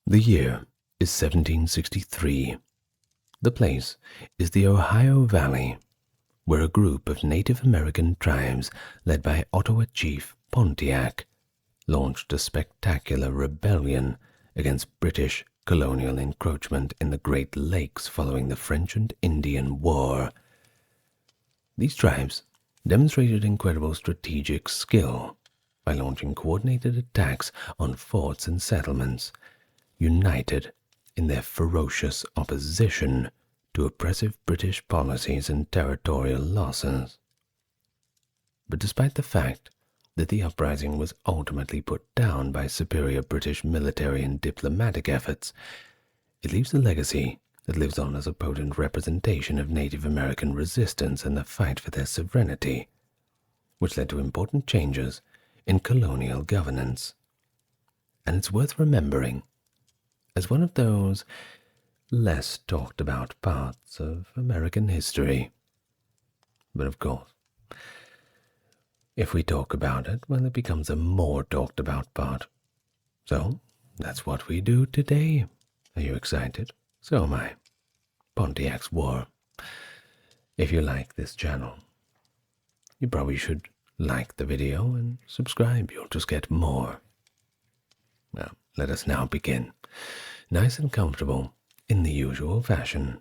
The year is 1763. The place is the Ohio Valley, where a group of Native American tribes led by Ottawa chief Pontiac launched a spectacular rebellion against British colonial encroachment in the Great Lakes following the French and Indian War. These tribes demonstrated incredible strategic skill by launching coordinated attacks on forts and settlements, united in their ferocious opposition to oppressive British policies and territorial losses. But despite the fact that the uprising was ultimately put down by superior British military and diplomatic efforts, it leaves a legacy that lives on as a potent representation of Native American resistance and the fight for their sovereignty, which led to important changes in colonial governance. And it's worth remembering as one of those less talked about parts of American history. But of course, if we talk about it, well, it becomes a more talked about part. So, that's what we do today. Are you excited? So am I. Pontiacs War. If you like this channel, you probably should like the video and subscribe. You'll just get more. Well, let us now begin. Nice and comfortable in the usual fashion.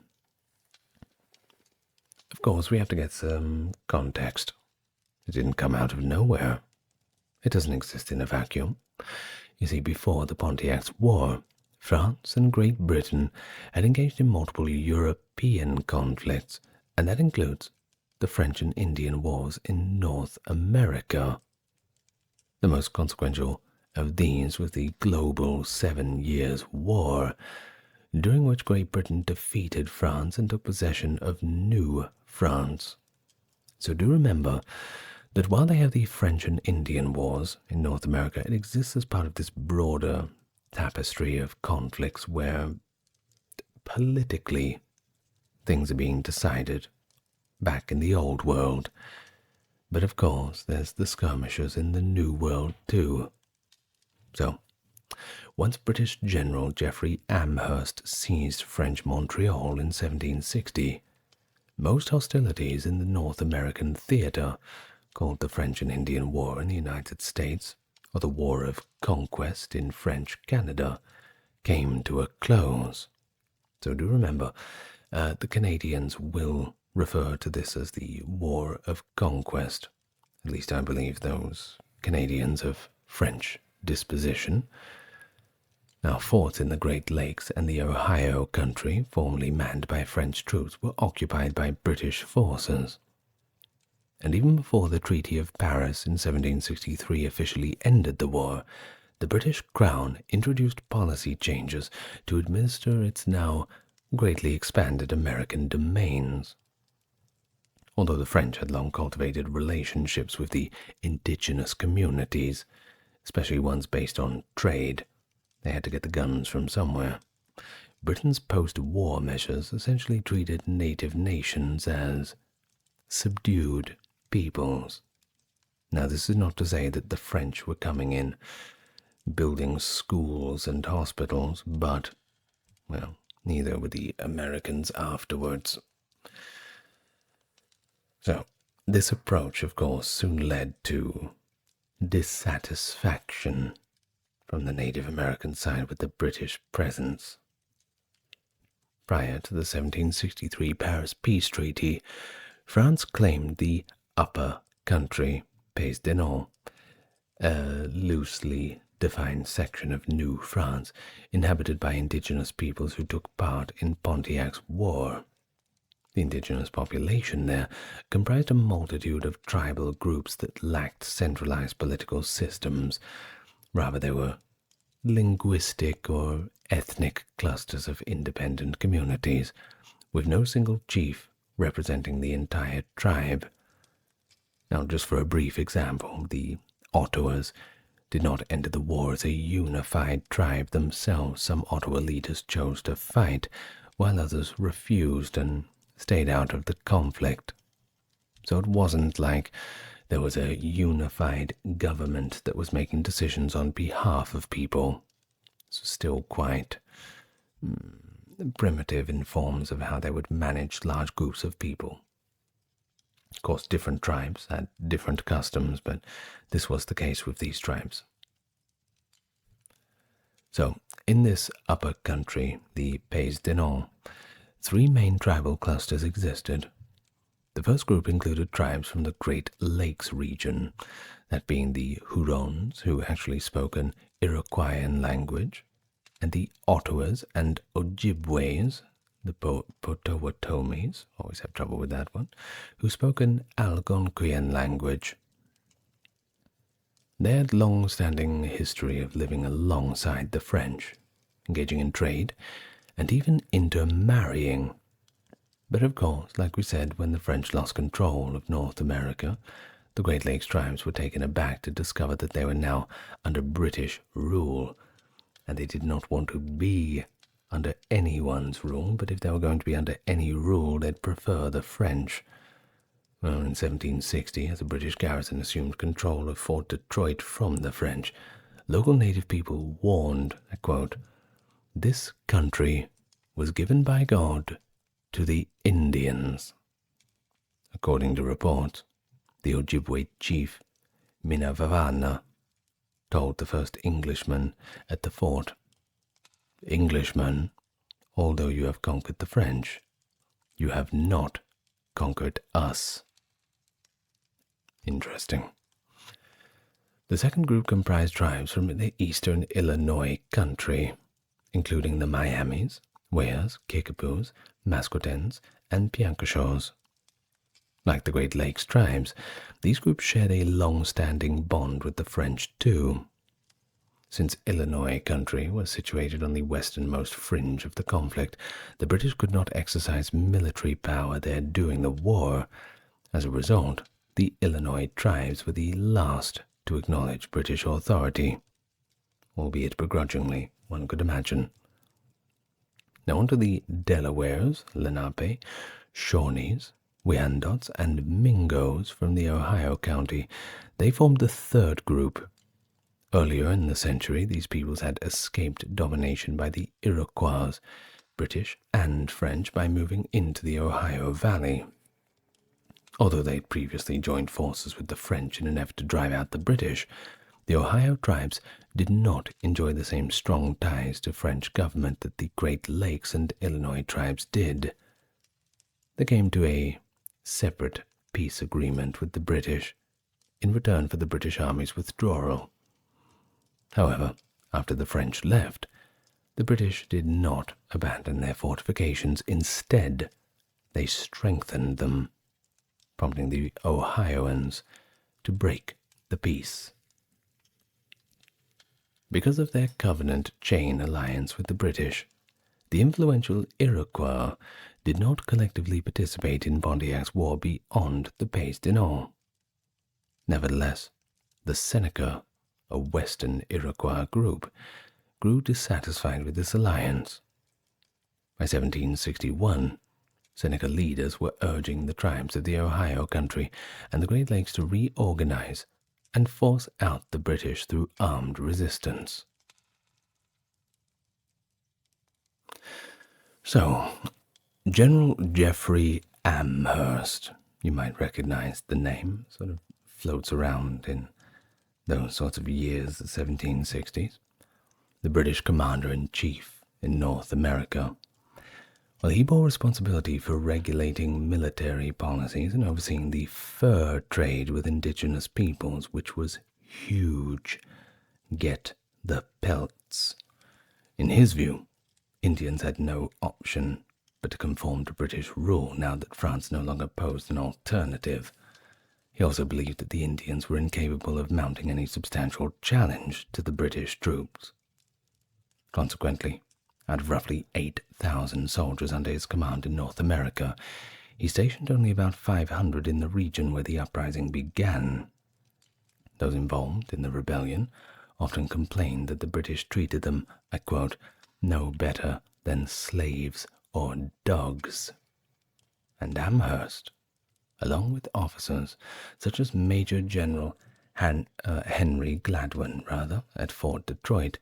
Of course, we have to get some context. It didn't come out of nowhere. It doesn't exist in a vacuum. You see, before the Pontiacs War, France and Great Britain had engaged in multiple European conflicts, and that includes the French and Indian Wars in North America. The most consequential of these was the global 7 Years' War, during which Great Britain defeated France and took possession of New France. So do remember that while they have the French and Indian Wars in North America, it exists as part of this broader tapestry of conflicts where politically things are being decided back in the old world. But of course, there's the skirmishes in the New World too. So, once British General Geoffrey Amherst seized French Montreal in 1760, most hostilities in the North American theater, called the French and Indian War in the United States, or the War of Conquest in French Canada, came to a close. So do remember, the Canadians will refer to this as the War of Conquest. At least I believe those Canadians of French disposition. Now, forts in the Great Lakes and the Ohio country, formerly manned by French troops, were occupied by British forces. And even before the Treaty of Paris in 1763 officially ended the war, the British Crown introduced policy changes to administer its now greatly expanded American domains. Although the French had long cultivated relationships with the indigenous communities, especially ones based on trade, they had to get the guns from somewhere. Britain's post-war measures essentially treated native nations as subdued peoples. Now, this is not to say that the French were coming in, building schools and hospitals, but, well, neither were the Americans afterwards. So, this approach, of course, soon led to dissatisfaction from the Native American side with the British presence. Prior to the 1763 Paris Peace Treaty, France claimed the Upper Country, Pays du Nord, a loosely defined section of New France inhabited by indigenous peoples who took part in Pontiac's War. The indigenous population there comprised a multitude of tribal groups that lacked centralized political systems. Rather, they were linguistic or ethnic clusters of independent communities, with no single chief representing the entire tribe. Now, just for a brief example, the Ottawas did not enter the war as a unified tribe themselves. Some Ottawa leaders chose to fight, while others refused and stayed out of the conflict. So it wasn't like there was a unified government that was making decisions on behalf of people. still quite primitive in forms of how they would manage large groups of people. Of course, different tribes had different customs, but this was the case with these tribes. So, in this upper country, the Pays du Nord, 3 main tribal clusters existed. The first group included tribes from the Great Lakes region, that being the Hurons, who actually spoke an Iroquoian language, and the Ottawas and Ojibways, the Potawatomis, always have trouble with that one, who spoke an Algonquian language. They had long-standing history of living alongside the French, engaging in trade, and even intermarrying. But of course, like we said, when the French lost control of North America, the Great Lakes tribes were taken aback to discover that they were now under British rule, and they did not want to be under anyone's rule, but if they were going to be under any rule, they'd prefer the French. Well, in 1760, as the British garrison assumed control of Fort Detroit from the French, local native people warned, I quote, "This country was given by God to the Indians." According to reports, the Ojibwe chief, Minavavana, told the first Englishman at the fort, "Englishmen, although you have conquered the French, you have not conquered us." Interesting. The second group comprised tribes from the eastern Illinois country, including the Miamis, Wayas, Kickapoos, Mascoutens, and Piankashaws. Like the Great Lakes tribes, these groups shared a long-standing bond with the French too. Since Illinois country was situated on the westernmost fringe of the conflict, the British could not exercise military power there during the war. As a result, the Illinois tribes were the last to acknowledge British authority, albeit begrudgingly, one could imagine. Now on to the Delawares, Lenape, Shawnees, Wyandots, and Mingos from the Ohio County. They formed the third group. Earlier in the century, these peoples had escaped domination by the Iroquois, British and French, by moving into the Ohio Valley. Although they had previously joined forces with the French in an effort to drive out the British, the Ohio tribes did not enjoy the same strong ties to French government that the Great Lakes and Illinois tribes did. They came to a separate peace agreement with the British in return for the British Army's withdrawal. However, after the French left, the British did not abandon their fortifications. Instead, they strengthened them, prompting the Ohioans to break the peace. Because of their covenant chain alliance with the British, the influential Iroquois did not collectively participate in Pontiac's War beyond the Pays du Nord. Nevertheless, the Seneca, a western Iroquois group, grew dissatisfied with this alliance. By 1761, Seneca leaders were urging the tribes of the Ohio country and the Great Lakes to reorganize and force out the British through armed resistance. So, General Jeffrey Amherst, you might recognize the name, sort of floats around in those sorts of years, the 1760s, the British commander-in-chief in North America. Well, he bore responsibility for regulating military policies and overseeing the fur trade with indigenous peoples, which was huge. Get the pelts. In his view, Indians had no option but to conform to British rule now that France no longer posed an alternative. He also believed that the Indians were incapable of mounting any substantial challenge to the British troops. Consequently, out of roughly 8,000 soldiers under his command in North America, he stationed only about 500 in the region where the uprising began. Those involved in the rebellion often complained that the British treated them, I quote, "no better than slaves or dogs." And Amherst, along with officers such as Major General Henry Gladwin, at Fort Detroit,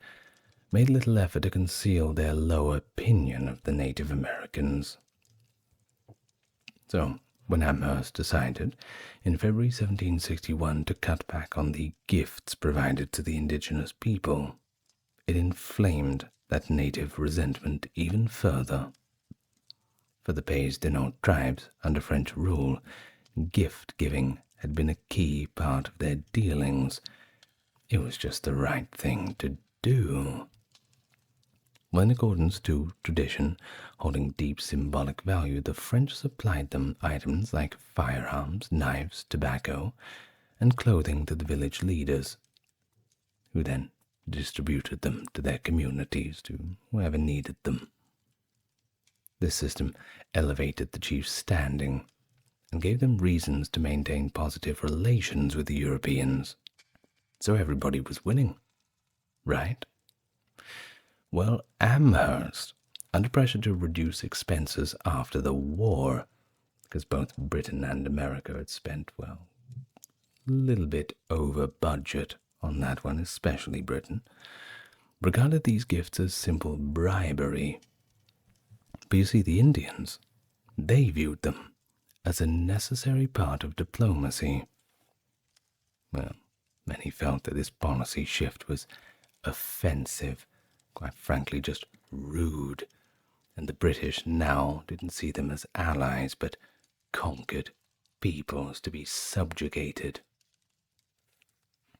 made little effort to conceal their low opinion of the Native Americans. So, when Amherst decided in February 1761 to cut back on the gifts provided to the indigenous people, it inflamed that native resentment even further. For the Pays du Nord tribes under French rule, gift-giving had been a key part of their dealings. It was just the right thing to do. Well, in accordance to tradition, holding deep symbolic value, the French supplied them items like firearms, knives, tobacco, and clothing to the village leaders, who then distributed them to their communities, to whoever needed them. This system elevated the chief's standing and gave them reasons to maintain positive relations with the Europeans. So everybody was winning, right? Well, Amherst, under pressure to reduce expenses after the war, because both Britain and America had spent, well, a little bit over budget on that one, especially Britain, regarded these gifts as simple bribery. But you see, the Indians, they viewed them as a necessary part of diplomacy. Well, many felt that this policy shift was offensive, quite frankly just rude, and the British now didn't see them as allies but conquered peoples to be subjugated.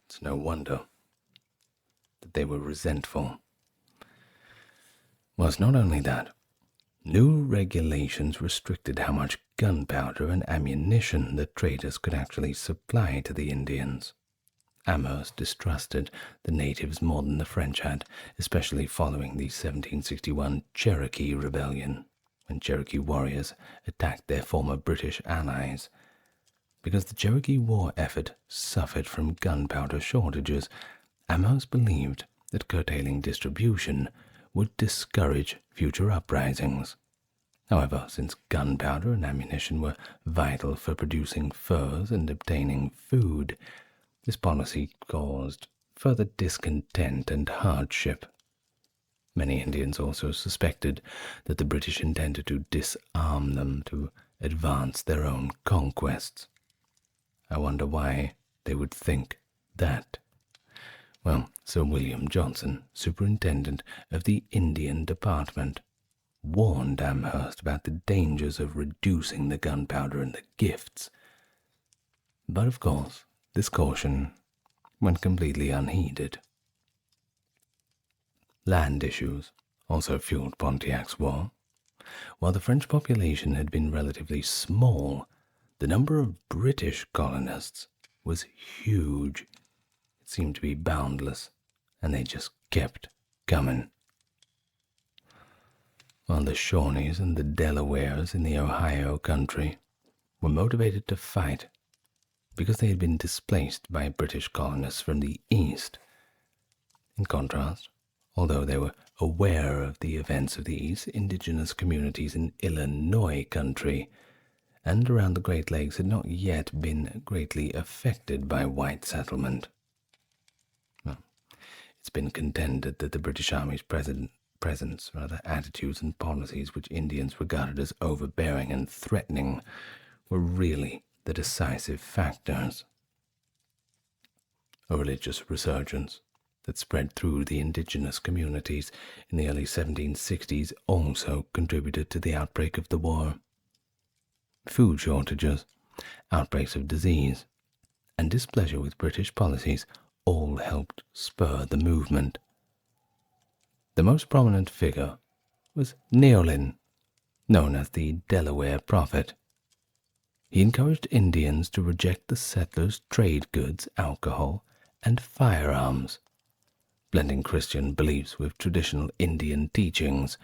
It's no wonder that they were resentful. Well, it's not only that. New regulations restricted how much gunpowder and ammunition the traders could actually supply to the Indians. Amherst distrusted the natives more than the French had, especially following the 1761 Cherokee Rebellion, when Cherokee warriors attacked their former British allies. Because the Cherokee War effort suffered from gunpowder shortages, Amherst believed that curtailing distribution would discourage future uprisings. However, since gunpowder and ammunition were vital for producing furs and obtaining food, this policy caused further discontent and hardship. Many Indians also suspected that the British intended to disarm them to advance their own conquests. I wonder why they would think that. Well, Sir William Johnson, superintendent of the Indian Department, warned Amherst about the dangers of reducing the gunpowder and the gifts. But of course, this caution went completely unheeded. Land issues also fueled Pontiac's War. While the French population had been relatively small, the number of British colonists was huge. It seemed to be boundless, and they just kept coming. While the Shawnees and the Delawares in the Ohio country were motivated to fight because they had been displaced by British colonists from the East. In contrast, although they were aware of the events of the East, indigenous communities in Illinois country and around the Great Lakes had not yet been greatly affected by white settlement. Well, it's been contended that the British Army's attitudes and policies which Indians regarded as overbearing and threatening were really the decisive factors. A religious resurgence that spread through the indigenous communities in the early 1760s also contributed to the outbreak of the war. Food shortages, outbreaks of disease, and displeasure with British policies all helped spur the movement. The most prominent figure was Neolin, known as the Delaware Prophet. He encouraged Indians to reject the settlers' trade goods, alcohol, and firearms. Blending Christian beliefs with traditional Indian teachings,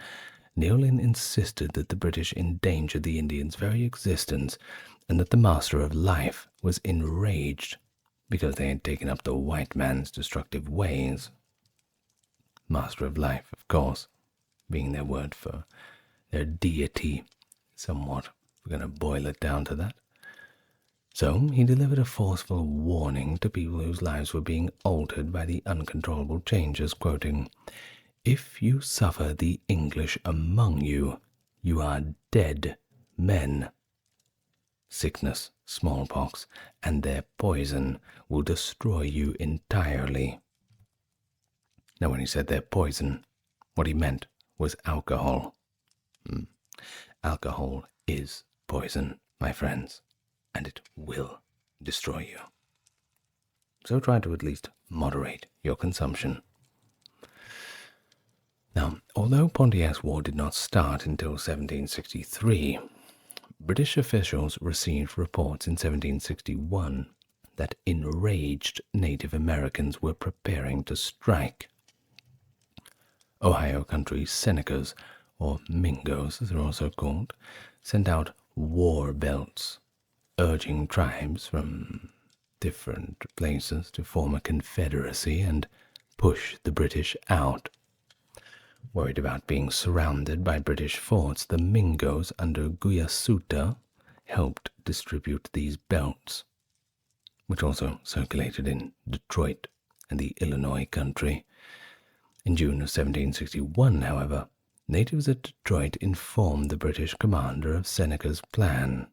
Neolin insisted that the British endangered the Indians' very existence and that the Master of Life was enraged because they had taken up the white man's destructive ways. Master of Life, of course, being their word for their deity, somewhat. We're going to boil it down to that. So he delivered a forceful warning to people whose lives were being altered by the uncontrollable changes, quoting, If you suffer the English among you, you are dead men. Sickness, smallpox, and their poison will destroy you entirely. Now, when he said their poison, what he meant was alcohol. Alcohol is poison, my friends, and it will destroy you. So try to at least moderate your consumption. Now, although Pontiac's War did not start until 1763, British officials received reports in 1761 that enraged Native Americans were preparing to strike. Ohio Country Senecas, or Mingos as they're also called, sent out war belts, urging tribes from different places to form a confederacy and push the British out. Worried about being surrounded by British forts, the Mingos under Guyasuta helped distribute these belts, which also circulated in Detroit and the Illinois country. In June of 1761, however, natives at Detroit informed the British commander of Seneca's plan,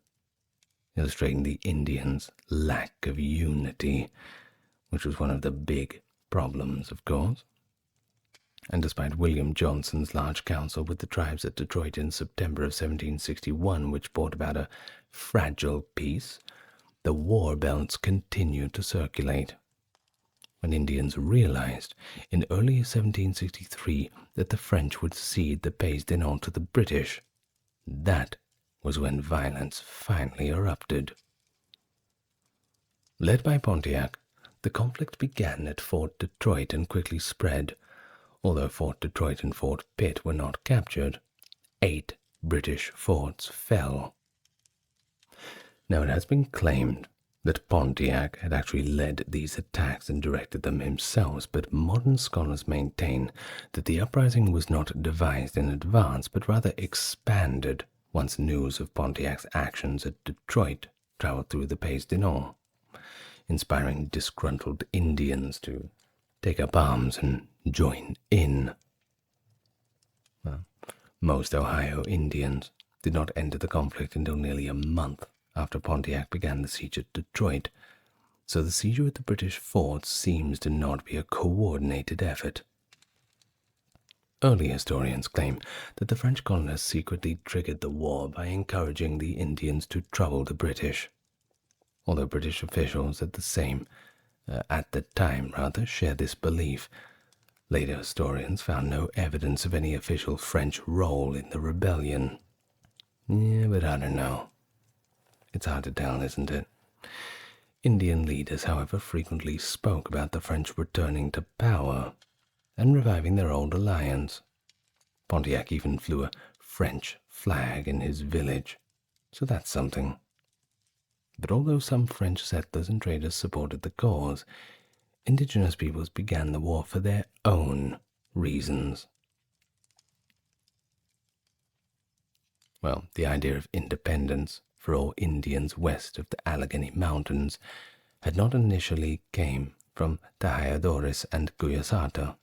illustrating the Indians' lack of unity, which was one of the big problems, of course. And despite William Johnson's large council with the tribes at Detroit in September of 1761, which brought about a fragile peace, the war belts continued to circulate. When Indians realized in early 1763 that the French would cede the Pays du Nord to the British, that was when violence finally erupted. Led by Pontiac, the conflict began at Fort Detroit and quickly spread. Although Fort Detroit and Fort Pitt were not captured, 8 British forts fell. Now, it has been claimed that Pontiac had actually led these attacks and directed them himself, but modern scholars maintain that the uprising was not devised in advance, but rather expanded once news of Pontiac's actions at Detroit traveled through the Pays du Nord, inspiring disgruntled Indians to take up arms and join in. Well, most Ohio Indians did not enter the conflict until nearly a month after Pontiac began the siege at Detroit, so the seizure of the British forts seems to not be a coordinated effort. Early historians claim that the French colonists secretly triggered the war by encouraging the Indians to trouble the British, although British officials at the time shared this belief. Later historians found no evidence of any official French role in the rebellion. Yeah, but I don't know. It's hard to tell, isn't it? Indian leaders, however, frequently spoke about the French returning to power and reviving their old alliance. Pontiac even flew a French flag in his village, so that's something. But although some French settlers and traders supported the cause, indigenous peoples began the war for their own reasons. Well, the idea of independence for all Indians west of the Allegheny Mountains had not initially came from Tahiadores and Guyasata,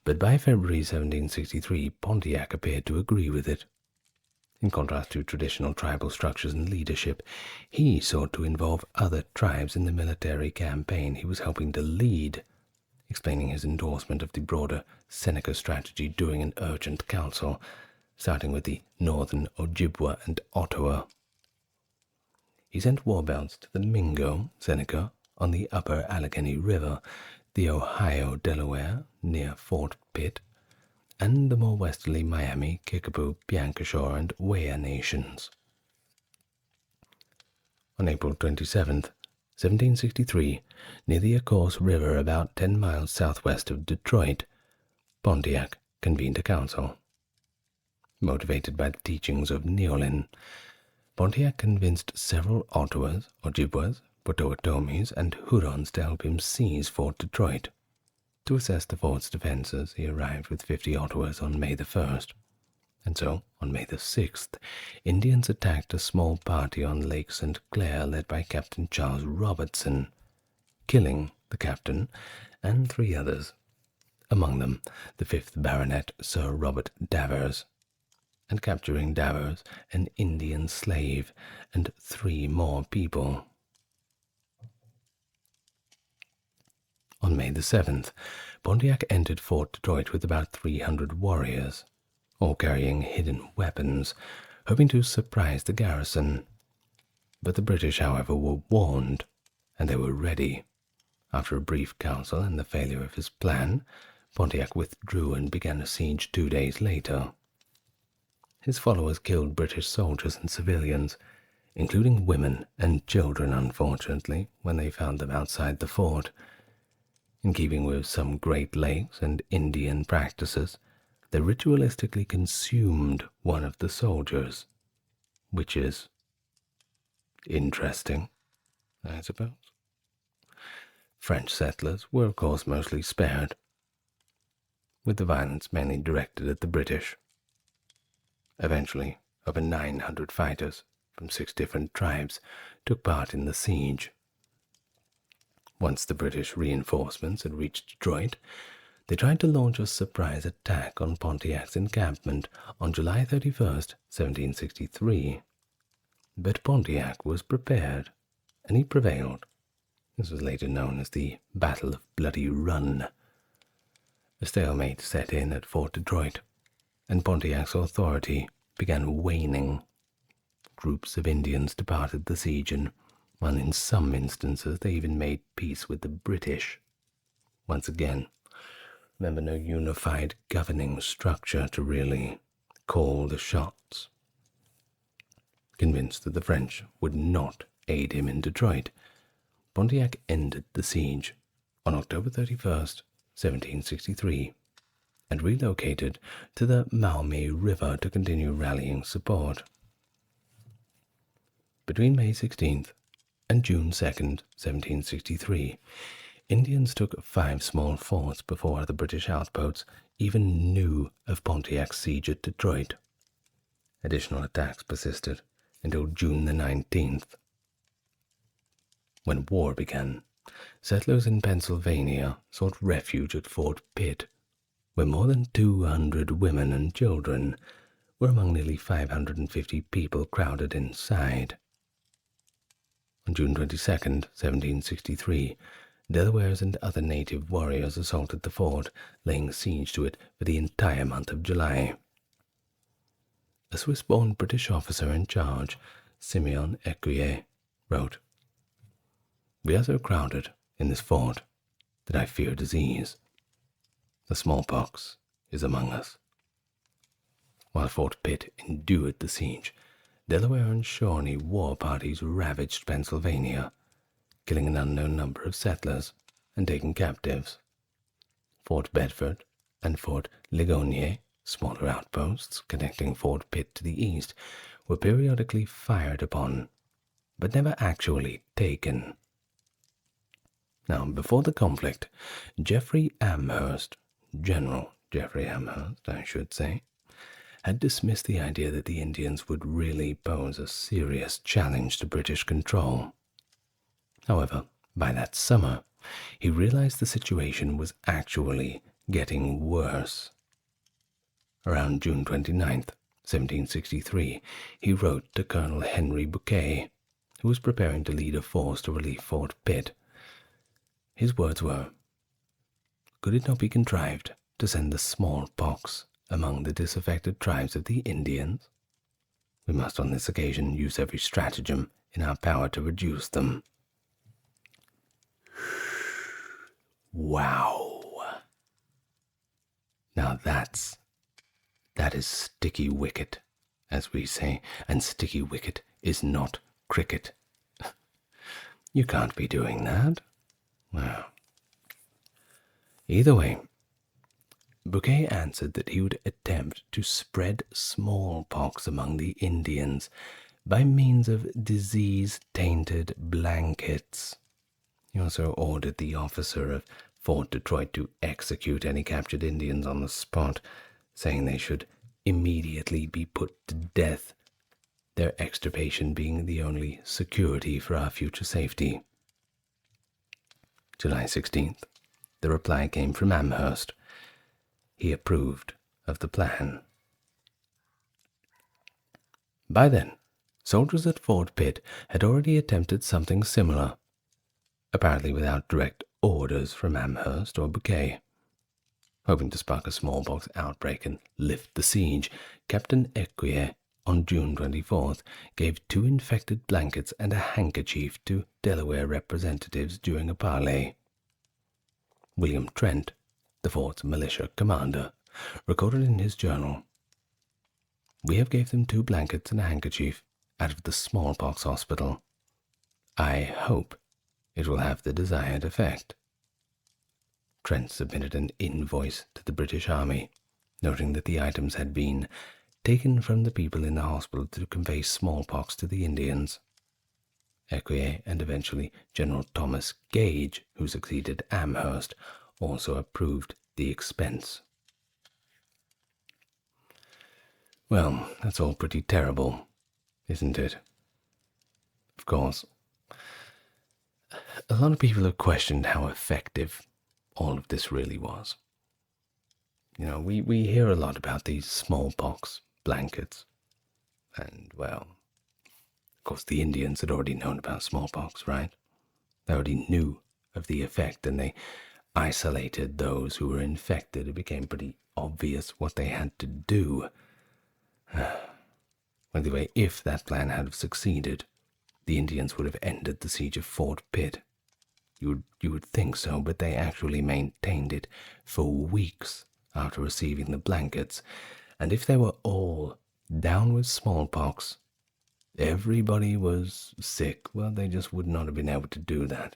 but by February 1763 Pontiac appeared to agree with it. In contrast to traditional tribal structures and leadership, he sought to involve other tribes in the military campaign he was helping to lead, explaining his endorsement of the broader Seneca strategy during an urgent council, starting with the northern Ojibwa and Ottawa. He sent war belts to the Mingo, Seneca, on the upper Allegheny River, the Ohio Delaware near Fort Pitt, and the more westerly Miami, Kickapoo, Piankashaw, and Weah nations. On April 27, 1763, near the Ecorse River about 10 miles southwest of Detroit, Pontiac convened a council. Motivated by the teachings of Neolin, Pontiac convinced several Ottawas, Ojibwas, Potawatomis, and Hurons to help him seize Fort Detroit. To assess the fort's defenses, he arrived with 50 Ottawas on May the 1st. And so, on May the 6th, Indians attacked a small party on Lake St. Clair led by Captain Charles Robertson, killing the captain and 3 others. among them the 5th Baronet Sir Robert Davers, and capturing Davers, an Indian slave, and 3 more people. On May the 7th, Pontiac entered Fort Detroit with about 300 warriors, all carrying hidden weapons, hoping to surprise the garrison. But the British, however, were warned, and they were ready. After a brief council and the failure of his plan, Pontiac withdrew and began a siege 2 days later. His followers killed British soldiers and civilians, including women and children, unfortunately, when they found them outside the fort. In keeping with some Great Lakes and Indian practices, they ritualistically consumed one of the soldiers, which is interesting, I suppose. French settlers were, of course, mostly spared, with the violence mainly directed at the British. Eventually, over 900 fighters from 6 different tribes took part in the siege. Once the British reinforcements had reached Detroit, they tried to launch a surprise attack on Pontiac's encampment on July 31st, 1763. But Pontiac was prepared, and he prevailed. This was later known as the Battle of Bloody Run. A stalemate set in at Fort Detroit, and Pontiac's authority began waning. Groups of Indians departed the siege, and while in some instances they even made peace with the British. Once again, remember, no unified governing structure to really call the shots. Convinced that the French would not aid him in Detroit, Pontiac ended the siege on October 31st, 1763, and relocated to the Maumee River to continue rallying support. Between May 16th and June 2nd, 1763, Indians took 5 small forts before the British outposts even knew of Pontiac's siege at Detroit. Additional attacks persisted until June the 19th. When war began, settlers in Pennsylvania sought refuge at Fort Pitt, where more than 200 women and children were among nearly 550 people crowded inside. On June 22nd, 1763, Delawares and other native warriors assaulted the fort, laying siege to it for the entire month of July. A Swiss-born British officer in charge, Simeon Ecuyer, wrote, "We are so crowded in this fort that I fear disease. The smallpox is among us." While Fort Pitt endured the siege, Delaware and Shawnee war parties ravaged Pennsylvania, killing an unknown number of settlers and taking captives. Fort Bedford and Fort Ligonier, smaller outposts connecting Fort Pitt to the east, were periodically fired upon, but never actually taken. Now, before the conflict, General Jeffrey Amherst, I should say, had dismissed the idea that the Indians would really pose a serious challenge to British control. However, by that summer, he realized the situation was actually getting worse. Around June 29th, 1763, he wrote to Colonel Henry Bouquet, who was preparing to lead a force to relieve Fort Pitt. His words were, "Could it not be contrived to send the smallpox among the disaffected tribes of the Indians? We must on this occasion use every stratagem in our power to reduce them." Wow. Now that is sticky wicket, as we say, and sticky wicket is not cricket. You can't be doing that. Well, either way, Bouquet answered that he would attempt to spread smallpox among the Indians by means of disease-tainted blankets. He also ordered the officer of Fort Detroit to execute any captured Indians on the spot, saying they should immediately be put to death, their extirpation being the only security for our future safety. July 16th, the reply came from Amherst, he approved of the plan. By then, soldiers at Fort Pitt had already attempted something similar, apparently without direct orders from Amherst or Bouquet. Hoping to spark a smallpox outbreak and lift the siege, Captain Equier, on June 24th, gave 2 infected blankets and a handkerchief to Delaware representatives during a parley. William Trent, the fort's militia commander, recorded in his journal, "We have gave them 2 blankets and a handkerchief out of the smallpox hospital. I hope it will have the desired effect." Trent submitted an invoice to the British Army, noting that the items had been taken from the people in the hospital to convey smallpox to the Indians. Equier and eventually General Thomas Gage, who succeeded Amherst, also approved the expense. Well, that's all pretty terrible, isn't it? Of course, a lot of people have questioned how effective all of this really was. You know, we hear a lot about these smallpox blankets, and, well, of course the Indians had already known about smallpox, right? They already knew of the effect, and they isolated those who were infected. It became pretty obvious what they had to do. Anyway, if that plan had succeeded, the Indians would have ended the siege of Fort Pitt. You would think so, but they actually maintained it for weeks after receiving the blankets, and if they were all down with smallpox, everybody was sick, well, they just would not have been able to do that.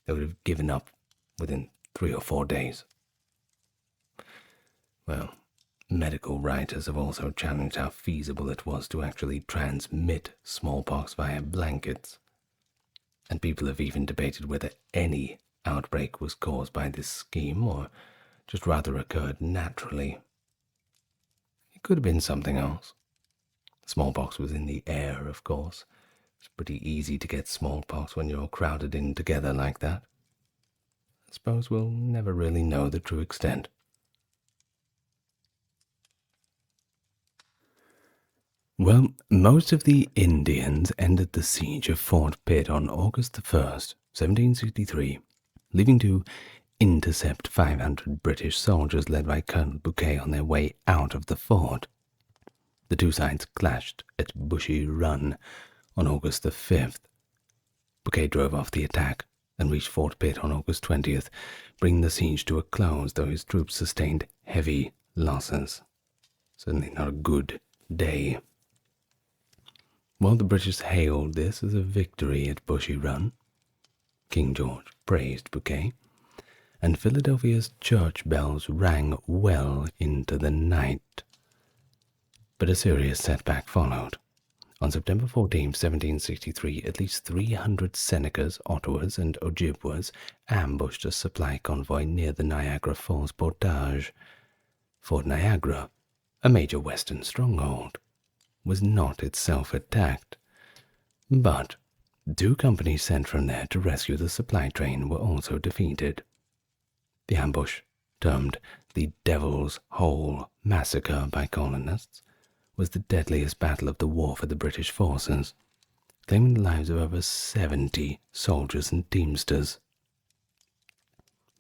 They would have given up within 3 or 4 days. Well, medical writers have also challenged how feasible it was to actually transmit smallpox via blankets, and people have even debated whether any outbreak was caused by this scheme or just rather occurred naturally. It could have been something else. Smallpox was in the air, of course. It's pretty easy to get smallpox when you're crowded in together like that. I suppose we'll never really know the true extent. Well, most of the Indians ended the siege of Fort Pitt on August 1st, 1763, leaving to intercept 500 British soldiers led by Colonel Bouquet on their way out of the fort. The 2 sides clashed at Bushy Run on August 5th. Bouquet drove off the attack and reached Fort Pitt on August 20th, bringing the siege to a close, though his troops sustained heavy losses. Certainly not a good day. While the British hailed this as a victory at Bushy Run, King George praised Bouquet, and Philadelphia's church bells rang well into the night. But a serious setback followed. On September 14, 1763, at least 300 Senecas, Ottawas, and Ojibwas ambushed a supply convoy near the Niagara Falls portage. Fort Niagara, a major western stronghold, was not itself attacked, but 2 companies sent from there to rescue the supply train were also defeated. The ambush, termed the Devil's Hole Massacre by colonists, was the deadliest battle of the war for the British forces, claiming the lives of over 70 soldiers and teamsters.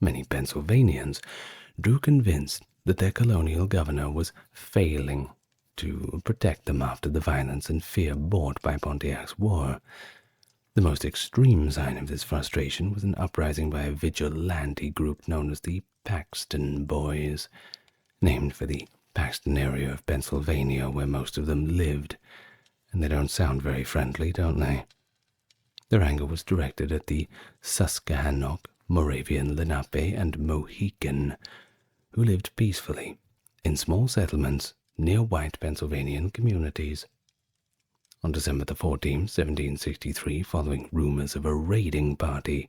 Many Pennsylvanians grew convinced that their colonial governor was failing to protect them after the violence and fear brought by Pontiac's War. The most extreme sign of this frustration was an uprising by a vigilante group known as the Paxton Boys, named for the Paxton area of Pennsylvania where most of them lived, and they don't sound very friendly, don't they? Their anger was directed at the Susquehannock, Moravian, Lenape, and Mohican, who lived peacefully in small settlements near white Pennsylvanian communities. On December 14, 1763, following rumors of a raiding party,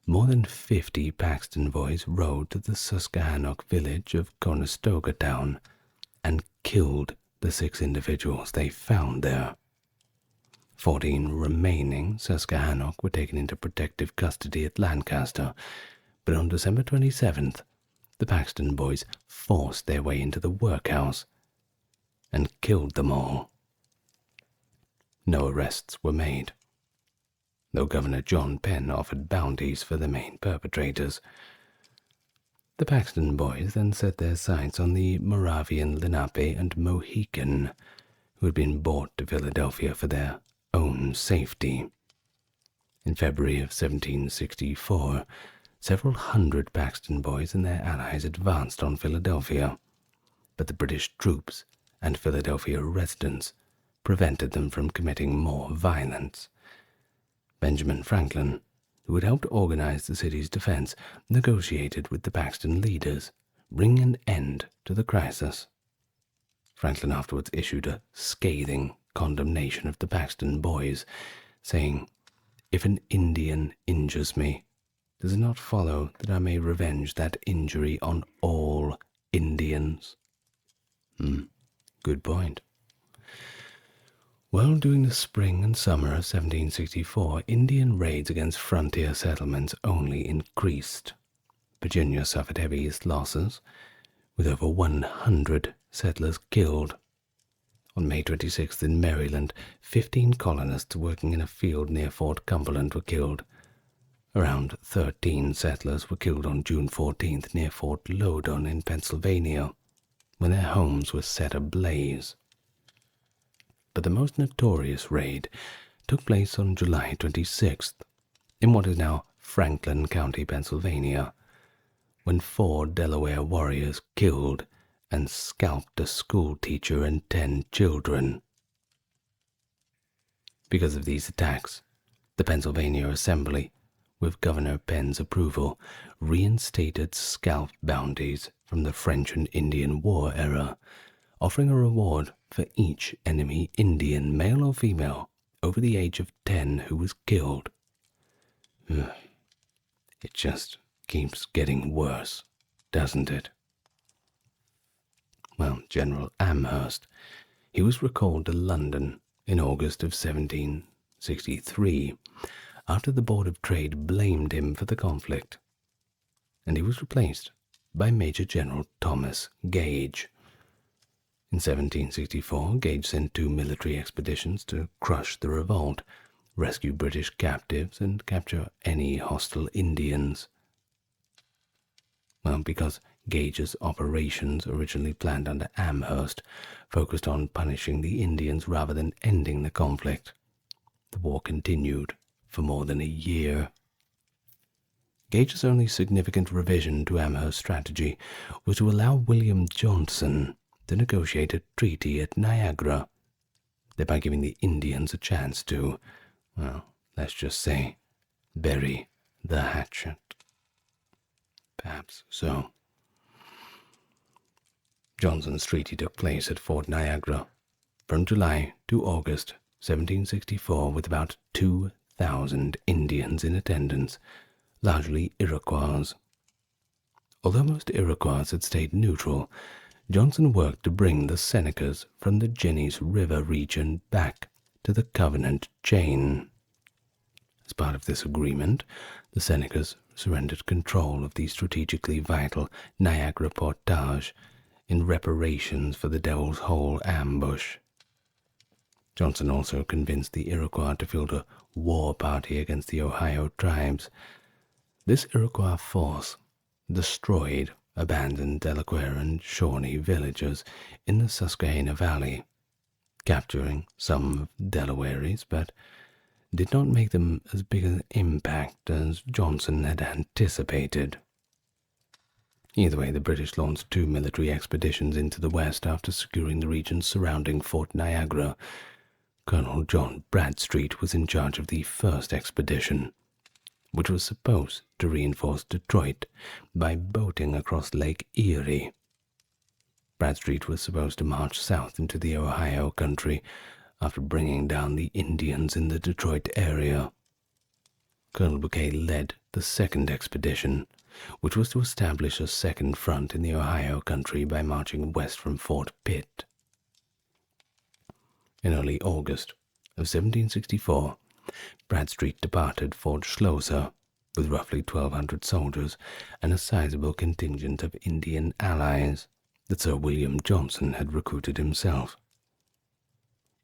more than 50 Paxton boys rode to the Susquehannock village of Conestoga Town and killed the 6 individuals they found there. 14 remaining Susquehannock were taken into protective custody at Lancaster, but on December 27th, the Paxton Boys forced their way into the workhouse and killed them all. No arrests were made, though Governor John Penn offered bounties for the main perpetrators. The Paxton Boys then set their sights on the Moravian, Lenape, and Mohican, who had been brought to Philadelphia for their own safety. In February of 1764, several hundred Paxton Boys and their allies advanced on Philadelphia, but the British troops and Philadelphia residents prevented them from committing more violence. Benjamin Franklin, who had helped organize the city's defense, negotiated with the Paxton leaders, bringing an end to the crisis. Franklin afterwards issued a scathing condemnation of the Paxton Boys, saying, "If an Indian injures me, does it not follow that I may revenge that injury on all Indians?" Good point. Well, during the spring and summer of 1764, Indian raids against frontier settlements only increased. Virginia suffered heaviest losses, with over 100 settlers killed. On May 26th in Maryland, 15 colonists working in a field near Fort Cumberland were killed. Around 13 settlers were killed on June 14th near Fort Loudoun in Pennsylvania, when their homes were set ablaze. But the most notorious raid took place on July 26th, in what is now Franklin County, Pennsylvania, when 4 Delaware warriors killed and scalped a school teacher and 10 children. Because of these attacks, the Pennsylvania Assembly, with Governor Penn's approval, reinstated scalp bounties from the French and Indian War era, offering a reward for each enemy Indian, male or female, over the age of 10 who was killed. It just keeps getting worse, doesn't it? Well, General Amherst, he was recalled to London in August of 1763 after the Board of Trade blamed him for the conflict, and he was replaced by Major General Thomas Gage. In 1764, Gage sent 2 military expeditions to crush the revolt, rescue British captives, and capture any hostile Indians. Well, because Gage's operations, originally planned under Amherst, focused on punishing the Indians rather than ending the conflict, the war continued for more than a year. Gage's only significant revision to Amherst's strategy was to allow William Johnson to negotiate a treaty at Niagara, thereby giving the Indians a chance to, well, let's just say, bury the hatchet. Perhaps so. Johnson's treaty took place at Fort Niagara from July to August 1764 with about 2,000 Indians in attendance, largely Iroquois. Although most Iroquois had stayed neutral, Johnson worked to bring the Senecas from the Jennies River region back to the Covenant chain. As part of this agreement, the Senecas surrendered control of the strategically vital Niagara Portage in reparations for the Devil's Hole ambush. Johnson also convinced the Iroquois to field a war party against the Ohio tribes. This Iroquois force destroyed abandoned Delaware and Shawnee villages in the Susquehanna Valley, capturing some of Delawares, but did not make them as big an impact as Johnson had anticipated. Either way, the British launched 2 military expeditions into the west after securing the region surrounding Fort Niagara. Colonel John Bradstreet was in charge of the first expedition, which was supposed to reinforce Detroit by boating across Lake Erie. Bradstreet was supposed to march south into the Ohio country after bringing down the Indians in the Detroit area. Colonel Bouquet led the second expedition, which was to establish a second front in the Ohio country by marching west from Fort Pitt. In early August of 1764, Bradstreet departed Fort Schlosser with roughly 1,200 soldiers and a sizable contingent of Indian allies that Sir William Johnson had recruited himself.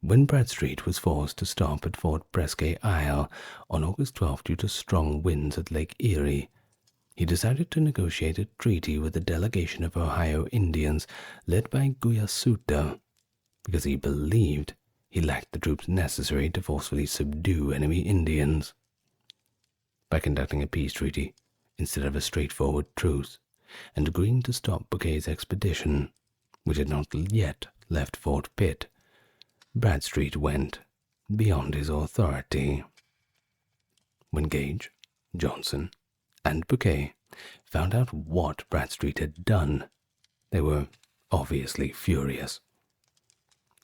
When Bradstreet was forced to stop at Fort Presque Isle on August 12 due to strong winds at Lake Erie, he decided to negotiate a treaty with a delegation of Ohio Indians led by Guyasuta because he believed he lacked the troops necessary to forcefully subdue enemy Indians. By conducting a peace treaty instead of a straightforward truce, and agreeing to stop Bouquet's expedition, which had not yet left Fort Pitt, Bradstreet went beyond his authority. When Gage, Johnson, and Bouquet found out what Bradstreet had done, they were obviously furious.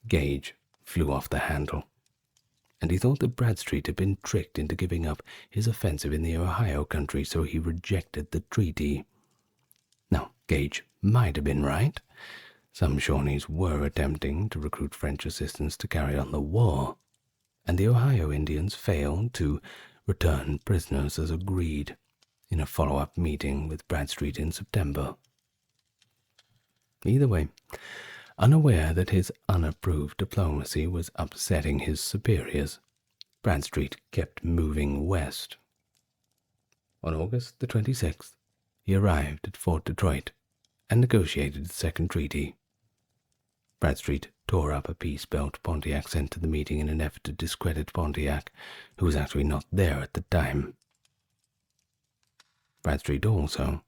Gage flew off the handle, and he thought that Bradstreet had been tricked into giving up his offensive in the Ohio country, so he rejected the treaty. Now, Gage might have been right. Some Shawnees were attempting to recruit French assistance to carry on the war, and the Ohio Indians failed to return prisoners as agreed in a follow-up meeting with Bradstreet in September. Either way, unaware that his unapproved diplomacy was upsetting his superiors, Bradstreet kept moving west. On August the 26th, he arrived at Fort Detroit and negotiated the second treaty. Bradstreet tore up a peace belt Pontiac sent to the meeting in an effort to discredit Pontiac, who was actually not there at the time. Bradstreet also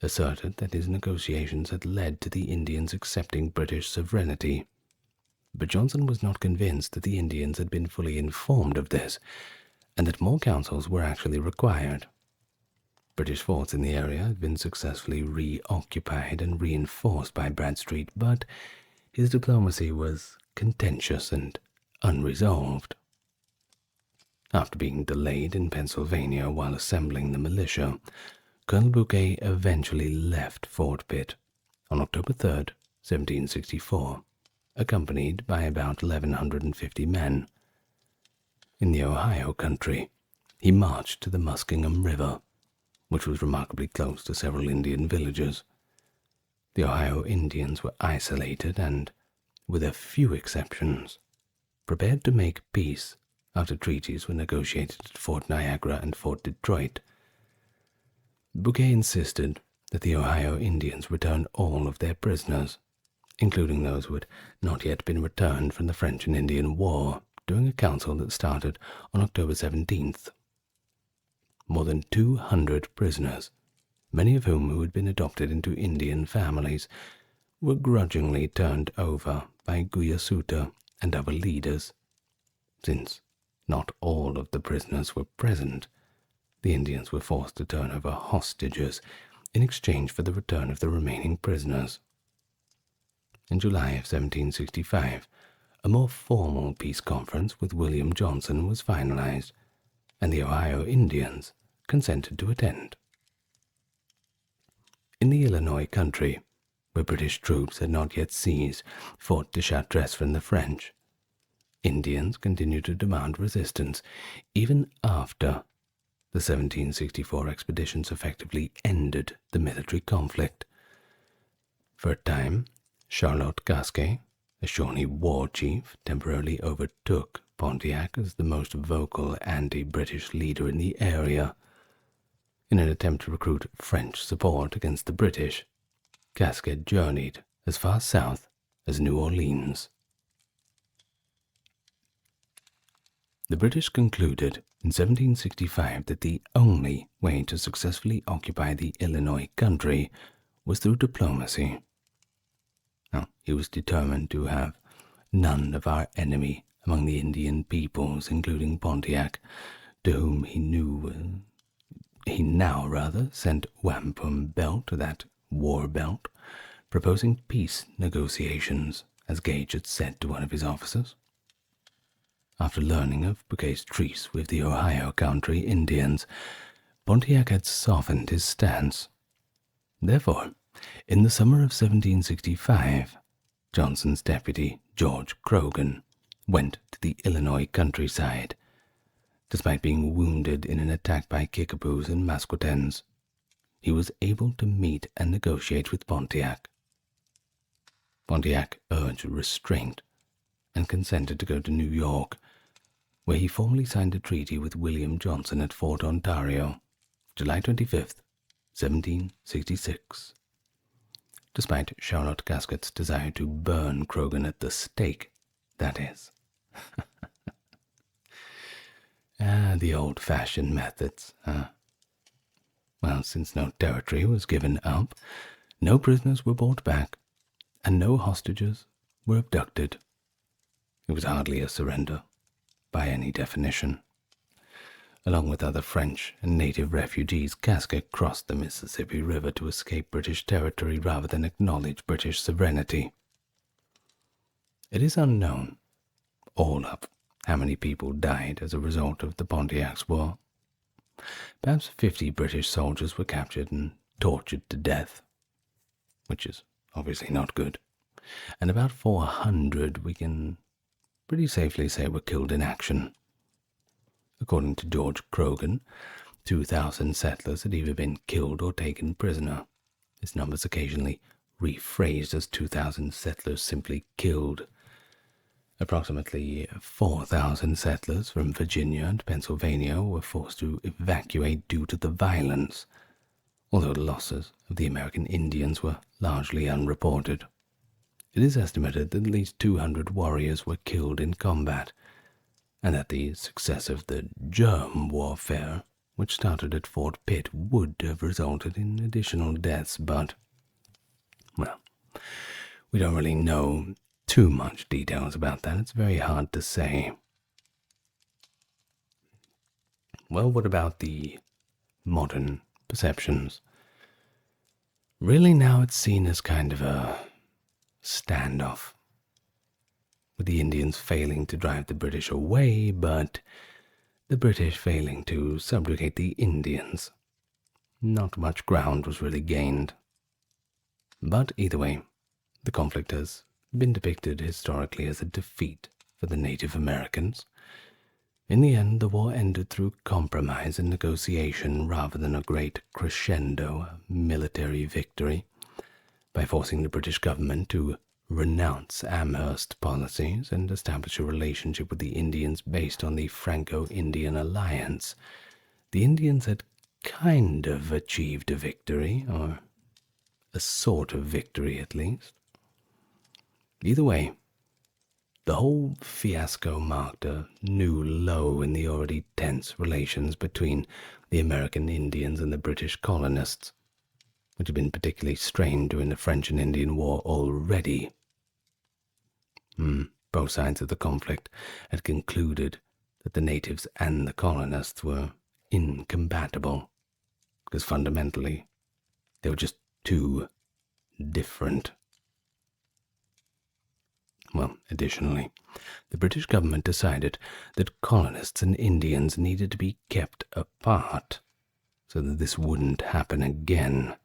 asserted that his negotiations had led to the Indians accepting British sovereignty, but Johnson was not convinced that the Indians had been fully informed of this, and that more councils were actually required. British forts in the area had been successfully reoccupied and reinforced by Bradstreet, but his diplomacy was contentious and unresolved. After being delayed in Pennsylvania while assembling the militia, Colonel Bouquet eventually left Fort Pitt on October 3, 1764, accompanied by about 1,150 men. In the Ohio country, he marched to the Muskingum River, which was remarkably close to several Indian villages. The Ohio Indians were isolated and, with a few exceptions, prepared to make peace after treaties were negotiated at Fort Niagara and Fort Detroit. Bouquet insisted that the Ohio Indians return all of their prisoners, including those who had not yet been returned from the French and Indian War, during a council that started on October 17th. More than 200 prisoners, many of whom had been adopted into Indian families, were grudgingly turned over by Guyasuta and other leaders. Since not all of the prisoners were present, the Indians were forced to turn over hostages in exchange for the return of the remaining prisoners. In July of 1765, a more formal peace conference with William Johnson was finalized, and the Ohio Indians consented to attend. In the Illinois country, where British troops had not yet seized Fort de Chartres from the French, Indians continued to demand resistance even after the 1764 expeditions effectively ended the military conflict. For a time, Charlotte Gasquet, a Shawnee war chief, temporarily overtook Pontiac as the most vocal anti-British leader in the area. In an attempt to recruit French support against the British, Gasquet journeyed as far south as New Orleans. The British concluded in 1765 that the only way to successfully occupy the Illinois country was through diplomacy. Now, he was determined to have none of our enemy among the Indian peoples, including Pontiac, to whom he now sent wampum belt, that war belt, proposing peace negotiations, as Gage had said to one of his officers. After learning of Bouquet's truce with the Ohio country Indians, Pontiac had softened his stance. Therefore, in the summer of 1765, Johnson's deputy, George Croghan, went to the Illinois countryside. Despite being wounded in an attack by Kickapoos and Mascoutens, he was able to meet and negotiate with Pontiac. Pontiac urged restraint and consented to go to New York, where he formally signed a treaty with William Johnson at Fort Ontario, July 25th, 1766. Despite Charlotte Gaskett's desire to burn Croghan at the stake, that is. The old-fashioned methods, huh? Well, since no territory was given up, no prisoners were brought back, and no hostages were abducted. It was hardly a surrender, by any definition. Along with other French and native refugees, Gasket crossed the Mississippi River to escape British territory rather than acknowledge British sovereignty. It is unknown, all up, how many people died as a result of the Pontiacs War. Perhaps 50 British soldiers were captured and tortured to death, which is obviously not good, and about 400 we can pretty safely say were killed in action. According to George Croghan, 2,000 settlers had either been killed or taken prisoner. This number is occasionally rephrased as 2,000 settlers simply killed. Approximately 4,000 settlers from Virginia and Pennsylvania were forced to evacuate due to the violence, although the losses of the American Indians were largely unreported. It is estimated that at least 200 warriors were killed in combat, and that the success of the germ warfare, which started at Fort Pitt, would have resulted in additional deaths, but, well, we don't really know too much details about that. It's very hard to say. Well, what about the modern perceptions? Really now it's seen as kind of a standoff, with the Indians failing to drive the British away, but the British failing to subjugate the Indians. Not much ground was really gained. But either way, the conflict has been depicted historically as a defeat for the Native Americans. In the end, the war ended through compromise and negotiation rather than a great crescendo, a military victory, by forcing the British government to renounce Amherst policies and establish a relationship with the Indians based on the Franco-Indian alliance. The Indians had kind of achieved a victory, or a sort of victory at least. Either way, the whole fiasco marked a new low in the already tense relations between the American Indians and the British colonists, which had been particularly strained during the French and Indian War already. Both sides of the conflict had concluded that the natives and the colonists were incompatible, because fundamentally they were just too different. Well, additionally, the British government decided that colonists and Indians needed to be kept apart so that this wouldn't happen again.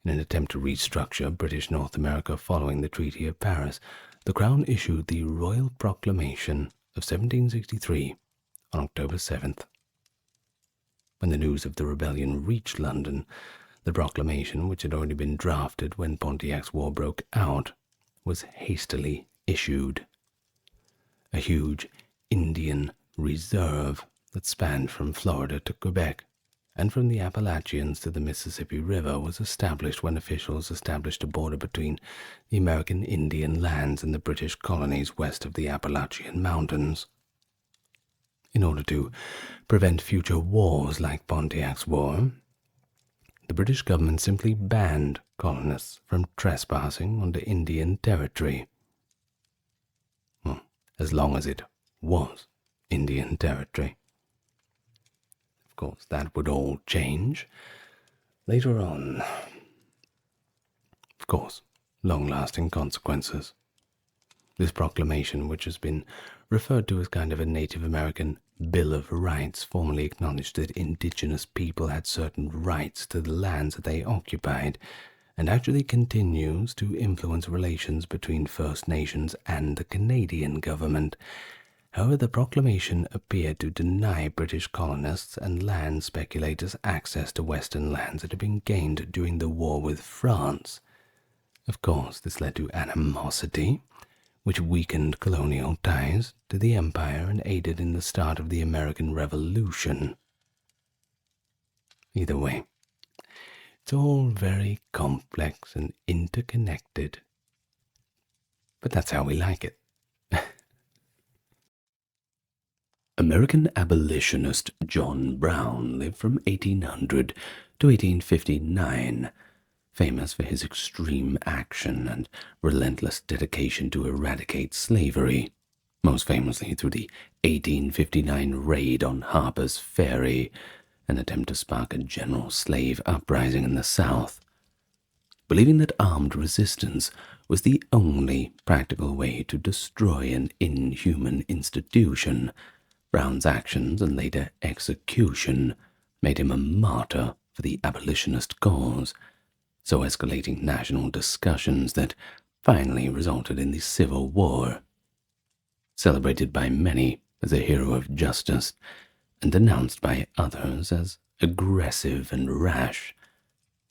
In an attempt to restructure British North America following the Treaty of Paris, the Crown issued the Royal Proclamation of 1763 on October 7th. When the news of the rebellion reached London, the proclamation, which had already been drafted when Pontiac's War broke out, was hastily issued. A huge Indian reserve that spanned from Florida to Quebec and from the Appalachians to the Mississippi River was established when officials established a border between the American Indian lands and the British colonies west of the Appalachian Mountains. In order to prevent future wars like Pontiac's War, the British government simply banned colonists from trespassing onto Indian territory. Well, as long as it was Indian territory. Of course, that would all change later on. Of course, long-lasting consequences. This proclamation, which has been referred to as kind of a Native American Bill of Rights, formally acknowledged that indigenous people had certain rights to the lands that they occupied, and actually continues to influence relations between First Nations and the Canadian government. However, the proclamation appeared to deny British colonists and land speculators access to Western lands that had been gained during the war with France. Of course, this led to animosity, which weakened colonial ties to the empire and aided in the start of the American Revolution. Either way, it's all very complex and interconnected. But that's how we like it. American abolitionist John Brown lived from 1800 to 1859, famous for his extreme action and relentless dedication to eradicate slavery, most famously through the 1859 raid on Harper's Ferry, an attempt to spark a general slave uprising in the South. Believing that armed resistance was the only practical way to destroy an inhuman institution, Brown's actions and later execution made him a martyr for the abolitionist cause, so escalating national discussions that finally resulted in the Civil War. Celebrated by many as a hero of justice, and denounced by others as aggressive and rash,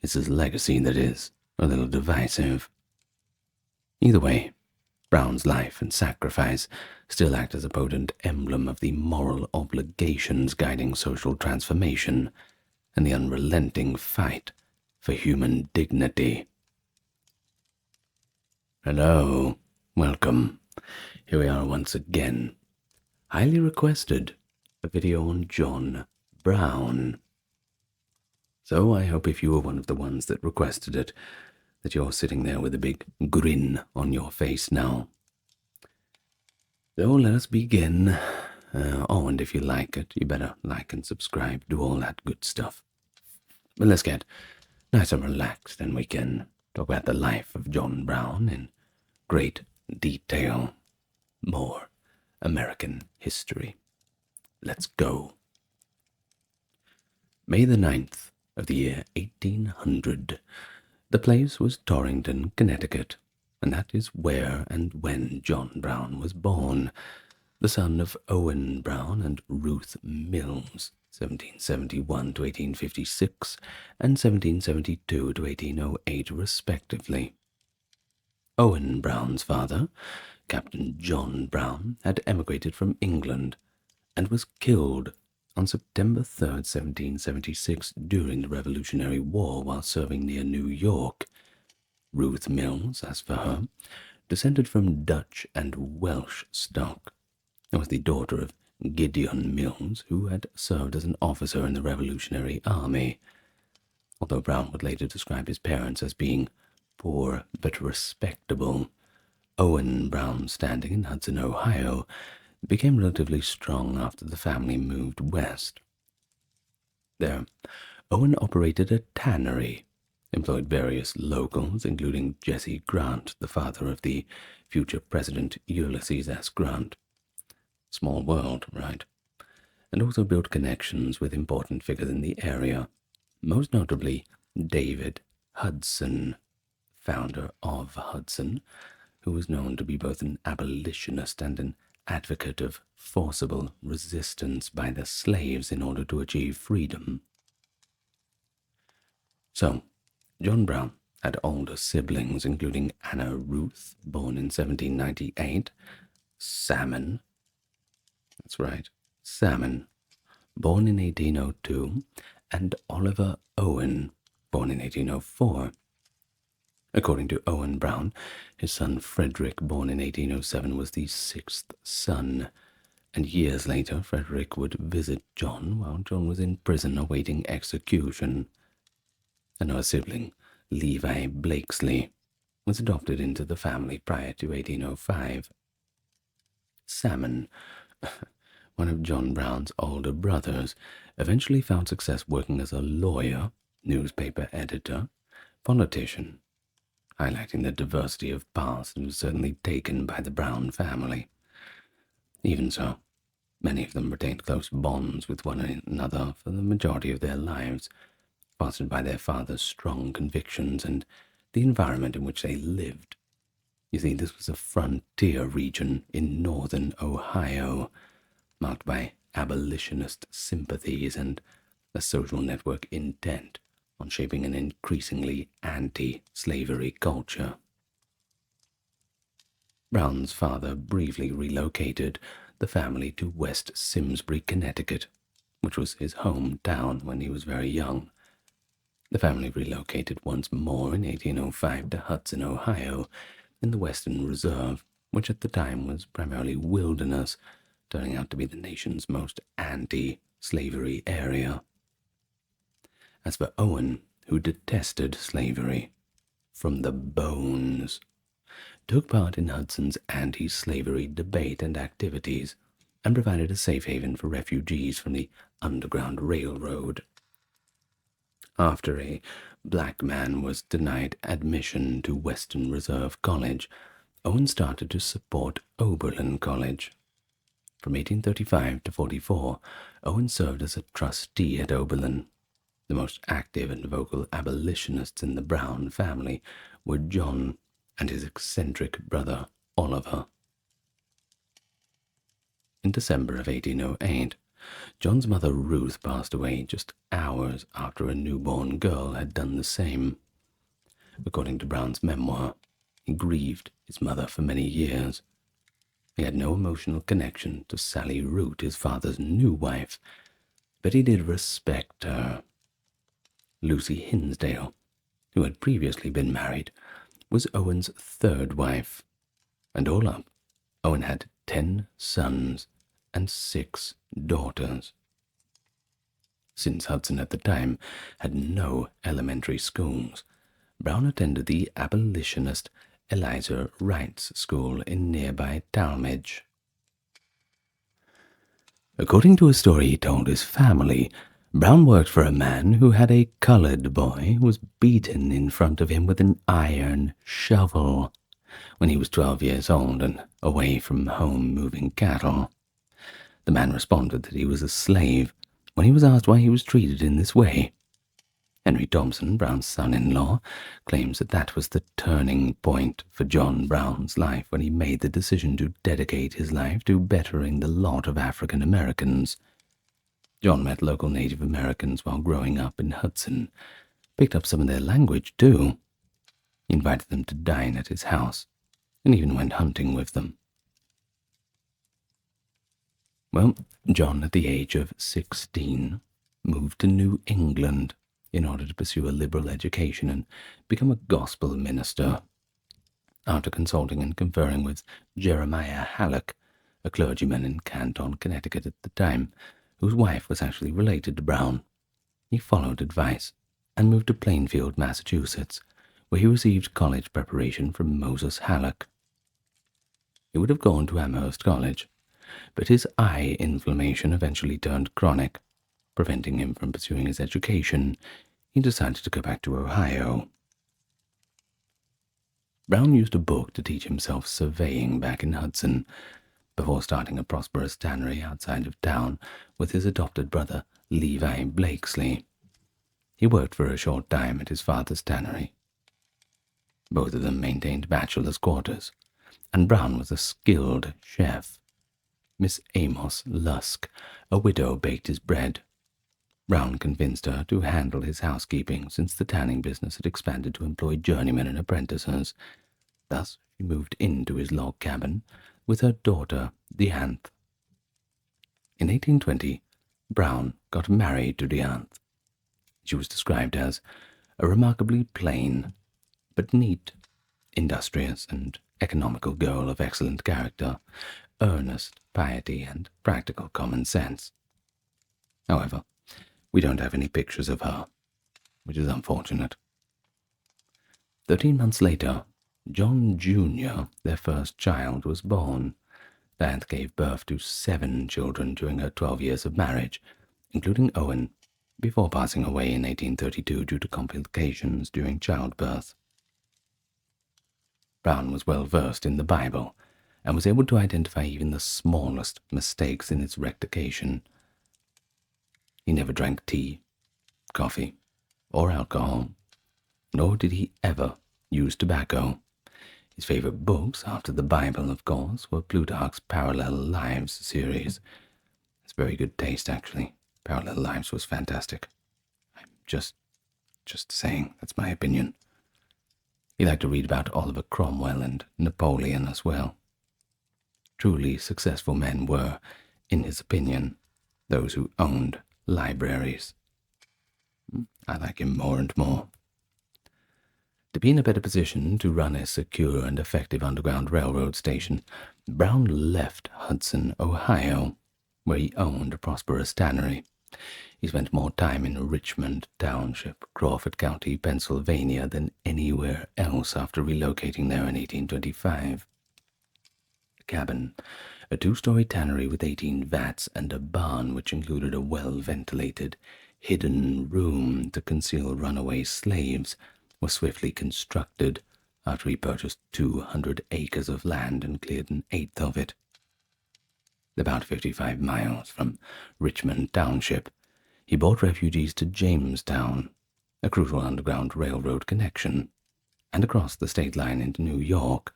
it's his legacy that is a little divisive. Either way, Brown's life and sacrifice still act as a potent emblem of the moral obligations guiding social transformation and the unrelenting fight for human dignity. Hello, welcome. Here we are once again. Highly requested, a video on John Brown. So I hope if you were one of the ones that requested it, that you're sitting there with a big grin on your face now. So let us begin. And if you like it, you better like and subscribe, do all that good stuff. But let's get nice and relaxed, and we can talk about the life of John Brown in great detail. More American history. Let's go. May the 9th of the year 1800. The place was Torrington, Connecticut, and that is where and when John Brown was born, the son of Owen Brown and Ruth Mills, 1771 to 1856, and 1772 to 1808, respectively. Owen Brown's father, Captain John Brown, had emigrated from England and was killed on September 3rd, 1776, during the Revolutionary War while serving near New York. Ruth Mills, as for her, descended from Dutch and Welsh stock, and was the daughter of Gideon Mills, who had served as an officer in the Revolutionary Army, although Brown would later describe his parents as being poor but respectable. Owen Brown's standing in Hudson, Ohio, became relatively strong after the family moved west. There, Owen operated a tannery, employed various locals, including Jesse Grant, the father of the future President Ulysses S. Grant. Small world, right? And also built connections with important figures in the area, most notably David Hudson, founder of Hudson, who was known to be both an abolitionist and an advocate of forcible resistance by the slaves in order to achieve freedom. So, John Brown had older siblings, including Anna Ruth, born in 1798, Salmon, that's right, Salmon, born in 1802, and Oliver Owen, born in 1804. According to Owen Brown, his son Frederick, born in 1807, was the sixth son, and years later Frederick would visit John while John was in prison awaiting execution. Another sibling, Levi Blakesley, was adopted into the family prior to 1805. Salmon, one of John Brown's older brothers, eventually found success working as a lawyer, newspaper editor, politician, highlighting the diversity of past and was certainly taken by the Brown family. Even so, many of them retained close bonds with one another for the majority of their lives, fostered by their father's strong convictions and the environment in which they lived. You see, this was a frontier region in northern Ohio, marked by abolitionist sympathies and a social network intent on shaping an increasingly anti-slavery culture. Brown's father briefly relocated the family to West Simsbury, Connecticut, which was his hometown when he was very young. The family relocated once more in 1805 to Hudson, Ohio, in the Western Reserve, which at the time was primarily wilderness, turning out to be the nation's most anti-slavery area. As for Owen, who detested slavery from the bones, took part in Hudson's anti-slavery debate and activities, and provided a safe haven for refugees from the Underground Railroad. After a black man was denied admission to Western Reserve College, Owen started to support Oberlin College. From 1835 to 44, Owen served as a trustee at Oberlin. The most active and vocal abolitionists in the Brown family were John and his eccentric brother Oliver. In December of 1808, John's mother Ruth passed away just hours after a newborn girl had done the same. According to Brown's memoir, he grieved his mother for many years. He had no emotional connection to Sally Root, his father's new wife, but he did respect her. Lucy Hinsdale, who had previously been married, was Owen's third wife, and all up, Owen had 10 sons and 6 daughters. Since Hudson at the time had no elementary schools, Brown attended the abolitionist Eliza Wright's school in nearby Talmadge. According to a story he told his family, Brown worked for a man who had a colored boy who was beaten in front of him with an iron shovel when he was 12 years old and away from home moving cattle. The man responded that he was a slave when he was asked why he was treated in this way. Henry Thompson, Brown's son-in-law, claims that that was the turning point for John Brown's life when he made the decision to dedicate his life to bettering the lot of African Americans. John met local Native Americans while growing up in Hudson, picked up some of their language too. He invited them to dine at his house, and even went hunting with them. Well, John, at the age of 16, moved to New England in order to pursue a liberal education and become a gospel minister. After consulting and conferring with Jeremiah Halleck, a clergyman in Canton, Connecticut at the time, whose wife was actually related to Brown, he followed advice and moved to Plainfield, Massachusetts, where he received college preparation from Moses Halleck. He would have gone to Immerse College, but his eye inflammation eventually turned chronic. Preventing him from pursuing his education, he decided to go back to Ohio. Brown used a book to teach himself surveying back in Hudson, before starting a prosperous tannery outside of town with his adopted brother Levi Blakesley. He worked for a short time at his father's tannery. Both of them maintained bachelor's quarters, and Brown was a skilled chef. Miss Amos Lusk, a widow, baked his bread. Brown convinced her to handle his housekeeping since the tanning business had expanded to employ journeymen and apprentices. Thus she moved into his log cabin with her daughter, Deanth. In 1820, Brown got married to Deanth. She was described as a remarkably plain, but neat, industrious, and economical girl of excellent character, earnest piety, and practical common sense. However, we don't have any pictures of her, which is unfortunate. 13 months later, John Jr., their first child, was born. Diantha gave birth to 7 children during her 12 years of marriage, including Owen, before passing away in 1832 due to complications during childbirth. Brown was well versed in the Bible and was able to identify even the smallest mistakes in its rectification. He never drank tea, coffee, or alcohol, nor did he ever use tobacco. His favorite books, after the Bible, of course, were Plutarch's Parallel Lives series. It's very good taste, actually. Parallel Lives was fantastic. I'm just saying, that's my opinion. He liked to read about Oliver Cromwell and Napoleon as well. Truly successful men were, in his opinion, those who owned libraries. I like him more and more. To be in a better position to run a secure and effective Underground Railroad station, Brown left Hudson, Ohio, where he owned a prosperous tannery. He spent more time in Richmond Township, Crawford County, Pennsylvania, than anywhere else after relocating there in 1825. A cabin, a two-story tannery with 18 vats, and a barn which included a well-ventilated, hidden room to conceal runaway slaves was swiftly constructed after he purchased 200 acres of land and cleared an eighth of it. About 55 miles from Richmond Township, he brought refugees to Jamestown, a crucial Underground Railroad connection, and across the state line into New York.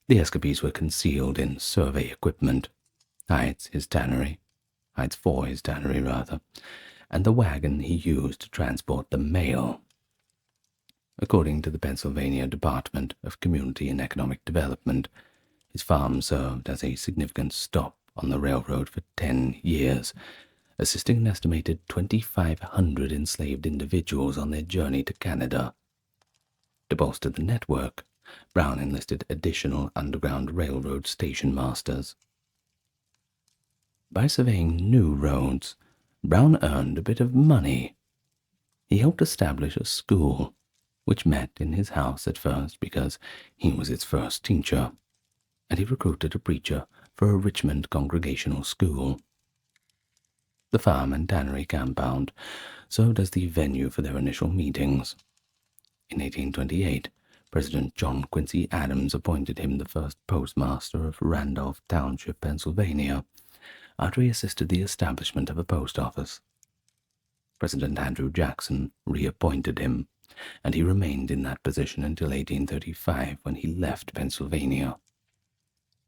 The escapees were concealed in survey equipment, hides for his tannery, and the wagon he used to transport the mail. According to the Pennsylvania Department of Community and Economic Development, his farm served as a significant stop on the railroad for 10 years, assisting an estimated 2,500 enslaved individuals on their journey to Canada. To bolster the network, Brown enlisted additional Underground Railroad station masters. By surveying new roads, Brown earned a bit of money. He helped establish a school, which met in his house at first because he was its first teacher, and he recruited a preacher for a Richmond Congregational School. The farm and tannery compound served as the venue for their initial meetings. In 1828, President John Quincy Adams appointed him the first postmaster of Randolph Township, Pennsylvania, after he assisted the establishment of a post office. President Andrew Jackson reappointed him, and he remained in that position until 1835, when he left Pennsylvania.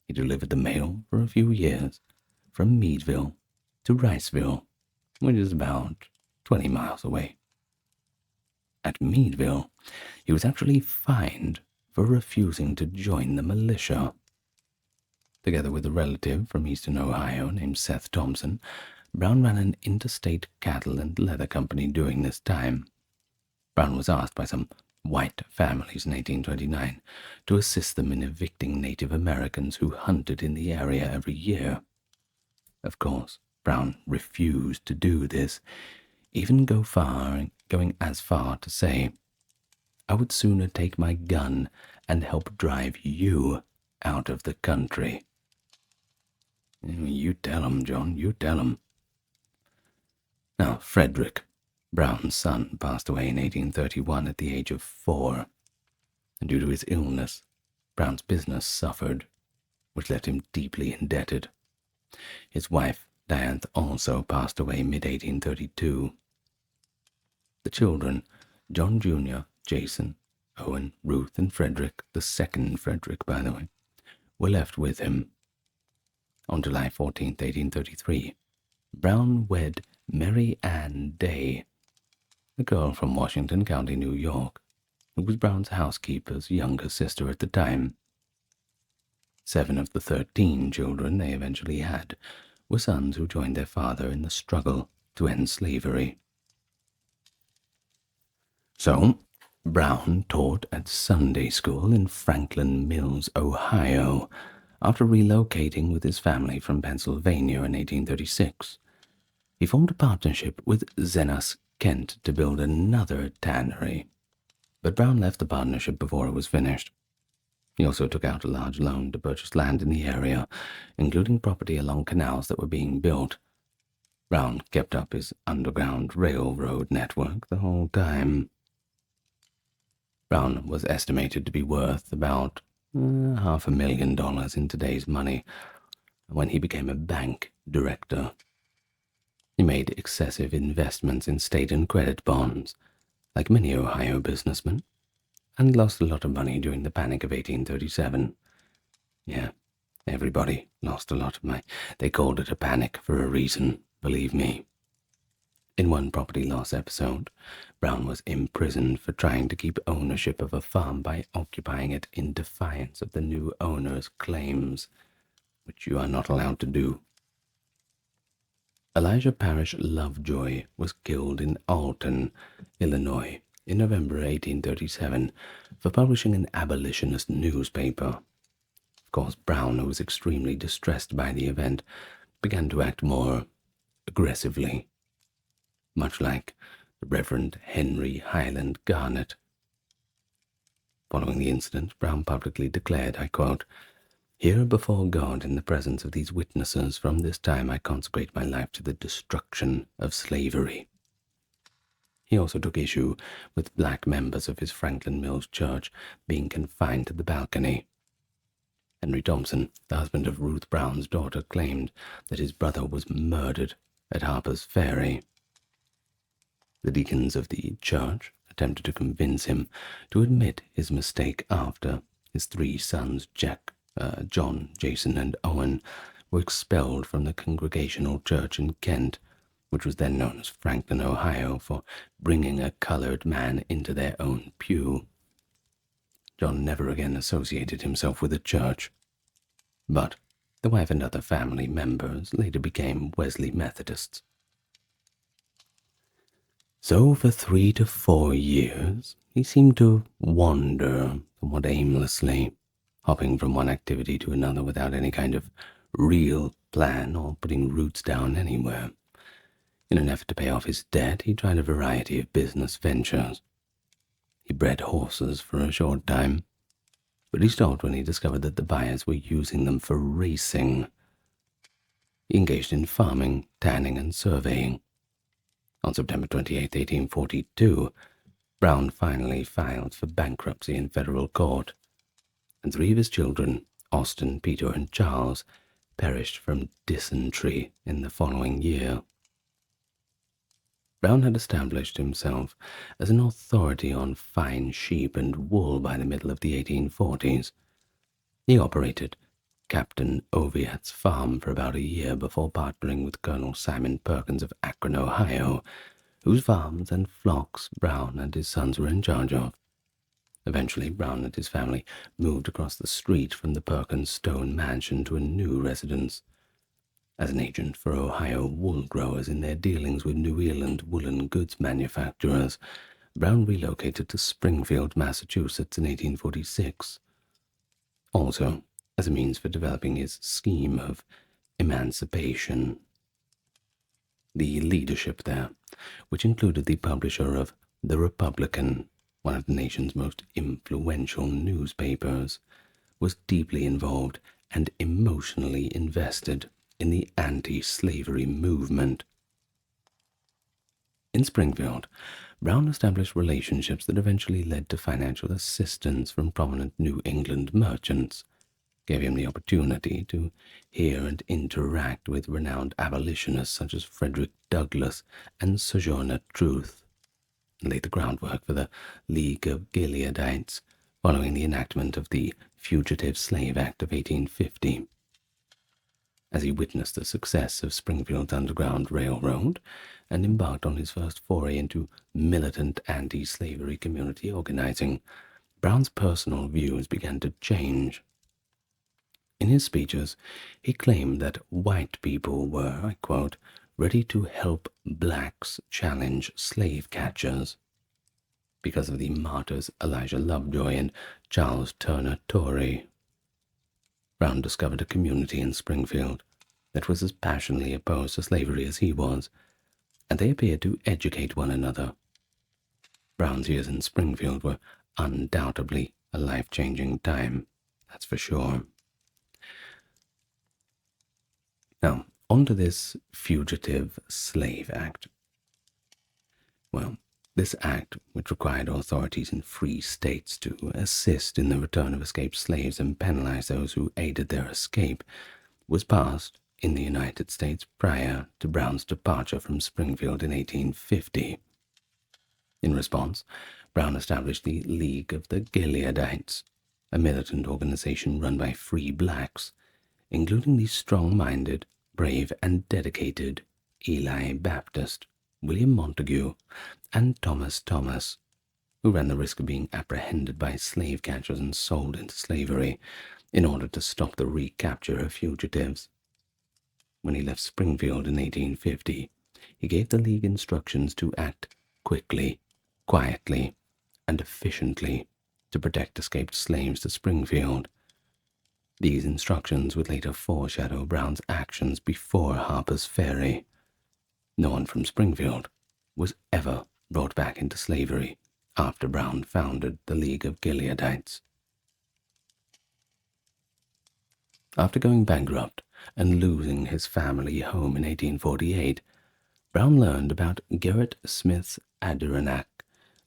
He delivered the mail for a few years, from Meadville to Riceville, which is about 20 miles away. At Meadville, he was actually fined for refusing to join the militia. Together with a relative from eastern Ohio named Seth Thompson, Brown ran an interstate cattle and leather company during this time. Brown was asked by some white families in 1829 to assist them in evicting Native Americans who hunted in the area every year. Of course, Brown refused to do this, even going as far to say, "I would sooner take my gun and help drive you out of the country." You tell 'em, John, you tell 'em. Now, Frederick, Brown's son, passed away in 1831 at the age of 4, and due to his illness, Brown's business suffered, which left him deeply indebted. His wife, Diantha, also passed away mid-1832. The children, John Jr., Jason, Owen, Ruth, and Frederick, the second Frederick, by the way, were left with him. On July 14, 1833, Brown wed Mary Ann Day, a girl from Washington County, New York, who was Brown's housekeeper's younger sister at the time. 7 of the 13 children they eventually had were sons who joined their father in the struggle to end slavery. So, Brown taught at Sunday school in Franklin Mills, Ohio, after relocating with his family from Pennsylvania in 1836. He formed a partnership with Zenas Kent to build another tannery, but Brown left the partnership before it was finished. He also took out a large loan to purchase land in the area, including property along canals that were being built. Brown kept up his Underground Railroad network the whole time. Brown was estimated to be worth about $500,000 in today's money when he became a bank director. He made excessive investments in state and credit bonds, like many Ohio businessmen, and lost a lot of money during the Panic of 1837. Yeah, everybody lost a lot of money. They called it a panic for a reason, believe me. In one property loss episode, Brown was imprisoned for trying to keep ownership of a farm by occupying it in defiance of the new owner's claims, which you are not allowed to do. Elijah Parrish Lovejoy was killed in Alton, Illinois, in November 1837 for publishing an abolitionist newspaper. Of course, Brown, who was extremely distressed by the event, began to act more aggressively, much like the Reverend Henry Highland Garnet. Following the incident, Brown publicly declared, I quote, "Here before God, in the presence of these witnesses, from this time I consecrate my life to the destruction of slavery." He also took issue with black members of his Franklin Mills church being confined to the balcony. Henry Thompson, the husband of Ruth Brown's daughter, claimed that his brother was murdered at Harper's Ferry. The deacons of the church attempted to convince him to admit his mistake after his three sons, John, Jason, and Owen, were expelled from the Congregational Church in Kent, which was then known as Franklin, Ohio, for bringing a colored man into their own pew. John never again associated himself with the church, but the wife and other family members later became Wesley Methodists. So for 3 to 4 years, he seemed to wander somewhat aimlessly, hopping from one activity to another without any kind of real plan or putting roots down anywhere. In an effort to pay off his debt, he tried a variety of business ventures. He bred horses for a short time, but he stopped when he discovered that the buyers were using them for racing. He engaged in farming, tanning, and surveying. On September 28, 1842, Brown finally filed for bankruptcy in federal court, and 3 of his children, Austin, Peter, and Charles, perished from dysentery in the following year. Brown had established himself as an authority on fine sheep and wool by the middle of the 1840s. He operated Captain Oviatt's farm for about a year before partnering with Colonel Simon Perkins of Akron, Ohio, whose farms and flocks Brown and his sons were in charge of. Eventually, Brown and his family moved across the street from the Perkins stone mansion to a new residence. As an agent for Ohio wool growers in their dealings with New England woolen goods manufacturers, Brown relocated to Springfield, Massachusetts in 1846. Also, as a means for developing his scheme of emancipation. The leadership there, which included the publisher of The Republican, one of the nation's most influential newspapers, was deeply involved and emotionally invested in the anti-slavery movement. In Springfield, Brown established relationships that eventually led to financial assistance from prominent New England merchants, gave him the opportunity to hear and interact with renowned abolitionists such as Frederick Douglass and Sojourner Truth, and laid the groundwork for the League of Gileadites following the enactment of the Fugitive Slave Act of 1850. As he witnessed the success of Springfield's Underground Railroad and embarked on his first foray into militant anti-slavery community organizing, Brown's personal views began to change. In his speeches, he claimed that white people were, I quote, ready to help blacks challenge slave catchers. Because of the martyrs Elijah Lovejoy and Charles Turner Torrey, Brown discovered a community in Springfield that was as passionately opposed to slavery as he was, and they appeared to educate one another. Brown's years in Springfield were undoubtedly a life-changing time, that's for sure. Now, on to this Fugitive Slave Act. Well, this act, which required authorities in free states to assist in the return of escaped slaves and penalize those who aided their escape, was passed in the United States prior to Brown's departure from Springfield in 1850. In response, Brown established the League of the Gileadites, a militant organization run by free blacks, including the strong-minded, brave, and dedicated Eli Baptist, William Montague, and Thomas, who ran the risk of being apprehended by slave catchers and sold into slavery in order to stop the recapture of fugitives. When he left Springfield in 1850, he gave the League instructions to act quickly, quietly, and efficiently to protect escaped slaves to Springfield. These instructions would later foreshadow Brown's actions before Harper's Ferry. No one from Springfield was ever brought back into slavery after Brown founded the League of Gileadites. After going bankrupt and losing his family home in 1848, Brown learned about Gerrit Smith's Adirondack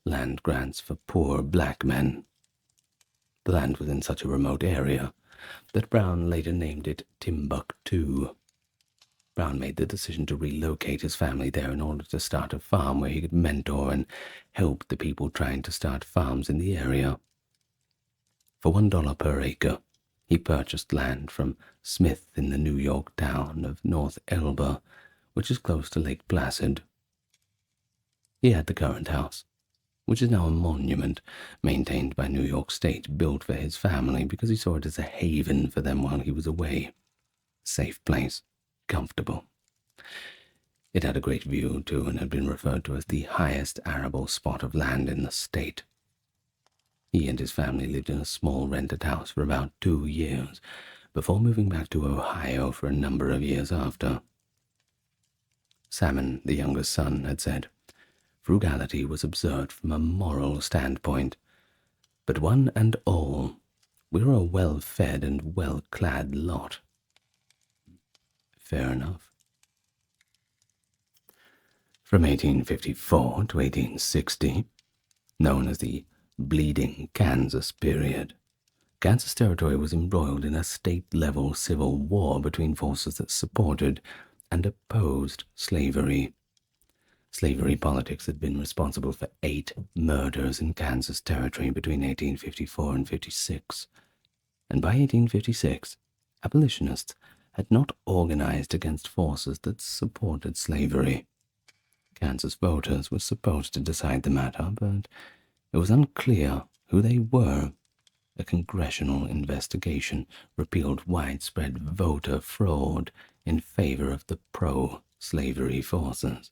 land grants for poor black men. The land was in such a remote area that Brown later named it Timbuktu. Brown made the decision to relocate his family there in order to start a farm where he could mentor and help the people trying to start farms in the area. For $1 per acre, he purchased land from Smith in the New York town of North Elba, which is close to Lake Placid. He had the current house, which is now a monument maintained by New York State, built for his family because he saw it as a haven for them while he was away. Safe place, comfortable. It had a great view, too, and had been referred to as the highest arable spot of land in the state. He and his family lived in a small rented house for about 2 years, before moving back to Ohio for a number of years after. Salmon, the youngest son, had said, "Frugality was absurd from a moral standpoint, but one and all, we were a well-fed and well-clad lot." Fair enough. From 1854 to 1860, known as the Bleeding Kansas period, Kansas Territory was embroiled in a state-level civil war between forces that supported and opposed slavery. Slavery politics had been responsible for 8 murders in Kansas Territory between 1854 and 56, and by 1856, abolitionists had not organized against forces that supported slavery. Kansas voters were supposed to decide the matter, but it was unclear who they were. A congressional investigation revealed widespread voter fraud in favor of the pro-slavery forces.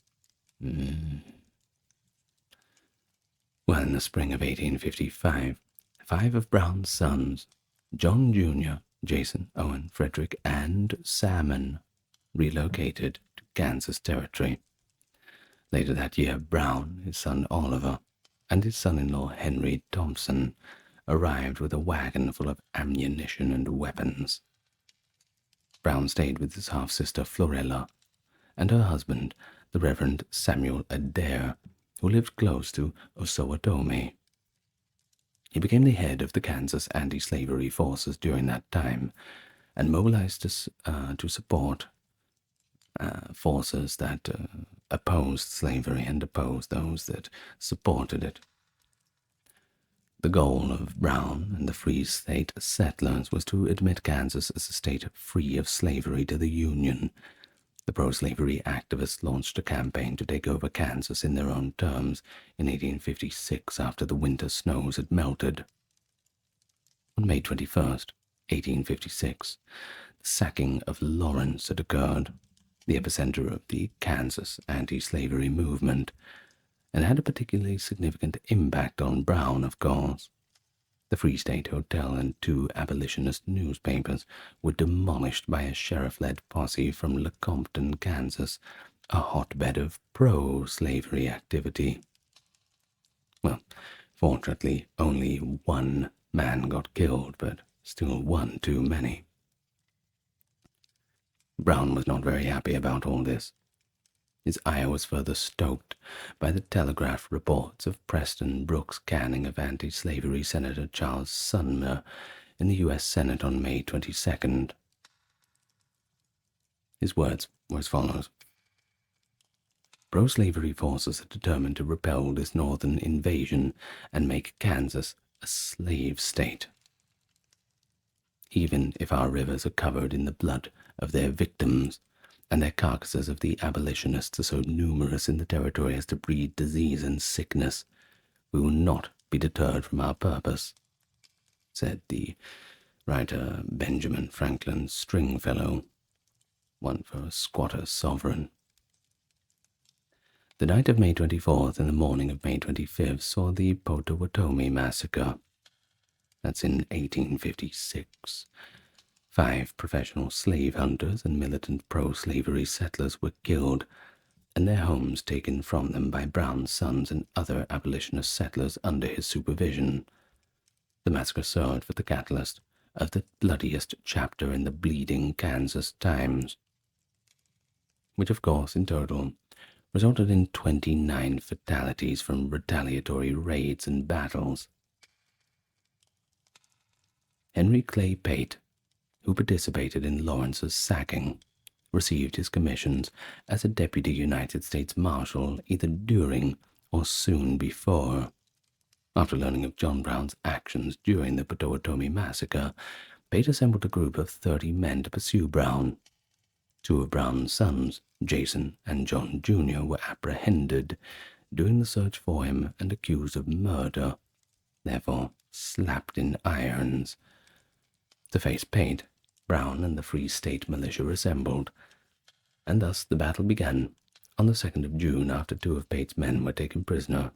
Well, in the spring of 1855, 5 of Brown's sons, John Jr., Jason, Owen, Frederick, and Salmon, relocated to Kansas Territory. Later that year, Brown, his son Oliver, and his son-in-law Henry Thompson arrived with a wagon full of ammunition and weapons. Brown stayed with his half-sister Florella and her husband, the Reverend Samuel Adair, who lived close to Osawatomie. He became the head of the Kansas anti-slavery forces during that time and mobilized to support forces that opposed slavery and opposed those that supported it. The goal of Brown and the Free State settlers was to admit Kansas as a state free of slavery to the Union. The pro-slavery activists launched a campaign to take over Kansas in their own terms in 1856 after the winter snows had melted. On May 21st, 1856, the sacking of Lawrence had occurred, the epicenter of the Kansas anti-slavery movement, and had a particularly significant impact on Brown, of course. The Free State Hotel and 2 abolitionist newspapers were demolished by a sheriff-led posse from Lecompton, Kansas, a hotbed of pro-slavery activity. Well, fortunately, only 1 man got killed, but still 1 too many. Brown was not very happy about all this. His ire was further stoked by the Telegraph reports of Preston Brooks' canning of anti-slavery Senator Charles Sumner in the U.S. Senate on May 22nd. His words were as follows: pro-slavery forces are determined to repel this northern invasion and make Kansas a slave state. Even if our rivers are covered in the blood of their victims, and their carcasses of the abolitionists are so numerous in the territory as to breed disease and sickness, we will not be deterred from our purpose, said the writer Benjamin Franklin Stringfellow, one for a squatter sovereign. The night of May 24th and the morning of May 25th saw the Potawatomi massacre. That's in 1856. 5 professional slave hunters and militant pro-slavery settlers were killed, and their homes taken from them by Brown's sons and other abolitionist settlers under his supervision. The massacre served for the catalyst of the bloodiest chapter in the bleeding Kansas Times, which of course in total resulted in 29 fatalities from retaliatory raids and battles. Henry Clay Pate, who participated in Lawrence's sacking, received his commissions as a deputy United States Marshal either during or soon before. After learning of John Brown's actions during the Potawatomi massacre, Pate assembled a group of 30 men to pursue Brown. 2 of Brown's sons, Jason and John Jr., were apprehended during the search for him and accused of murder, therefore slapped in irons. To face Pate, Brown and the Free State militia assembled, and thus the battle began on the 2nd of June after 2 of Pate's men were taken prisoner.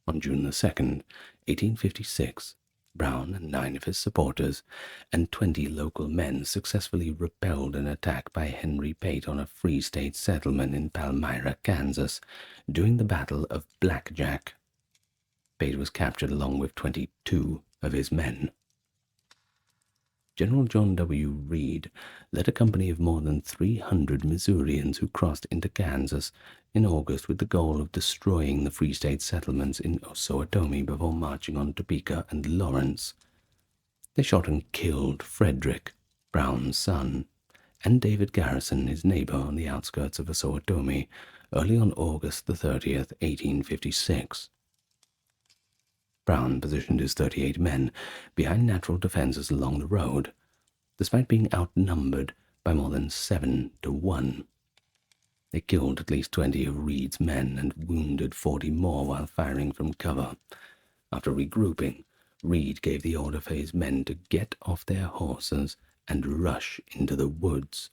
On June the 2nd, 1856, Brown and 9 of his supporters and 20 local men successfully repelled an attack by Henry Pate on a Free State settlement in Palmyra, Kansas, during the Battle of Blackjack. Pate was captured along with 22 of his men. General John W. Reed led a company of more than 300 Missourians who crossed into Kansas in August with the goal of destroying the Free State settlements in Osawatomie before marching on Topeka and Lawrence. They shot and killed Frederick, Brown's son, and David Garrison, his neighbor on the outskirts of Osawatomie, early on August the 30th, 1856. Brown positioned his 38 men behind natural defenses along the road, despite being outnumbered by more than 7 to 1. They killed at least 20 of Reed's men and wounded 40 more while firing from cover. After regrouping, Reed gave the order for his men to get off their horses and rush into the woods,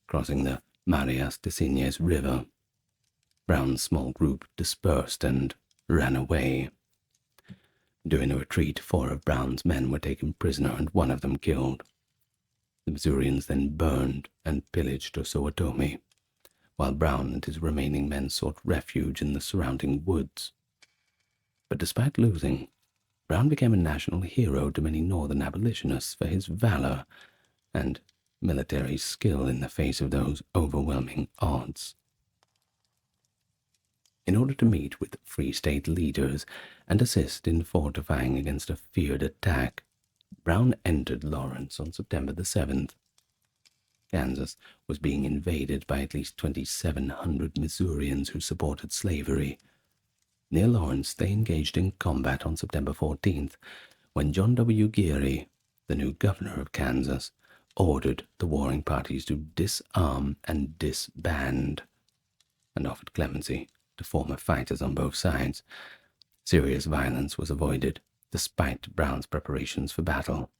crossing the Marias de Cines River. Brown's small group dispersed and ran away. During the retreat, 4 of Brown's men were taken prisoner and 1 of them killed. The Missourians then burned and pillaged Osawatomie, while Brown and his remaining men sought refuge in the surrounding woods. But despite losing, Brown became a national hero to many northern abolitionists for his valor and military skill in the face of those overwhelming odds. In order to meet with Free State leaders and assist in fortifying against a feared attack, Brown entered Lawrence on September the 7th. Kansas was being invaded by at least 2,700 Missourians who supported slavery. Near Lawrence, they engaged in combat on September 14th, when John W. Geary, the new governor of Kansas, ordered the warring parties to disarm and disband, and offered clemency to former fighters on both sides. Serious violence was avoided, despite Brown's preparations for battle.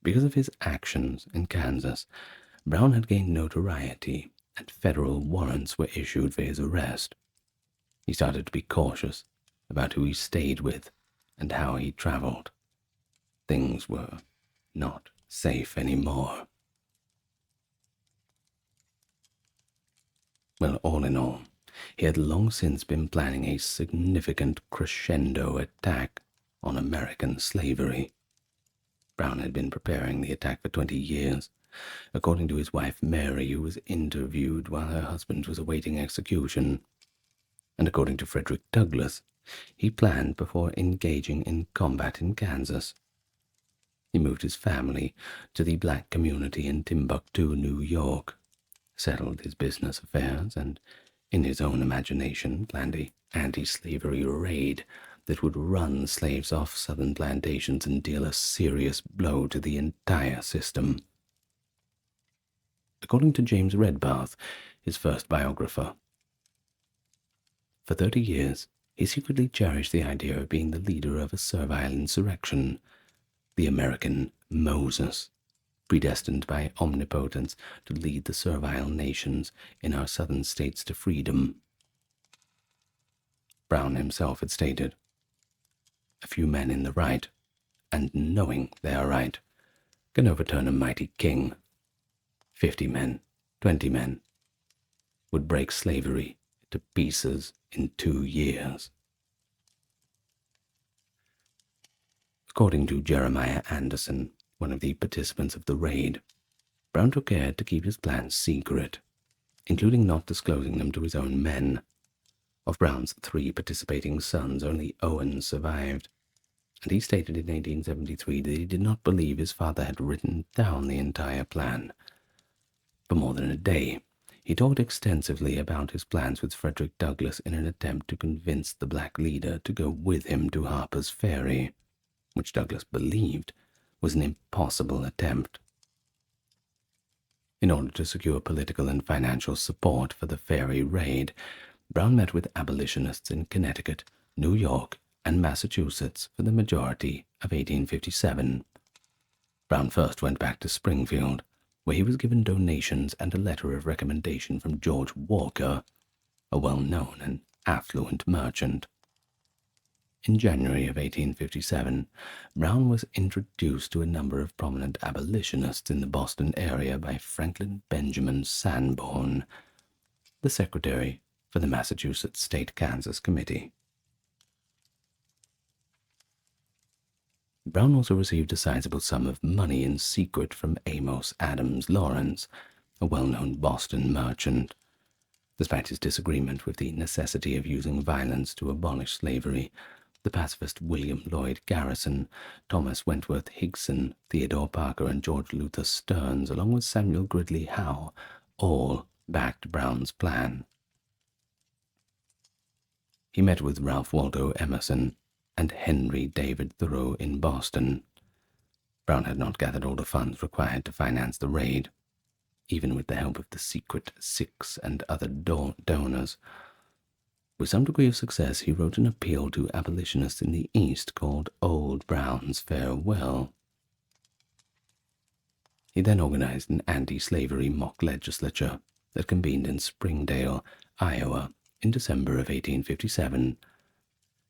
Because of his actions in Kansas, Brown had gained notoriety, and federal warrants were issued for his arrest. He started to be cautious about who he stayed with and how he traveled. Things were not safe anymore. Well, all in all, he had long since been planning a significant crescendo attack on American slavery. Brown had been preparing the attack for 20 years, according to his wife Mary, who was interviewed while her husband was awaiting execution. And according to Frederick Douglass, he planned before engaging in combat in Kansas. He moved his family to the black community in Timbuktu, New York, settled his business affairs and, in his own imagination, planned an anti-slavery raid that would run slaves off southern plantations and deal a serious blow to the entire system. According to James Redpath, his first biographer, for 30 years he secretly cherished the idea of being the leader of a servile insurrection, the American Moses, predestined by omnipotence to lead the servile nations in our southern states to freedom. Brown himself had stated, "A few men in the right, and knowing they are right, can overturn a mighty king. 50 men, 20 men, would break slavery to pieces in 2 years." According to Jeremiah Anderson, one of the participants of the raid, Brown took care to keep his plans secret, including not disclosing them to his own men. Of Brown's 3 participating sons, only Owen survived, and he stated in 1873 that he did not believe his father had written down the entire plan. For more than a day, he talked extensively about his plans with Frederick Douglass in an attempt to convince the black leader to go with him to Harper's Ferry, which Douglass believed was an impossible attempt. In order to secure political and financial support for the Ferry raid, Brown met with abolitionists in Connecticut, New York, and Massachusetts for the majority of 1857. Brown first went back to Springfield, where he was given donations and a letter of recommendation from George Walker, a well-known and affluent merchant. In January of 1857, Brown was introduced to a number of prominent abolitionists in the Boston area by Franklin Benjamin Sanborn, the secretary for the Massachusetts State Kansas Committee. Brown also received a sizable sum of money in secret from Amos Adams Lawrence, a well-known Boston merchant. Despite his disagreement with the necessity of using violence to abolish slavery, the pacifist William Lloyd Garrison, Thomas Wentworth Higson, Theodore Parker, and George Luther Stearns, along with Samuel Gridley Howe, all backed Brown's plan. He met with Ralph Waldo Emerson and Henry David Thoreau in Boston. Brown had not gathered all the funds required to finance the raid. Even with the help of the secret Six and other donors, with some degree of success, he wrote an appeal to abolitionists in the East called Old Brown's Farewell. He then organized an anti-slavery mock legislature that convened in Springdale, Iowa, in December of 1857.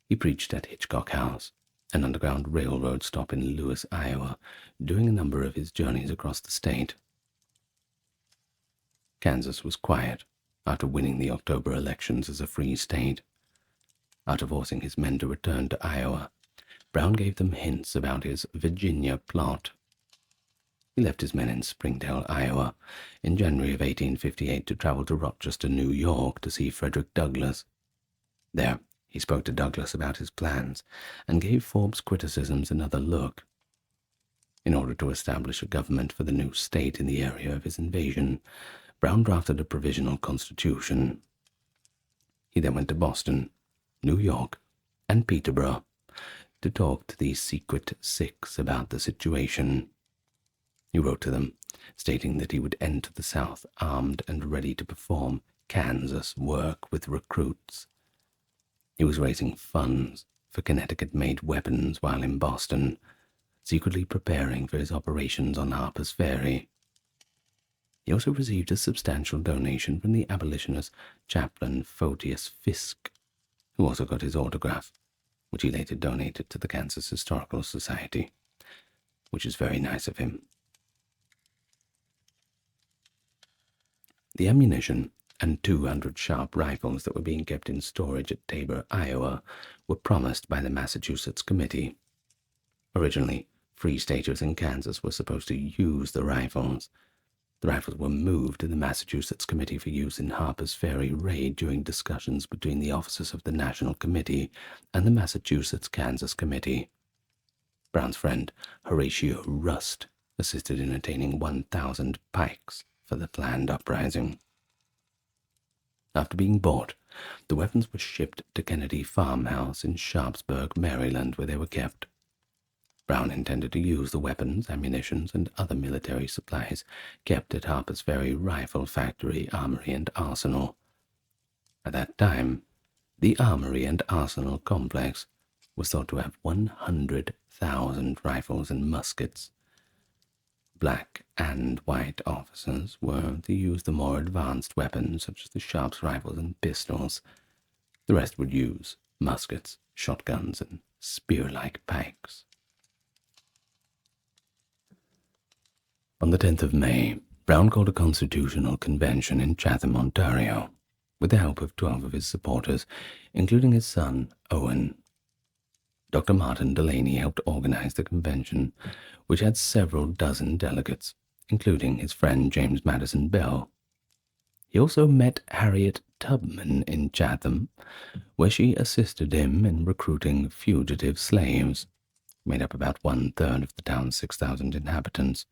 He preached at Hitchcock House, an underground railroad stop in Lewis, Iowa, during a number of his journeys across the state. Kansas was quiet after winning the October elections as a free state. After forcing his men to return to Iowa, Brown gave them hints about his Virginia plot. He left his men in Springdale, Iowa, in January of 1858 to travel to Rochester, New York, to see Frederick Douglass. There, he spoke to Douglass about his plans and gave Forbes' criticisms another look. In order to establish a government for the new state in the area of his invasion, Brown drafted a provisional constitution. He then went to Boston, New York, and Peterborough to talk to the secret Six about the situation. He wrote to them, stating that he would enter the South armed and ready to perform Kansas work with recruits. He was raising funds for Connecticut-made weapons while in Boston, secretly preparing for his operations on Harper's Ferry. He also received a substantial donation from the abolitionist chaplain Photius Fisk, who also got his autograph, which he later donated to the Kansas Historical Society, which is very nice of him. The ammunition and 200 sharp rifles that were being kept in storage at Tabor, Iowa, were promised by the Massachusetts Committee. Originally, free staters in Kansas were supposed to use the rifles. The rifles were moved to the Massachusetts Committee for use in Harper's Ferry raid during discussions between the officers of the National Committee and the Massachusetts-Kansas Committee. Brown's friend Horatio Rust assisted in attaining 1,000 pikes for the planned uprising. After being bought, the weapons were shipped to Kennedy Farmhouse in Sharpsburg, Maryland, where they were kept. Brown intended to use the weapons, ammunitions, and other military supplies kept at Harper's Ferry Rifle Factory, Armory, and Arsenal. At that time, the Armory and Arsenal complex was thought to have 100,000 rifles and muskets. Black and white officers were to use the more advanced weapons, such as the Sharps rifles and pistols. The rest would use muskets, shotguns, and spear-like pikes. On the 10th of May, Brown called a constitutional convention in Chatham, Ontario, with the help of 12 of his supporters, including his son, Owen. Dr. Martin Delaney helped organize the convention, which had several dozen delegates, including his friend James Madison Bell. He also met Harriet Tubman in Chatham, where she assisted him in recruiting fugitive slaves, made up about 1/3 of the town's 6,000 inhabitants.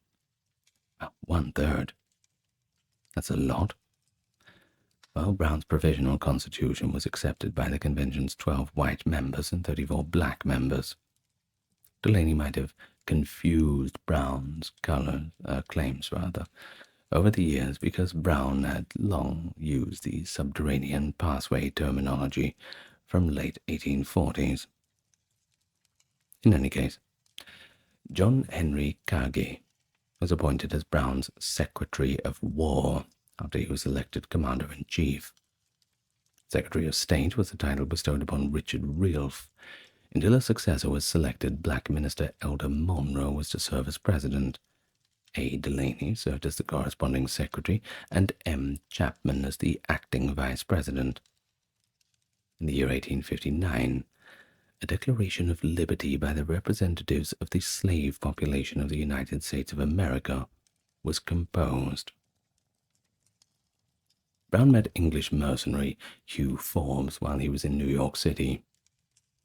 1/3. That's a lot. Well, Brown's provisional constitution was accepted by the convention's 12 white members and 34 black members. Delaney might have confused Brown's claims over the years, because Brown had long used the subterranean passway terminology from late 1840s. In any case, John Henry Cargay was appointed as Brown's Secretary of War after he was elected Commander-in-Chief. Secretary of State was the title bestowed upon Richard Realf. Until a successor was selected, Black Minister Elder Monroe was to serve as President. A. Delaney served as the corresponding secretary, and M. Chapman as the acting Vice President. In the year 1859, a Declaration of Liberty by the representatives of the slave population of the United States of America was composed. Brown met English mercenary Hugh Forbes while he was in New York City.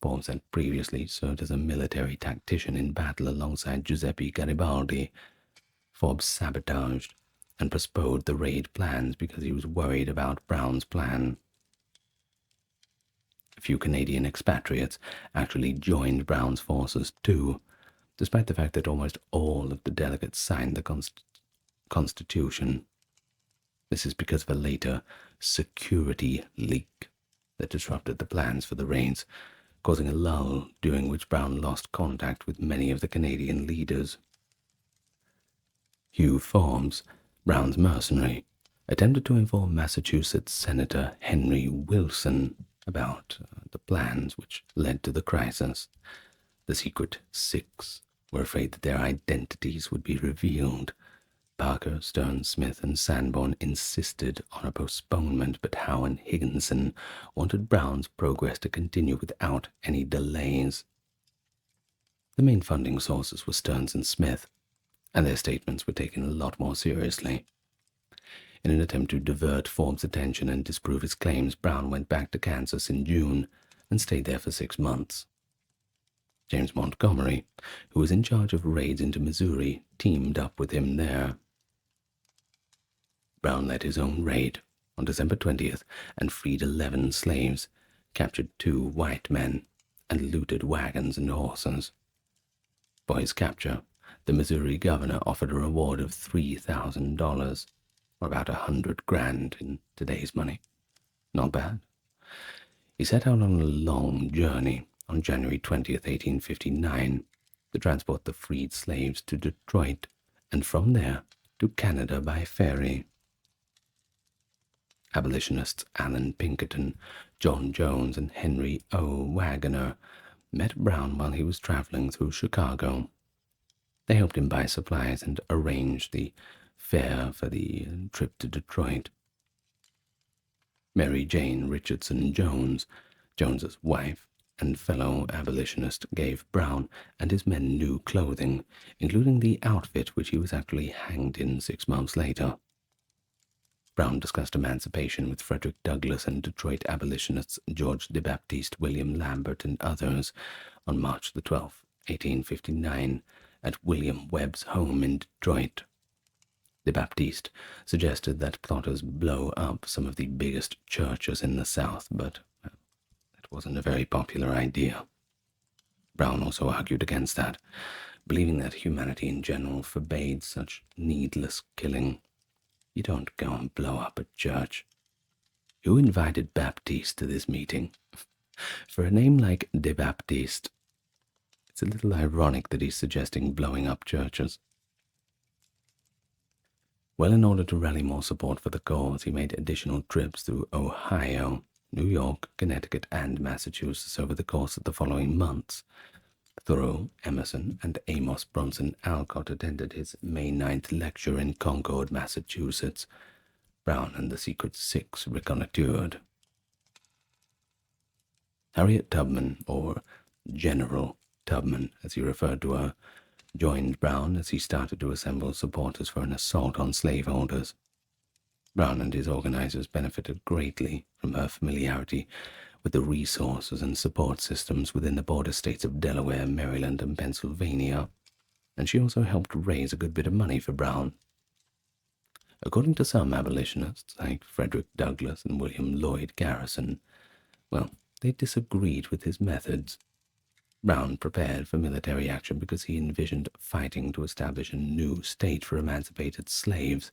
Forbes had previously served as a military tactician in battle alongside Giuseppe Garibaldi. Forbes sabotaged and postponed the raid plans because he was worried about Brown's plan. A few Canadian expatriates actually joined Brown's forces too, despite the fact that almost all of the delegates signed the Constitution. This is because of a later security leak that disrupted the plans for the raids, causing a lull during which Brown lost contact with many of the Canadian leaders. Hugh Forbes, Brown's mercenary, attempted to inform Massachusetts Senator Henry Wilson about the plans which led to the crisis. The Secret Six were afraid that their identities would be revealed. Parker, Stern, Smith, and Sanborn insisted on a postponement, but Howe and Higginson wanted Brown's progress to continue without any delays. The main funding sources were Stearns and Smith, and their statements were taken a lot more seriously. In an attempt to divert Forbes' attention and disprove his claims, Brown went back to Kansas in June and stayed there for 6 months. James Montgomery, who was in charge of raids into Missouri, teamed up with him there. Brown led his own raid on December 20th and freed 11 slaves, captured 2 white men, and looted wagons and horses. For his capture, the Missouri governor offered a reward of $3,000, or about $100,000 in today's money. Not bad. He set out on a long journey on January 20th, 1859, to transport the freed slaves to Detroit, and from there to Canada by ferry. Abolitionists Allan Pinkerton, John Jones, and Henry O. Wagoner met Brown while he was traveling through Chicago. They helped him buy supplies and arranged the fare for the trip to Detroit. Mary Jane Richardson Jones, Jones's wife and fellow abolitionist, gave Brown and his men new clothing, including the outfit which he was actually hanged in 6 months later. Brown discussed emancipation with Frederick Douglass and Detroit abolitionists George de Baptiste, William Lambert, and others on March the 12th, 1859, at William Webb's home in Detroit. The Baptiste suggested that plotters blow up some of the biggest churches in the South, but it wasn't a very popular idea. Brown also argued against that, believing that humanity in general forbade such needless killing. You don't go and blow up a church. Who invited Baptiste to this meeting? For a name like De Baptiste, it's a little ironic that he's suggesting blowing up churches. Well, in order to rally more support for the cause, he made additional trips through Ohio, New York, Connecticut, and Massachusetts over the course of the following months. Thoreau, Emerson, and Amos Bronson Alcott attended his May 9th lecture in Concord, Massachusetts. Brown and the Secret Six reconnoitred. Harriet Tubman, or General Tubman, as he referred to her, joined Brown as he started to assemble supporters for an assault on slaveholders. Brown and his organizers benefited greatly from her familiarity with the resources and support systems within the border states of Delaware, Maryland, and Pennsylvania, and she also helped raise a good bit of money for Brown. According to some abolitionists, like Frederick Douglass and William Lloyd Garrison, well, they disagreed with his methods. Brown prepared for military action because he envisioned fighting to establish a new state for emancipated slaves,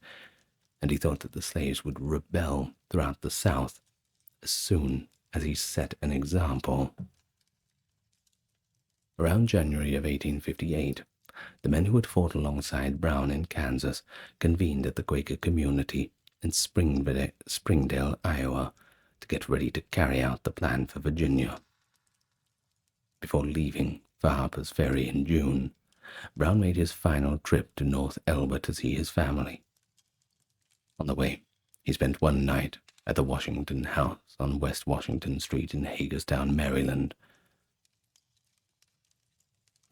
and he thought that the slaves would rebel throughout the South as soon as he set an example. Around January of 1858, the men who had fought alongside Brown in Kansas convened at the Quaker community in Springdale, Iowa, to get ready to carry out the plan for Virginia. Before leaving for Harper's Ferry in June, Brown made his final trip to North Elba to see his family. On the way, he spent one night at the Washington House on West Washington Street in Hagerstown, Maryland.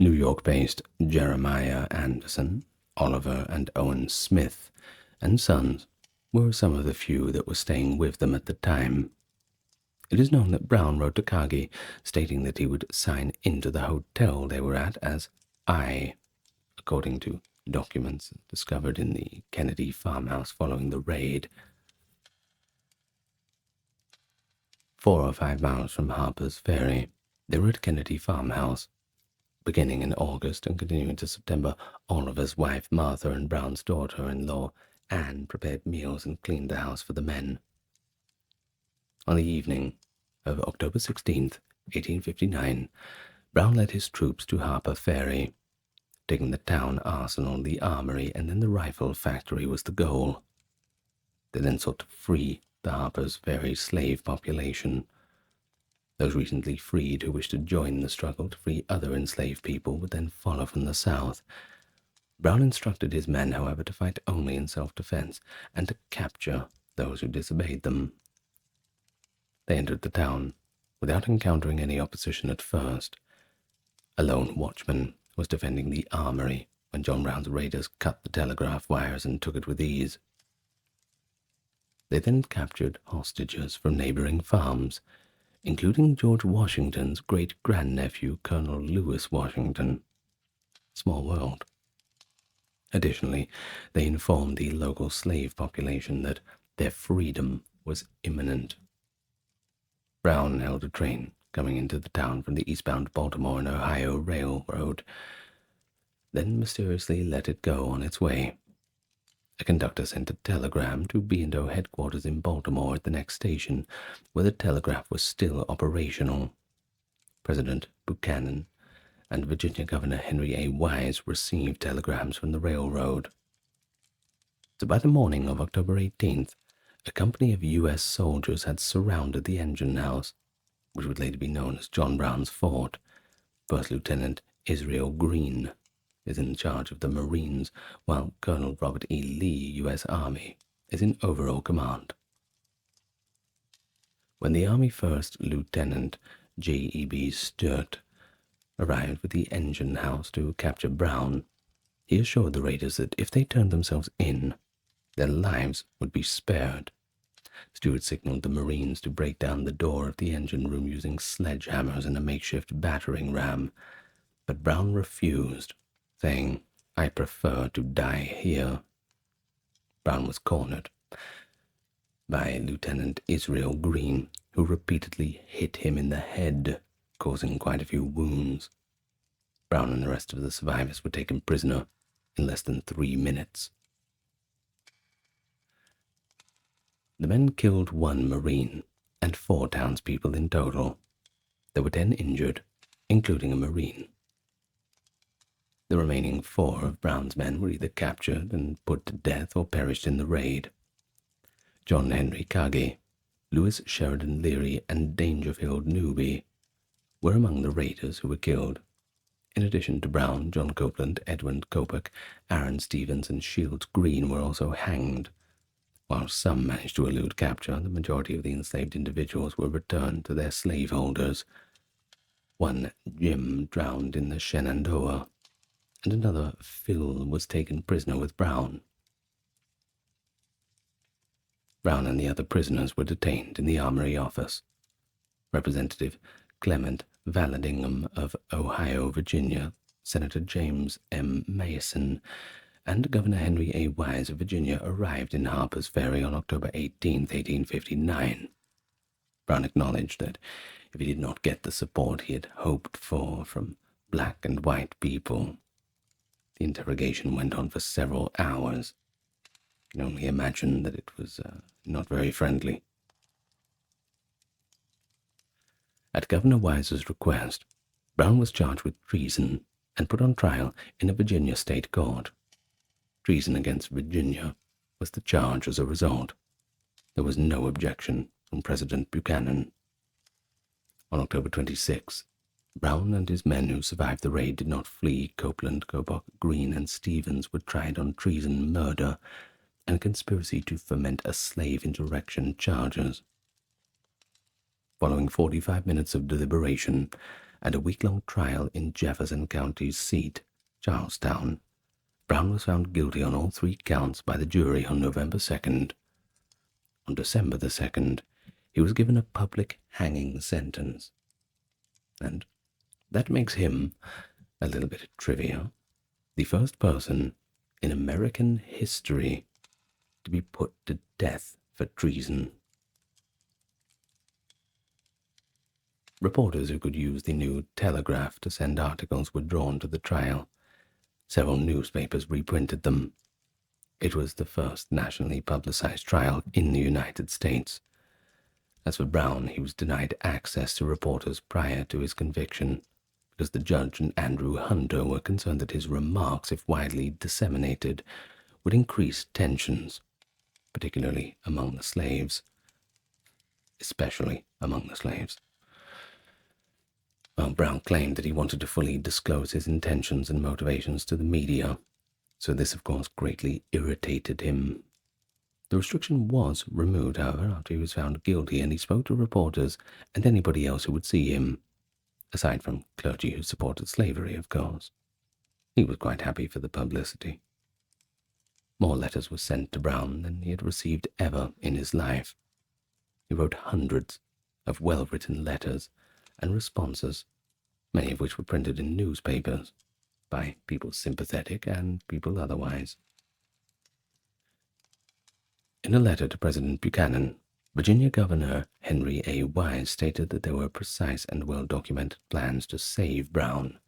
New York-based Jeremiah Anderson, Oliver and Owen Smith, and Sons were some of the few that were staying with them at the time. It is known that Brown wrote to Carnegie stating that he would sign into the hotel they were at as I, according to documents discovered in the Kennedy farmhouse following the raid. 4 or 5 miles from Harper's Ferry, they were at Kennedy farmhouse. Beginning in August and continuing to September, Oliver's wife Martha and Brown's daughter-in-law Anne prepared meals and cleaned the house for the men. On the evening of October 16th, 1859, Brown led his troops to Harper Ferry. Taking the town arsenal, the armory, and then the rifle factory was the goal. They then sought to free the Harper's Ferry slave population. Those recently freed who wished to join the struggle to free other enslaved people would then follow from the South. Brown instructed his men, however, to fight only in self-defense and to capture those who disobeyed them. They entered the town without encountering any opposition at first. A lone watchman was defending the armory when John Brown's raiders cut the telegraph wires and took it with ease. They then captured hostages from neighboring farms, including George Washington's great-grandnephew, Colonel Lewis Washington. Small world. Additionally, they informed the local slave population that their freedom was imminent. Brown held a train coming into the town from the eastbound Baltimore and Ohio Railroad, then mysteriously let it go on its way. A conductor sent a telegram to B&O headquarters in Baltimore at the next station, where the telegraph was still operational. President Buchanan and Virginia Governor Henry A. Wise received telegrams from the railroad. So by the morning of October 18th, a company of U.S. soldiers had surrounded the engine house, which would later be known as John Brown's Fort. First Lieutenant Israel Green is in charge of the Marines, while Colonel Robert E. Lee, U.S. Army, is in overall command. When the Army First Lieutenant J.E.B. Sturt arrived with the engine house to capture Brown, he assured the raiders that if they turned themselves in, their lives would be spared. Stewart signaled the Marines to break down the door of the engine room using sledgehammers and a makeshift battering ram, but Brown refused, saying, "I prefer to die here." Brown was cornered by Lieutenant Israel Green, who repeatedly hit him in the head, causing quite a few wounds. Brown and the rest of the survivors were taken prisoner in less than 3 minutes. The men killed 1 Marine and 4 townspeople in total. There were 10 injured, including a Marine. The remaining 4 of Brown's men were either captured and put to death or perished in the raid. John Henry Kagi, Lewis Sheridan Leary, and Dangerfield Newby were among the raiders who were killed. In addition to Brown, John Copeland, Edwin Copac, Aaron Stevens, and Shields Green were also hanged. While some managed to elude capture, the majority of the enslaved individuals were returned to their slaveholders. 1 Jim drowned in the Shenandoah, and another Phil was taken prisoner with Brown. Brown and the other prisoners were detained in the Armory office. Representative Clement Vallandigham of Ohio, Virginia, Senator James M. Mason, and Governor Henry A. Wise of Virginia arrived in Harper's Ferry on October 18, 1859. Brown acknowledged that if he did not get the support he had hoped for from black and white people, the interrogation went on for several hours. You can only imagine that it was not very friendly. At Governor Wise's request, Brown was charged with treason and put on trial in a Virginia state court. Treason against Virginia was the charge as a result. There was no objection from President Buchanan. On October 26, Brown and his men who survived the raid did not flee. Copeland, Copac, Green, and Stevens were tried on treason, murder, and conspiracy to foment a slave insurrection charges. Following 45 minutes of deliberation and a week-long trial in Jefferson County's seat, Charlestown, Brown was found guilty on all 3 counts by the jury on November 2nd. On December the 2nd, he was given a public hanging sentence. And that makes him, a little bit of trivia, the first person in American history to be put to death for treason. Reporters who could use the new telegraph to send articles were drawn to the trial. Several newspapers reprinted them. It was the first nationally publicized trial in the United States. As for Brown, he was denied access to reporters prior to his conviction, because the judge and Andrew Hunter were concerned that his remarks, if widely disseminated, would increase tensions, particularly among the slaves. Especially among the slaves. Well, Brown claimed that he wanted to fully disclose his intentions and motivations to the media, so this, of course, greatly irritated him. The restriction was removed, however, after he was found guilty, and he spoke to reporters and anybody else who would see him, aside from clergy who supported slavery, of course. He was quite happy for the publicity. More letters were sent to Brown than he had received ever in his life. He wrote hundreds of well-written letters and responses, many of which were printed in newspapers by people sympathetic and people otherwise. In a letter to President Buchanan, Virginia Governor Henry A. Wise stated that there were precise and well-documented plans to save Brown.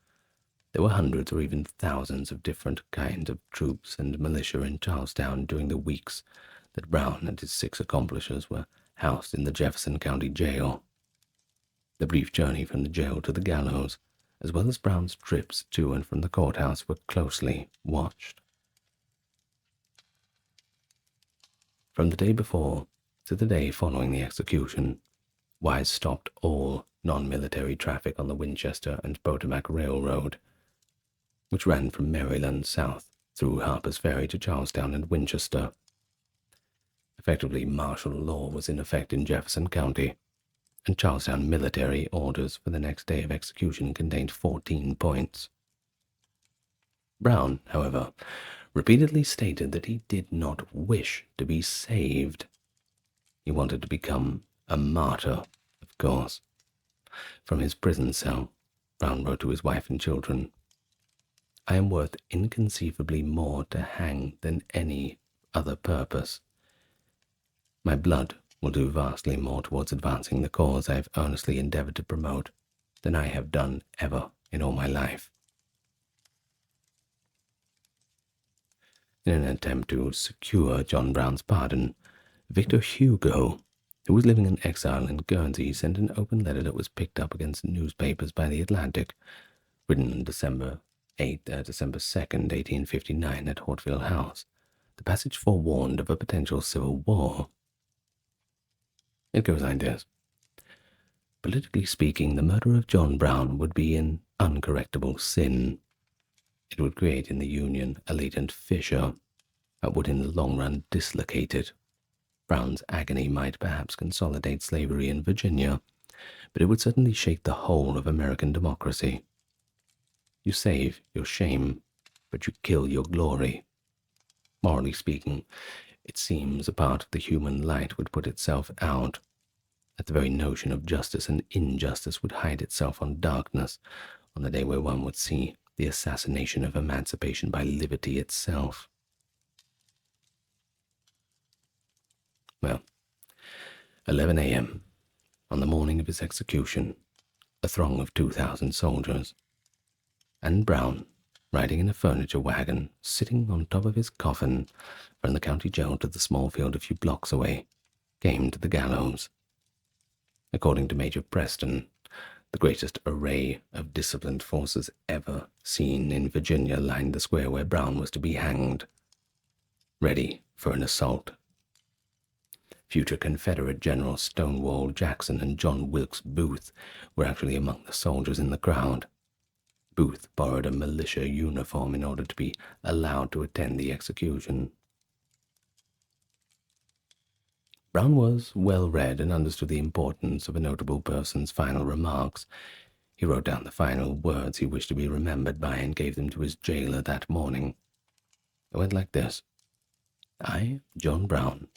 There were hundreds or even thousands of different kinds of troops and militia in Charlestown during the weeks that Brown and his 6 accomplices were housed in the Jefferson County Jail. The brief journey from the jail to the gallows, as well as Brown's trips to and from the courthouse, were closely watched. From the day before to the day following the execution, Wise stopped all non-military traffic on the Winchester and Potomac Railroad, which ran from Maryland south through Harper's Ferry to Charlestown and Winchester. Effectively, martial law was in effect in Jefferson County, and Charlestown military orders for the next day of execution contained 14 points. Brown, however, repeatedly stated that he did not wish to be saved. He wanted to become a martyr, of course. From his prison cell, Brown wrote to his wife and children, "I am worth inconceivably more to hang than any other purpose. My blood will do vastly more towards advancing the cause I have earnestly endeavored to promote than I have done ever in all my life. In an attempt to secure John Brown's pardon, Victor Hugo, who was living in exile in Guernsey, sent an open letter that was picked up against newspapers by the Atlantic, written on December 2nd, 1859, at Hauteville House. The passage forewarned of a potential civil war. It goes like this. Politically speaking, the murder of John Brown would be an uncorrectable sin. It would create in the Union a latent fissure that would in the long run dislocate it. Brown's agony might perhaps consolidate slavery in Virginia, but it would certainly shake the whole of American democracy. You save your shame, but you kill your glory. Morally speaking, it seems a part of the human light would put itself out, that the very notion of justice and injustice would hide itself on darkness, on the day where one would see the assassination of emancipation by liberty itself. Well, 11 a.m., on the morning of his execution, a throng of 2,000 soldiers, and Brown, riding in a furniture wagon, sitting on top of his coffin from the county jail to the small field a few blocks away, came to the gallows. According to Major Preston, the greatest array of disciplined forces ever seen in Virginia lined the square where Brown was to be hanged, ready for an assault. Future Confederate Generals Stonewall Jackson and John Wilkes Booth were actually among the soldiers in the crowd. Booth borrowed a militia uniform in order to be allowed to attend the execution. Brown was well read and understood the importance of a notable person's final remarks. He wrote down the final words he wished to be remembered by and gave them to his jailer that morning. It went like this. I, John Brown,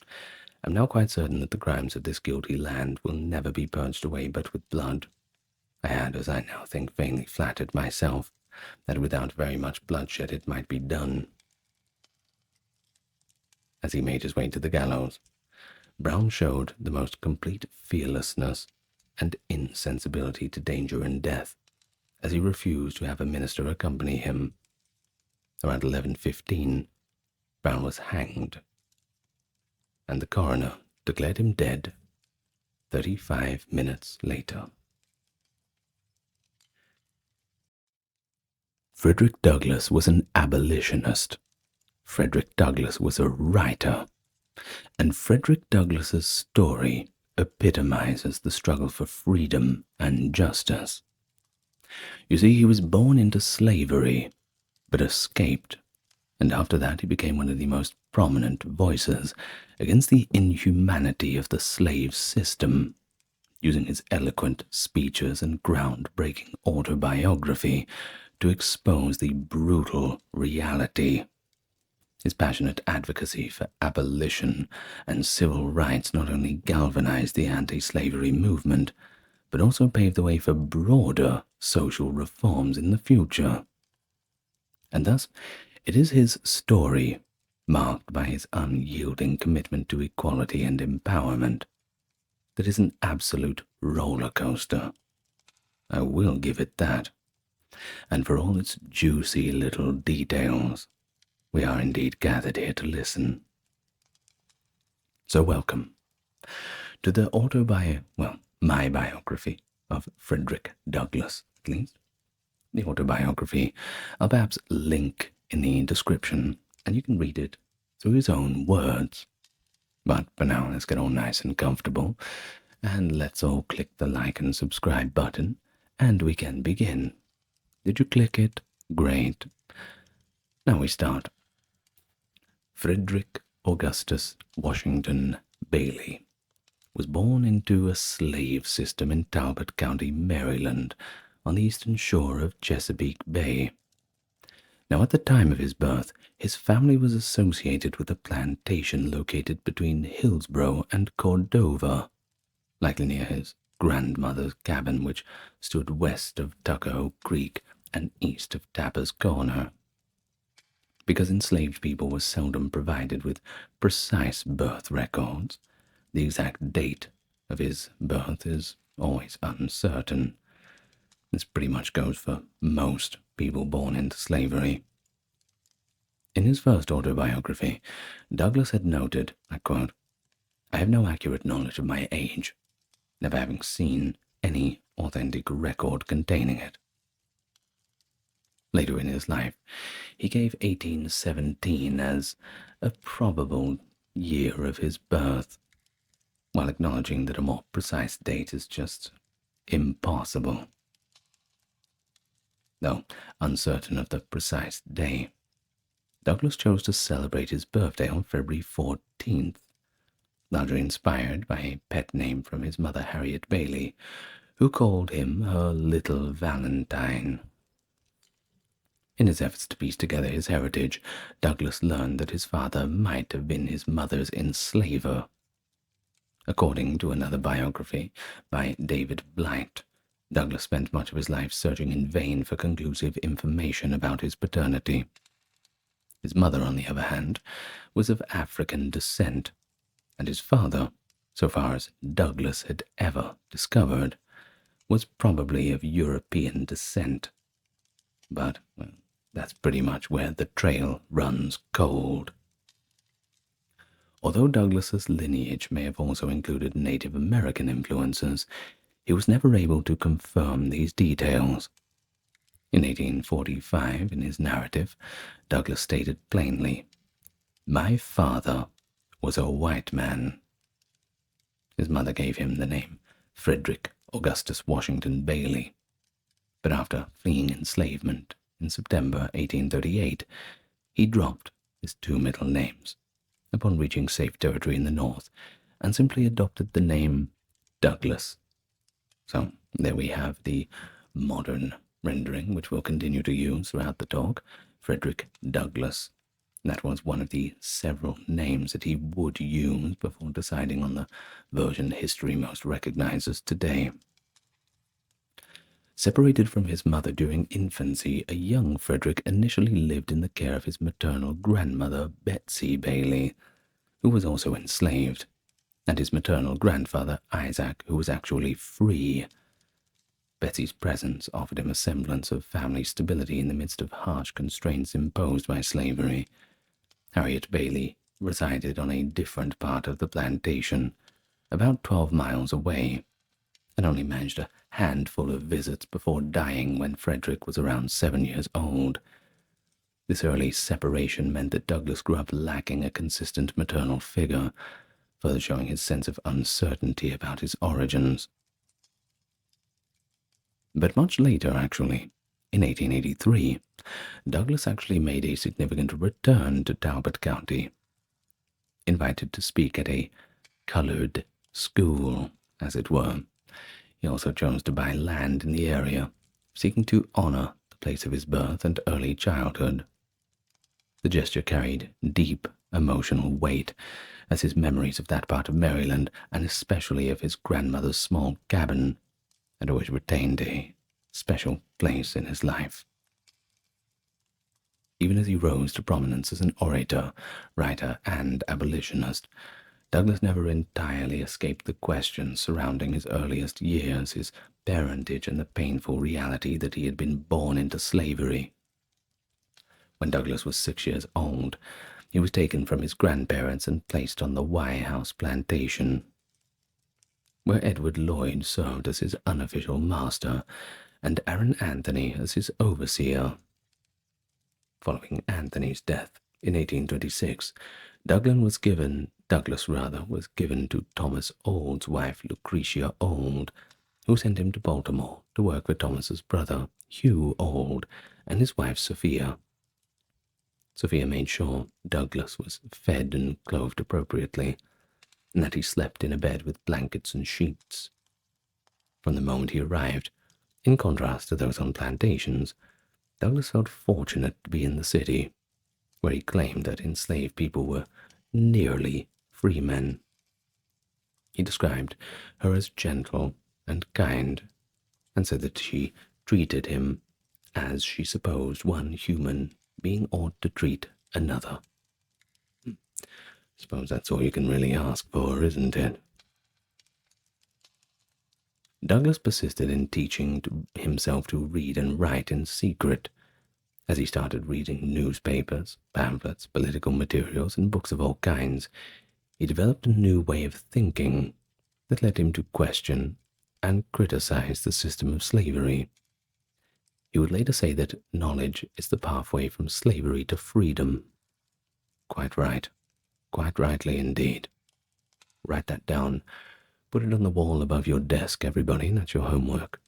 am now quite certain that the crimes of this guilty land will never be purged away but with blood. I had, as I now think, vainly flattered myself that without very much bloodshed it might be done. As he made his way to the gallows, Brown showed the most complete fearlessness and insensibility to danger and death, as he refused to have a minister accompany him. Around 11:15, Brown was hanged, and the coroner declared him dead 35 minutes later. Frederick Douglass was an abolitionist. Frederick Douglass was a writer. And Frederick Douglass's story epitomizes the struggle for freedom and justice. You see, he was born into slavery, but escaped, and after that he became one of the most prominent voices against the inhumanity of the slave system, using his eloquent speeches and groundbreaking autobiography to expose the brutal reality. His passionate advocacy for abolition and civil rights not only galvanized the anti-slavery movement, but also paved the way for broader social reforms in the future. And thus, it is his story, marked by his unyielding commitment to equality and empowerment, that is an absolute roller coaster. I will give it that. And for all its juicy little details, we are indeed gathered here to listen. So welcome to the my biography of Frederick Douglass, at least. The autobiography I'll perhaps link in the description, and you can read it through his own words. But for now, let's get all nice and comfortable, and let's all click the like and subscribe button, and we can begin. Did you click it? Great. Now we start. Frederick Augustus Washington Bailey was born into a slave system in Talbot County, Maryland, on the eastern shore of Chesapeake Bay. Now, at the time of his birth, his family was associated with a plantation located between Hillsborough and Cordova, likely near his grandmother's cabin, which stood west of Tuckahoe Creek and east of Tapper's Corner. Because enslaved people were seldom provided with precise birth records, the exact date of his birth is always uncertain. This pretty much goes for most people born into slavery. In his first autobiography, Douglass had noted, I quote, "I have no accurate knowledge of my age, never having seen any authentic record containing it." Later in his life, he gave 1817 as a probable year of his birth, while acknowledging that a more precise date is just impossible. Though uncertain of the precise day, Douglass chose to celebrate his birthday on February 14th, largely inspired by a pet name from his mother Harriet Bailey, who called him her Little Valentine. In his efforts to piece together his heritage, Douglass learned that his father might have been his mother's enslaver. According to another biography by David Blight, Douglass spent much of his life searching in vain for conclusive information about his paternity. His mother, on the other hand, was of African descent, and his father, so far as Douglass had ever discovered, was probably of European descent. But, well, that's pretty much where the trail runs cold. Although Douglass's lineage may have also included Native American influences, he was never able to confirm these details. In 1845, in his narrative, Douglass stated plainly, "My father was a white man." His mother gave him the name Frederick Augustus Washington Bailey, but after fleeing enslavement in September 1838, he dropped his two middle names upon reaching safe territory in the North and simply adopted the name Douglass. So there we have the modern rendering, which we'll continue to use throughout the talk, Frederick Douglass. That was one of the several names that he would use before deciding on the version history most recognizes today. Separated from his mother during infancy, a young Frederick initially lived in the care of his maternal grandmother, Betsy Bailey, who was also enslaved, and his maternal grandfather, Isaac, who was actually free. Betsy's presence offered him a semblance of family stability in the midst of harsh constraints imposed by slavery. Harriet Bailey resided on a different part of the plantation, about 12 miles away, and only managed a handful of visits before dying when Frederick was around 7 years old. This early separation meant that Douglass grew up lacking a consistent maternal figure, further showing his sense of uncertainty about his origins. But much later, actually, in 1883, Douglass actually made a significant return to Talbot County. Invited to speak at a colored school, as it were, he also chose to buy land in the area, seeking to honor the place of his birth and early childhood. The gesture carried deep emotional weight, as his memories of that part of Maryland, and especially of his grandmother's small cabin, had always retained a special place in his life. Even as he rose to prominence as an orator, writer, and abolitionist, Douglass never entirely escaped the questions surrounding his earliest years, his parentage, and the painful reality that he had been born into slavery. When Douglass was 6 years old, he was taken from his grandparents and placed on the Wye House plantation, where Edward Lloyd served as his unofficial master and Aaron Anthony as his overseer. Following Anthony's death in 1826, Douglass was given to Thomas Ould's wife, Lucretia Ould, who sent him to Baltimore to work for Thomas's brother, Hugh Ould, and his wife, Sophia. Sophia made sure Douglass was fed and clothed appropriately, and that he slept in a bed with blankets and sheets. From the moment he arrived, in contrast to those on plantations, Douglass felt fortunate to be in the city, where he claimed that enslaved people were nearly free men. He described her as gentle and kind, and said that she treated him as she supposed one human being ought to treat another. Suppose that's all you can really ask for, isn't it? Douglass persisted in teaching himself to read and write in secret. As he started reading newspapers, pamphlets, political materials, and books of all kinds, he developed a new way of thinking that led him to question and criticize the system of slavery. He would later say that knowledge is the pathway from slavery to freedom. Quite right. Quite rightly indeed. Write that down. Put it on the wall above your desk, everybody. That's your homework.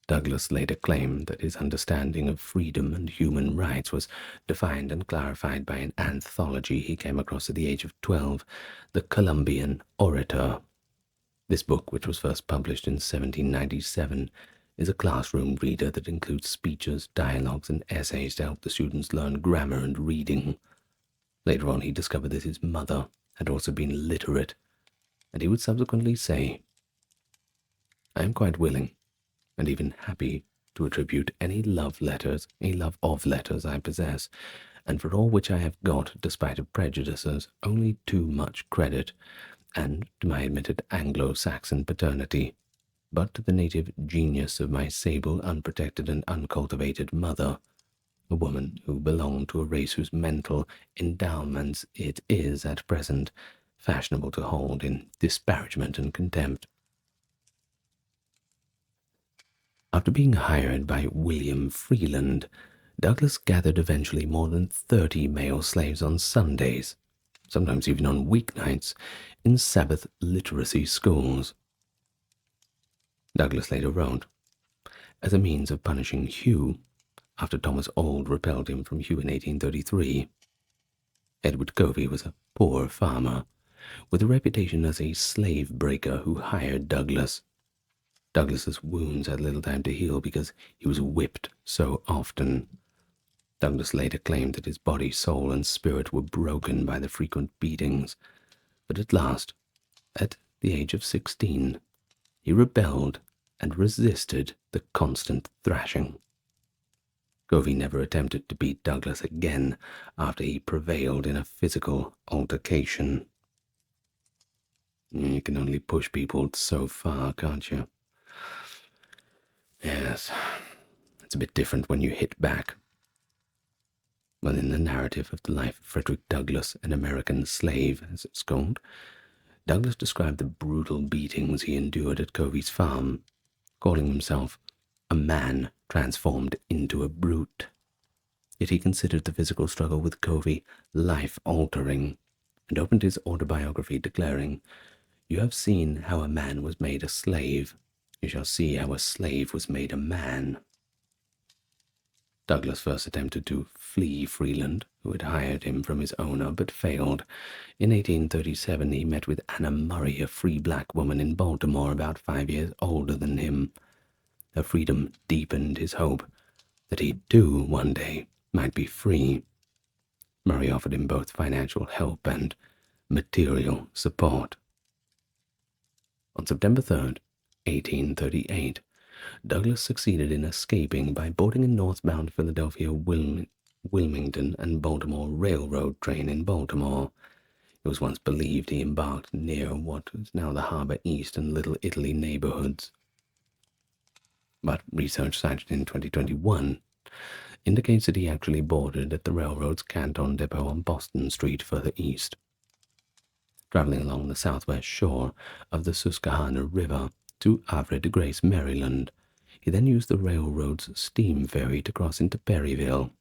Douglass later claimed that his understanding of freedom and human rights was defined and clarified by an anthology he came across at the age of 12, The Columbian Orator. This book, which was first published in 1797, is a classroom reader that includes speeches, dialogues, and essays to help the students learn grammar and reading. Later on, he discovered that his mother had also been literate, and he would subsequently say, "I am quite willing, and even happy, to attribute any love of letters I possess, and for all which I have got, despite of prejudices, only too much credit, and to my admitted Anglo-Saxon paternity, but to the native genius of my sable, unprotected, and uncultivated mother, a woman who belonged to a race whose mental endowments it is at present fashionable to hold in disparagement and contempt." After being hired by William Freeland, Douglass gathered eventually more than 30 male slaves on Sundays, sometimes even on weeknights, in Sabbath literacy schools. Douglass later wrote, as a means of punishing Hugh, after Thomas Auld repelled him from Hugh in 1833, Edward Covey was a poor farmer, with a reputation as a slave breaker who hired Douglass. Douglass's wounds had little time to heal because he was whipped so often. Douglass later claimed that his body, soul, and spirit were broken by the frequent beatings, but at last, at the age of 16, he rebelled and resisted the constant thrashing. Covey never attempted to beat Douglass again after he prevailed in a physical altercation. You can only push people so far, can't you? Yes, it's a bit different when you hit back. Well, in the narrative of the life of Frederick Douglass, an American slave, as it's called, Douglass described the brutal beatings he endured at Covey's farm, calling himself a man transformed into a brute. Yet he considered the physical struggle with Covey life-altering, and opened his autobiography declaring, "You have seen how a man was made a slave. You shall see how a slave was made a man." Douglass first attempted to flee Freeland, who had hired him from his owner, but failed. In 1837 he met with Anna Murray, a free black woman in Baltimore about 5 years older than him. Her freedom deepened his hope that he too one day might be free. Murray offered him both financial help and material support. On September 3rd, 1838, Douglass succeeded in escaping by boarding a northbound Philadelphia, Wilmington, and Baltimore Railroad train in Baltimore. It was once believed he embarked near what is now the Harbor East and Little Italy neighborhoods. But research cited in 2021 indicates that he actually boarded at the railroad's Canton Depot on Boston Street further east. Traveling along the southwest shore of the Susquehanna River to Havre de Grace, Maryland, he then used the railroad's steam ferry to cross into Perryville.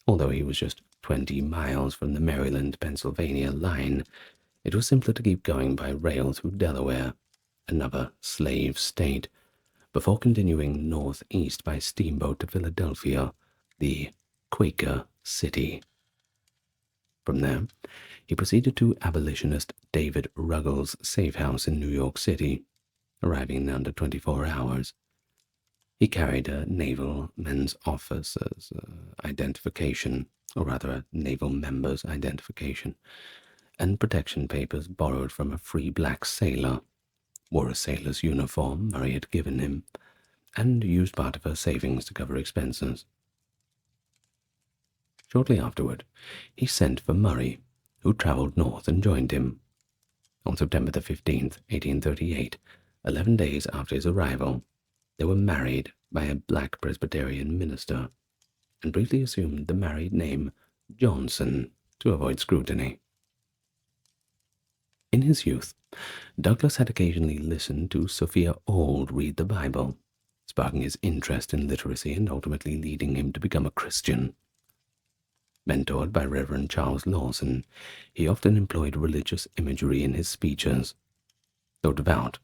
Although he was just 20 miles from the Maryland-Pennsylvania line, it was simpler to keep going by rail through Delaware, another slave state, before continuing northeast by steamboat to Philadelphia, the Quaker City. From there, he proceeded to abolitionist David Ruggles' safe house in New York City, arriving in under 24 hours. He carried a naval men's officer's identification, or rather a naval member's identification, and protection papers borrowed from a free black sailor, wore a sailor's uniform Murray had given him, and used part of her savings to cover expenses. Shortly afterward, he sent for Murray, who travelled north and joined him. On September the 15th, 1838, 11 days after his arrival, they were married by a black Presbyterian minister, and briefly assumed the married name Johnson to avoid scrutiny. In his youth, Douglass had occasionally listened to Sophia Auld read the Bible, sparking his interest in literacy and ultimately leading him to become a Christian. Mentored by Reverend Charles Lawson, he often employed religious imagery in his speeches. Though devout,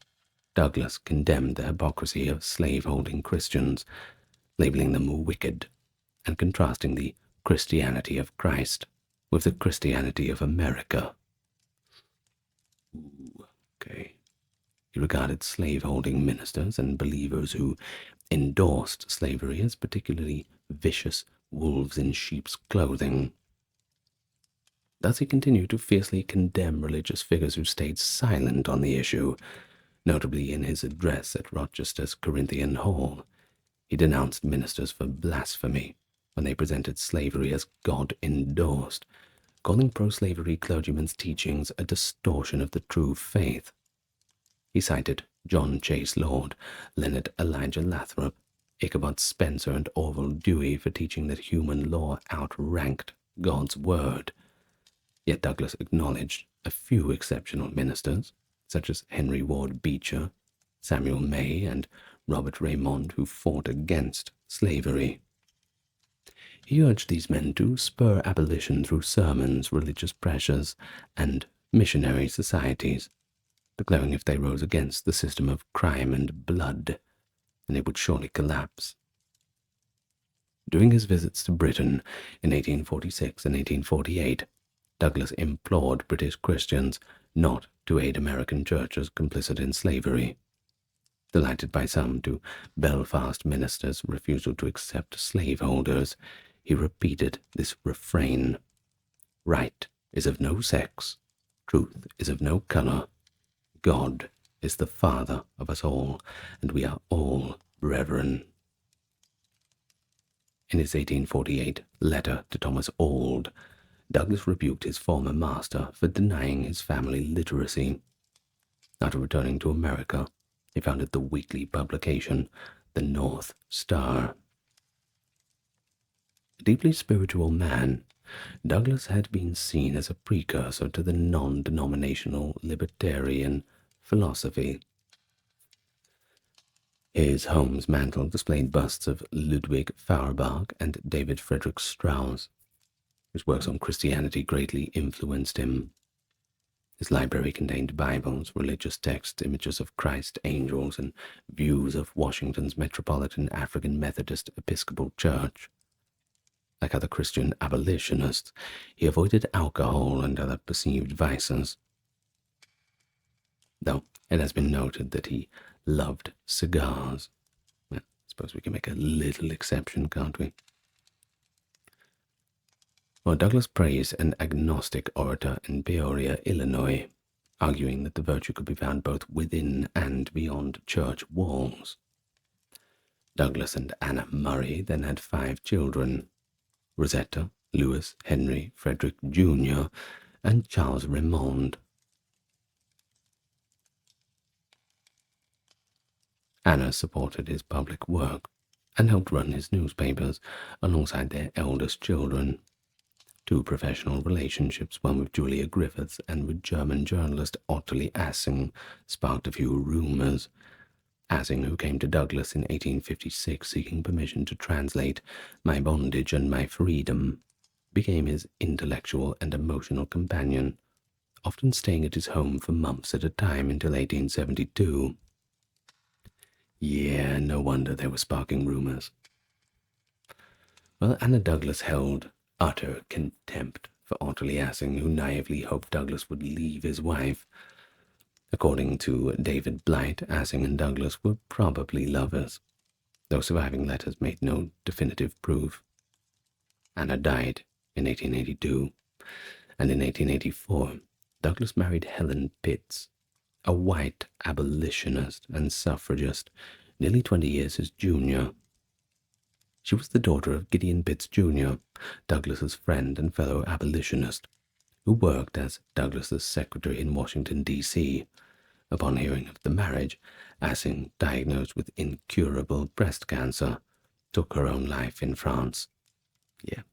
Douglass condemned the hypocrisy of slave-holding Christians, labeling them wicked and contrasting the Christianity of Christ with the Christianity of America. Okay. He regarded slave-holding ministers and believers who endorsed slavery as particularly vicious wolves in sheep's clothing. Thus he continued to fiercely condemn religious figures who stayed silent on the issue. Notably in his address at Rochester's Corinthian Hall, he denounced ministers for blasphemy when they presented slavery as God-endorsed, calling pro-slavery clergymen's teachings a distortion of the true faith. He cited John Chase Lord, Leonard Elijah Lathrop, Ichabod Spencer, and Orville Dewey for teaching that human law outranked God's word. Yet Douglass acknowledged a few exceptional ministers, such as Henry Ward Beecher, Samuel May, and Robert Raymond, who fought against slavery. He urged these men to spur abolition through sermons, religious pressures, and missionary societies, declaring if they rose against the system of crime and blood, then it would surely collapse. During his visits to Britain in 1846 and 1848, Douglass implored British Christians not to aid American churches complicit in slavery. Delighted by some to Belfast ministers' refusal to accept slaveholders, he repeated this refrain: "Right is of no sex, truth is of no color, God is the Father of us all, and we are all brethren." In his 1848 letter to Thomas Auld, Douglass rebuked his former master for denying his family literacy. After returning to America, he founded the weekly publication, The North Star. A deeply spiritual man, Douglass had been seen as a precursor to the non-denominational libertarian philosophy. His home's mantel displayed busts of Ludwig Feuerbach and David Friedrich Strauss, whose works on Christianity greatly influenced him. His library contained Bibles, religious texts, images of Christ, angels, and views of Washington's Metropolitan African Methodist Episcopal Church. Like other Christian abolitionists, he avoided alcohol and other perceived vices, though it has been noted that he loved cigars. Well, I suppose we can make a little exception, can't we? Well, Douglass praised an agnostic orator in Peoria, Illinois, arguing that the virtue could be found both within and beyond church walls. Douglass and Anna Murray then had 5 children: Rosetta, Louis, Henry, Frederick Jr., and Charles Raymond. Anna supported his public work and helped run his newspapers alongside their eldest children. 2 professional relationships, one with Julia Griffiths and with German journalist Ottilie Assing, sparked a few rumors. Assing, who came to Douglass in 1856 seeking permission to translate My Bondage and My Freedom, became his intellectual and emotional companion, often staying at his home for months at a time until 1872. Yeah, no wonder they were sparking rumors. Well, Anna Douglass held utter contempt for Ottilie Assing, who naively hoped Douglass would leave his wife. According to David Blight, Assing and Douglass were probably lovers, though surviving letters made no definitive proof. Anna died in 1882, and in 1884, Douglass married Helen Pitts, a white abolitionist and suffragist, nearly 20 years his junior. She was the daughter of Gideon Pitts, Jr., Douglas's friend and fellow abolitionist, who worked as Douglas's secretary in Washington, D.C. Upon hearing of the marriage, Assing, diagnosed with incurable breast cancer, took her own life in France. Yeah,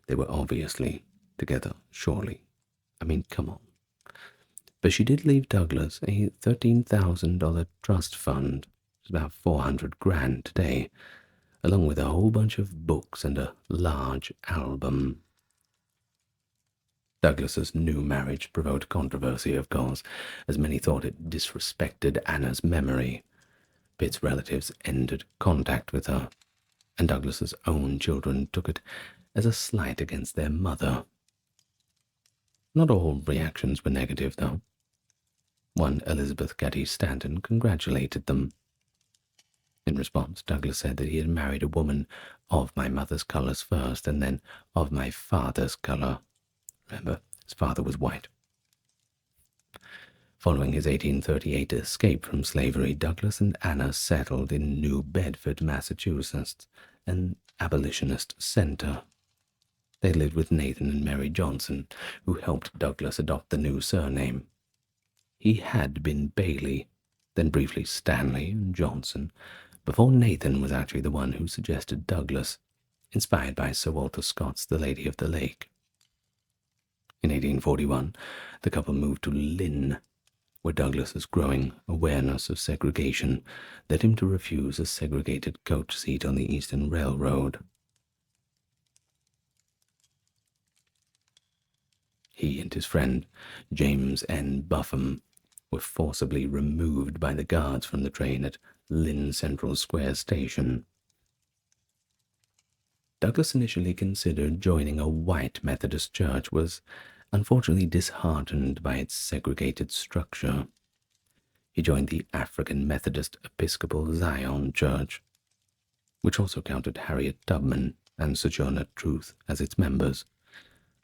they were obviously together, surely. I mean, come on. But she did leave Douglas a $13,000 trust fund, it's about 400 grand today, along with a whole bunch of books and a large album. Douglas's new marriage provoked controversy, of course, as many thought it disrespected Anna's memory. Pitt's relatives ended contact with her, and Douglas's own children took it as a slight against their mother. Not all reactions were negative, though. One Elizabeth Cady Stanton congratulated them. In response, Douglas said that he had married a woman of my mother's colors first, and then of my father's color. Remember, his father was white. Following his 1838 escape from slavery, Douglas and Anna settled in New Bedford, Massachusetts, an abolitionist center. They lived with Nathan and Mary Johnson, who helped Douglas adopt the new surname. He had been Bailey, then briefly Stanley and Johnson, before Nathan was actually the one who suggested Douglas, inspired by Sir Walter Scott's The Lady of the Lake. In 1841, the couple moved to Lynn, where Douglas's growing awareness of segregation led him to refuse a segregated coach seat on the Eastern Railroad. He and his friend, James N. Buffum, were forcibly removed by the guards from the train at Lynn Central Square Station. Douglas initially considered joining a white Methodist church, was unfortunately disheartened by its segregated structure. He joined the African Methodist Episcopal Zion Church, which also counted Harriet Tubman and Sojourner Truth as its members.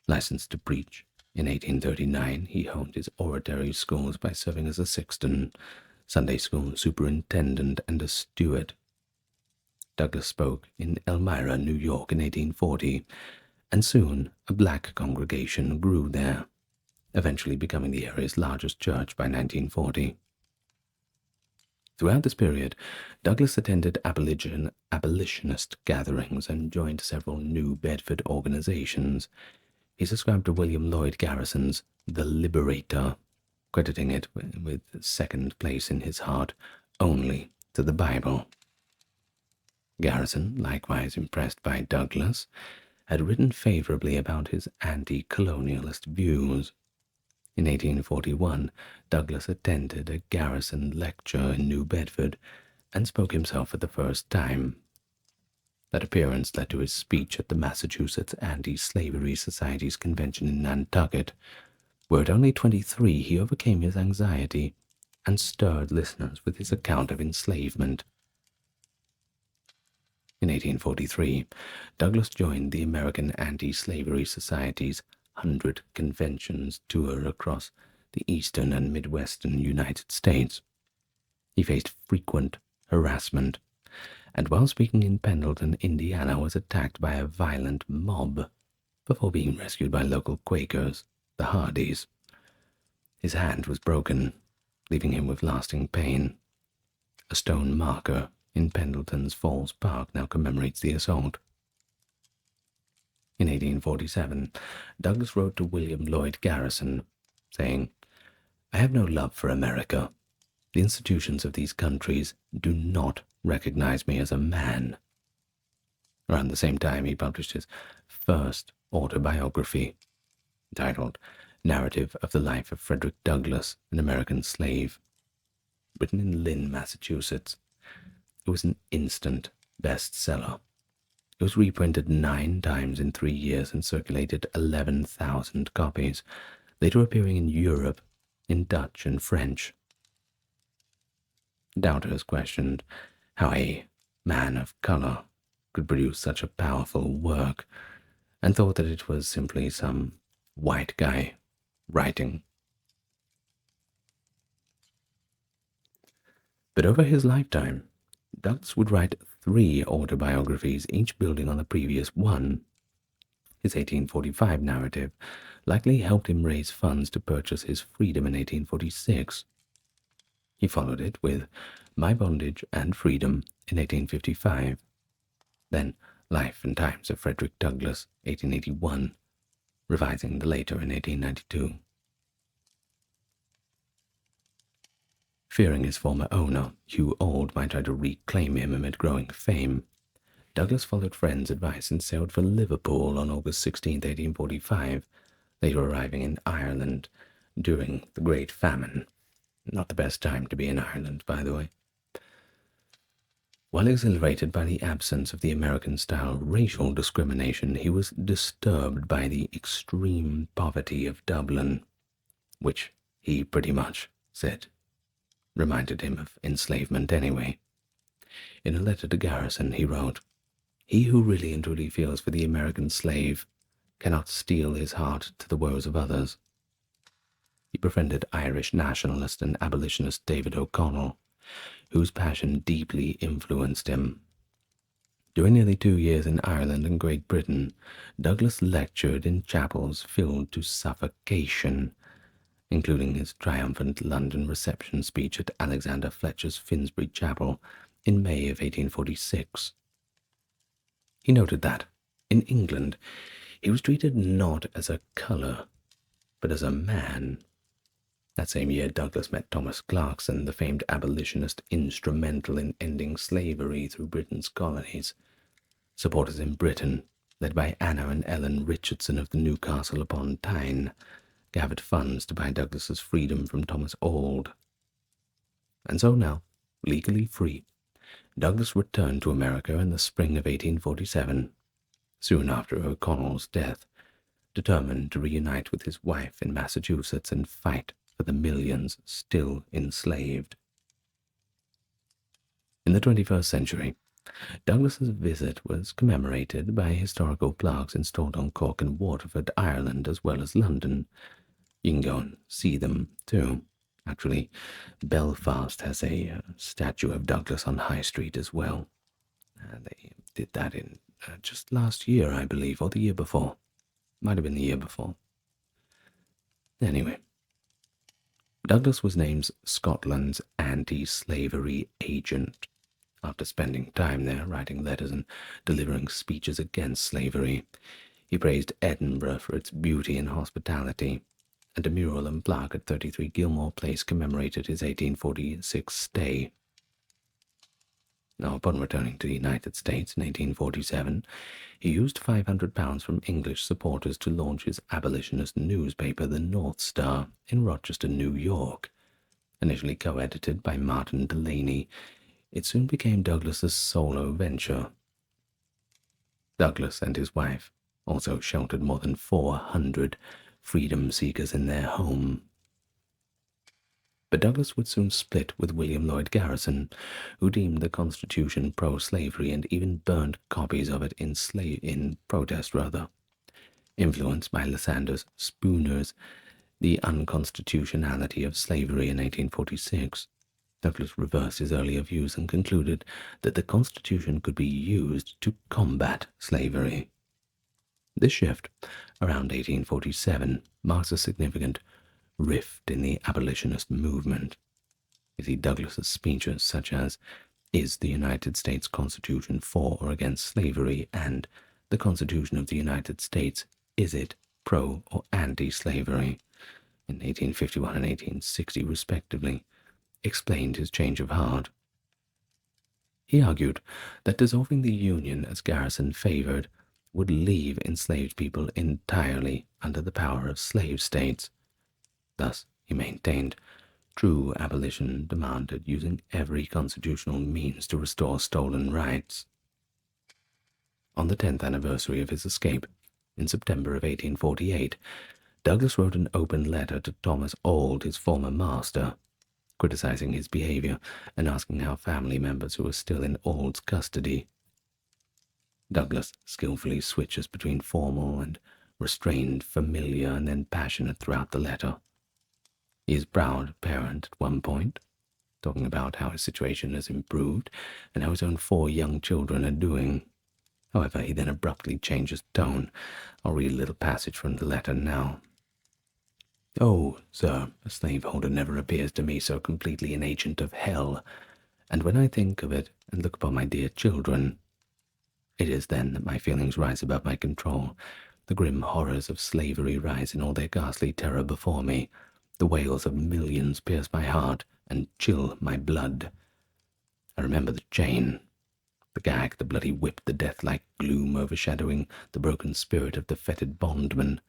Licensed to preach, in 1839 he honed his oratory schools by serving as a sexton, Sunday school superintendent, and a steward. Douglas spoke in Elmira, New York in 1840, and soon a black congregation grew there, eventually becoming the area's largest church by 1940. Throughout this period, Douglas attended abolitionist gatherings and joined several New Bedford organizations. He subscribed to William Lloyd Garrison's The Liberator, crediting it with second place in his heart only to the Bible. Garrison, likewise impressed by Douglas, had written favorably about his anti-colonialist views. In 1841, Douglas attended a Garrison lecture in New Bedford and spoke himself for the first time. That appearance led to his speech at the Massachusetts Anti-Slavery Society's convention in Nantucket, where at only 23 he overcame his anxiety and stirred listeners with his account of enslavement. In 1843, Douglas joined the American Anti-Slavery Society's 100 Conventions tour across the eastern and midwestern United States. He faced frequent harassment, and while speaking in Pendleton, Indiana, was attacked by a violent mob before being rescued by local Quakers, the Hardys. His hand was broken, leaving him with lasting pain. A stone marker in Pendleton's Falls Park now commemorates the assault. In 1847, Douglas wrote to William Lloyd Garrison, saying, "I have no love for America. The institutions of these countries do not recognize me as a man." Around the same time, he published his first autobiography, entitled Narrative of the Life of Frederick Douglass, an American Slave. Written in Lynn, Massachusetts, it was an instant bestseller. It was reprinted 9 times in 3 years and circulated 11,000 copies, later appearing in Europe in Dutch and French. Doubters questioned how a man of color could produce such a powerful work, and thought that it was simply some white guy writing. But over his lifetime, Douglas would write 3 autobiographies, each building on the previous one. His 1845 narrative likely helped him raise funds to purchase his freedom in 1846. He followed it with My Bondage and Freedom in 1855, then Life and Times of Frederick Douglass, 1881, revising the later in 1892. Fearing his former owner, Hugh Auld, might try to reclaim him amid growing fame, Douglass followed friends' advice and sailed for Liverpool on August 16, 1845, later arriving in Ireland during the Great Famine. Not the best time to be in Ireland, by the way. While exhilarated by the absence of the American-style racial discrimination, he was disturbed by the extreme poverty of Dublin, which he pretty much said reminded him of enslavement anyway. In a letter to Garrison, he wrote, "He who really and truly feels for the American slave cannot steel his heart to the woes of others." He befriended Irish nationalist and abolitionist David O'Connell, whose passion deeply influenced him. During nearly 2 years in Ireland and Great Britain, Douglass lectured in chapels filled to suffocation, including his triumphant London reception speech at Alexander Fletcher's Finsbury Chapel in May of 1846. He noted that, in England, he was treated not as a colour, but as a man. That same year, Douglass met Thomas Clarkson, the famed abolitionist instrumental in ending slavery through Britain's colonies. Supporters in Britain, led by Anna and Ellen Richardson of the Newcastle upon Tyne, gathered funds to buy Douglass's freedom from Thomas Auld. And so now, legally free, Douglass returned to America in the spring of 1847, soon after O'Connell's death, determined to reunite with his wife in Massachusetts and fight for the millions still enslaved. In the 21st century, Douglass's visit was commemorated by historical plaques installed on Cork and Waterford, Ireland, as well as London. You can go and see them too. Actually, Belfast has a statue of Douglass on High Street as well. They did that in just last year, I believe, or the year before. Might have been the year before. Anyway, Douglass was named Scotland's anti-slavery agent after spending time there writing letters and delivering speeches against slavery. He praised Edinburgh for its beauty and hospitality, and a mural and plaque at 33 Gilmore Place commemorated his 1846 stay. Now, upon returning to the United States in 1847, he used £500 from English supporters to launch his abolitionist newspaper, the North Star, in Rochester, New York. Initially co-edited by Martin Delaney, it soon became Douglass's solo venture. Douglass and his wife also sheltered more than 400 freedom seekers in their home. But Douglass would soon split with William Lloyd Garrison, who deemed the Constitution pro-slavery and even burned copies of it in protest. Influenced by Lysander's Spooner's The Unconstitutionality of Slavery in 1846, Douglass reversed his earlier views and concluded that the Constitution could be used to combat slavery. This shift, around 1847, marks a significant rift in the abolitionist movement. You see Douglass's speeches such as "Is the United States Constitution for or against slavery?" and "The Constitution of the United States, is it pro or anti-slavery?" in 1851 and 1860 respectively, explained his change of heart. He argued that dissolving the Union, as Garrison favored, would leave enslaved people entirely under the power of slave states. Thus, he maintained, true abolition demanded using every constitutional means to restore stolen rights. On the 10th anniversary of his escape, in September of 1848, Douglass wrote an open letter to Thomas Auld, his former master, criticizing his behavior and asking how family members who were still in Auld's custody. Douglass skillfully switches between formal and restrained, familiar, and then passionate throughout the letter. He is proud parent at one point, talking about how his situation has improved and how his own 4 young children are doing. However, he then abruptly changes tone. I'll read a little passage from the letter now. "Oh, sir, a slaveholder never appears to me so completely an agent of hell, and when I think of it and look upon my dear children, it is then that my feelings rise above my control. The grim horrors of slavery rise in all their ghastly terror before me. The wails of millions pierce my heart and chill my blood. I remember the chain, the gag, the bloody whip, the death-like gloom overshadowing the broken spirit of the fettered bondman,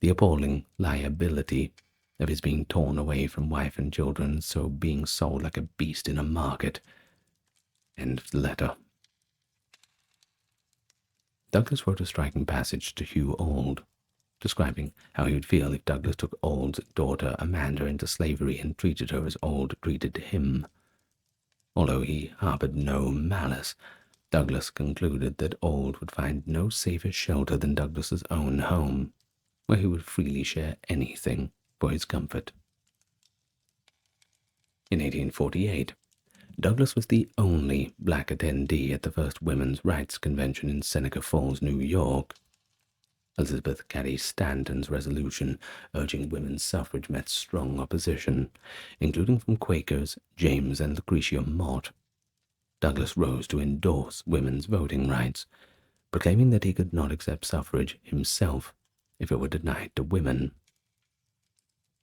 the appalling liability of his being torn away from wife and children, so being sold like a beast in a market." End of the letter. Douglass wrote a striking passage to Hugh Auld, describing how he would feel if Douglass took Auld's daughter Amanda into slavery and treated her as Auld treated him. Although he harbored no malice, Douglass concluded that Auld would find no safer shelter than Douglass's own home, where he would freely share anything for his comfort. In 1848, Douglass was the only black attendee at the first Women's Rights Convention in Seneca Falls, New York. Elizabeth Cady Stanton's resolution urging women's suffrage met strong opposition, including from Quakers James and Lucretia Mott. Douglass rose to endorse women's voting rights, proclaiming that he could not accept suffrage himself if it were denied to women.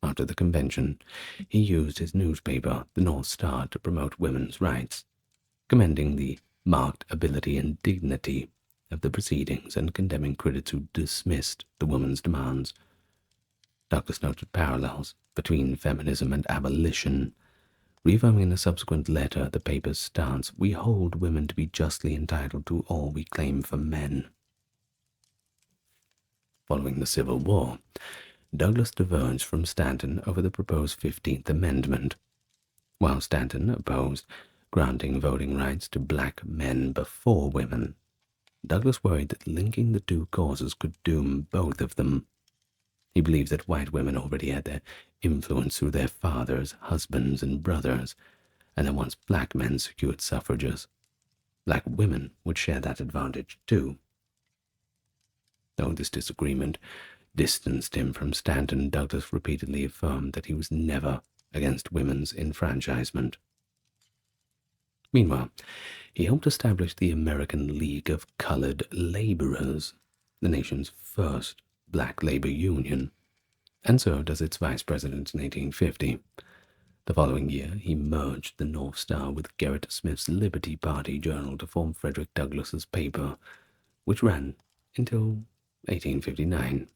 After the convention, he used his newspaper, the North Star, to promote women's rights, commending the marked ability and dignity of the proceedings and condemning critics who dismissed the woman's demands. Douglass noted parallels between feminism and abolition, reaffirming in a subsequent letter the paper's stance: "We hold women to be justly entitled to all we claim for men." Following the Civil War, Douglass diverged from Stanton over the proposed 15th Amendment. While Stanton opposed granting voting rights to black men before women, Douglass worried that linking the two causes could doom both of them. He believed that white women already had their influence through their fathers, husbands, and brothers, and that once black men secured suffrages, black women would share that advantage too. Though this disagreement distanced him from Stanton, Douglass repeatedly affirmed that he was never against women's enfranchisement. Meanwhile, he helped establish the American League of Colored Laborers, the nation's first black labor union, and served as its vice president in 1850. The following year, he merged the North Star with Gerrit Smith's Liberty Party journal to form Frederick Douglass's paper, which ran until 1859.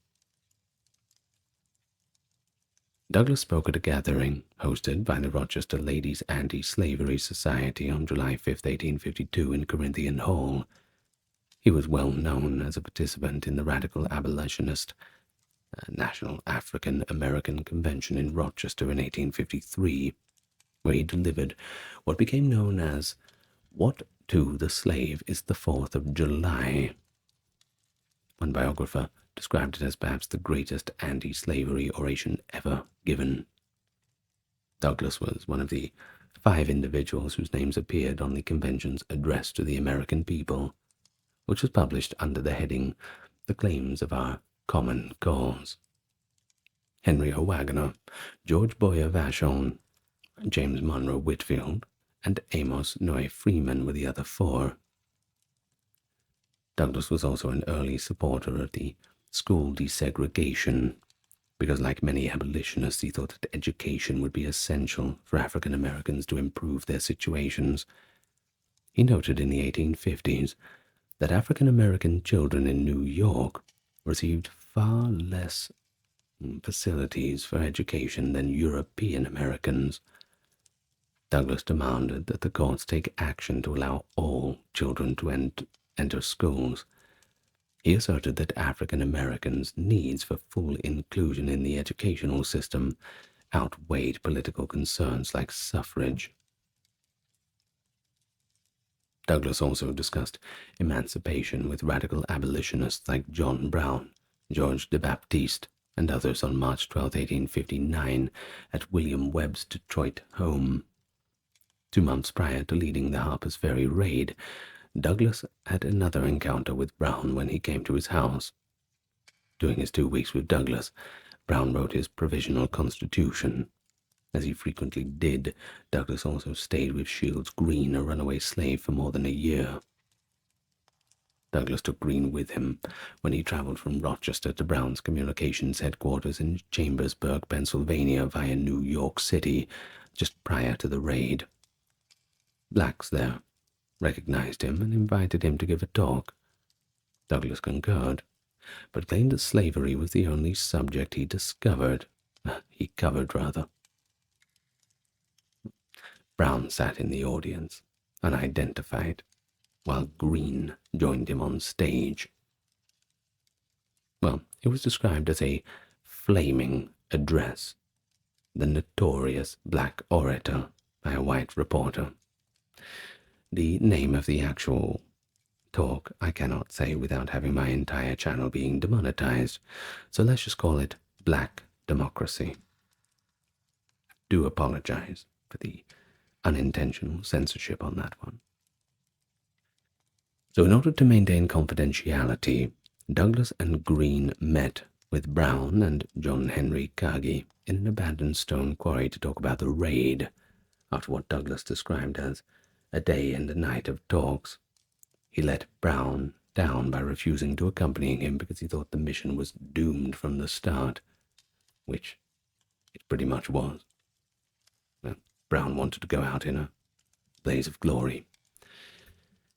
Douglass spoke at a gathering hosted by the Rochester Ladies' Anti-Slavery Society on July 5, 1852 in Corinthian Hall. He was well known as a participant in the Radical Abolitionist National African American Convention in Rochester in 1853, where he delivered what became known as "What to the Slave is the 4th of July." One biographer described it as perhaps the greatest anti-slavery oration ever given. Douglass was one of the 5 individuals whose names appeared on the convention's address to the American people, which was published under the heading "The Claims of Our Common Cause." Henry O. Waggoner, George Boyer Vachon, James Monroe Whitfield, and Amos Noé Freeman were the other 4. Douglass was also an early supporter of the school desegregation, because like many abolitionists, he thought that education would be essential for African Americans to improve their situations. He noted in the 1850s that African American children in New York received far less facilities for education than European Americans. Douglass demanded that the courts take action to allow all children to enter schools. He asserted that African Americans' needs for full inclusion in the educational system outweighed political concerns like suffrage. Douglass also discussed emancipation with radical abolitionists like John Brown, George de Baptiste, and others on March 12, 1859, at William Webb's Detroit home. 2 months prior to leading the Harper's Ferry raid, Douglas had another encounter with Brown when he came to his house. During his 2 weeks with Douglas, Brown wrote his provisional constitution. As he frequently did, Douglas also stayed with Shields Green, a runaway slave, for more than a year. Douglas took Green with him when he traveled from Rochester to Brown's communications headquarters in Chambersburg, Pennsylvania, via New York City, just prior to the raid. Blacks there recognized him and invited him to give a talk. Douglas concurred, but claimed that slavery was the only subject he covered. Brown sat in the audience, unidentified, while Green joined him on stage. Well, it was described as a flaming address, the notorious black orator, by a white reporter. The name of the actual talk I cannot say without having my entire channel being demonetized, so let's just call it Black Democracy. Do apologize for the unintentional censorship on that one. So in order to maintain confidentiality, Douglas and Green met with Brown and John Henry Cargie in an abandoned stone quarry to talk about the raid, after what Douglas described as a day and a night of talks. He let Brown down by refusing to accompany him because he thought the mission was doomed from the start, which it pretty much was. Well, Brown wanted to go out in a blaze of glory.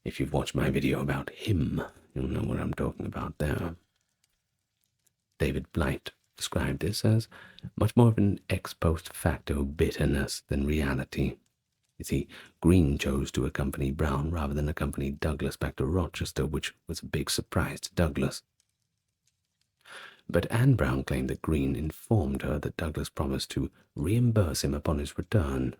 If you've watched my video about him, you'll know what I'm talking about there. David Blight described this as much more of an ex post facto bitterness than reality. You see, Green chose to accompany Brown rather than accompany Douglas back to Rochester, which was a big surprise to Douglas. But Anne Brown claimed that Green informed her that Douglas promised to reimburse him upon his return.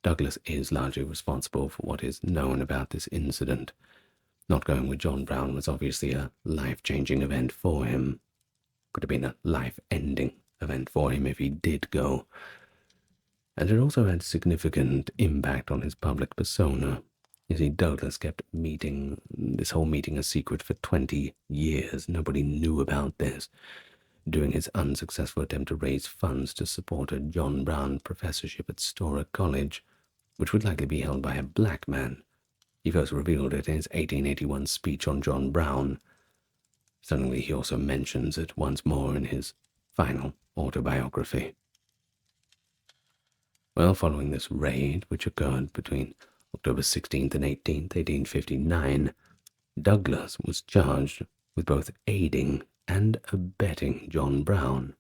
Douglas is largely responsible for what is known about this incident. Not going with John Brown was obviously a life-changing event for him. Could have been a life-ending event for him if he did go. And it also had significant impact on his public persona. You see, Douglas kept this whole meeting a secret for 20 years. Nobody knew about this. During his unsuccessful attempt to raise funds to support a John Brown professorship at Storer College, which would likely be held by a black man, he first revealed it in his 1881 speech on John Brown. Suddenly he also mentions it once more in his final autobiography. Well, following this raid, which occurred between October 16th and 18th, 1859, Douglas was charged with both aiding and abetting John Brown.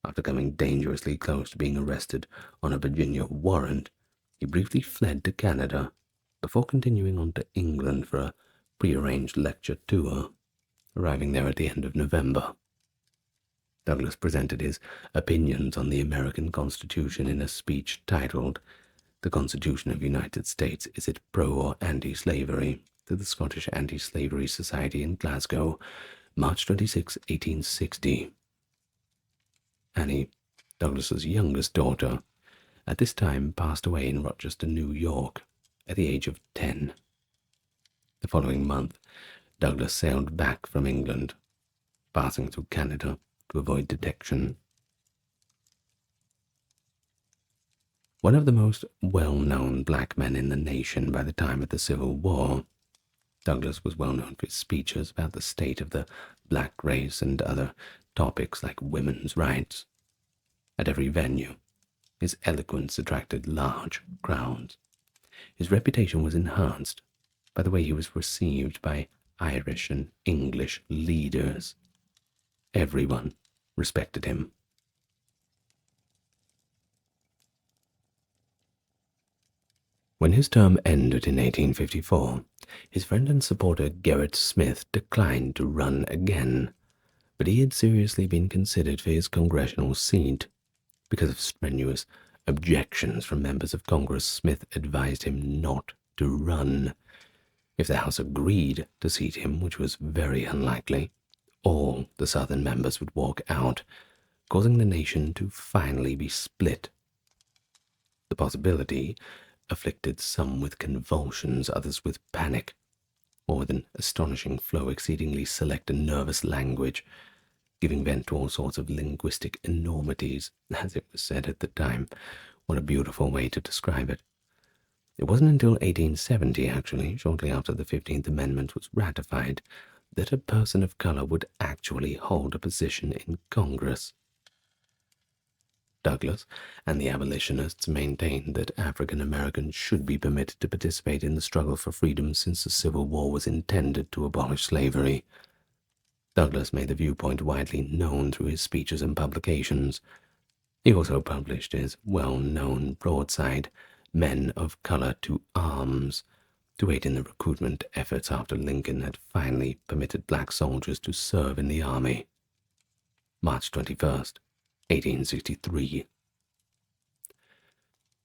After coming dangerously close to being arrested on a Virginia warrant, he briefly fled to Canada before continuing on to England for a prearranged lecture tour, arriving there at the end of November. Douglas presented his opinions on the American Constitution in a speech titled "The Constitution of the United States, Is It Pro or Anti-Slavery?" to the Scottish Anti-Slavery Society in Glasgow, March 26, 1860. Annie, Douglas's youngest daughter, at this time passed away in Rochester, New York, at the age of 10. The following month, Douglas sailed back from England, passing through Canada to avoid detection. One of the most well-known black men in the nation by the time of the Civil War, Douglas was well known for his speeches about the state of the black race and other topics like women's rights. At every venue, his eloquence attracted large crowds. His reputation was enhanced by the way he was received by Irish and English leaders. Everyone respected him. When his term ended in 1854, his friend and supporter Gerrit Smith declined to run again, but he had seriously been considered for his congressional seat. Because of strenuous objections from members of Congress, Smith advised him not to run. If the House agreed to seat him, which was very unlikely, all the Southern members would walk out, causing the nation to finally be split. The possibility afflicted some with convulsions, others with panic, or with an astonishing flow exceedingly select and nervous language, giving vent to all sorts of linguistic enormities, as it was said at the time. What a beautiful way to describe it. It wasn't until 1870, actually, shortly after the 15th Amendment was ratified, that a person of color would actually hold a position in Congress. Douglass and the abolitionists maintained that African Americans should be permitted to participate in the struggle for freedom, since the Civil War was intended to abolish slavery. Douglass made the viewpoint widely known through his speeches and publications. He also published his well-known broadside, Men of Color to Arms, to aid in the recruitment efforts after Lincoln had finally permitted black soldiers to serve in the army. March 21st, 1863.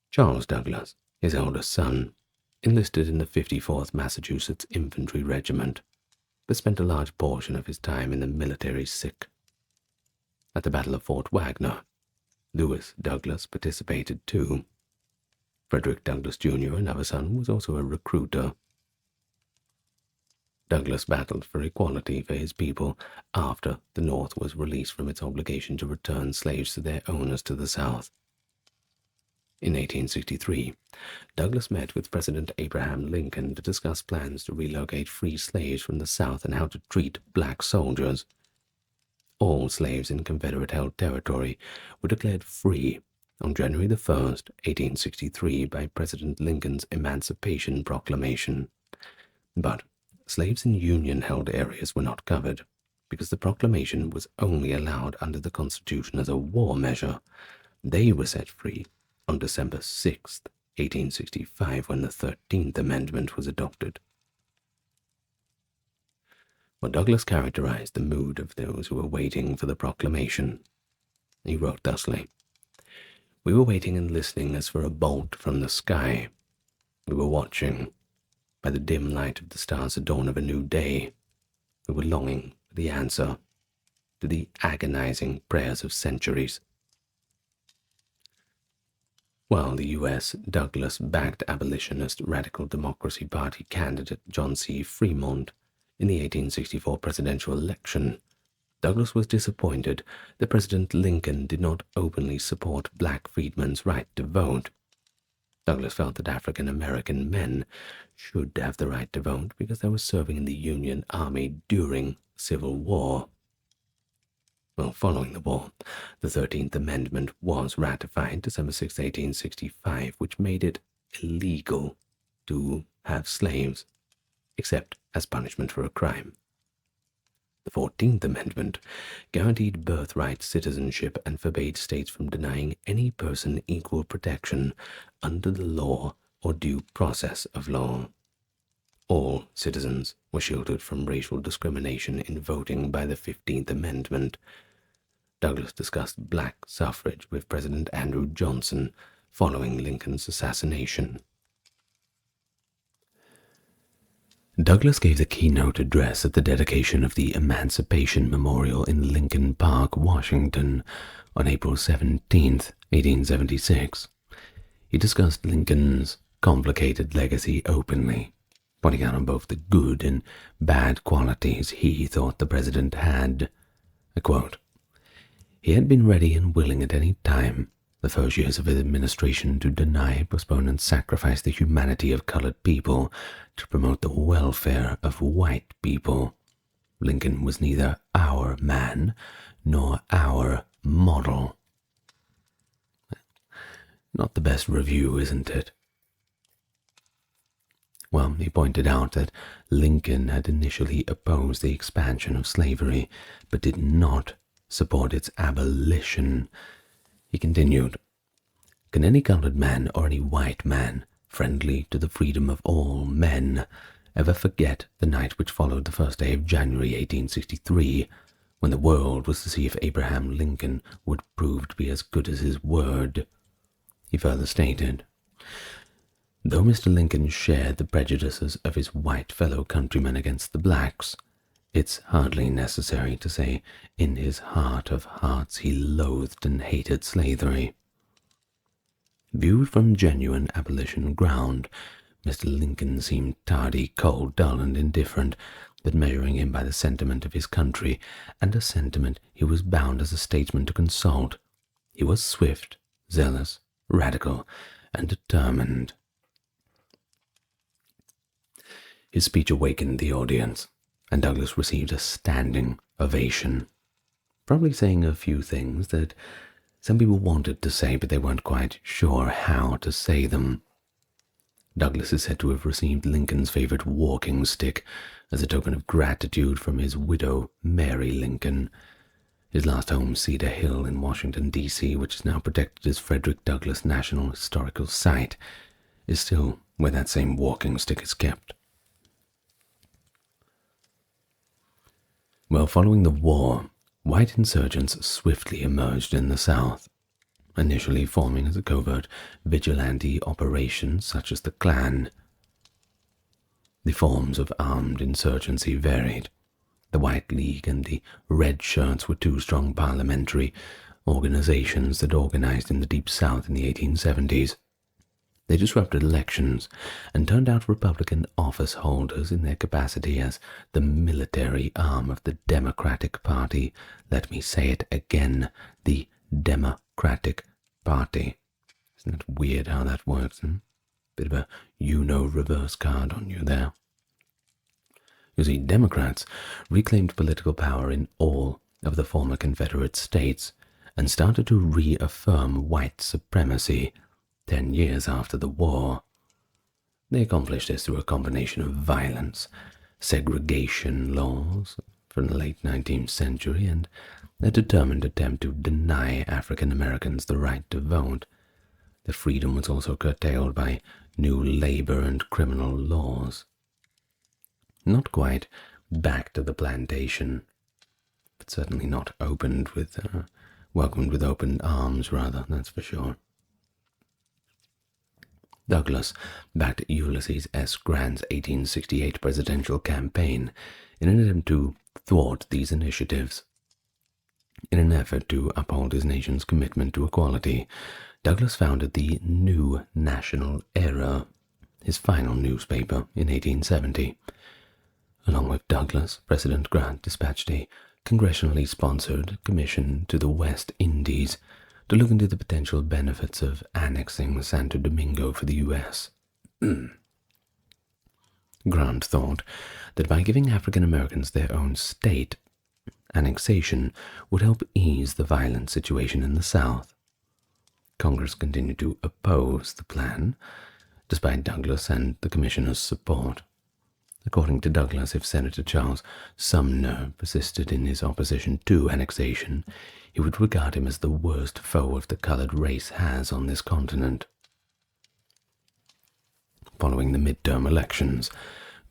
Charles Douglass, his eldest son, enlisted in the 54th Massachusetts Infantry Regiment, but spent a large portion of his time in the military sick. At the Battle of Fort Wagner, Lewis Douglass participated too. Frederick Douglass Jr., another son, was also a recruiter. Douglass battled for equality for his people after the North was released from its obligation to return slaves to their owners to the South. In 1863, Douglass met with President Abraham Lincoln to discuss plans to relocate free slaves from the South and how to treat black soldiers. All slaves in Confederate-held territory were declared free on January 1st, 1863 by President Lincoln's Emancipation Proclamation. But slaves in Union-held areas were not covered, because the proclamation was only allowed under the Constitution as a war measure. They were set free on December 6, 1865, when the 13th Amendment was adopted. Well, Douglass characterized the mood of those who were waiting for the proclamation. He wrote thusly: "We were waiting and listening as for a bolt from the sky. We were watching, by the dim light of the stars, the dawn of a new day. We were longing for the answer to the agonizing prayers of centuries." While the U.S. Douglass-backed abolitionist Radical Democracy Party candidate John C. Fremont in the 1864 presidential election, Douglass was disappointed that President Lincoln did not openly support black freedmen's right to vote. Douglass felt that African American men should have the right to vote because they were serving in the Union Army during the Civil War. Well, following the war, the 13th Amendment was ratified December 6, 1865, which made it illegal to have slaves, except as punishment for a crime. The 14th Amendment guaranteed birthright citizenship and forbade states from denying any person equal protection under the law or due process of law. All citizens were shielded from racial discrimination in voting by the 15th Amendment. Douglass discussed black suffrage with President Andrew Johnson following Lincoln's assassination. Douglass gave the keynote address at the dedication of the Emancipation Memorial in Lincoln Park, Washington, on April 17, 1876. He discussed Lincoln's complicated legacy openly, pointing out on both the good and bad qualities he thought the president had. I quote, "He had been ready and willing at any time, the first years of his administration, to deny, postpone, and sacrifice the humanity of colored people to promote the welfare of white people. Lincoln was neither our man nor our model." Not the best review, isn't it? Well, he pointed out that Lincoln had initially opposed the expansion of slavery, but did not support its abolition. He continued, "Can any colored man or any white man, friendly to the freedom of all men, ever forget the night which followed the first day of January 1863, when the world was to see if Abraham Lincoln would prove to be as good as his word?" He further stated, "Though Mr. Lincoln shared the prejudices of his white fellow countrymen against the blacks, it's hardly necessary to say in his heart of hearts he loathed and hated slavery." Viewed from genuine abolition ground, Mr. Lincoln seemed tardy, cold, dull, and indifferent, but measuring him by the sentiment of his country, and a sentiment he was bound as a statesman to consult, he was swift, zealous, radical, and determined. His speech awakened the audience, and Douglass received a standing ovation, probably saying a few things that some people wanted to say, but they weren't quite sure how to say them. Douglass is said to have received Lincoln's favorite walking stick as a token of gratitude from his widow, Mary Lincoln. His last home, Cedar Hill in Washington, D.C., which is now protected as Frederick Douglass National Historical Site, is still where that same walking stick is kept. Well, following the war, white insurgents swiftly emerged in the South, initially forming as a covert vigilante operation such as the Klan. The forms of armed insurgency varied. The White League and the Red Shirts were two strong parliamentary organizations that organized in the Deep South in the 1870s. They disrupted elections and turned out Republican office holders in their capacity as the military arm of the Democratic Party. Let me say it again, the Democratic Party. Isn't it weird how that works? Bit of a reverse card on you there. You see, Democrats reclaimed political power in all of the former Confederate states and started to reaffirm white supremacy 10 years after the war. They accomplished this through a combination of violence, segregation laws from the late 19th century, and a determined attempt to deny African Americans the right to vote. The freedom was also curtailed by new labor and criminal laws. Not quite back to the plantation, but certainly not welcomed with open arms, rather, that's for sure. Douglass backed Ulysses S. Grant's 1868 presidential campaign in an attempt to thwart these initiatives. In an effort to uphold his nation's commitment to equality, Douglass founded the New National Era, his final newspaper, in 1870. Along with Douglass, President Grant dispatched a congressionally sponsored commission to the West Indies to look into the potential benefits of annexing Santo Domingo for the U.S. Grant thought that by giving African Americans their own state, annexation would help ease the violent situation in the South. Congress continued to oppose the plan, despite Douglass and the commissioner's support. According to Douglass, if Senator Charles Sumner persisted in his opposition to annexation, he would regard him as the worst foe of the colored race has on this continent. Following the midterm elections,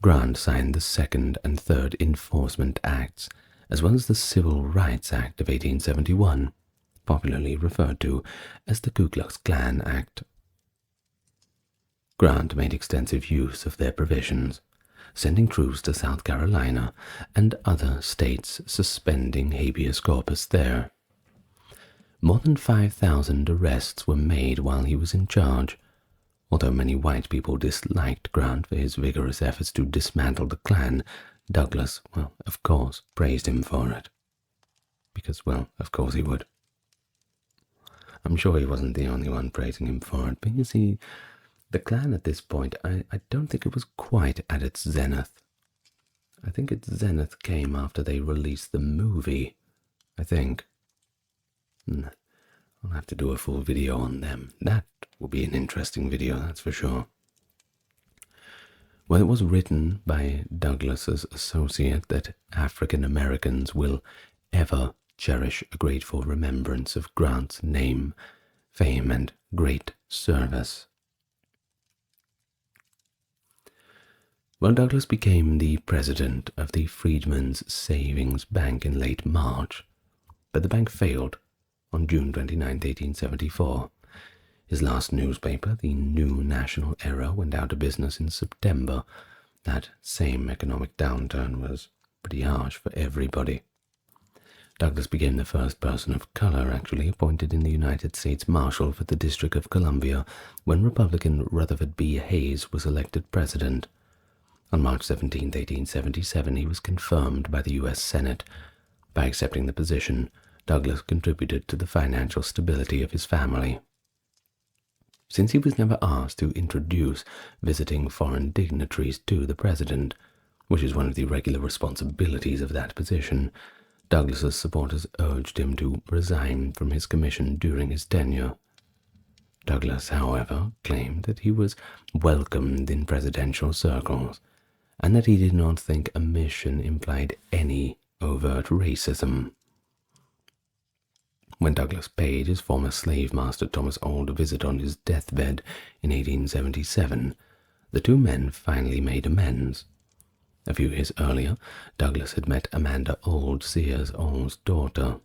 Grant signed the Second and Third Enforcement Acts, as well as the Civil Rights Act of 1871, popularly referred to as the Ku Klux Klan Act. Grant made extensive use of their provisions, sending troops to South Carolina and other states, suspending habeas corpus there. More than 5,000 arrests were made while he was in charge, although many white people disliked Grant for his vigorous efforts to dismantle the Klan. Douglass, of course, praised him for it. Because, of course he would. I'm sure he wasn't the only one praising him for it, but you see, the Klan at this point, I don't think it was quite at its zenith. I think its zenith came after they released the movie, I think. I'll have to do a full video on them. That will be an interesting video, that's for sure. Well, it was written by Douglass's associate that African Americans will ever cherish a grateful remembrance of Grant's name, fame, and great service. Well, Douglass became the president of the Freedmen's Savings Bank in late March, but the bank failed on June 29, 1874. His last newspaper, the New National Era, went out of business in September. That same economic downturn was pretty harsh for everybody. Douglass became the first person of color actually appointed in the United States Marshal for the District of Columbia when Republican Rutherford B. Hayes was elected president. On March 17, 1877, he was confirmed by the U.S. Senate. By accepting the position, Douglass contributed to the financial stability of his family. Since he was never asked to introduce visiting foreign dignitaries to the president, which is one of the regular responsibilities of that position, Douglass's supporters urged him to resign from his commission during his tenure. Douglass, however, claimed that he was welcomed in presidential circles, and that he did not think a mission implied any overt racism. When Douglass paid his former slave master Thomas Auld a visit on his deathbed in 1877, the two men finally made amends. A few years earlier, Douglass had met Amanda Auld, Sears Auld's daughter.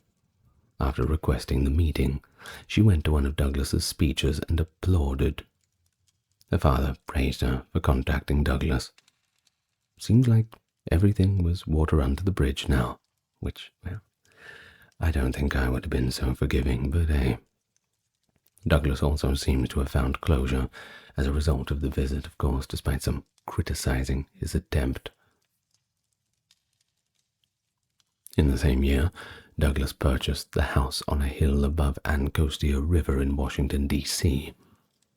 After requesting the meeting, she went to one of Douglass's speeches and applauded. Her father praised her for contacting Douglass. Seems like everything was water under the bridge now, which, well, I don't think I would have been so forgiving, but hey. Douglass also seems to have found closure as a result of the visit, of course, despite some criticizing his attempt. In the same year, Douglass purchased the house on a hill above Anacostia River in Washington, D.C.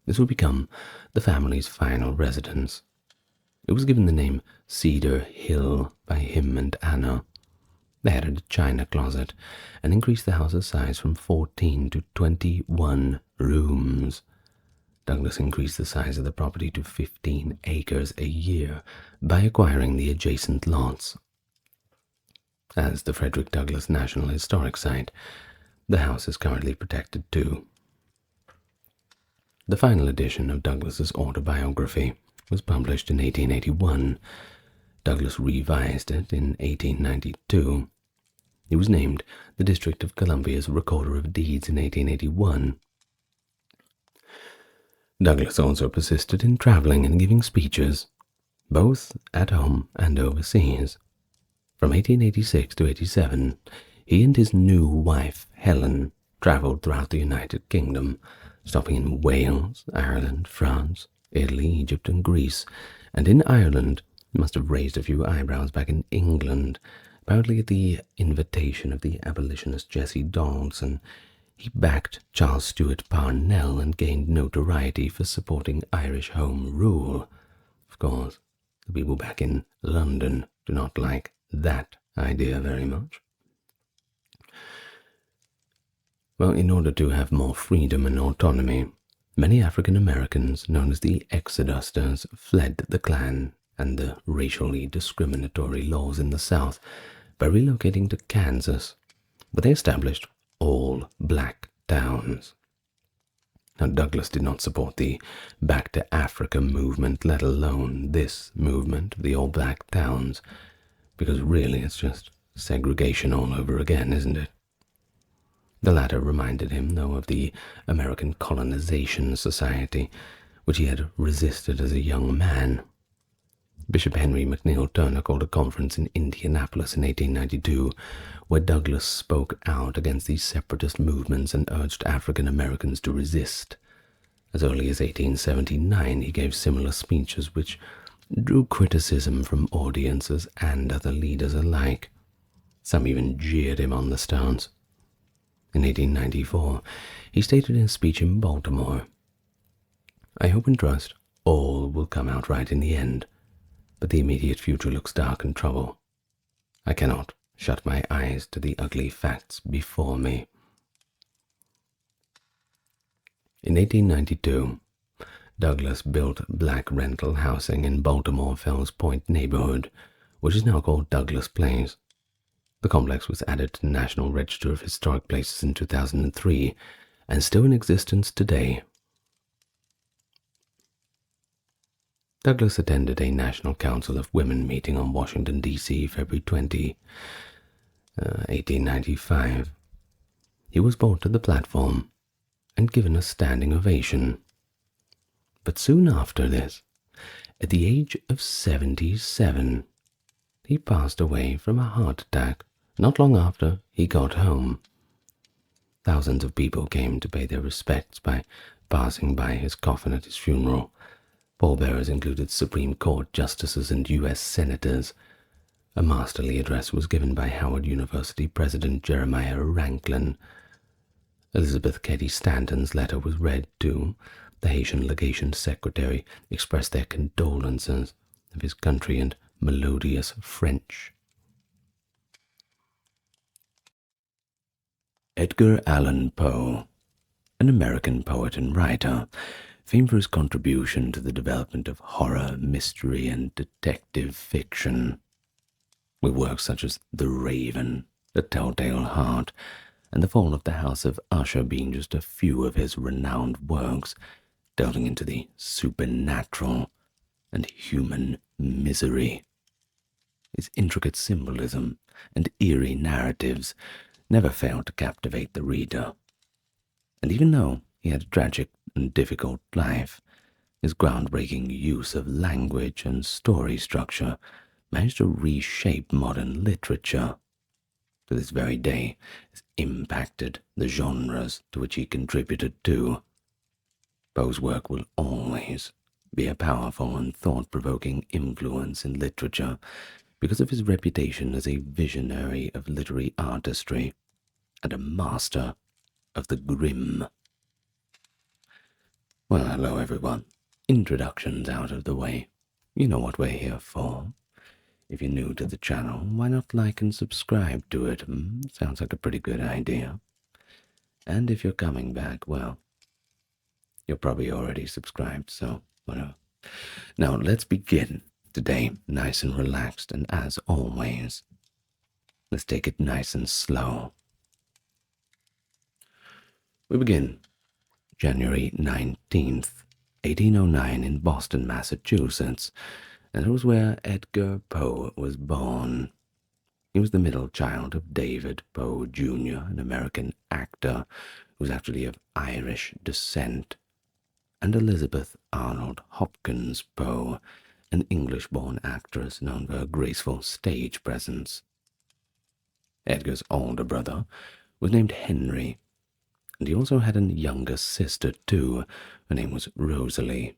This would become the family's final residence. It was given the name Cedar Hill by him and Anna. They added a china closet and increased the house's size from 14 to 21 rooms. Douglass increased the size of the property to 15 acres a year by acquiring the adjacent lots. As the Frederick Douglass National Historic Site, the house is currently protected too. The final edition of Douglass's autobiography was published in 1881. Douglass revised it in 1892. He was named the District of Columbia's Recorder of Deeds in 1881. Douglass also persisted in traveling and giving speeches, both at home and overseas. From 1886 to 87, he and his new wife, Helen, traveled throughout the United Kingdom, stopping in Wales, Ireland, France, Italy, Egypt, and Greece, and in Ireland must have raised a few eyebrows back in England, apparently at the invitation of the abolitionist Jessie Donaldson. He backed Charles Stewart Parnell and gained notoriety for supporting Irish Home Rule. Of course, the people back in London do not like that idea very much. Well, in order to have more freedom and autonomy, many African Americans, known as the Exodusters, fled the Klan and the racially discriminatory laws in the South by relocating to Kansas, where they established all black towns. Now, Douglass did not support the Back to Africa movement, let alone this movement, the all black towns, because really it's just segregation all over again, isn't it? The latter reminded him, though, of the American Colonization Society, which he had resisted as a young man. Bishop Henry McNeill Turner called a conference in Indianapolis in 1892, where Douglass spoke out against these separatist movements and urged African Americans to resist. As early as 1879, he gave similar speeches which drew criticism from audiences and other leaders alike. Some even jeered him on the stance. In 1894, he stated in a speech in Baltimore, "I hope and trust all will come out right in the end, but the immediate future looks dark and trouble. I cannot shut my eyes to the ugly facts before me." In 1892, Douglass built black rental housing in Baltimore Fells Point neighborhood, which is now called Douglass Place. The complex was added to the National Register of Historic Places in 2003 and still in existence today. Douglass attended a National Council of Women meeting on Washington, D.C., February 20, 1895. He was brought to the platform and given a standing ovation. But soon after this, at the age of 77, he passed away from a heart attack. Not long after, he he got home, thousands of people came to pay their respects by passing by his coffin at his funeral. Pallbearers included Supreme Court justices and U.S. senators. A masterly address was given by Howard University President Jeremiah Rankin. Elizabeth Cady Stanton's letter was read too. The Haitian legation secretary expressed their condolences of his country in melodious French. Edgar Allan Poe, an American poet and writer, famed for his contribution to the development of horror, mystery, and detective fiction, with works such as The Raven, The Telltale Heart, and The Fall of the House of Usher being just a few of his renowned works, delving into the supernatural and human misery. His intricate symbolism and eerie narratives never failed to captivate the reader. And even though he had a tragic and difficult life, his groundbreaking use of language and story structure managed to reshape modern literature. To this very day, has impacted the genres to which he contributed to. Poe's work will always be a powerful and thought-provoking influence in literature because of his reputation as a visionary of literary artistry and a master of the grim. Well, hello everyone. Introductions out of the way. You know what we're here for. If you're new to the channel, why not like and subscribe to it? Sounds like a pretty good idea. And if you're coming back, well, you're probably already subscribed, so whatever. Now, let's begin today nice and relaxed, and as always, let's take it nice and slow. We begin January 19th, 1809 in Boston, Massachusetts, and it was where Edgar Poe was born. He was the middle child of David Poe, Jr., an American actor who was actually of Irish descent, and Elizabeth Arnold Hopkins Poe, an English-born actress known for her graceful stage presence. Edgar's older brother was named Henry, and he also had a younger sister too. Her name was Rosalie.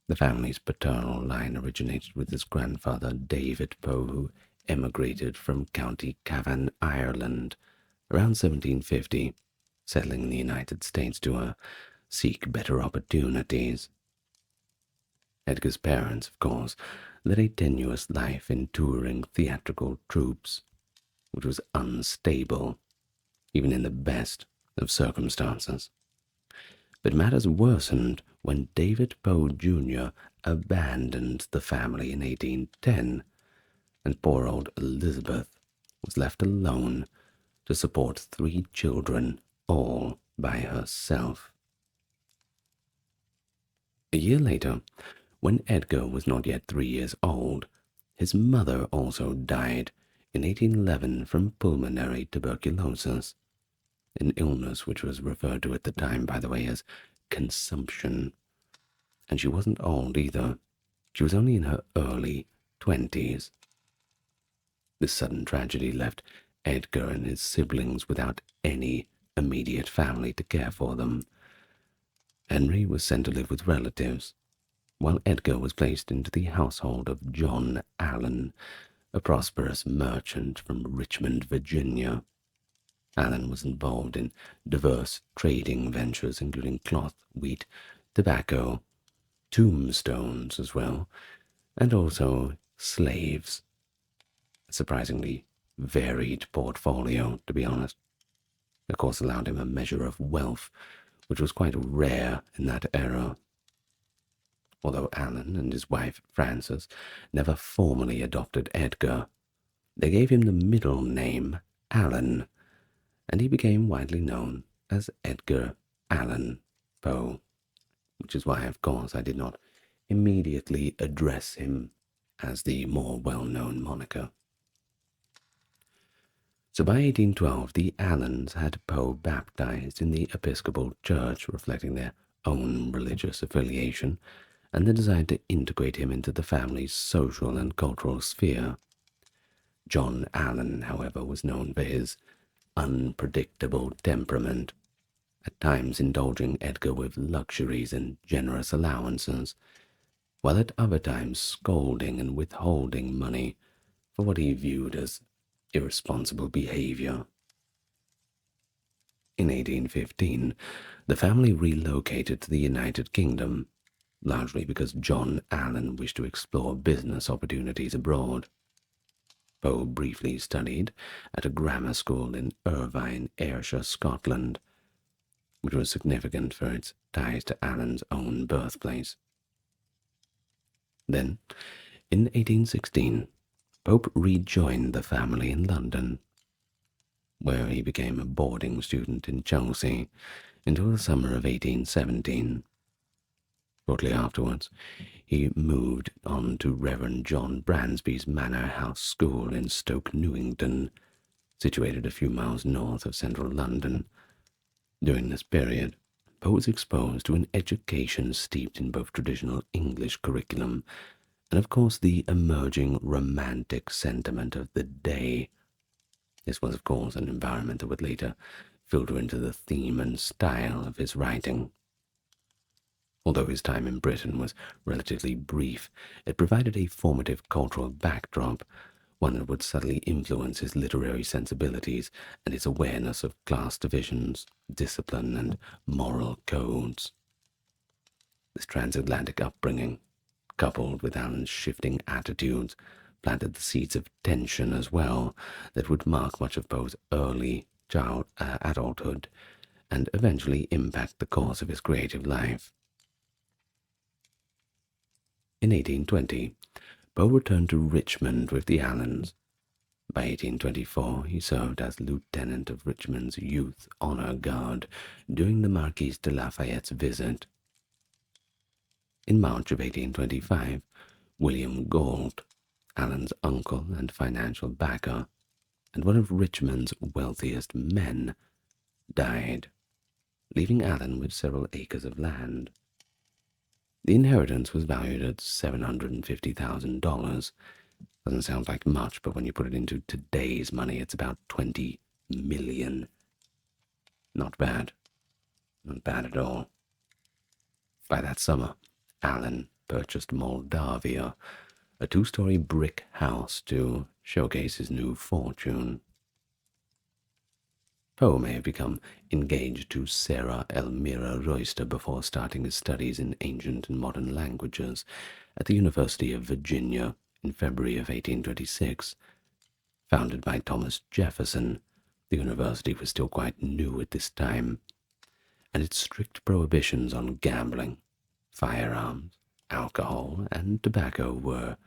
The family's paternal line originated with his grandfather David Poe, who emigrated from County Cavan, Ireland, around 1750, settling in the United States to seek better opportunities. Edgar's parents, of course, led a tenuous life in touring theatrical troupes, which was unstable, even in the best of circumstances. But matters worsened when David Poe, Jr. abandoned the family in 1810, and poor old Elizabeth was left alone to support 3 children, all by herself. A year later, when Edgar was not yet 3 years old, his mother also died in 1811 from pulmonary tuberculosis, an illness which was referred to at the time, by the way, as consumption. And she wasn't old either. She was only in her early 20s. This sudden tragedy left Edgar and his siblings without any immediate family to care for them. Henry was sent to live with relatives, while Edgar was placed into the household of John Allan, a prosperous merchant from Richmond, Virginia. Allan was involved in diverse trading ventures, including cloth, wheat, tobacco, tombstones as well, and also slaves. A surprisingly varied portfolio, to be honest. Of course, allowed him a measure of wealth, which was quite rare in that era. Although Allan and his wife Frances never formally adopted Edgar, they gave him the middle name Allan, and he became widely known as Edgar Allan Poe, which is why, of course, I did not immediately address him as the more well-known moniker. So by 1812, the Allans had Poe baptized in the Episcopal Church, reflecting their own religious affiliation, and the desire to integrate him into the family's social and cultural sphere. John Allan, however, was known for his unpredictable temperament, at times indulging Edgar with luxuries and generous allowances, while at other times scolding and withholding money for what he viewed as irresponsible behavior. In 1815, the family relocated to the United Kingdom, largely because John Allan wished to explore business opportunities abroad. Poe briefly studied at a grammar school in Irvine, Ayrshire, Scotland, which was significant for its ties to Allan's own birthplace. Then, in 1816, Pope rejoined the family in London, where he became a boarding student in Chelsea until the summer of 1817. Shortly afterwards, he moved on to Reverend John Bransby's Manor House School in Stoke Newington, situated a few miles north of central London. During this period, Poe was exposed to an education steeped in both traditional English curriculum and, of course, the emerging romantic sentiment of the day. This was, of course, an environment that would later filter into the theme and style of his writing. Although his time in Britain was relatively brief, it provided a formative cultural backdrop, one that would subtly influence his literary sensibilities and his awareness of class divisions, discipline, and moral codes. This transatlantic upbringing, coupled with Allan's shifting attitudes, planted the seeds of tension as well that would mark much of Poe's early adulthood and eventually impact the course of his creative life. In 1820, Poe returned to Richmond with the Allans. By 1824, he served as lieutenant of Richmond's Youth Honor Guard during the Marquis de Lafayette's visit. In March of 1825, William Galt, Allan's uncle and financial backer, and one of Richmond's wealthiest men, died, leaving Allan with several acres of land. The inheritance was valued at $750,000. Doesn't sound like much, but when you put it into today's money, it's about $20 million. Not bad. Not bad at all. By that summer, Allan purchased Moldavia, a two-story brick house to showcase his new fortune. Poe may have become engaged to Sarah Elmira Royster before starting his studies in ancient and modern languages at the University of Virginia in February of 1826. Founded by Thomas Jefferson, the university was still quite new at this time, and its strict prohibitions on gambling, firearms, alcohol, and tobacco were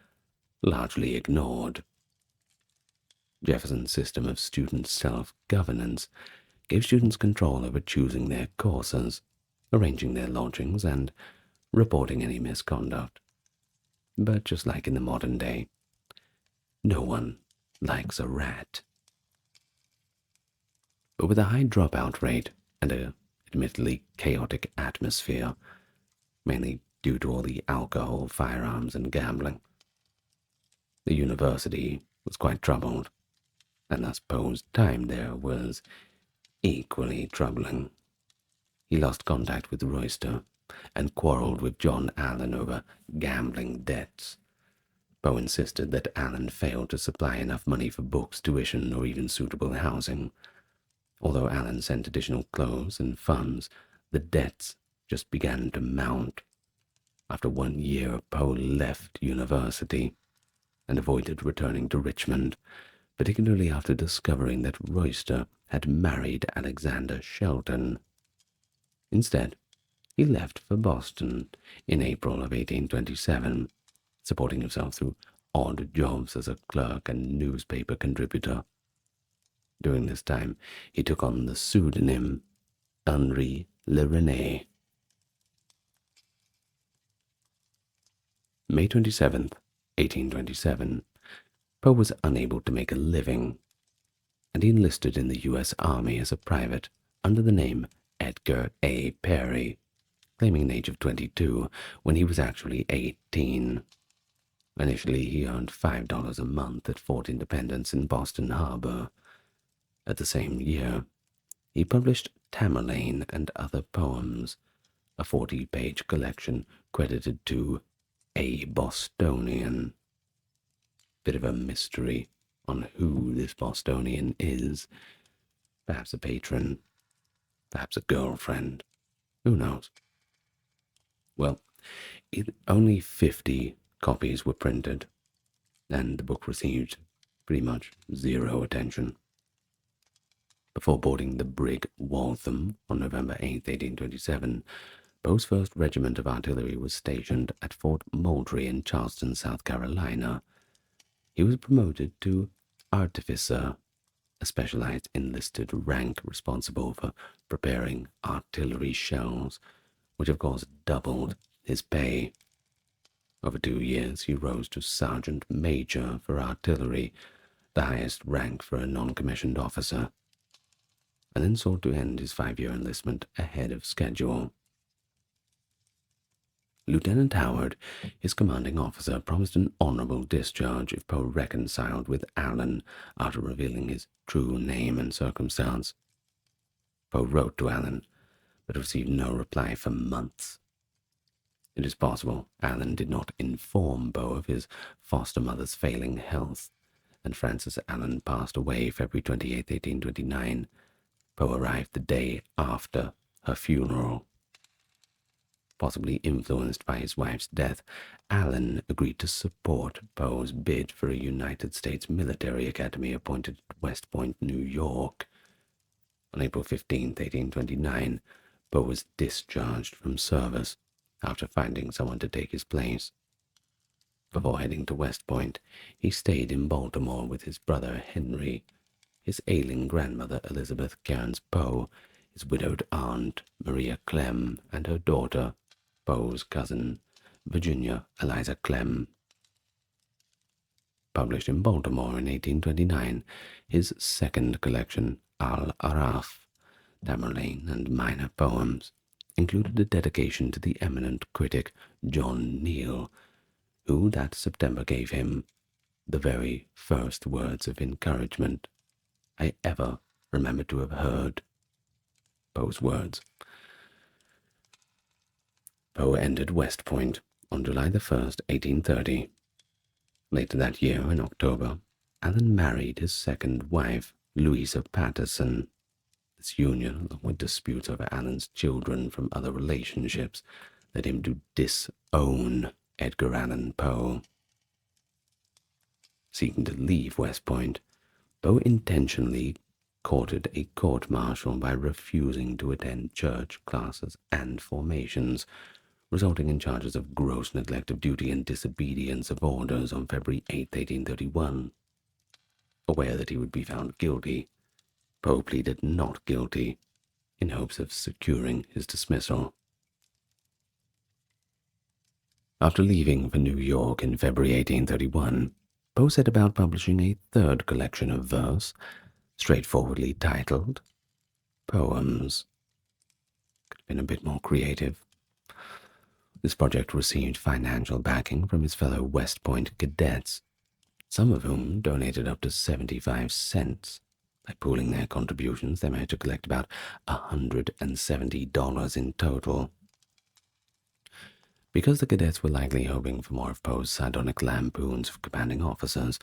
largely ignored. Jefferson's system of student self-governance gave students control over choosing their courses, arranging their lodgings, and reporting any misconduct. But just like in the modern day, no one likes a rat. But with a high dropout rate and a admittedly chaotic atmosphere, mainly due to all the alcohol, firearms, and gambling, the university was quite troubled, and thus Poe's time there was equally troubling. He lost contact with Royster and quarreled with John Allan over gambling debts. Poe insisted that Allan failed to supply enough money for books, tuition, or even suitable housing. Although Allan sent additional clothes and funds, the debts just began to mount. After 1 year, Poe left university and avoided returning to Richmond, particularly after discovering that Royster had married Alexander Shelton. Instead, he left for Boston in April of 1827, supporting himself through odd jobs as a clerk and newspaper contributor. During this time, he took on the pseudonym Henri Le Rene. May 27th, 1827, Poe was unable to make a living, and he enlisted in the U.S. Army as a private under the name Edgar A. Perry, claiming an age of 22 when he was actually 18. Initially, he earned $5 a month at Fort Independence in Boston Harbor. At the same year, he published Tamerlane and Other Poems, a 40-page collection credited to a Bostonian. Bit of a mystery on who this Bostonian is. Perhaps a patron, perhaps a girlfriend. Who knows? Well, only 50 copies were printed, and the book received pretty much zero attention. Before boarding the brig Waltham on November 8, 1827, Poe's 1st Regiment of Artillery was stationed at Fort Moultrie in Charleston, South Carolina. He was promoted to artificer, a specialized enlisted rank responsible for preparing artillery shells, which of course doubled his pay. Over 2 years, he rose to sergeant major for artillery, the highest rank for a non-commissioned officer, and then sought to end his 5-year enlistment ahead of schedule. Lieutenant Howard, his commanding officer, promised an honorable discharge if Poe reconciled with Allen after revealing his true name and circumstance. Poe wrote to Allen, but received no reply for months. It is possible Allen did not inform Poe of his foster mother's failing health, and Frances Allen passed away February 28, 1829. Poe arrived the day after her funeral. Possibly influenced by his wife's death, Allen agreed to support Poe's bid for a United States military academy appointed at West Point, New York. On April 15, 1829, Poe was discharged from service after finding someone to take his place. Before heading to West Point, he stayed in Baltimore with his brother Henry, his ailing grandmother Elizabeth Cairns Poe, his widowed aunt Maria Clem, and her daughter, Poe's cousin, Virginia Eliza Clem. Published in Baltimore in 1829, his second collection, Al-Araf, Tamerlane and Minor Poems, included a dedication to the eminent critic John Neal, who that September gave him the very first words of encouragement I ever remember to have heard. Poe's words. Poe entered West Point on July 1st, 1830. Later that year, in October, Allen married his second wife, Louisa Patterson. This union, along with disputes over Allen's children from other relationships, led him to disown Edgar Allan Poe. Seeking to leave West Point, Poe intentionally courted a court-martial by refusing to attend church classes and formations, resulting in charges of gross neglect of duty and disobedience of orders on February 8, 1831. Aware that he would be found guilty, Poe pleaded not guilty in hopes of securing his dismissal. After leaving for New York in February 1831, Poe set about publishing a third collection of verse, straightforwardly titled Poems. Could have been a bit more creative. This project received financial backing from his fellow West Point cadets, some of whom donated up to 75 cents. By pooling their contributions, they managed to collect about $170 in total. Because the cadets were likely hoping for more of Poe's sardonic lampoons of commanding officers,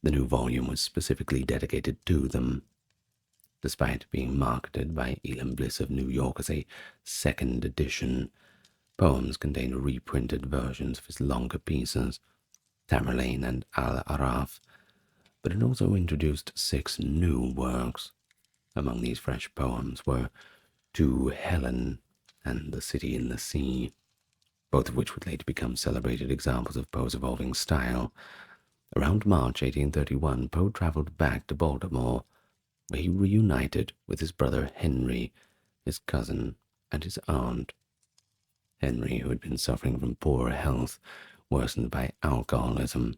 the new volume was specifically dedicated to them. Despite being marketed by Elam Bliss of New York as a second edition, Poems contained reprinted versions of his longer pieces, Tamerlane and Al-Araf, but it also introduced 6 new works. Among these fresh poems were To Helen and The City in the Sea, both of which would later become celebrated examples of Poe's evolving style. Around March 1831, Poe traveled back to Baltimore, where he reunited with his brother Henry, his cousin, and his aunt. Henry, who had been suffering from poor health, worsened by alcoholism,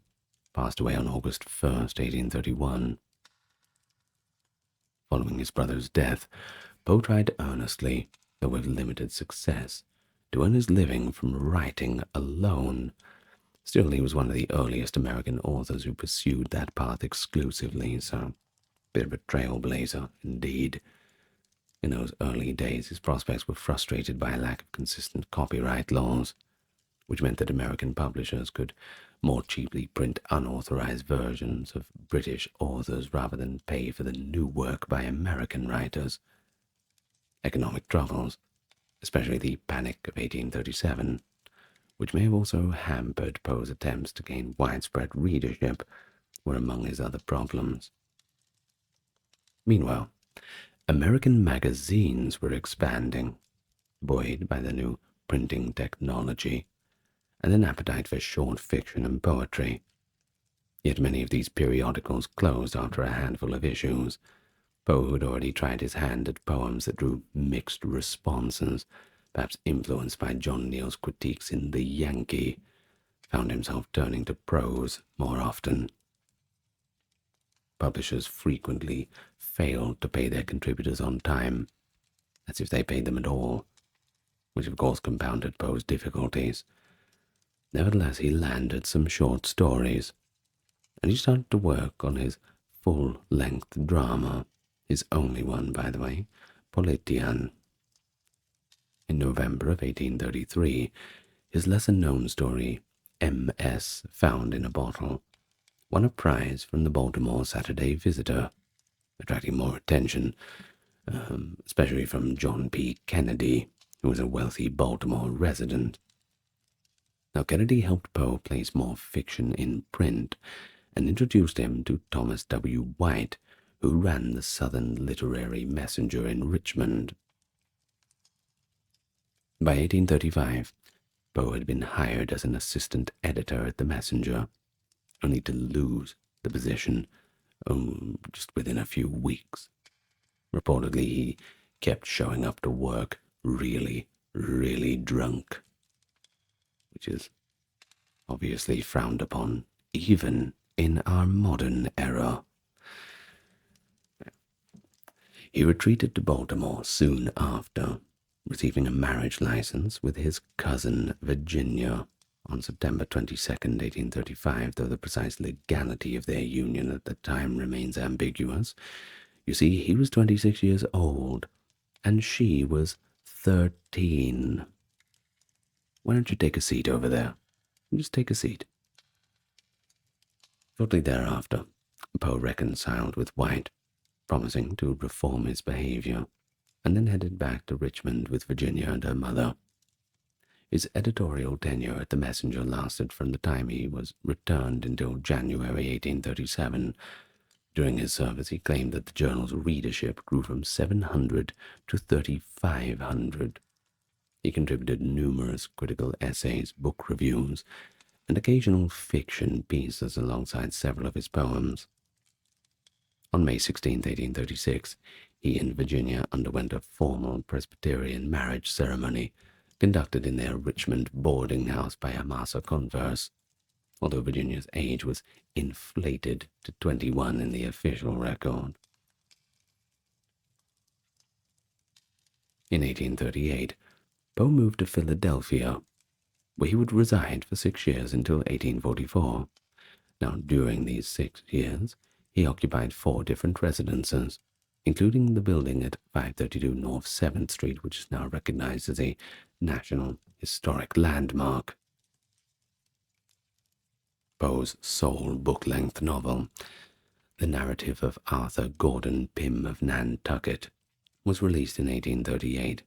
passed away on August 1st, 1831. Following his brother's death, Poe tried earnestly, though with limited success, to earn his living from writing alone. Still, he was one of the earliest American authors who pursued that path exclusively, so Bit of a trailblazer, indeed. In those early days, his prospects were frustrated by a lack of consistent copyright laws, which meant that American publishers could more cheaply print unauthorized versions of British authors rather than pay for the new work by American writers. Economic troubles, especially the Panic of 1837, which may have also hampered Poe's attempts to gain widespread readership, were among his other problems. Meanwhile, American magazines were expanding, buoyed by the new printing technology and an appetite for short fiction and poetry. Yet many of these periodicals closed after a handful of issues. Poe had already tried his hand at poems that drew mixed responses, perhaps influenced by John Neal's critiques in The Yankee, found himself turning to prose more often. Publishers frequently failed to pay their contributors on time, as if they paid them at all, which of course compounded Poe's difficulties. Nevertheless, he landed some short stories, and he started to work on his full-length drama, his only one, by the way, Politian. In November of 1833, his lesser-known story, M.S. Found in a Bottle, won a prize from the Baltimore Saturday Visitor, attracting more attention, especially from John P. Kennedy, who was a wealthy Baltimore resident. Now, Kennedy helped Poe place more fiction in print and introduced him to Thomas W. White, who ran the Southern Literary Messenger in Richmond. By 1835, Poe had been hired as an assistant editor at the Messenger, only to lose the position just within a few weeks. Reportedly, he kept showing up to work really, really drunk, which is obviously frowned upon even in our modern era. He retreated to Baltimore soon after, receiving a marriage license with his cousin Virginia on September 22nd, 1835, though the precise legality of their union at the time remains ambiguous. You see, he was 26 years old, and she was 13. Why don't you take a seat over there? Just take a seat. Shortly thereafter, Poe reconciled with White, promising to reform his behavior, and then headed back to Richmond with Virginia and her mother. His editorial tenure at the Messenger lasted from the time he was returned until January 1837. During his service, he claimed that the journal's readership grew from 700 to 3,500. He contributed numerous critical essays, book reviews, and occasional fiction pieces alongside several of his poems. On May 16, 1836, he and Virginia underwent a formal Presbyterian marriage ceremony conducted in their Richmond boarding house by Amasa Converse, although Virginia's age was inflated to 21 in the official record. In 1838, Poe moved to Philadelphia, where he would reside for 6 years until 1844. Now, during these 6 years, he occupied 4 different residences, including the building at 532 North 7th Street, which is now recognized as a National Historic Landmark. Poe's sole book-length novel, The Narrative of Arthur Gordon Pym of Nantucket, was released in 1838,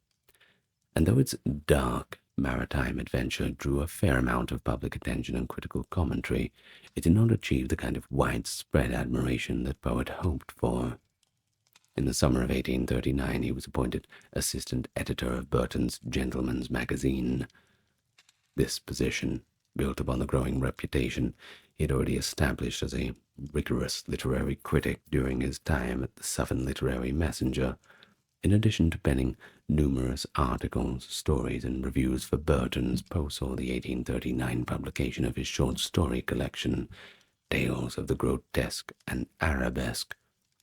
and though its dark maritime adventure drew a fair amount of public attention and critical commentary, it did not achieve the kind of widespread admiration that Poe had hoped for. In the summer of 1839, he was appointed assistant editor of Burton's Gentleman's Magazine. This position, built upon the growing reputation he had already established as a rigorous literary critic during his time at the Southern Literary Messenger, in addition to penning numerous articles, stories, and reviews for Burton's. Poe saw the 1839 publication of his short story collection, Tales of the Grotesque and Arabesque,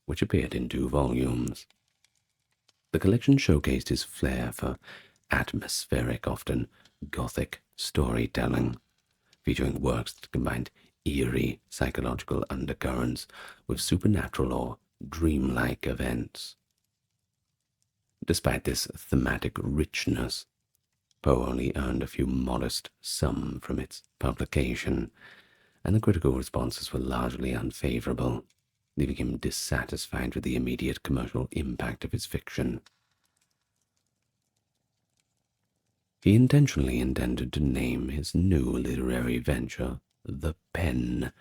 which appeared in 2 volumes. The collection showcased his flair for atmospheric, often Gothic storytelling, featuring works that combined eerie psychological undercurrents with supernatural or dreamlike events. Despite this thematic richness, Poe only earned a few modest sum from its publication, and the critical responses were largely unfavorable, leaving him dissatisfied with the immediate commercial impact of his fiction. He intentionally intended to name his new literary venture The Pen,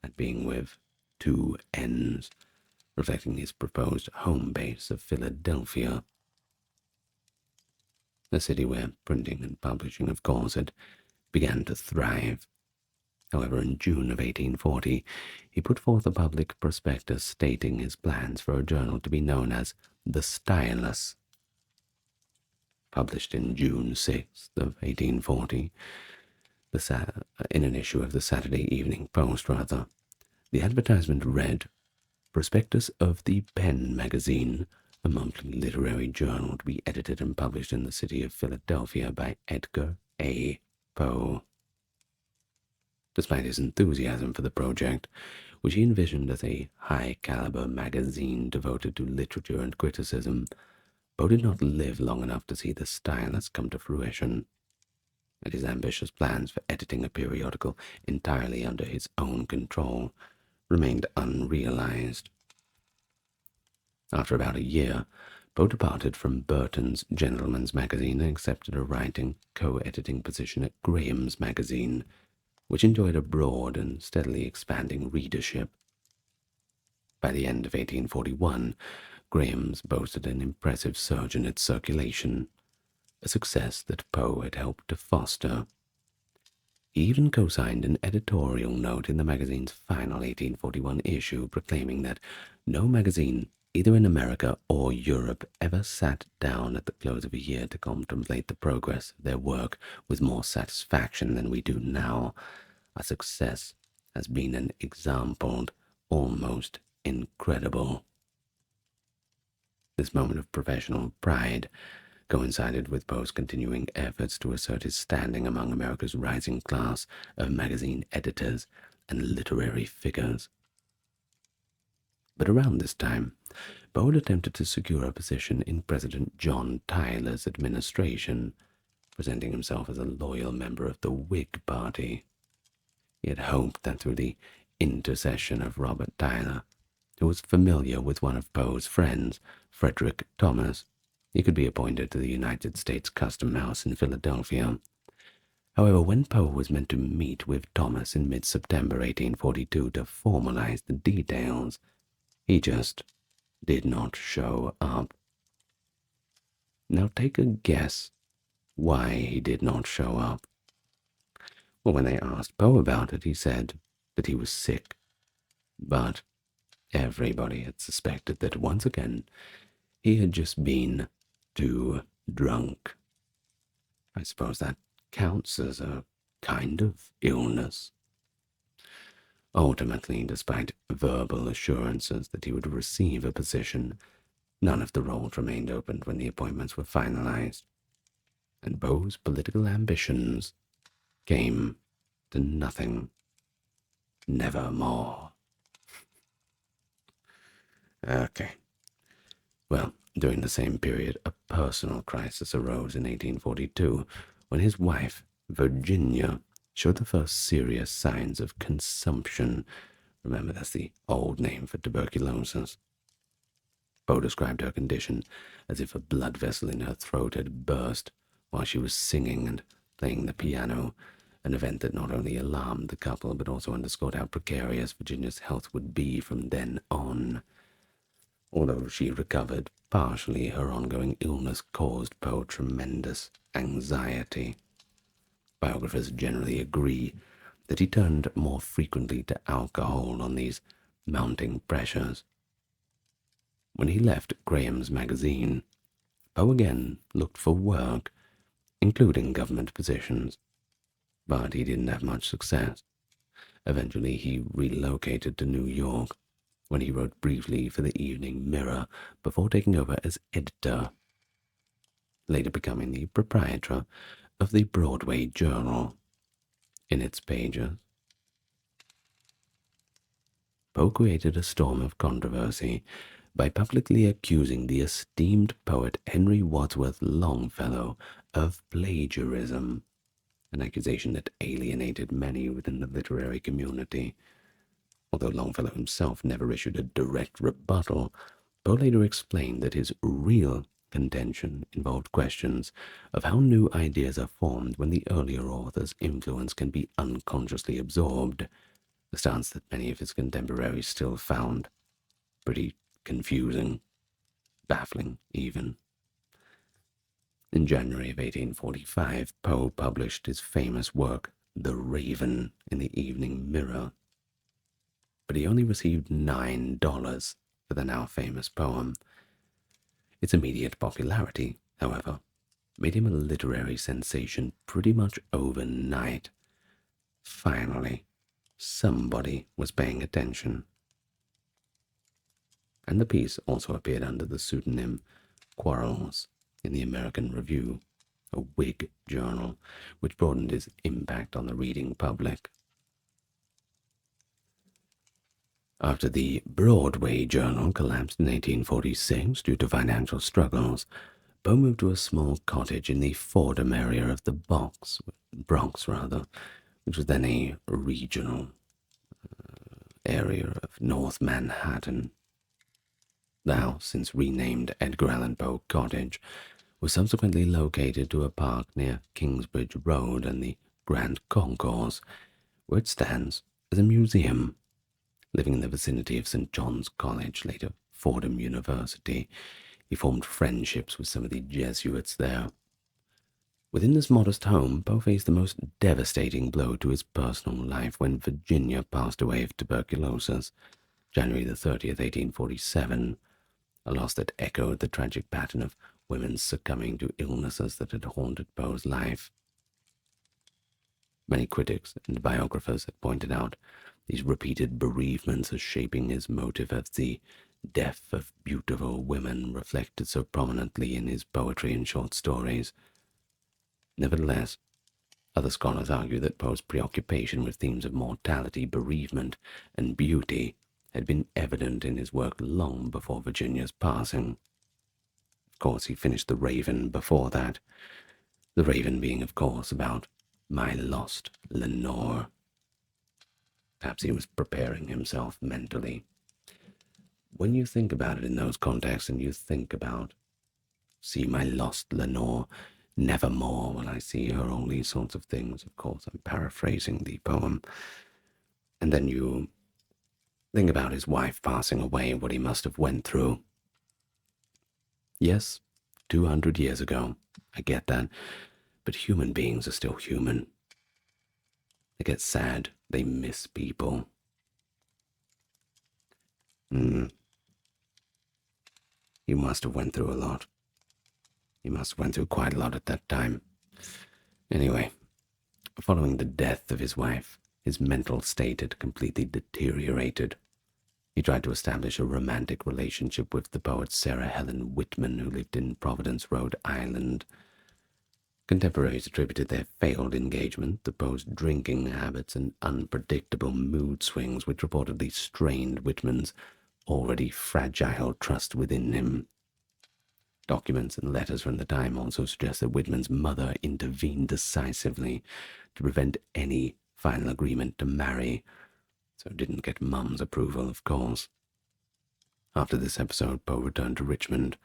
that being with 2 N's, reflecting his proposed home base of Philadelphia, a city where printing and publishing, of course, had began to thrive. However, in June of 1840, he put forth a public prospectus stating his plans for a journal to be known as The Stylus. Published in June 6th of 1840, in an issue of the Saturday Evening Post, the advertisement read, "Prospectus of the Pen magazine, a monthly literary journal to be edited and published in the city of Philadelphia by Edgar A. Poe." Despite his enthusiasm for the project, which he envisioned as a high-caliber magazine devoted to literature and criticism, Poe did not live long enough to see the stylus come to fruition, and his ambitious plans for editing a periodical entirely under his own control remained unrealized. After about a year, Poe departed from Burton's Gentleman's Magazine and accepted a writing, co-editing position at Graham's Magazine, which enjoyed a broad and steadily expanding readership. By the end of 1841, Graham's boasted an impressive surge in its circulation, a success that Poe had helped to foster. He even co-signed an editorial note in the magazine's final 1841 issue proclaiming that no magazine, either in America or Europe, ever sat down at the close of a year to contemplate the progress of their work with more satisfaction than we do now. Our success has been an exampled, almost incredible. This moment of professional pride coincided with Poe's continuing efforts to assert his standing among America's rising class of magazine editors and literary figures. But around this time, Poe had attempted to secure a position in President John Tyler's administration, presenting himself as a loyal member of the Whig Party. He had hoped that through the intercession of Robert Tyler, who was familiar with one of Poe's friends, Frederick Douglass, he could be appointed to the United States Custom House in Philadelphia. However, when Poe was meant to meet with Thomas in mid-September 1842 to formalize the details, he just did not show up. Now take a guess why he did not show up. Well, when they asked Poe about it, he said that he was sick. But everybody had suspected that once again he had just been too drunk. I suppose that counts as a kind of illness. Ultimately, despite verbal assurances that he would receive a position, none of the roles remained open when the appointments were finalized, and Poe's political ambitions came to nothing. Nevermore. Okay. Well, during the same period, a personal crisis arose in 1842 when his wife, Virginia, showed the first serious signs of consumption. Remember, that's the old name for tuberculosis. Poe described her condition as if a blood vessel in her throat had burst while she was singing and playing the piano, an event that not only alarmed the couple but also underscored how precarious Virginia's health would be from then on. Although she recovered partially, her ongoing illness caused Poe tremendous anxiety. Biographers generally agree that he turned more frequently to alcohol on these mounting pressures. When he left Graham's magazine, Poe again looked for work, including government positions, but he didn't have much success. Eventually, he relocated to New York, when he wrote briefly for the Evening Mirror before taking over as editor, later becoming the proprietor of the Broadway Journal. In its pages, Poe created a storm of controversy by publicly accusing the esteemed poet Henry Wadsworth Longfellow of plagiarism, an accusation that alienated many within the literary community. Although Longfellow himself never issued a direct rebuttal, Poe later explained that his real contention involved questions of how new ideas are formed when the earlier author's influence can be unconsciously absorbed, a stance that many of his contemporaries still found pretty confusing, baffling even. In January of 1845, Poe published his famous work, The Raven, in the Evening Mirror, but he only received $9 for the now famous poem. Its immediate popularity, however, made him a literary sensation pretty much overnight. Finally, somebody was paying attention. And the piece also appeared under the pseudonym Quarles in the American Review, a Whig journal, which broadened his impact on the reading public. After the Broadway Journal collapsed in 1846 due to financial struggles, Poe moved to a small cottage in the Fordham area of the Bronx, which was then a regional area of North Manhattan. The house, since renamed Edgar Allan Poe Cottage, was subsequently located to a park near Kingsbridge Road and the Grand Concourse, where it stands as a museum. Living in the vicinity of St. John's College, later Fordham University, he formed friendships with some of the Jesuits there. Within this modest home, Poe faced the most devastating blow to his personal life when Virginia passed away of tuberculosis, January the 30th, 1847, a loss that echoed the tragic pattern of women succumbing to illnesses that had haunted Poe's life. Many critics and biographers have pointed out these repeated bereavements as shaping his motive of the death of beautiful women reflected so prominently in his poetry and short stories. Nevertheless, other scholars argue that Poe's preoccupation with themes of mortality, bereavement, and beauty had been evident in his work long before Virginia's passing. Of course, he finished The Raven before that, The Raven being, of course, about my lost Lenore. Perhaps he was preparing himself mentally. When you think about it in those contexts, and you think about, see my lost Lenore, nevermore will I see her, all these sorts of things. Of course, I'm paraphrasing the poem. And then you think about his wife passing away, what he must have went through. Yes, 200 years ago, I get that, but human beings are still human. They get sad, they miss people. He must have went through a lot. He must have went through quite a lot at that time. Anyway, following the death of his wife, his mental state had completely deteriorated. He tried to establish a romantic relationship with the poet Sarah Helen Whitman, who lived in Providence, Rhode Island. Contemporaries attributed their failed engagement to Poe's drinking habits and unpredictable mood swings, which reportedly strained Whitman's already fragile trust within him. Documents and letters from the time also suggest that Whitman's mother intervened decisively to prevent any final agreement to marry, so didn't get Mum's approval, of course. After this episode, Poe returned to Richmond,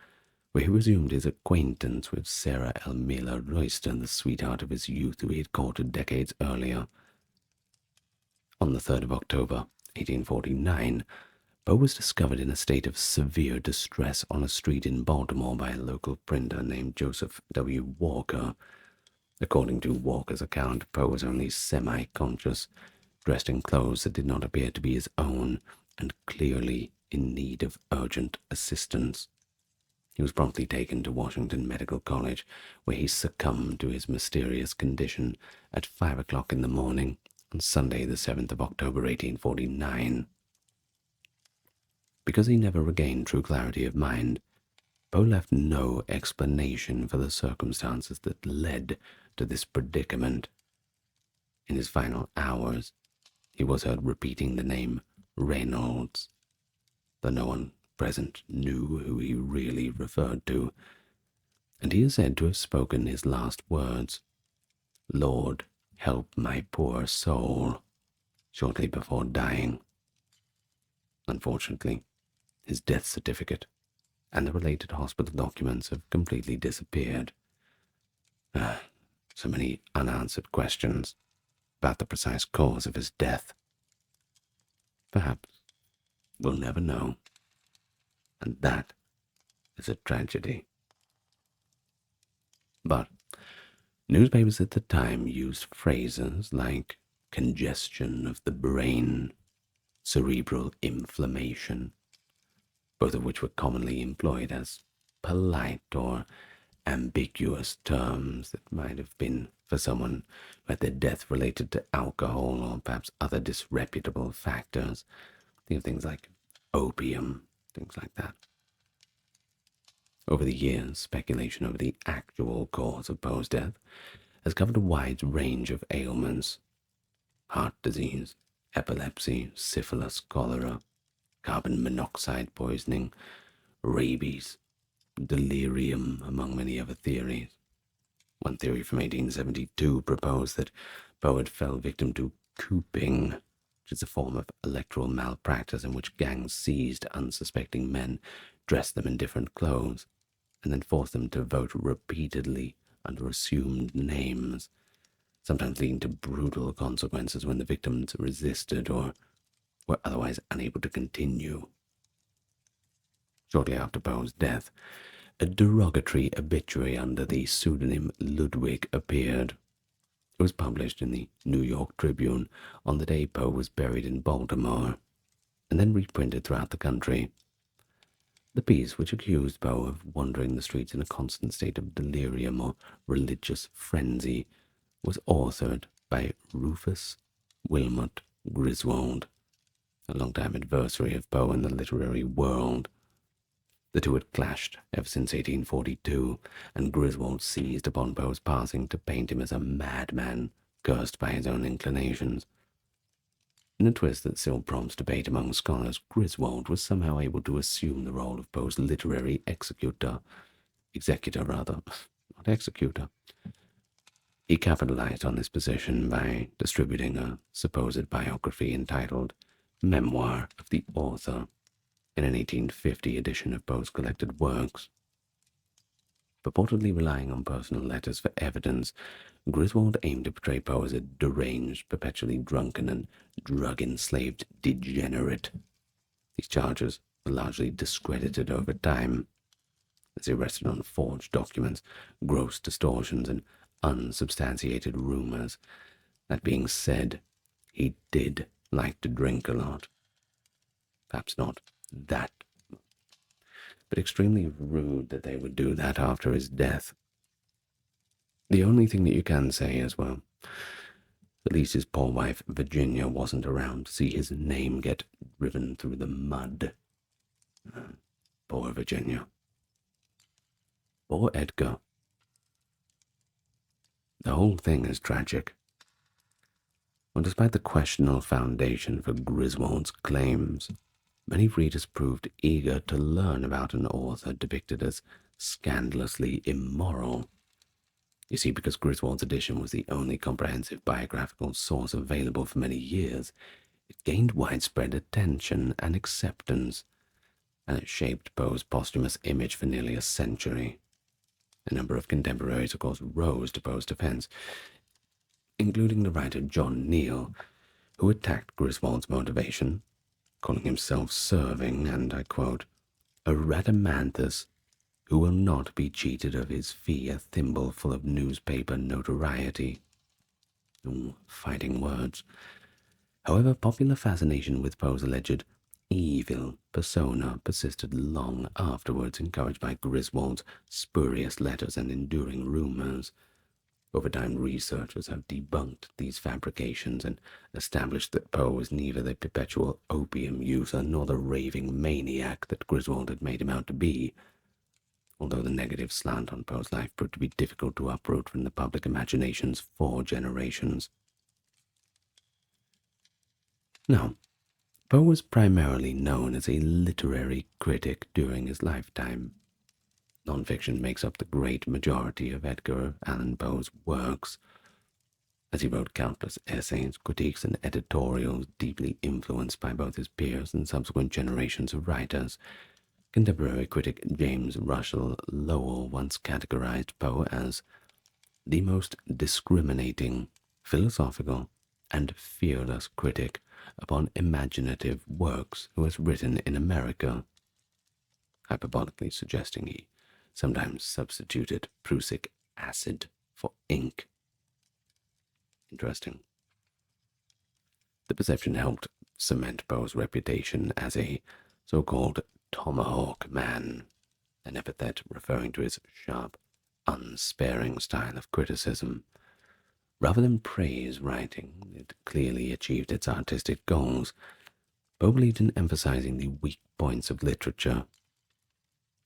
where he resumed his acquaintance with Sarah Elmira Royston, the sweetheart of his youth who he had courted decades earlier. On the 3rd of October, 1849, Poe was discovered in a state of severe distress on a street in Baltimore by a local printer named Joseph W. Walker. According to Walker's account, Poe was only semi-conscious, dressed in clothes that did not appear to be his own, and clearly in need of urgent assistance. He was promptly taken to Washington Medical College, where he succumbed to his mysterious condition at 5 o'clock in the morning on Sunday, the 7th of October, 1849. Because he never regained true clarity of mind, Poe left no explanation for the circumstances that led to this predicament. In his final hours, he was heard repeating the name Reynolds, though no one present knew who he really referred to, and he is said to have spoken his last words, "Lord, help my poor soul," shortly before dying. Unfortunately, his death certificate and the related hospital documents have completely disappeared. So many unanswered questions about the precise cause of his death. Perhaps we'll never know, and that is a tragedy. But newspapers at the time used phrases like congestion of the brain, cerebral inflammation, both of which were commonly employed as polite or ambiguous terms that might have been for someone who had their death related to alcohol or perhaps other disreputable factors. Think of things like opium, things like that. Over the years, speculation over the actual cause of Poe's death has covered a wide range of ailments: heart disease, epilepsy, syphilis, cholera, carbon monoxide poisoning, rabies, delirium, among many other theories. One theory from 1872 proposed that Poe had fell victim to cooping, which is a form of electoral malpractice in which gangs seized unsuspecting men, dressed them in different clothes, and then forced them to vote repeatedly under assumed names, sometimes leading to brutal consequences when the victims resisted or were otherwise unable to continue. Shortly after Poe's death, a derogatory obituary under the pseudonym Ludwig appeared. It was published in the New York Tribune on the day Poe was buried in Baltimore, and then reprinted throughout the country. The piece, which accused Poe of wandering the streets in a constant state of delirium or religious frenzy, was authored by Rufus Wilmot Griswold, a longtime adversary of Poe in the literary world. The two had clashed ever since 1842, and Griswold seized upon Poe's passing to paint him as a madman cursed by his own inclinations. In a twist that still prompts debate among scholars, Griswold was somehow able to assume the role of Poe's literary executor, not executor. He capitalized on this position by distributing a supposed biography entitled Memoir of the Author in an 1850 edition of Poe's collected works. Purportedly relying on personal letters for evidence, Griswold aimed to portray Poe as a deranged, perpetually drunken, and drug-enslaved degenerate. These charges were largely discredited over time, as he rested on forged documents, gross distortions, and unsubstantiated rumors. That being said, he did like to drink a lot. Perhaps not that, but extremely rude that they would do that after his death. The only thing that you can say is, well, at least his poor wife Virginia wasn't around to see his name get driven through the mud. Poor Virginia. Poor Edgar. The whole thing is tragic. Well, despite the questionable foundation for Griswold's claims, many readers proved eager to learn about an author depicted as scandalously immoral. You see, because Griswold's edition was the only comprehensive biographical source available for many years, it gained widespread attention and acceptance, and it shaped Poe's posthumous image for nearly a century. A number of contemporaries, of course, rose to Poe's defense, including the writer John Neal, who attacked Griswold's motivation, calling him self-serving and, I quote, a rhadamanthus who will not be cheated of his fee a thimbleful of newspaper notoriety. Fighting words. However, popular fascination with Poe's alleged evil persona persisted long afterwards, encouraged by Griswold's spurious letters and enduring rumors. Over time, researchers have debunked these fabrications and established that Poe was neither the perpetual opium user nor the raving maniac that Griswold had made him out to be, although the negative slant on Poe's life proved to be difficult to uproot from the public imaginations for generations. Now, Poe was primarily known as a literary critic during his lifetime. Nonfiction makes up the great majority of Edgar Allan Poe's works, as he wrote countless essays, critiques, and editorials deeply influenced by both his peers and subsequent generations of writers. Contemporary critic James Russell Lowell once categorized Poe as the most discriminating, philosophical, and fearless critic upon imaginative works who has written in America, hyperbolically suggesting he sometimes substituted prussic acid for ink. Interesting. The perception helped cement Poe's reputation as a so-called tomahawk man, an epithet referring to his sharp, unsparing style of criticism. Rather than praise writing, it clearly achieved its artistic goals. Poe believed in emphasizing the weak points of literature,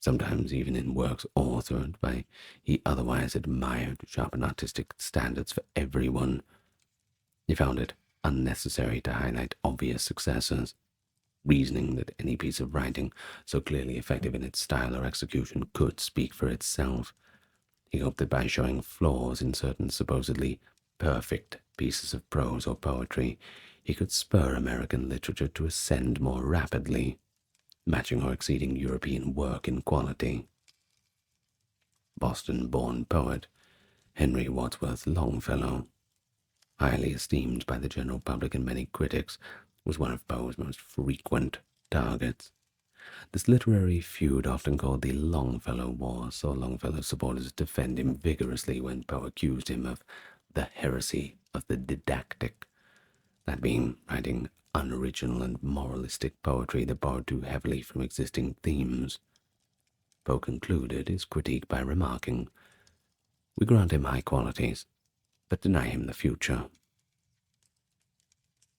sometimes even in works authored by he otherwise admired to sharpen artistic standards for everyone. He found it unnecessary to highlight obvious successes, reasoning that any piece of writing so clearly effective in its style or execution could speak for itself. He hoped that by showing flaws in certain supposedly perfect pieces of prose or poetry, he could spur American literature to ascend more rapidly, matching or exceeding European work in quality. Boston-born poet Henry Wadsworth Longfellow, highly esteemed by the general public and many critics, was one of Poe's most frequent targets. This literary feud, often called the Longfellow War, saw Longfellow's supporters defend him vigorously when Poe accused him of the heresy of the didactic, that being writing unoriginal and moralistic poetry that borrowed too heavily from existing themes. Poe concluded his critique by remarking, "We grant him high qualities, but deny him the future."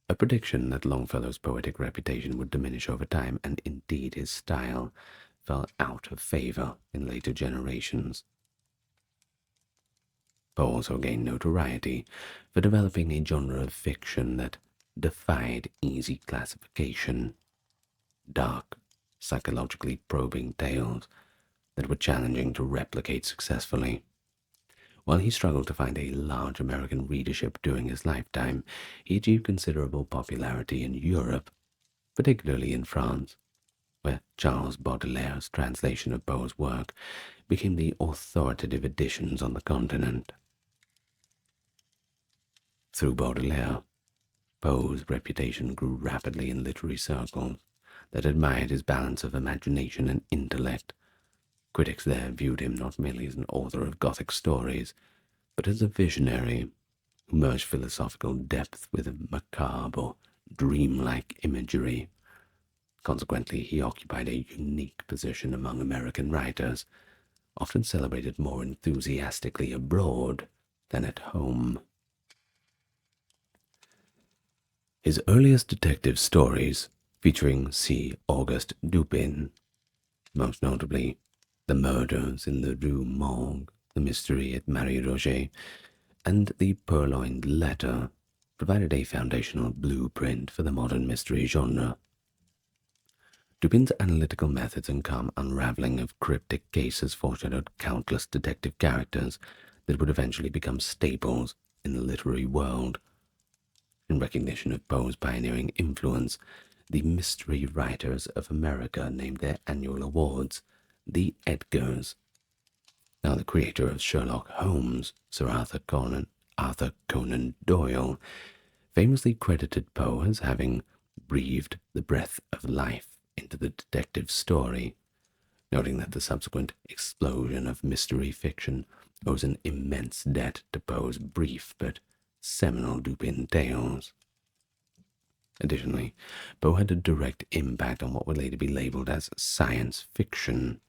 A prediction that Longfellow's poetic reputation would diminish over time, and indeed his style fell out of favor in later generations. Poe also gained notoriety for developing a genre of fiction that defied easy classification, dark, psychologically probing tales that were challenging to replicate successfully. While he struggled to find a large American readership during his lifetime, he achieved considerable popularity in Europe, particularly in France, where Charles Baudelaire's translation of Poe's work became the authoritative editions on the continent. Through Baudelaire, Poe's reputation grew rapidly in literary circles that admired his balance of imagination and intellect. Critics there viewed him not merely as an author of Gothic stories, but as a visionary who merged philosophical depth with macabre or dreamlike imagery. Consequently, he occupied a unique position among American writers, often celebrated more enthusiastically abroad than at home. His earliest detective stories, featuring C. Auguste Dupin, most notably The Murders in the Rue Morgue, The Mystery at Marie Roget, and The Purloined Letter, provided a foundational blueprint for the modern mystery genre. Dupin's analytical methods and calm unraveling of cryptic cases foreshadowed countless detective characters that would eventually become staples in the literary world. In recognition of Poe's pioneering influence, the Mystery Writers of America named their annual awards the Edgars. Now, the creator of Sherlock Holmes, Sir Arthur Conan Doyle, famously credited Poe as having breathed the breath of life into the detective story, noting that the subsequent explosion of mystery fiction owes an immense debt to Poe's brief but seminal Dupin tales. Additionally, Poe had a direct impact on what would later be labeled as science fiction,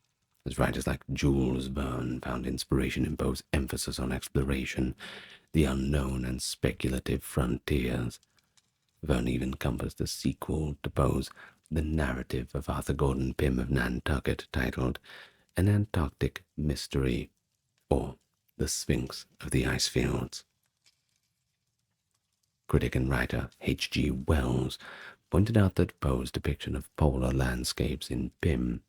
as writers like Jules Verne found inspiration in Poe's emphasis on exploration, the unknown and speculative frontiers. Verne even encompassed a sequel to Poe's The Narrative of Arthur Gordon Pym of Nantucket, titled An Antarctic Mystery, or The Sphinx of the Icefields. Critic and writer H.G. Wells pointed out that Poe's depiction of polar landscapes in Pym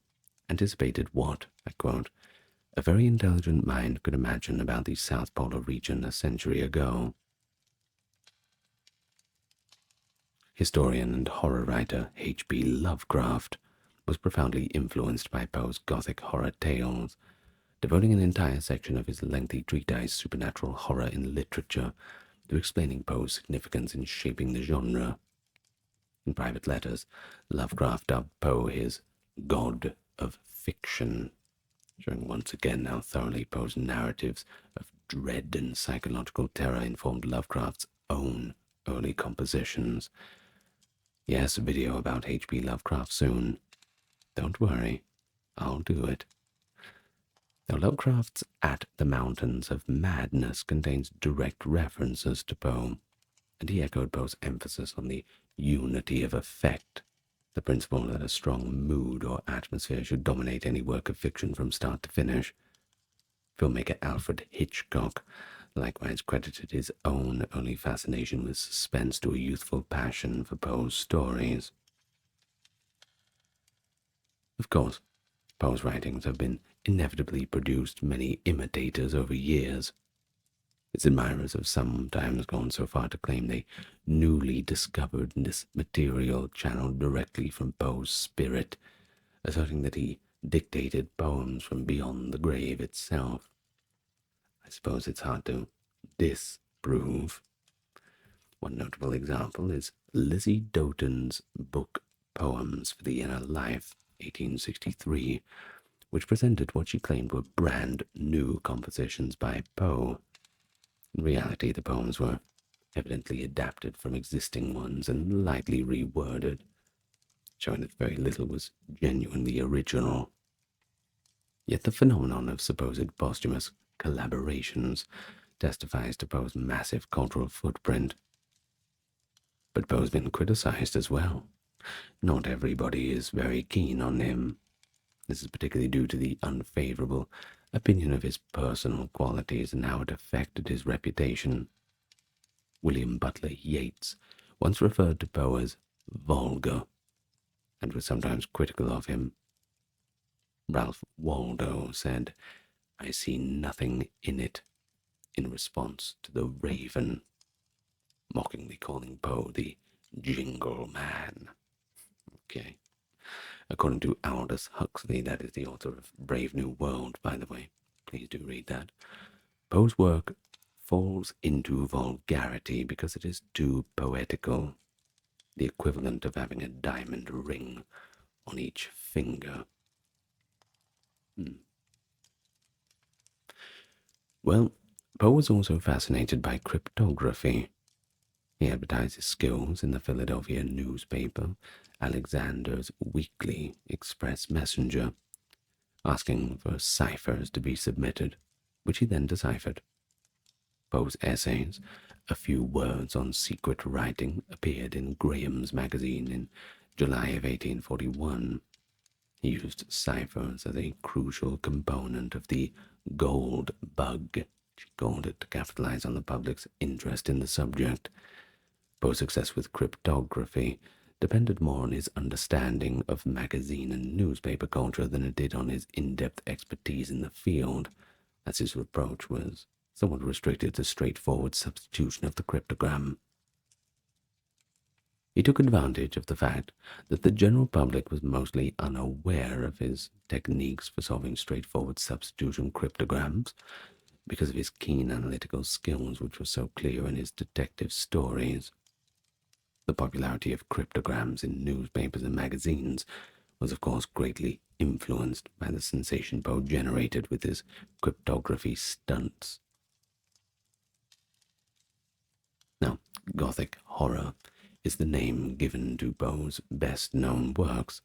anticipated what, I quote, a very intelligent mind could imagine about the South Polar region a century ago. Historian and horror writer H.P. Lovecraft was profoundly influenced by Poe's Gothic horror tales, devoting an entire section of his lengthy treatise Supernatural Horror in Literature to explaining Poe's significance in shaping the genre. In private letters, Lovecraft dubbed Poe his God of Fiction, showing once again how thoroughly Poe's narratives of dread and psychological terror informed Lovecraft's own early compositions. Yes, a video about H.P. Lovecraft soon. Don't worry, I'll do it. Now, Lovecraft's At the Mountains of Madness contains direct references to Poe, and he echoed Poe's emphasis on the unity of effect, the principle that a strong mood or atmosphere should dominate any work of fiction from start to finish. Filmmaker Alfred Hitchcock likewise credited his own early fascination with suspense to a youthful passion for Poe's stories. Of course, Poe's writings have been inevitably produced many imitators over years. Its admirers have sometimes gone so far to claim they newly discovered this material channeled directly from Poe's spirit, asserting that he dictated poems from beyond the grave itself. I suppose it's hard to disprove. One notable example is Lizzie Doughton's book Poems for the Inner Life, 1863, which presented what she claimed were brand new compositions by Poe. In reality, the poems were evidently adapted from existing ones and lightly reworded, showing that very little was genuinely original. Yet the phenomenon of supposed posthumous collaborations testifies to Poe's massive cultural footprint. But Poe's been criticized as well. Not everybody is very keen on him. This is particularly due to the unfavorable opinion of his personal qualities and how it affected his reputation. William Butler Yeats once referred to Poe as vulgar, and was sometimes critical of him. Ralph Waldo said, "I see nothing in it," in response to The Raven, mockingly calling Poe the Jingle Man. Okay. According to Aldous Huxley, that is the author of Brave New World, by the way, please do read that, Poe's work falls into vulgarity because it is too poetical, the equivalent of having a diamond ring on each finger. Well, Poe was also fascinated by cryptography. He advertised his skills in the Philadelphia newspaper, Alexander's Weekly Express Messenger, asking for ciphers to be submitted, which he then deciphered. Poe's essays, A Few Words on Secret Writing, appeared in Graham's magazine in July of 1841. He used ciphers as a crucial component of the gold bug, she called it, to capitalize on the public's interest in the subject. Poe's success with cryptography depended more on his understanding of magazine and newspaper culture than it did on his in-depth expertise in the field, as his approach was somewhat restricted to straightforward substitution of the cryptogram. He took advantage of the fact that the general public was mostly unaware of his techniques for solving straightforward substitution cryptograms because of his keen analytical skills, which were so clear in his detective stories. The popularity of cryptograms in newspapers and magazines was, of course, greatly influenced by the sensation Poe generated with his cryptography stunts. Now, Gothic horror is the name given to Poe's best-known works,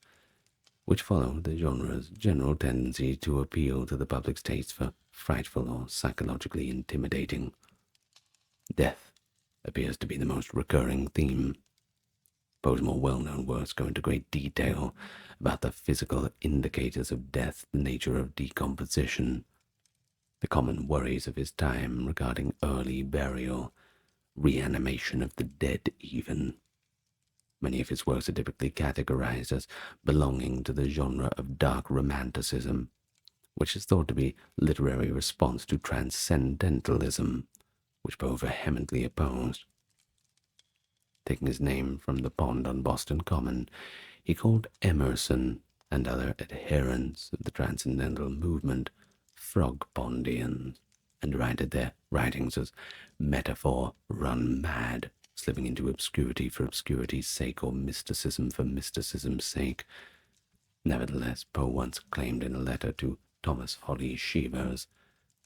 which follow the genre's general tendency to appeal to the public's taste for frightful or psychologically intimidating. Death appears to be the most recurring theme. Poe's more well-known works go into great detail about the physical indicators of death, the nature of decomposition, the common worries of his time regarding early burial, reanimation of the dead even. Many of his works are typically categorized as belonging to the genre of dark romanticism, which is thought to be literary response to transcendentalism, which Poe vehemently opposed. Taking his name from the pond on Boston Common, he called Emerson and other adherents of the transcendental movement frog pondians, and derided their writings as metaphor run mad, slipping into obscurity for obscurity's sake or mysticism for mysticism's sake. Nevertheless, Poe once claimed in a letter to Thomas Holly Shevers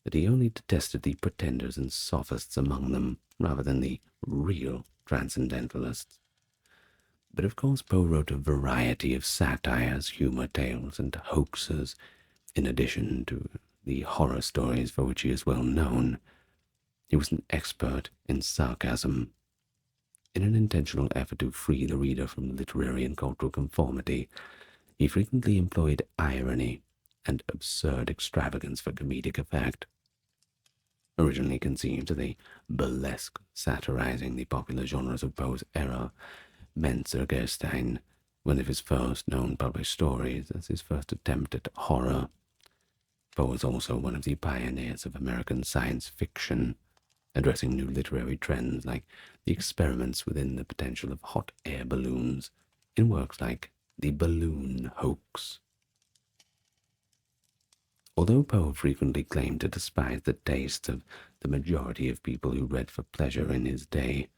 that he only detested the pretenders and sophists among them rather than the real transcendentalists. But of course Poe wrote a variety of satires, humor tales, and hoaxes, in addition to the horror stories for which he is well known. He was an expert in sarcasm. In an intentional effort to free the reader from literary and cultural conformity, he frequently employed irony and absurd extravagance for comedic effect. Originally conceived as a burlesque satirizing the popular genres of Poe's era, Mensergerstein, one of his first known published stories, as his first attempt at horror. Poe was also one of the pioneers of American science fiction, addressing new literary trends like the experiments within the potential of hot air balloons in works like The Balloon Hoax. Although Poe frequently claimed to despise the tastes of the majority of people who read for pleasure in his day,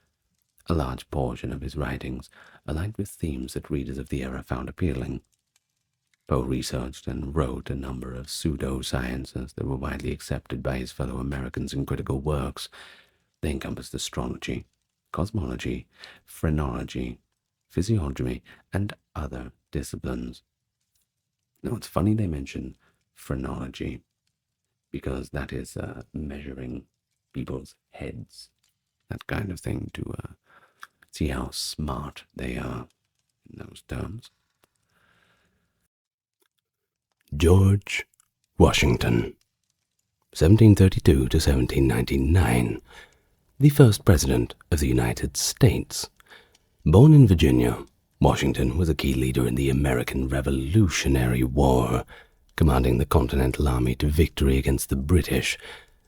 a large portion of his writings aligned with themes that readers of the era found appealing. Poe researched and wrote a number of pseudo-sciences that were widely accepted by his fellow Americans in critical works. They encompassed astrology, cosmology, phrenology, physiognomy, and other disciplines. Now, it's funny they mention phrenology, because that is measuring people's heads, that kind of thing, to see how smart they are in those terms. George Washington, 1732 to 1799, the first President of the United States. Born in Virginia, Washington was a key leader in the American Revolutionary War, commanding the Continental Army to victory against the British,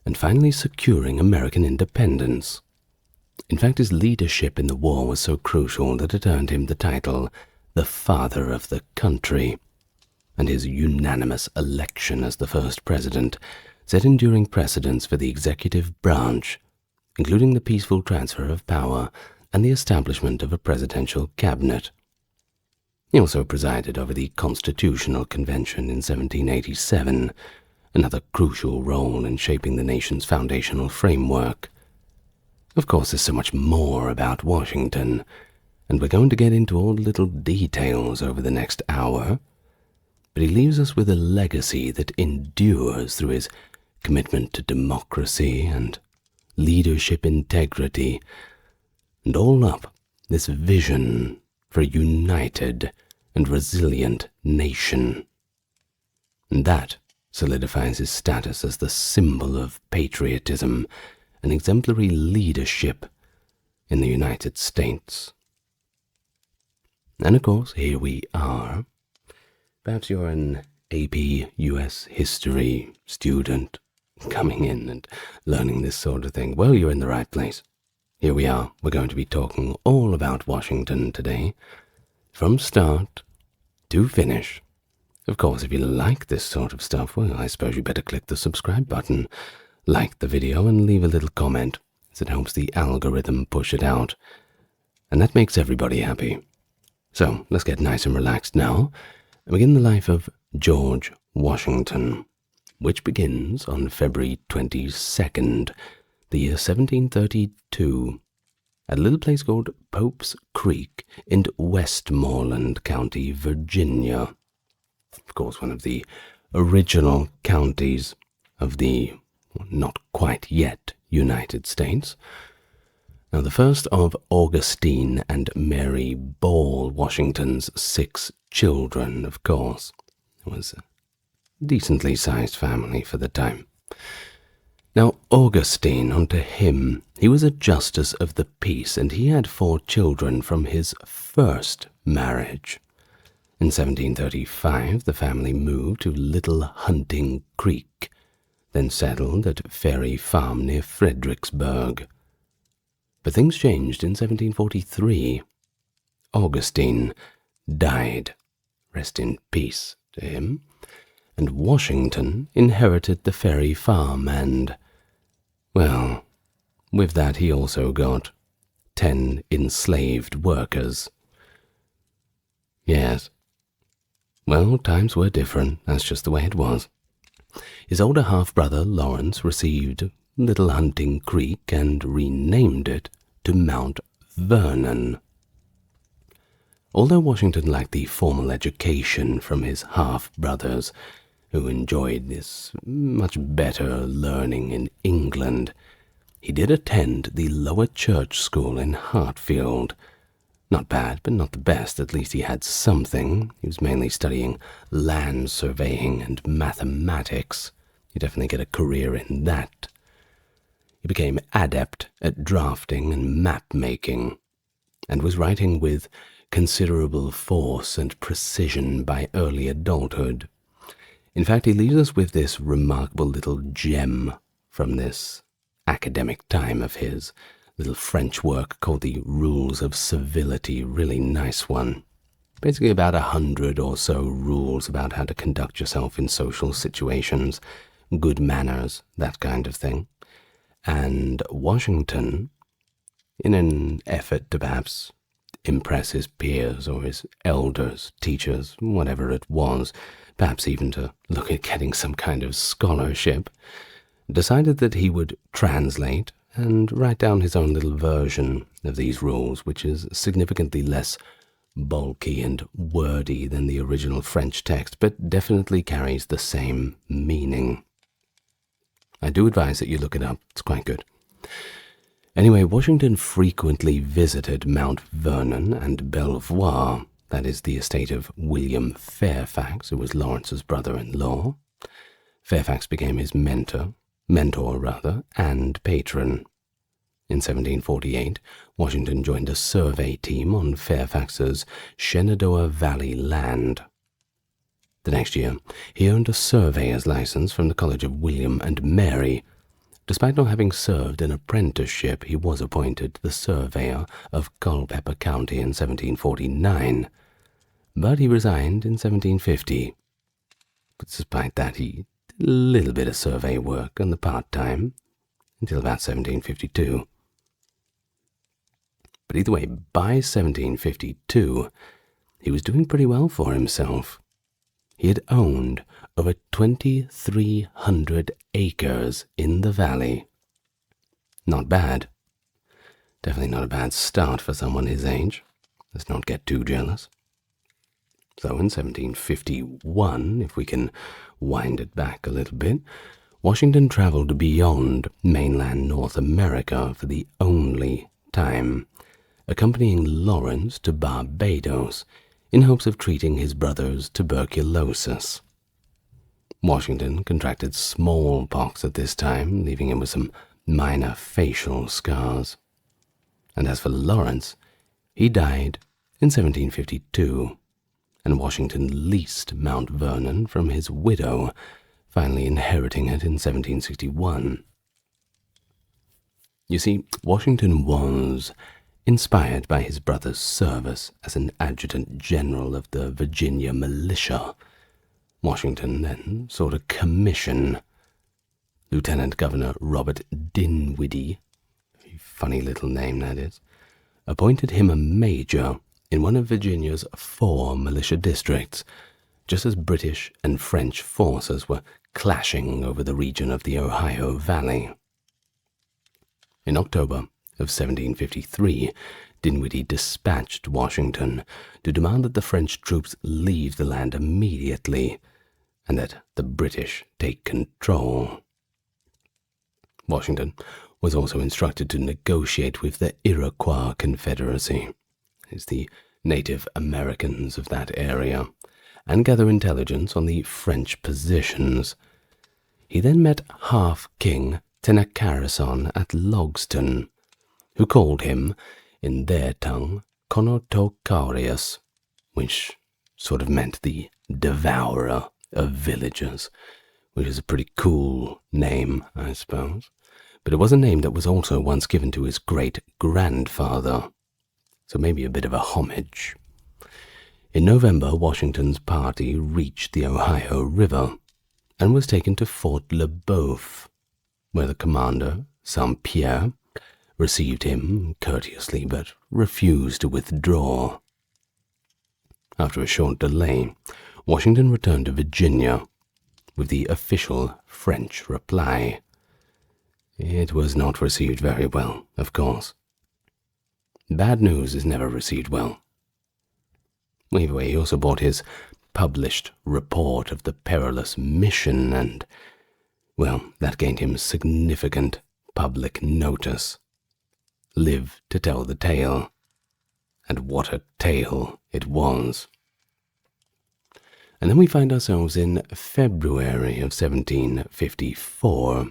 and finally securing American independence. In fact, his leadership in the war was so crucial that it earned him the title the Father of the Country, and his unanimous election as the first president set enduring precedents for the executive branch, including the peaceful transfer of power and the establishment of a presidential cabinet. He also presided over the Constitutional Convention in 1787, another crucial role in shaping the nation's foundational framework. Of course, there's so much more about Washington, and we're going to get into all the little details over the next hour, but he leaves us with a legacy that endures through his commitment to democracy and leadership integrity, and all up this vision for a united and resilient nation. And that solidifies his status as the symbol of patriotism and exemplary leadership in the United States. And of course, here we are. Perhaps you're an AP US history student coming in and learning this sort of thing. Well, you're in the right place. Here we are. We're going to be talking all about Washington today, from start to finish. Of course, if you like this sort of stuff, well, I suppose you better click the subscribe button, like the video, and leave a little comment, as it helps the algorithm push it out. And that makes everybody happy. So, let's get nice and relaxed now, and begin the life of George Washington, which begins on February 22nd, the year 1732, at a little place called Pope's Creek in Westmoreland County, Virginia. Of course, one of the original counties of the not quite yet United States. Now, the first of Augustine and Mary Ball Washington's 6 children, of course. It was a decently sized family for the time. Now, Augustine, unto him He was a justice of the peace, and he had 4 children from his first marriage. In 1735, the family moved to Little Hunting Creek, then settled at Ferry Farm near Fredericksburg. But things changed in 1743. Augustine died, rest in peace to him, and Washington inherited the Ferry Farm and, well, with that he also got 10 enslaved workers. Yes. Well, times were different, that's just the way it was. His older half-brother, Lawrence, received Little Hunting Creek and renamed it to Mount Vernon. Although Washington lacked the formal education from his half-brothers, who enjoyed this much better learning in England, he did attend the lower church school in Hartfield. Not bad, but not the best. At least he had something. He was mainly studying land surveying and mathematics. You definitely get a career in that. He became adept at drafting and map-making, and was writing with considerable force and precision by early adulthood. In fact, he leaves us with this remarkable little gem from this academic time of his, little French work called The Rules of Civility, really nice one. Basically about 100 or so rules about how to conduct yourself in social situations, good manners, that kind of thing. And Washington, in an effort to perhaps impress his peers or his elders, teachers, whatever it was, perhaps even to look at getting some kind of scholarship, decided that he would translate and write down his own little version of these rules, which is significantly less bulky and wordy than the original French text, but definitely carries the same meaning. I do advise that you look it up. It's quite good. Anyway, Washington frequently visited Mount Vernon and Belvoir, that is the estate of William Fairfax, who was Lawrence's brother-in-law. Fairfax became his mentor, and patron. In 1748, Washington joined a survey team on Fairfax's Shenandoah Valley land. The next year, he earned a surveyor's license from the College of William and Mary. Despite not having served an apprenticeship, he was appointed the surveyor of Culpeper County in 1749, but he resigned in 1750. But despite that, he did a little bit of survey work on the part-time until about 1752. But either way, by 1752, he was doing pretty well for himself. He had owned over 2,300 acres in the valley. Not bad. Definitely not a bad start for someone his age. Let's not get too jealous. So in 1751, if we can wind it back a little bit, Washington traveled beyond mainland North America for the only time, accompanying Lawrence to Barbados in hopes of treating his brother's tuberculosis. Washington contracted smallpox at this time, leaving him with some minor facial scars. And as for Lawrence, he died in 1752, and Washington leased Mount Vernon from his widow, finally inheriting it in 1761. You see, Washington was inspired by his brother's service as an adjutant general of the Virginia militia. Washington then sought a commission. Lieutenant Governor Robert Dinwiddie, a funny little name that is, appointed him a major in one of Virginia's 4 militia districts, just as British and French forces were clashing over the region of the Ohio Valley. In October of 1753, Dinwiddie dispatched Washington to demand that the French troops leave the land immediately and that the British take control. Washington was also instructed to negotiate with the Iroquois Confederacy, as the Native Americans of that area, and gather intelligence on the French positions. He then met Half-King Tenacarison at Logston, who called him, in their tongue, Conotocarius, which sort of meant the devourer of villagers, which is a pretty cool name, I suppose. But it was a name that was also once given to his great-grandfather, so maybe a bit of a homage. In November, Washington's party reached the Ohio River and was taken to Fort Le Boeuf, where the commander, St. Pierre, received him courteously but refused to withdraw. After a short delay, Washington returned to Virginia with the official French reply. It was not received very well, of course. Bad news is never received well. Either way, he also brought his published report of the perilous mission, and, well, that gained him significant public notice. Live to tell the tale, and what a tale it was. And then we find ourselves in February of 1754.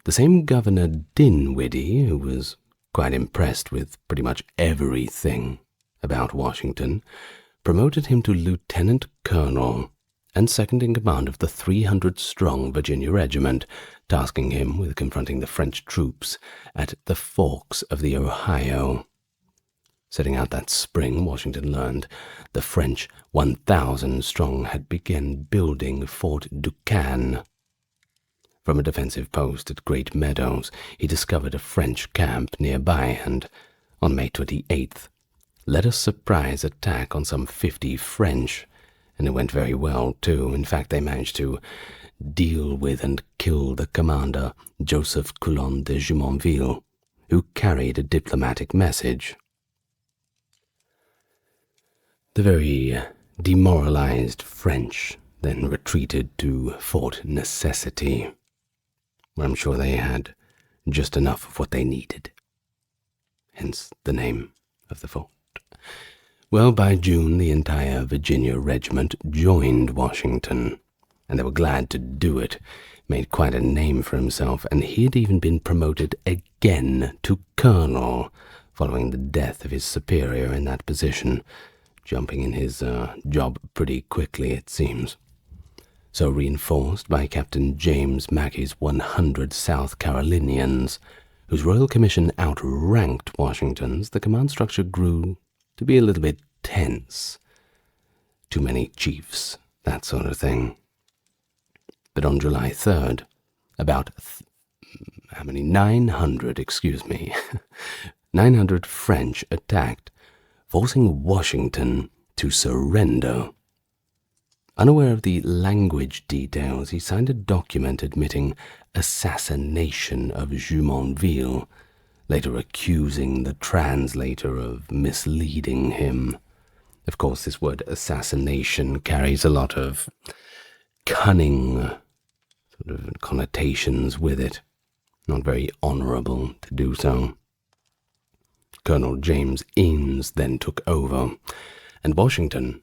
The same Governor Dinwiddie, who was quite impressed with pretty much everything about Washington, promoted him to lieutenant colonel and second in command of the 300-strong Virginia regiment, tasking him with confronting the French troops at the forks of the Ohio. Setting out that spring, Washington learned the French 1,000-strong had begun building Fort Duquesne. From a defensive post at Great Meadows, he discovered a French camp nearby and, on May 28th, led a surprise attack on some 50 French, and it went very well, too. In fact, they managed to deal with and kill the commander, Joseph Coulon de Jumonville, who carried a diplomatic message. The very demoralized French then retreated to Fort Necessity, where I'm sure they had just enough of what they needed. Hence the name of the fort. Well, by June, the entire Virginia regiment joined Washington, and they were glad to do it. Made quite a name for himself, and he had even been promoted again to colonel, following the death of his superior in that position, jumping in his job pretty quickly, it seems. So reinforced by Captain James Mackey's 100 South Carolinians, whose royal commission outranked Washington's, the command structure grew to be a little bit tense. Too many chiefs, that sort of thing. But on July 3rd, about 900 French attacked, forcing Washington to surrender. Unaware of the language details, he signed a document admitting assassination of Jumonville, later accusing the translator of misleading him. Of course, this word assassination carries a lot of cunning sort of connotations with it. Not very honorable to do so. Colonel James Innes then took over, and Washington,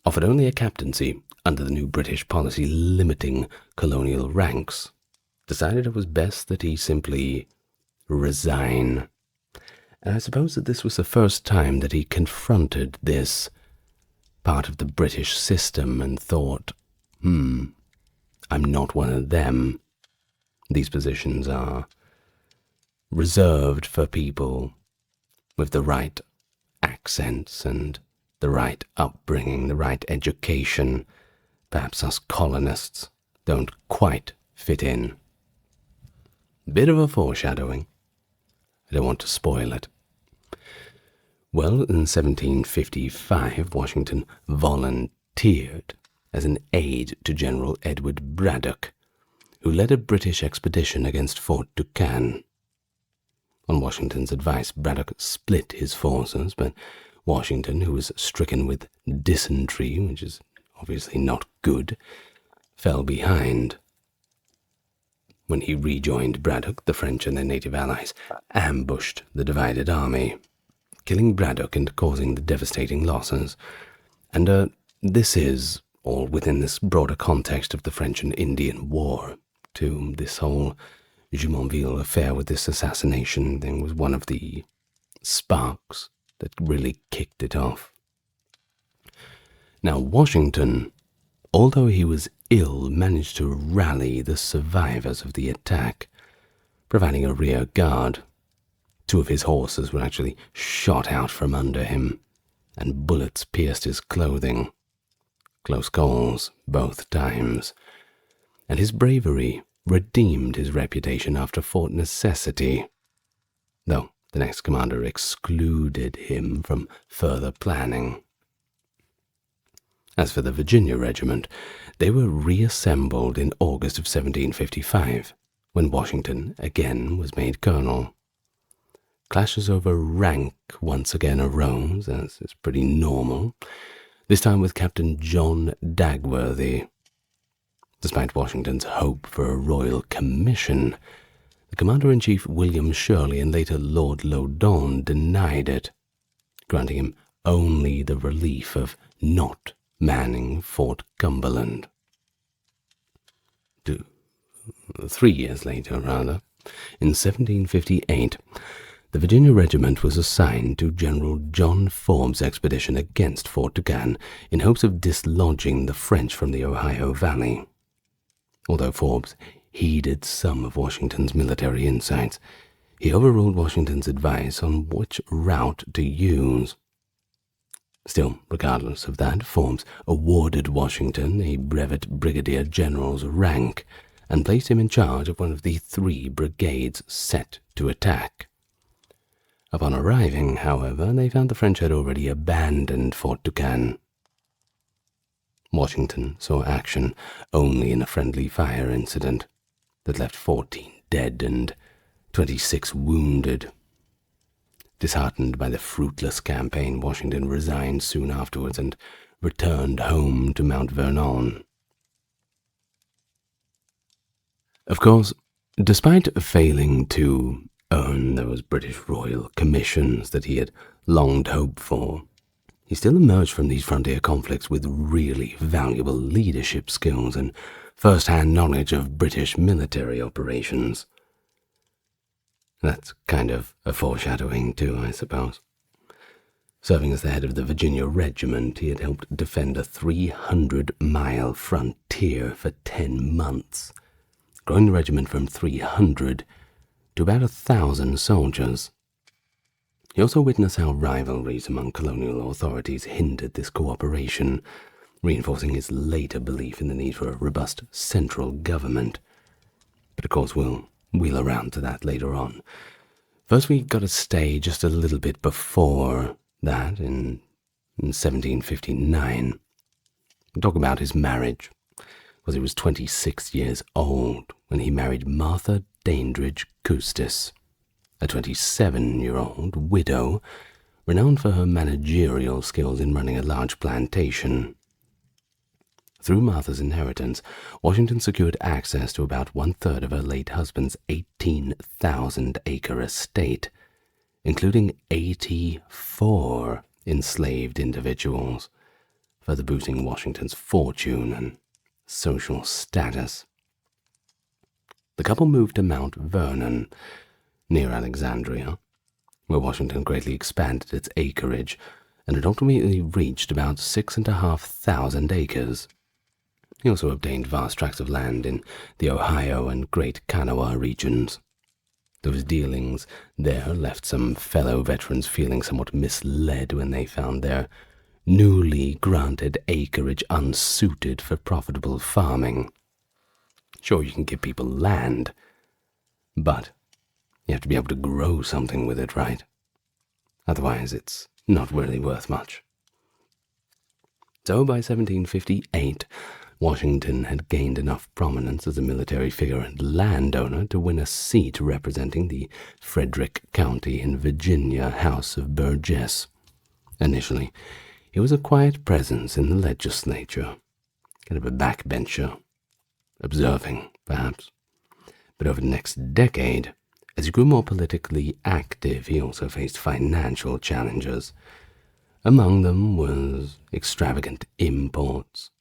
offered only a captaincy under the new British policy limiting colonial ranks, decided it was best that he simply resign. And I suppose that this was the first time that he confronted this part of the British system and thought, I'm not one of them. These positions are reserved for people with the right accents and the right upbringing, the right education. Perhaps us colonists don't quite fit in. Bit of a foreshadowing. I don't want to spoil it. Well, in 1755, Washington volunteered as an aide to General Edward Braddock, who led a British expedition against Fort Duquesne. On Washington's advice, Braddock split his forces, but Washington, who was stricken with dysentery, which is obviously not good, fell behind. When he rejoined Braddock, the French and their native allies ambushed the divided army, killing Braddock and causing the devastating losses. And this is all within this broader context of the French and Indian War, to this whole Jumonville affair with this assassination thing was one of the sparks that really kicked it off. Now, Washington, although he was ill, managed to rally the survivors of the attack, providing a rear guard. 2 of his horses were actually shot out from under him, and bullets pierced his clothing. Close calls both times. And his bravery redeemed his reputation after fort necessity, though the next commander excluded him from further planning. As for the Virginia regiment, they were reassembled in August of 1755, when Washington again was made colonel. Clashes over rank once again arose, as is pretty normal, this time with Captain John Dagworthy. Despite Washington's hope for a royal commission, the Commander-in-Chief William Shirley and later Lord Loudon denied it, granting him only the relief of not manning Fort Cumberland. 3 years later, in 1758, the Virginia Regiment was assigned to General John Forbes' expedition against Fort Duquesne in hopes of dislodging the French from the Ohio Valley. Although Forbes heeded some of Washington's military insights, he overruled Washington's advice on which route to use. Still, regardless of that, Forbes awarded Washington a brevet brigadier general's rank and placed him in charge of one of the 3 brigades set to attack. Upon arriving, however, they found the French had already abandoned Fort Duquesne. Washington saw action only in a friendly fire incident that left 14 dead and 26 wounded. Disheartened by the fruitless campaign, Washington resigned soon afterwards and returned home to Mount Vernon. Of course, despite failing to earn those British royal commissions that he had longed hoped for, he still emerged from these frontier conflicts with really valuable leadership skills and first-hand knowledge of British military operations. That's kind of a foreshadowing too, I suppose. Serving as the head of the Virginia Regiment, he had helped defend a 300-mile frontier for 10 months, growing the regiment from 300 to about 1,000 soldiers. He also witnessed how rivalries among colonial authorities hindered this cooperation, reinforcing his later belief in the need for a robust central government. But of course we'll wheel around to that later on. First we got to stay just a little bit before that, in 1759. We'll talk about his marriage, because he was 26 years old when he married Martha Dandridge Custis, a 27-year-old widow renowned for her managerial skills in running a large plantation. Through Martha's inheritance, Washington secured access to about 1/3 of her late husband's 18,000-acre estate, including 84 enslaved individuals, further boosting Washington's fortune and social status. The couple moved to Mount Vernon, near Alexandria, where Washington greatly expanded its acreage and had ultimately reached about 6,500 acres. He also obtained vast tracts of land in the Ohio and Great Kanawha regions. Those dealings there left some fellow veterans feeling somewhat misled when they found their newly granted acreage unsuited for profitable farming. Sure, you can give people land, but you have to be able to grow something with it, right? Otherwise, it's not really worth much. So by 1758, Washington had gained enough prominence as a military figure and landowner to win a seat representing the Frederick County in Virginia House of Burgess. Initially, he was a quiet presence in the legislature, kind of a backbencher, observing, perhaps. But over the next decade, as he grew more politically active, he also faced financial challenges. Among them was extravagant imports,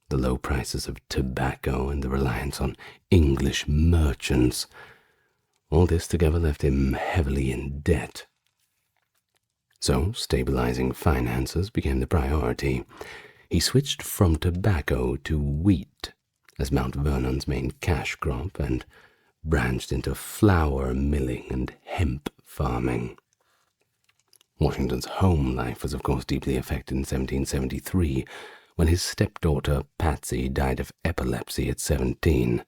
the low prices of tobacco, and the reliance on English merchants, All this together left him heavily in debt. So, stabilizing finances became the priority. He switched from tobacco to wheat as Mount Vernon's main cash crop and branched into flour milling and hemp farming. Washington's home life was of course deeply affected in 1773 when his stepdaughter Patsy died of epilepsy at 17.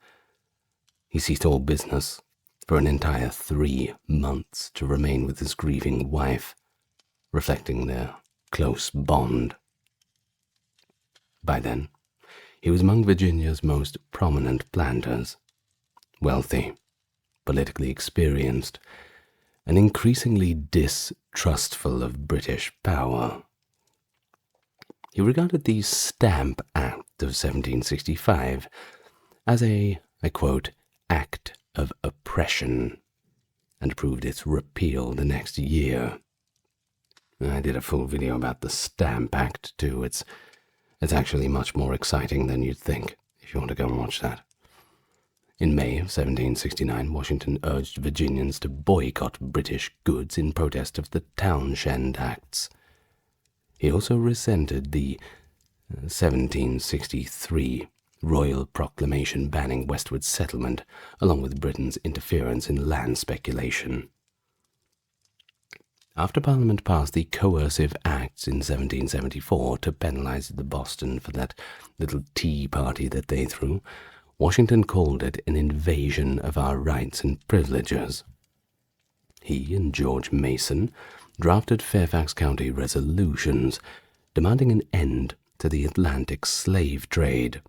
He ceased all business for an entire 3 months to remain with his grieving wife, reflecting their close bond. By then, he was among Virginia's most prominent planters, wealthy, politically experienced, and increasingly distrustful of British power. He regarded the Stamp Act of 1765 as a, I quote, act of oppression, and approved its repeal the next year. I did a full video about the Stamp Act too. It's actually much more exciting than you'd think, if you want to go and watch that. In May of 1769, Washington urged Virginians to boycott British goods in protest of the Townshend Acts. He also resented the 1763 royal proclamation banning westward settlement, along with Britain's interference in land speculation. After Parliament passed the Coercive Acts in 1774 to penalize the Boston for that little tea party that they threw, Washington called it an invasion of our rights and privileges. He and George Mason drafted Fairfax County resolutions demanding an end to the Atlantic slave trade.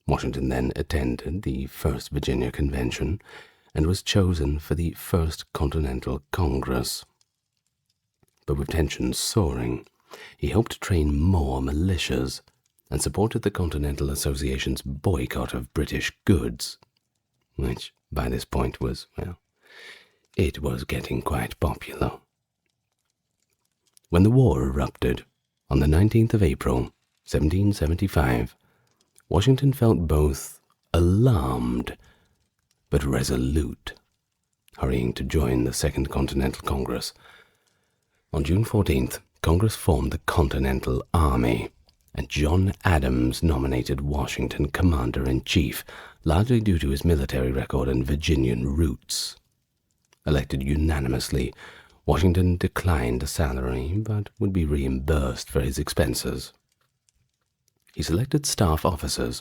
Washington then attended the First Virginia Convention and was chosen for the First Continental Congress. But with tensions soaring, he hoped to train more militias and supported the Continental Association's boycott of British goods, which by this point was, well, it was getting quite popular. When the war erupted on the 19th of April, 1775, Washington felt both alarmed but resolute, hurrying to join the Second Continental Congress. On June 14th, Congress formed the Continental Army, and John Adams nominated Washington commander-in-chief, largely due to his military record and Virginian roots. Elected unanimously, Washington declined a salary, but would be reimbursed for his expenses. He selected staff officers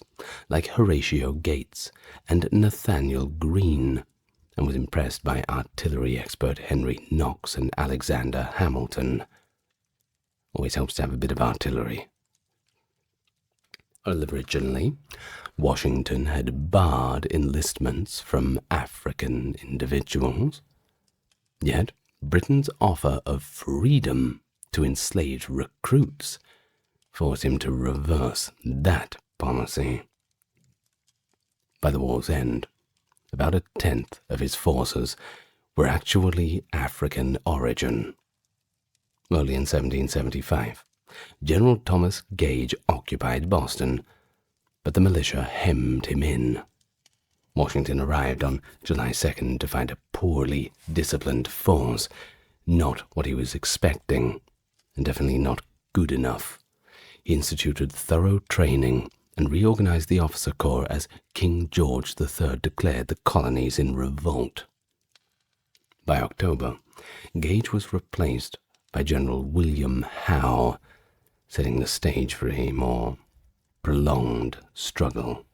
like Horatio Gates and Nathaniel Greene, and was impressed by artillery expert Henry Knox and Alexander Hamilton. Always helps to have a bit of artillery. Originally, Washington had barred enlistments from African individuals, yet Britain's offer of freedom to enslaved recruits forced him to reverse that policy. By the war's end, about 1/10 of his forces were actually African origin. Early in 1775, General Thomas Gage occupied Boston, but the militia hemmed him in. Washington arrived on July 2nd to find a poorly disciplined force, not what he was expecting, and definitely not good enough. He instituted thorough training and reorganized the officer corps as King George III declared the colonies in revolt. By October, Gage was replaced by General William Howe, setting the stage for a more prolonged struggle.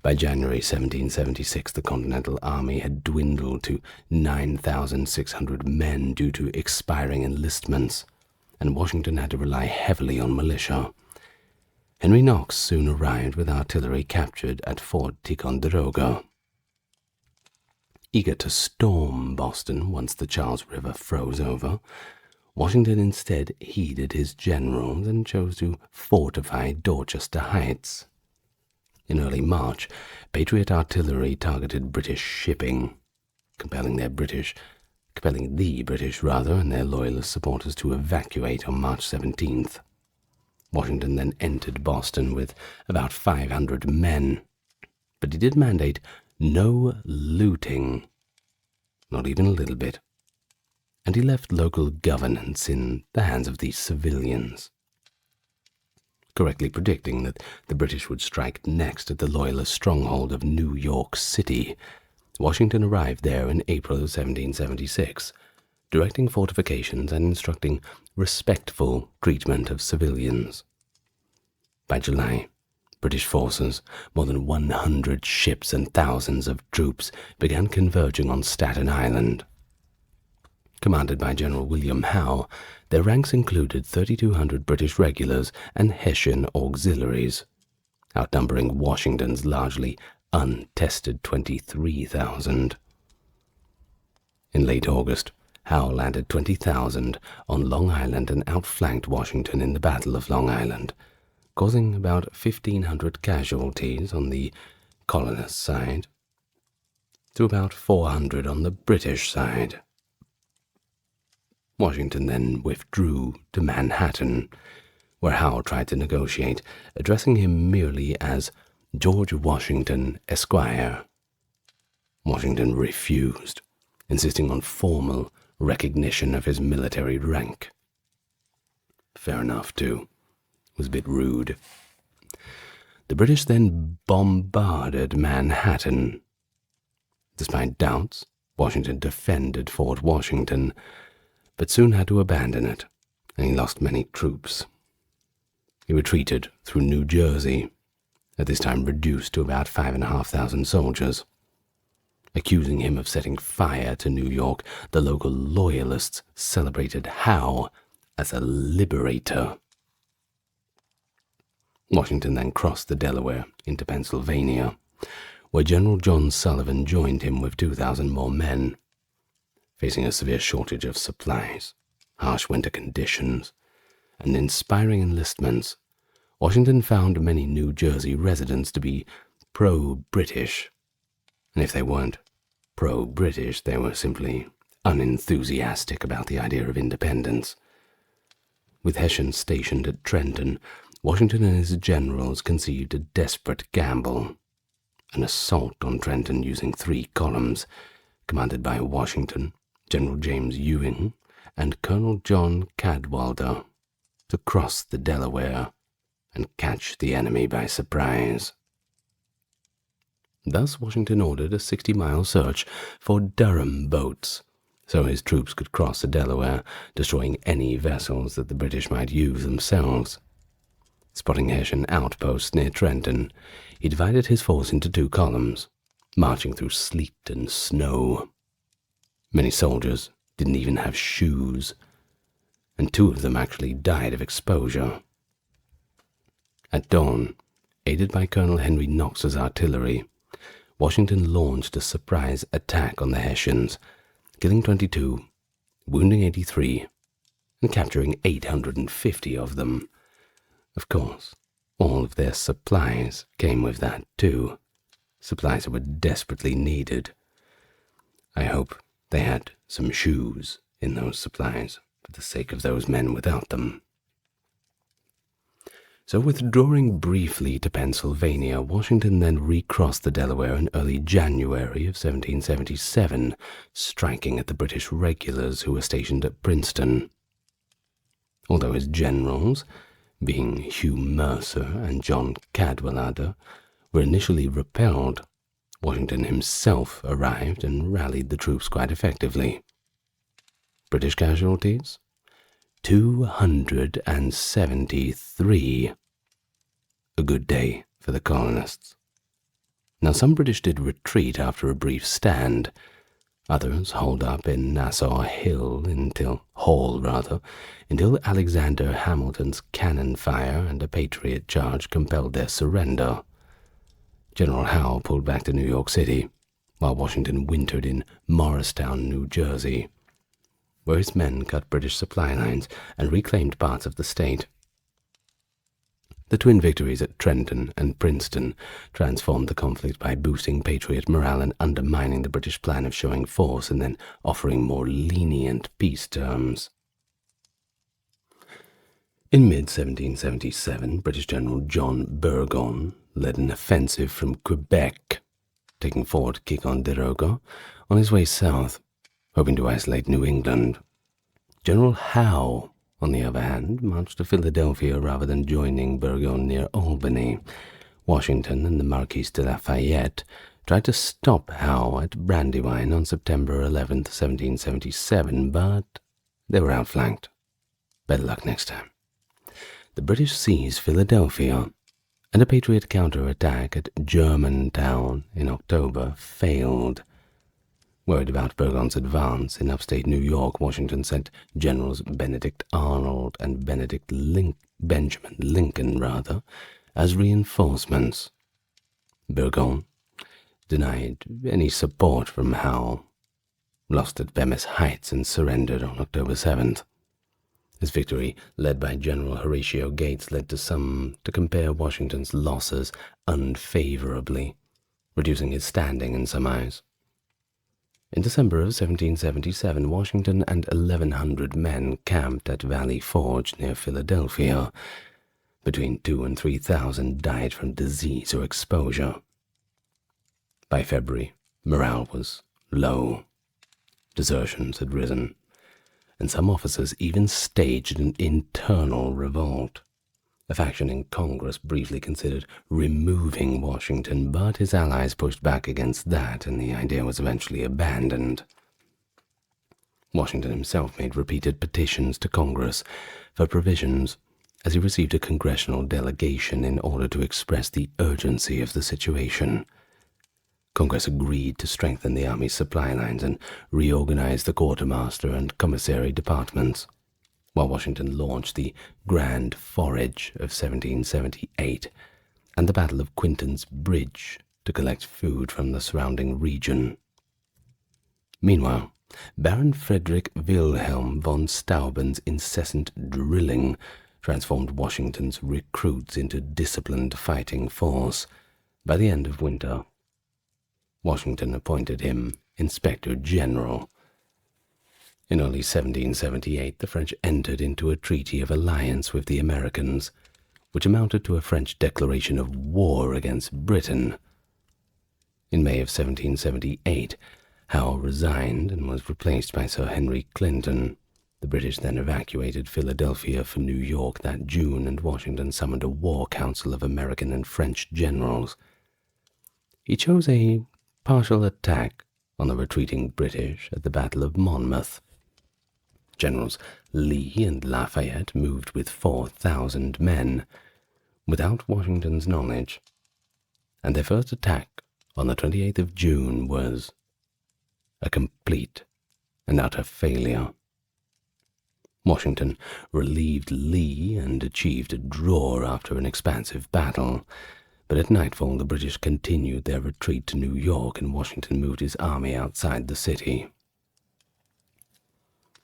By January 1776, the Continental Army had dwindled to 9,600 men due to expiring enlistments, and Washington had to rely heavily on militia. Henry Knox soon arrived with artillery captured at Fort Ticonderoga. Eager to storm Boston once the Charles River froze over, Washington instead heeded his generals and chose to fortify Dorchester Heights. In early March, Patriot artillery targeted British shipping, compelling the British and their loyalist supporters to evacuate on March 17th. Washington then entered Boston with about 500 men, but he did mandate no looting not even a little bit. And he left local governance in the hands of these civilians. Correctly predicting that the British would strike next at the Loyalist stronghold of New York City, Washington arrived there in April of 1776, directing fortifications and instructing respectful treatment of civilians. By July, British forces, more than 100 ships and thousands of troops, began converging on Staten Island. Commanded by General William Howe, their ranks included 3,200 British regulars and Hessian auxiliaries, outnumbering Washington's largely untested 23,000. In late August, Howe landed 20,000 on Long Island and outflanked Washington in the Battle of Long Island, causing about 1,500 casualties on the colonist side to about 400 on the British side. Washington then withdrew to Manhattan, where Howe tried to negotiate, addressing him merely as George Washington, Esquire. Washington refused, insisting on formal recognition of his military rank. Fair enough, too. It was a bit rude. The British then bombarded Manhattan. Despite doubts, Washington defended Fort Washington, but soon had to abandon it, and he lost many troops. He retreated through New Jersey, at this time reduced to about 5,500 soldiers. Accusing him of setting fire to New York, the local Loyalists celebrated Howe as a liberator. Washington then crossed the Delaware into Pennsylvania, where General John Sullivan joined him with 2,000 more men. Facing a severe shortage of supplies, harsh winter conditions, and inspiring enlistments, Washington found many New Jersey residents to be pro-British, and if they weren't pro-British, they were simply unenthusiastic about the idea of independence. With Hessians stationed at Trenton, Washington and his generals conceived a desperate gamble, an assault on Trenton using 3 columns, commanded by Washington, General James Ewing, and Colonel John Cadwalder, to cross the Delaware and catch the enemy by surprise. Thus Washington ordered a 60-mile search for Durham boats, so his troops could cross the Delaware, destroying any vessels that the British might use themselves. Spotting Hessian outposts near Trenton, he divided his force into 2 columns, marching through sleet and snow. Many soldiers didn't even have shoes, and 2 of them actually died of exposure. At dawn, aided by Colonel Henry Knox's artillery, Washington launched a surprise attack on the Hessians, killing 22, wounding 83, and capturing 850 of them. Of course, all of their supplies came with that too, supplies that were desperately needed. I hope they had some shoes in those supplies, for the sake of those men without them. So withdrawing briefly to Pennsylvania, Washington then recrossed the Delaware in early January of 1777, striking at the British regulars who were stationed at Princeton. Although his generals, being Hugh Mercer and John Cadwalader, were initially repelled, Washington himself arrived and rallied the troops quite effectively. British casualties? 273. A good day for the colonists. Now some British did retreat after a brief stand. Others holed up in Nassau Hall until Alexander Hamilton's cannon fire and a patriot charge compelled their surrender. General Howe pulled back to New York City, while Washington wintered in Morristown, New Jersey, where his men cut British supply lines and reclaimed parts of the state. The twin victories at Trenton and Princeton transformed the conflict by boosting Patriot morale and undermining the British plan of showing force and then offering more lenient peace terms. In mid-1777, British General John Burgoyne led an offensive from Quebec, taking Fort Ticonderoga on his way south, hoping to isolate New England. General Howe, on the other hand, marched to Philadelphia rather than joining Burgoyne near Albany. Washington and the Marquis de Lafayette tried to stop Howe at Brandywine on September 11, 1777, but they were outflanked. Better luck next time. The British seized Philadelphia, and a Patriot counterattack at Germantown in October failed. Worried about Burgoyne's advance in upstate New York, Washington sent Generals Benedict Arnold and Benjamin Lincoln as reinforcements. Burgoyne denied any support from Howe, lost at Bemis Heights, and surrendered on October 7th. His victory, led by General Horatio Gates, led to some to compare Washington's losses unfavorably, reducing his standing in some eyes. In December of 1777, Washington and 1,100 men camped at Valley Forge near Philadelphia. Between 2,000 and 3,000 died from disease or exposure. By February, morale was low. Desertions had risen, and some officers even staged an internal revolt. A faction in Congress briefly considered removing Washington, but his allies pushed back against that, and the idea was eventually abandoned. Washington himself made repeated petitions to Congress for provisions, as he received a congressional delegation in order to express the urgency of the situation. Congress agreed to strengthen the Army's supply lines and reorganize the quartermaster and commissary departments, while Washington launched the Grand Forage of 1778 and the Battle of Quinton's Bridge to collect food from the surrounding region. Meanwhile, Baron Frederick Wilhelm von Steuben's incessant drilling transformed Washington's recruits into disciplined fighting force. By the end of winter, Washington appointed him Inspector General. In early 1778, the French entered into a treaty of alliance with the Americans, which amounted to a French declaration of war against Britain. In May of 1778, Howe resigned and was replaced by Sir Henry Clinton. The British then evacuated Philadelphia for New York that June, and Washington summoned a war council of American and French generals. He chose a partial attack on the retreating British at the Battle of Monmouth. Generals Lee and Lafayette moved with 4,000 men, without Washington's knowledge, and their first attack on the 28th of June was a complete and utter failure. Washington relieved Lee and achieved a draw after an expansive battle, but at nightfall the British continued their retreat to New York, and Washington moved his army outside the city.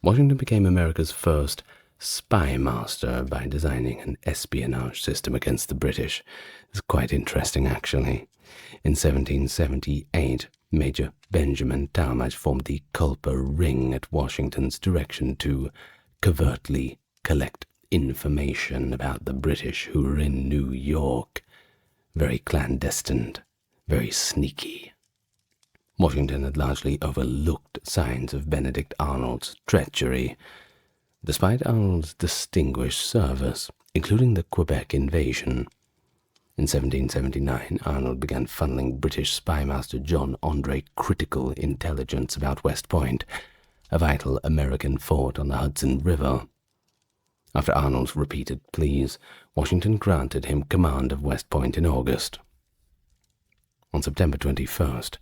Washington became America's first spy master by designing an espionage system against the British. It's quite interesting, actually. In 1778, Major Benjamin Talmadge formed the Culper Ring at Washington's direction to covertly collect information about the British who were in New York. Very clandestine, very sneaky. Washington had largely overlooked signs of Benedict Arnold's treachery. Despite Arnold's distinguished service, including the Quebec invasion, in 1779, Arnold began funneling British spymaster John Andre critical intelligence about West Point, a vital American fort on the Hudson River. After Arnold's repeated pleas, Washington granted him command of West Point in August. On September 21st,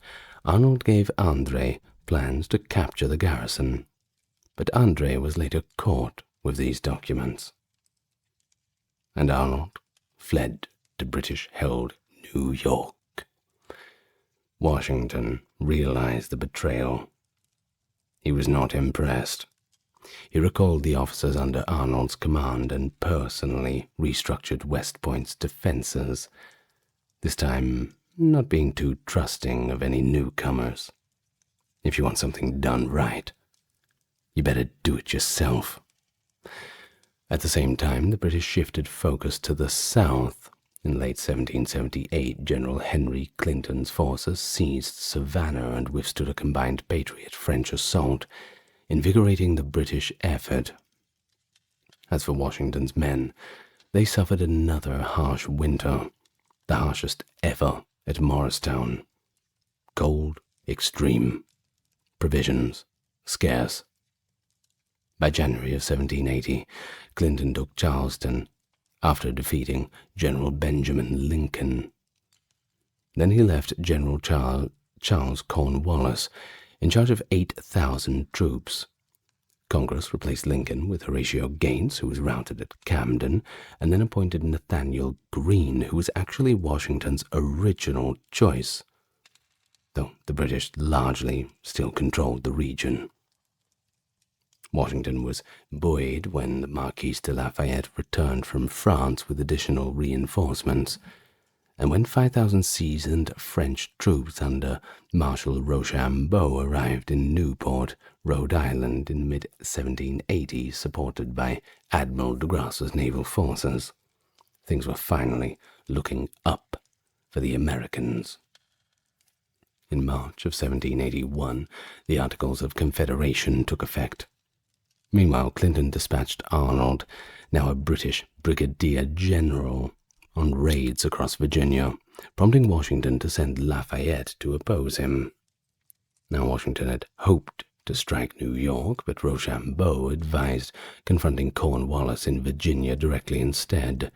Arnold gave Andre plans to capture the garrison, but Andre was later caught with these documents, and Arnold fled to British-held New York. Washington realized the betrayal. He was not impressed. He recalled the officers under Arnold's command and personally restructured West Point's defenses, this time not being too trusting of any newcomers. If you want something done right, you better do it yourself. At the same time, the British shifted focus to the south In late 1778, General Henry Clinton's forces seized Savannah and withstood a combined Patriot-French assault, invigorating the British effort. As for Washington's men, they suffered another harsh winter, the harshest ever at Morristown. Cold, extreme. Provisions, scarce. By January of 1780, Clinton took Charleston, after defeating General Benjamin Lincoln. Then he left General Charles Cornwallis in charge of 8,000 troops. Congress replaced Lincoln with Horatio Gates, who was routed at Camden, and then appointed Nathaniel Greene, who was actually Washington's original choice, though the British largely still controlled the region. Washington was buoyed when the Marquis de Lafayette returned from France with additional reinforcements, and when 5,000 seasoned French troops under Marshal Rochambeau arrived in Newport, Rhode Island in mid-1780, supported by Admiral de Grasse's naval forces, things were finally looking up for the Americans. In March of 1781, the Articles of Confederation took effect. Meanwhile, Clinton dispatched Arnold, now a British brigadier general, on raids across Virginia, prompting Washington to send Lafayette to oppose him. Now Washington had hoped to strike New York, but Rochambeau advised confronting Cornwallis in Virginia directly instead.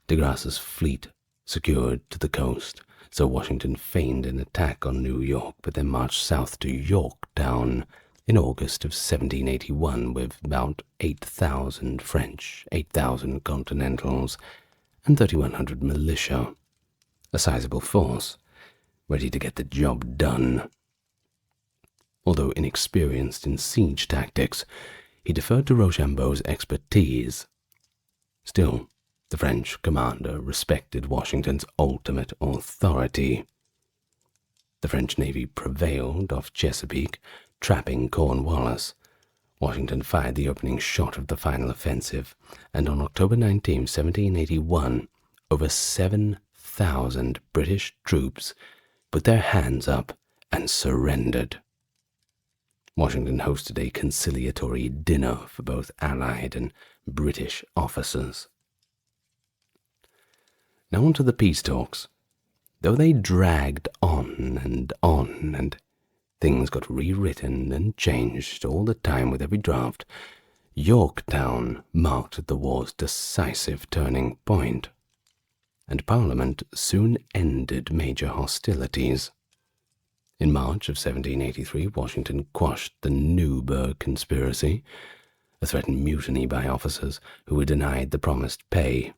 De Grasse's fleet secured to the coast, so Washington feigned an attack on New York, but then marched south to Yorktown in August of 1781 with about 8,000 French, 8,000 Continentals, and 3,100 militia, a sizable force, ready to get the job done. Although inexperienced in siege tactics, he deferred to Rochambeau's expertise. Still, the French commander respected Washington's ultimate authority. The French Navy prevailed off Chesapeake, trapping Cornwallis. Washington fired the opening shot of the final offensive, and on October 19, 1781, over 7,000 British troops put their hands up and surrendered. Washington hosted a conciliatory dinner for both Allied and British officers. Now on to the peace talks. Though they dragged on, and things got rewritten and changed all the time with every draft, Yorktown marked the war's decisive turning point, and Parliament soon ended major hostilities. In March of 1783, Washington quashed the Newburgh Conspiracy, a threatened mutiny by officers who were denied the promised pay.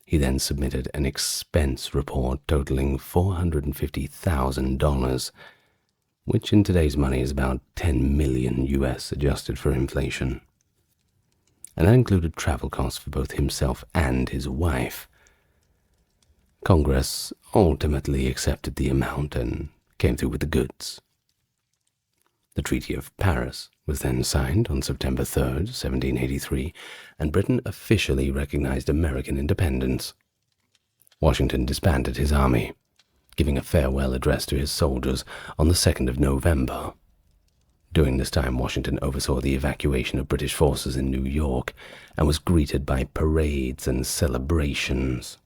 He then submitted an expense report totaling $450,000, which in today's money is about 10 million US adjusted for inflation. And that included travel costs for both himself and his wife. Congress ultimately accepted the amount and came through with the goods. The Treaty of Paris was then signed on September 3rd, 1783, and Britain officially recognized American independence. Washington disbanded his army, giving a farewell address to his soldiers on the 2nd of November. During this time, Washington oversaw the evacuation of British forces in New York and was greeted by parades and celebrations.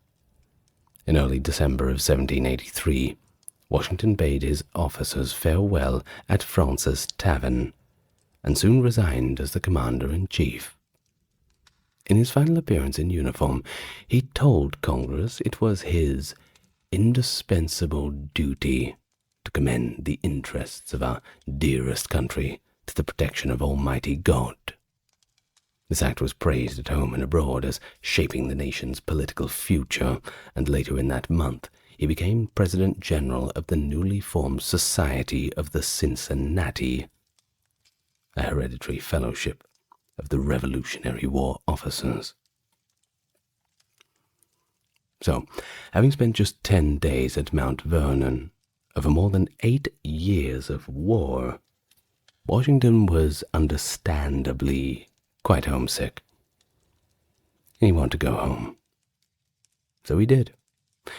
In early December of 1783, Washington bade his officers farewell at Francis Tavern, and soon resigned as the commander-in-chief. In his final appearance in uniform, he told Congress it was his indispensable duty to commend the interests of our dearest country to the protection of Almighty God. This act was praised at home and abroad as shaping the nation's political future, and later in that month he became President General of the newly formed Society of the Cincinnati, a hereditary fellowship of the Revolutionary War officers. So, having spent just 10 days at Mount Vernon, over more than 8 years of war, Washington was understandably quite homesick. He wanted to go home. So he did.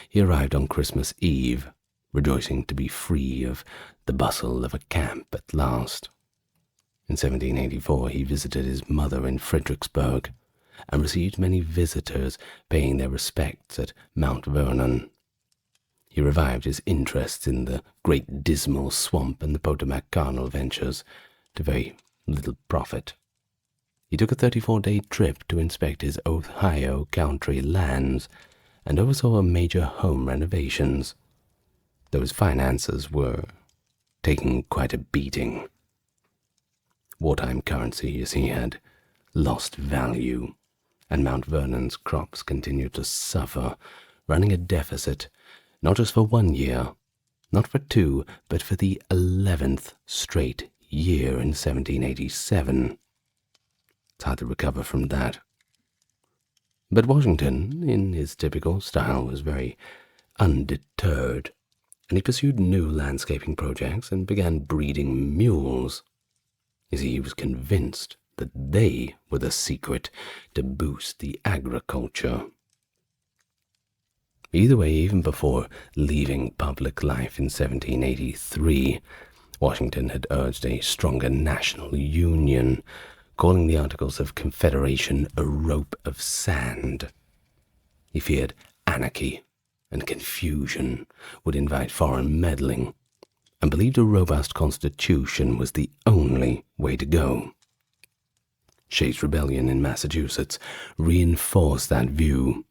He arrived on Christmas Eve, rejoicing to be free of the bustle of a camp at last. In 1784 he visited his mother in Fredericksburg, and received many visitors paying their respects at Mount Vernon. He revived his interests in the Great Dismal Swamp and the Potomac Canal ventures, to very little profit. He took a 34-day trip to inspect his Ohio country lands, and oversaw major home renovations, though his finances were taking quite a beating. Wartime currency, you see, had lost value, and Mount Vernon's crops continued to suffer, running a deficit, not just for 1 year, not for 2, but for the 11th straight year in 1787. It's hard to recover from that. But Washington, in his typical style, was very undeterred, and he pursued new landscaping projects and began breeding mules. You see, he was convinced that they were the secret to boost the agriculture. Either way, even before leaving public life in 1783, Washington had urged a stronger national union, calling the Articles of Confederation a rope of sand. He feared anarchy and confusion would invite foreign meddling, and believed a robust constitution was the only way to go. Shays' Rebellion in Massachusetts reinforced that view.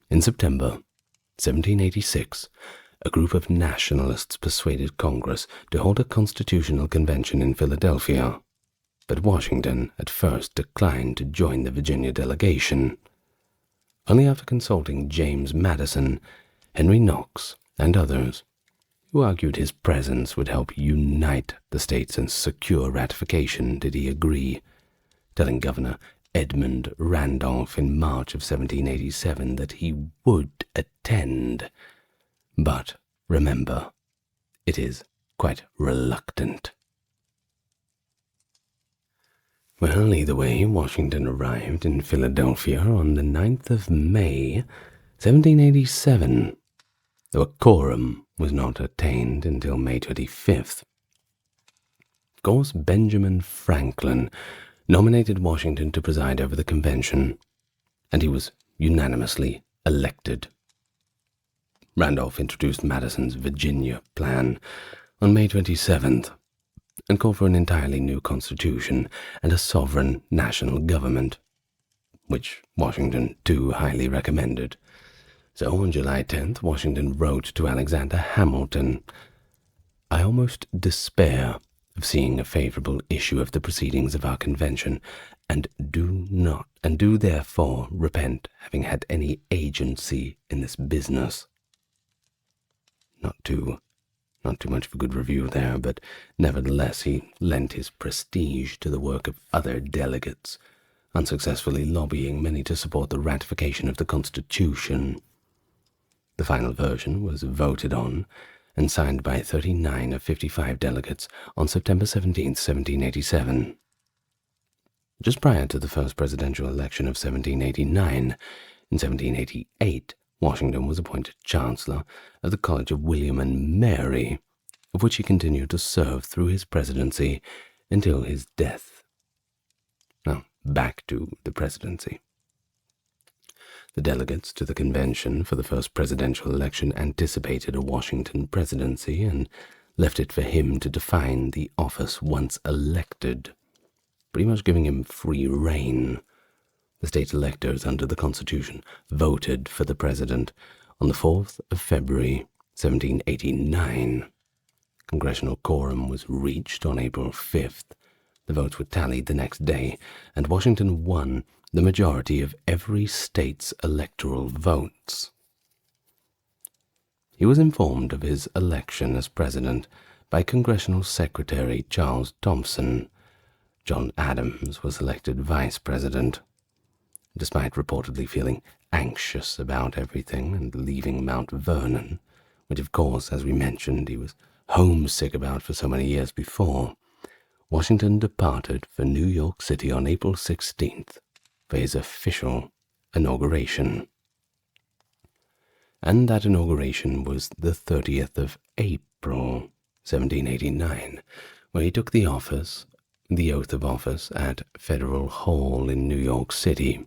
In September 1786, a group of nationalists persuaded Congress to hold a constitutional convention in Philadelphia, but Washington at first declined to join the Virginia delegation. Only after consulting James Madison, Henry Knox, and others, who argued his presence would help unite the states and secure ratification, did he agree, telling Governor Edmund Randolph in March of 1787 that he would attend. But remember, it is quite reluctant. Well, either way, Washington arrived in Philadelphia on the 9th of May, 1787, though a quorum was not attained until May 25th. Of course, Benjamin Franklin nominated Washington to preside over the convention, and he was unanimously elected. Randolph introduced Madison's Virginia plan on May 27th and called for an entirely new constitution and a sovereign national government, which Washington too highly recommended. So on July 10th, Washington wrote to Alexander Hamilton, "I almost despair of seeing a favorable issue of the proceedings of our convention, and do therefore repent having had any agency in this business." Not too much of a good review there, but nevertheless he lent his prestige to the work of other delegates, unsuccessfully lobbying many to support the ratification of the Constitution. The final version was voted on and signed by 39 of 55 delegates on September 17, 1787. Just prior to the first presidential election of 1789, in 1788, Washington was appointed Chancellor of the College of William and Mary, of which he continued to serve through his presidency until his death. Now, back to the presidency. The delegates to the convention for the first presidential election anticipated a Washington presidency and left it for him to define the office once elected, pretty much giving him free rein. The state electors under the Constitution voted for the president on the 4th of February, 1789. Congressional quorum was reached on April 5th. The votes were tallied the next day, and Washington won the majority of every state's electoral votes. He was informed of his election as president by Congressional Secretary Charles Thompson. John Adams was elected vice president. Despite reportedly feeling anxious about everything and leaving Mount Vernon, which of course, as we mentioned, he was homesick about for so many years before, Washington departed for New York City on April 16th for his official inauguration. and that inauguration was the 30th of April, 1789, where he took the oath of office at Federal Hall in New York City.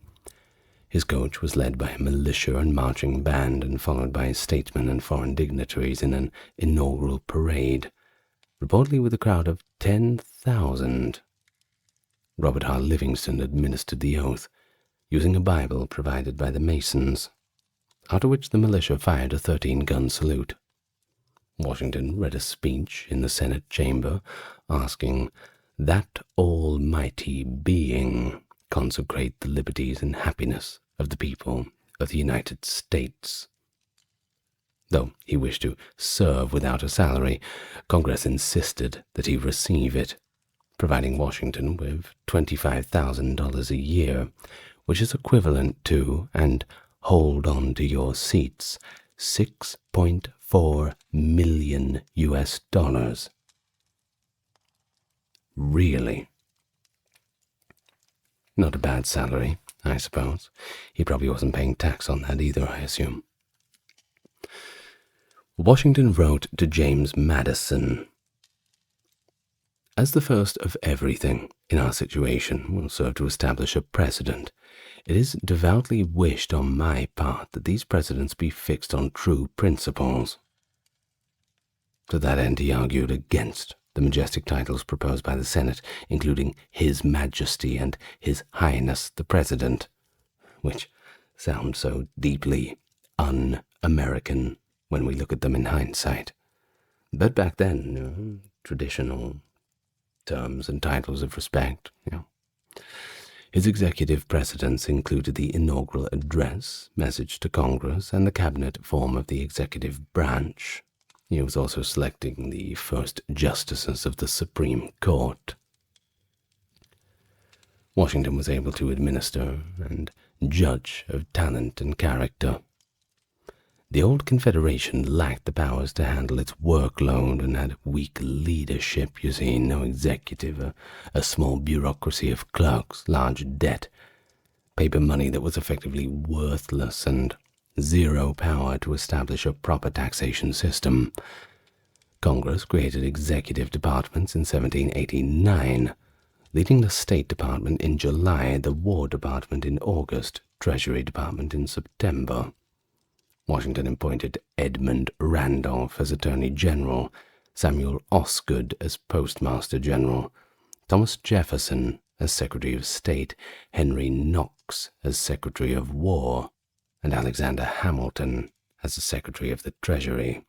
His coach was led by a militia and marching band and followed by statesmen and foreign dignitaries in an inaugural parade, reportedly with a crowd of 10,000. Robert R. Livingston administered the oath, using a Bible provided by the Masons, after which the militia fired a 13-gun salute. Washington read a speech in the Senate chamber asking that Almighty Being consecrate the liberties and happiness of the people of the United States. Though he wished to serve without a salary, Congress insisted that he receive it, providing Washington with $25,000 a year, which is equivalent to, and hold on to your seats, $6.4 million US. Really? Not a bad salary, I suppose. He probably wasn't paying tax on that either, I assume. Washington wrote to James Madison, "As the first of everything in our situation will serve to establish a precedent, it is devoutly wished on my part that these precedents be fixed on true principles." To that end he argued against the majestic titles proposed by the Senate, including His Majesty and His Highness the President, which sound so deeply un-American when we look at them in hindsight. But back then, traditional terms and titles of respect, His executive precedents included the inaugural address, message to Congress, and the cabinet form of the executive branch. He was also selecting the first justices of the Supreme Court. Washington was able to administer and judge of talent and character. The old Confederation lacked the powers to handle its workload and had weak leadership, you see, no executive, a small bureaucracy of clerks, large debt, paper money that was effectively worthless, and zero power to establish a proper taxation system. Congress created executive departments in 1789, leading the State Department in July, the War Department in August, Treasury Department in September. Washington appointed Edmund Randolph as Attorney General, Samuel Osgood as Postmaster General, Thomas Jefferson as Secretary of State, Henry Knox as Secretary of War, and Alexander Hamilton as the Secretary of the Treasury.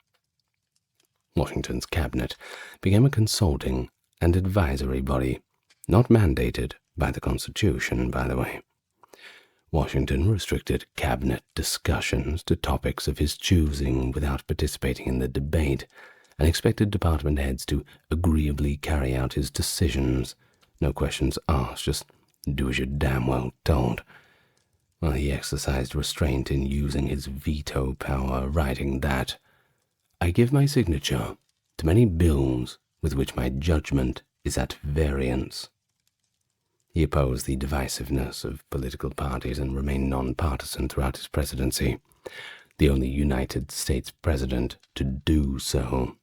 Washington's cabinet became a consulting and advisory body, not mandated by the Constitution, by the way. Washington restricted cabinet discussions to topics of his choosing without participating in the debate, and expected department heads to agreeably carry out his decisions. No questions asked, just do as you're damn well told. While he exercised restraint in using his veto power, writing that, "I give my signature to many bills with which my judgment is at variance." He opposed the divisiveness of political parties and remained nonpartisan throughout his presidency, the only United States president to do so.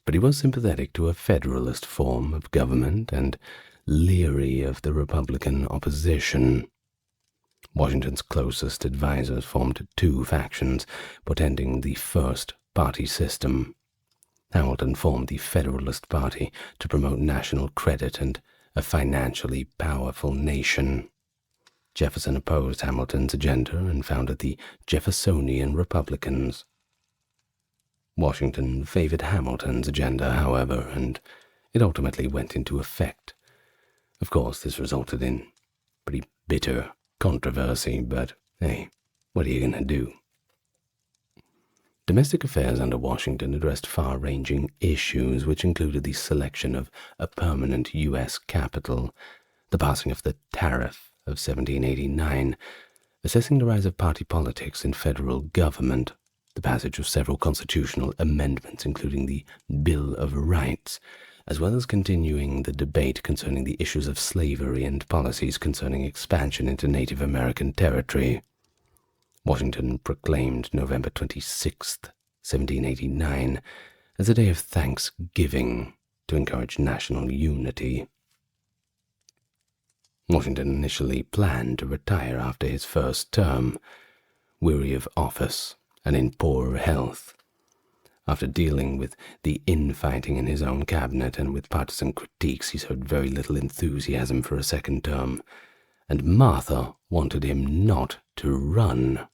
But he was sympathetic to a federalist form of government and leery of the Republican opposition. Washington's closest advisers formed two factions, portending the first party system. Hamilton formed the Federalist Party to promote national credit and a financially powerful nation. Jefferson opposed Hamilton's agenda and founded the Jeffersonian Republicans. Washington favored Hamilton's agenda, however, and it ultimately went into effect. Of course, this resulted in pretty bitter controversy, but hey, what are you going to do? Domestic affairs under Washington addressed far-ranging issues, which included the selection of a permanent U.S. capital, the passing of the Tariff of 1789, assessing the rise of party politics in federal government, the passage of several constitutional amendments, including the Bill of Rights, as well as continuing the debate concerning the issues of slavery and policies concerning expansion into Native American territory. Washington proclaimed November 26th, 1789, as a day of thanksgiving to encourage national unity. Washington initially planned to retire after his first term, weary of office and in poor health. After dealing with the infighting in his own cabinet and with partisan critiques, he showed very little enthusiasm for a second term, and Martha wanted him not to run.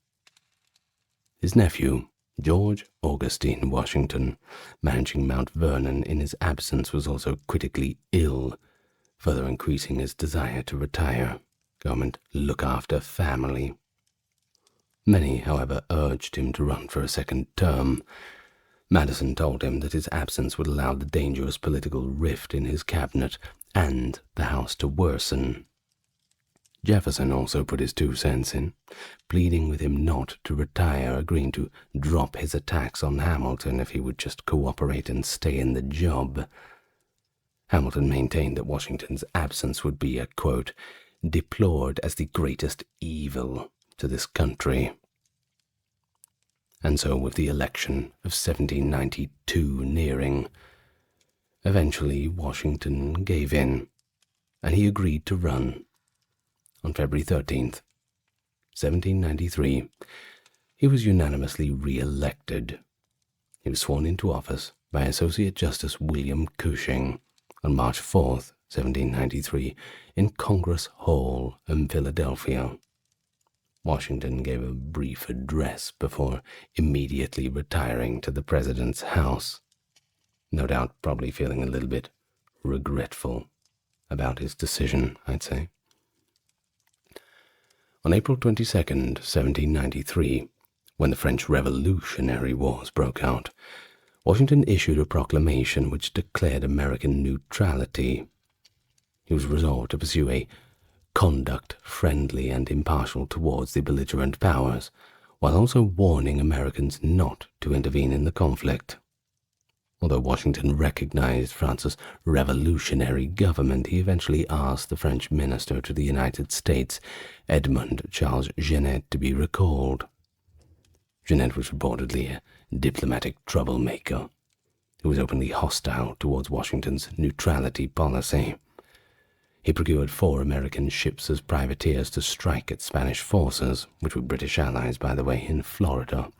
His nephew, George Augustine Washington, managing Mount Vernon in his absence, was also critically ill, further increasing his desire to retire, go and look after family. Many, however, urged him to run for a second term. Madison told him that his absence would allow the dangerous political rift in his cabinet and the House to worsen. Jefferson also put his 2 cents in, pleading with him not to retire, agreeing to drop his attacks on Hamilton if he would just cooperate and stay in the job. Hamilton maintained that Washington's absence would be, quote, deplored as the greatest evil to this country. And so, with the election of 1792 nearing, eventually Washington gave in, and he agreed to run. On February 13th, 1793, he was unanimously re-elected. He was sworn into office by Associate Justice William Cushing on March 4th, 1793, in Congress Hall in Philadelphia. Washington gave a brief address before immediately retiring to the president's house, no doubt probably feeling a little bit regretful about his decision, I'd say. On April 22nd, 1793, when the French Revolutionary Wars broke out, Washington issued a proclamation which declared American neutrality. He was resolved to pursue a conduct friendly and impartial towards the belligerent powers, while also warning Americans not to intervene in the conflict. Although Washington recognized France's revolutionary government, he eventually asked the French minister to the United States, Edmond Charles Genet, to be recalled. Genet was reportedly a diplomatic troublemaker who was openly hostile towards Washington's neutrality policy. He procured 4 American ships as privateers to strike at Spanish forces, which were British allies, by the way, in Florida,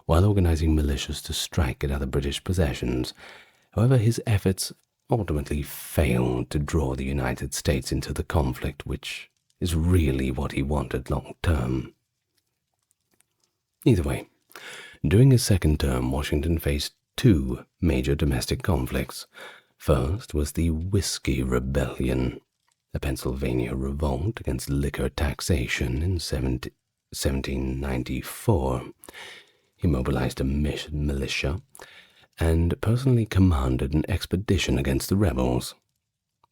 while organizing militias to strike at other British possessions. However, his efforts ultimately failed to draw the United States into the conflict, which is really what he wanted long term. Either way, during his second term, Washington faced 2 major domestic conflicts. First was the Whiskey Rebellion, a Pennsylvania revolt against liquor taxation in 1794. He mobilized a militia and personally commanded an expedition against the rebels,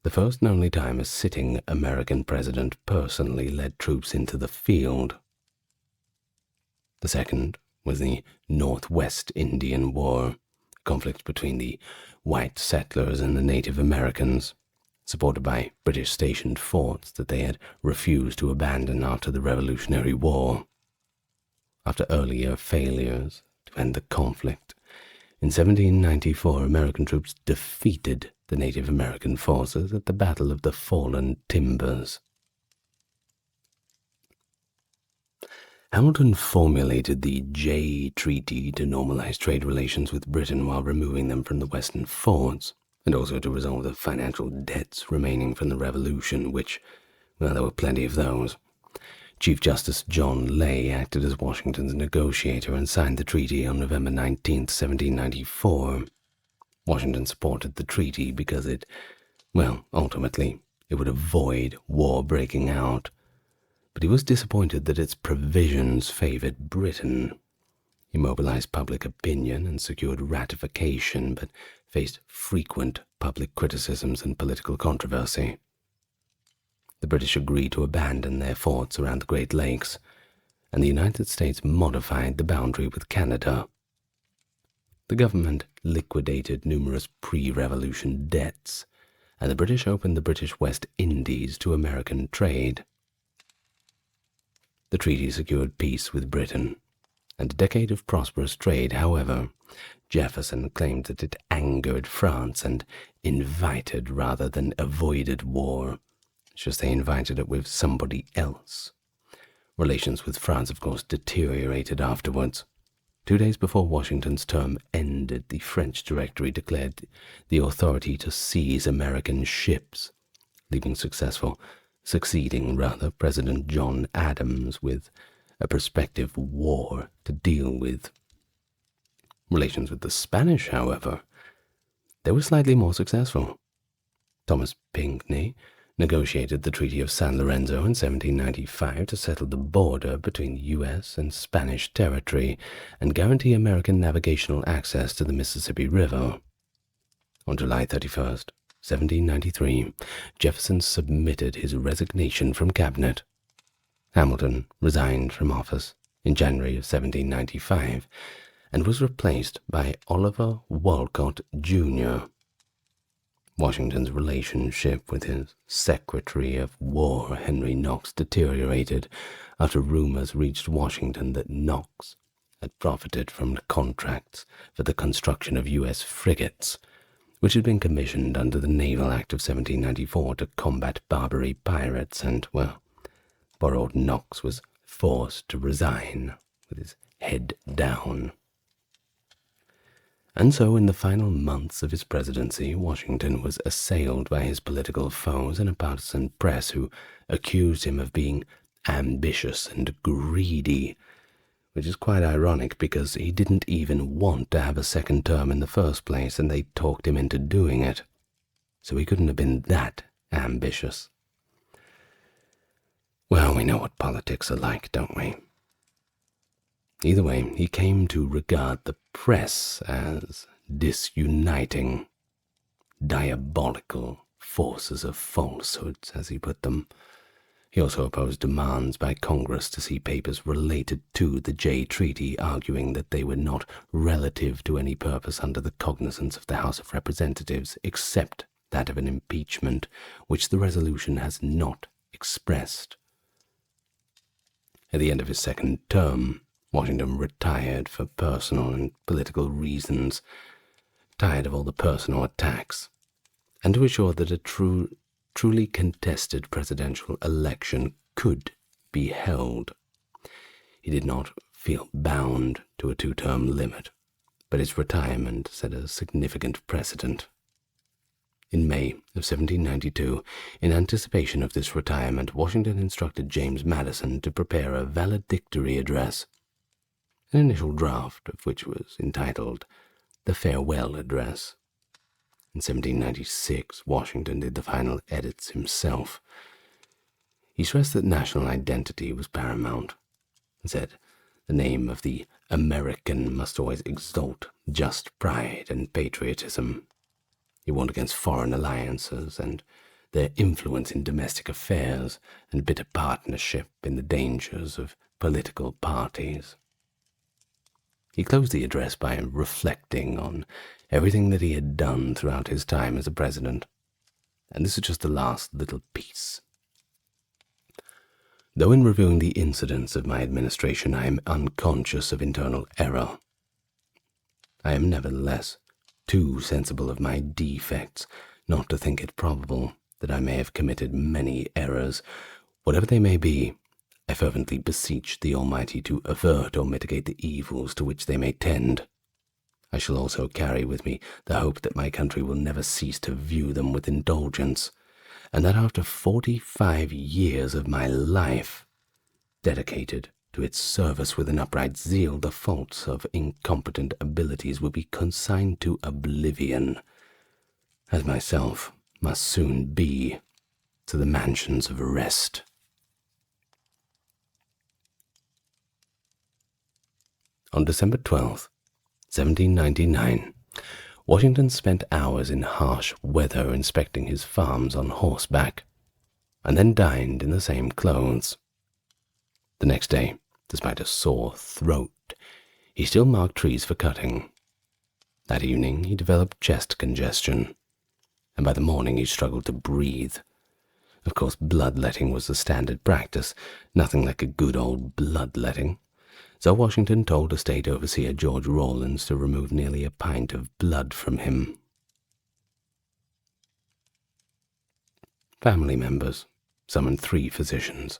the first and only time a sitting American president personally led troops into the field. The second was the Northwest Indian War, a conflict between the white settlers and the Native Americans, supported by British-stationed forts that they had refused to abandon after the Revolutionary War. After earlier failures to end the conflict, in 1794 American troops defeated the Native American forces at the Battle of the Fallen Timbers. Hamilton formulated the Jay Treaty to normalize trade relations with Britain while removing them from the Western forts, and also to resolve the financial debts remaining from the Revolution, which, well, there were plenty of those. Chief Justice John Lay acted as Washington's negotiator and signed the treaty on November 19, 1794. Washington supported the treaty because ultimately, it would avoid war breaking out. But he was disappointed that its provisions favored Britain. He mobilized public opinion and secured ratification, but faced frequent public criticisms and political controversy. The British agreed to abandon their forts around the Great Lakes, and the United States modified the boundary with Canada. The government liquidated numerous pre-revolution debts, and the British opened the British West Indies to American trade. The treaty secured peace with Britain, and a decade of prosperous trade. However, Jefferson claimed that it angered France and invited rather than avoided war. It's just they invited it with somebody else. Relations with France, of course, deteriorated afterwards. 2 days before Washington's term ended, the French Directory declared the authority to seize American ships, succeeding President John Adams with a prospective war to deal with. Relations with the Spanish, however, they were slightly more successful. Thomas Pinckney negotiated the Treaty of San Lorenzo in 1795 to settle the border between U.S. and Spanish territory and guarantee American navigational access to the Mississippi River. On July 31st, 1793, Jefferson submitted his resignation from cabinet. Hamilton resigned from office in January of 1795 and was replaced by Oliver Wolcott, Jr. Washington's relationship with his Secretary of War, Henry Knox, deteriorated after rumors reached Washington that Knox had profited from the contracts for the construction of U.S. frigates, which had been commissioned under the Naval Act of 1794 to combat Barbary pirates, and, well, poor old Knox was forced to resign with his head down. And so, in the final months of his presidency, Washington was assailed by his political foes and a partisan press who accused him of being ambitious and greedy, which is quite ironic because he didn't even want to have a second term in the first place, and they talked him into doing it. So he couldn't have been that ambitious. Well, we know what politics are like, don't we? Either way, he came to regard the press as disuniting, diabolical forces of falsehoods, as he put them. He also opposed demands by Congress to see papers related to the Jay Treaty, arguing that they were not relative to any purpose under the cognizance of the House of Representatives, except that of an impeachment, which the resolution has not expressed. At the end of his second term, Washington retired for personal and political reasons, tired of all the personal attacks, and to assure that a truly contested presidential election could be held. He did not feel bound to a 2-term limit, but his retirement set a significant precedent. In May of 1792, in anticipation of this retirement, Washington instructed James Madison to prepare a valedictory address, an initial draft of which was entitled The Farewell Address. In 1796, Washington did the final edits himself. He stressed that national identity was paramount, and said the name of the American must always exalt just pride and patriotism. He warned against foreign alliances and their influence in domestic affairs, and bitter partnership in the dangers of political parties. He closed the address by reflecting on everything that he had done throughout his time as a president. And this is just the last little piece. Though in reviewing the incidents of my administration I am unconscious of internal error, I am nevertheless too sensible of my defects not to think it probable that I may have committed many errors. Whatever they may be, I fervently beseech the Almighty to avert or mitigate the evils to which they may tend. I shall also carry with me the hope that my country will never cease to view them with indulgence, and that after 45 years of my life, dedicated to its service with an upright zeal, the faults of incompetent abilities will be consigned to oblivion, as myself must soon be to the mansions of rest. On December 12th, 1799, Washington spent hours in harsh weather inspecting his farms on horseback, and then dined in the same clothes. The next day, despite a sore throat, he still marked trees for cutting. That evening he developed chest congestion, and by the morning he struggled to breathe. Of course, bloodletting was the standard practice, nothing like a good old bloodletting. So Washington told a state overseer, George Rawlins, to remove nearly a pint of blood from him. Family members summoned 3 physicians,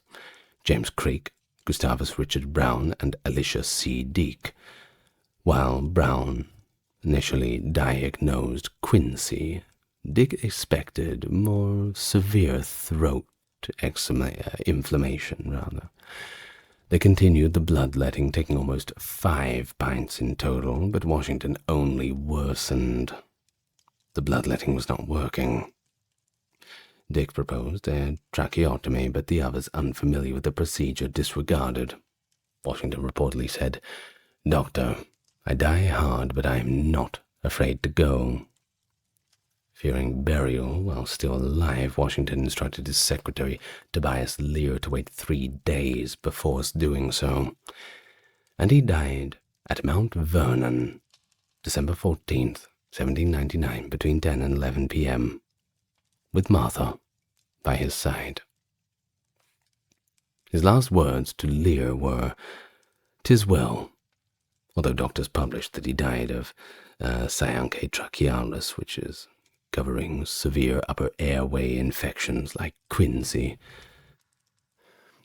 James Creek, Gustavus Richard Brown, and Elisha C. Deek. While Brown initially diagnosed quinsy, Dick expected more severe throat inflammation. They continued the bloodletting, taking almost 5 pints in total, but Washington only worsened. The bloodletting was not working. Dick proposed a tracheotomy, but the others, unfamiliar with the procedure, disregarded. Washington reportedly said, "Doctor, I die hard, but I am not afraid to go." Fearing burial while still alive, Washington instructed his secretary, Tobias Lear, to wait 3 days before doing so. And he died at Mount Vernon, December 14th, 1799, between 10 and 11 p.m., with Martha by his side. His last words to Lear were, "'Tis well," although doctors published that he died of sciancae trachealis, which is covering severe upper airway infections like quinsy.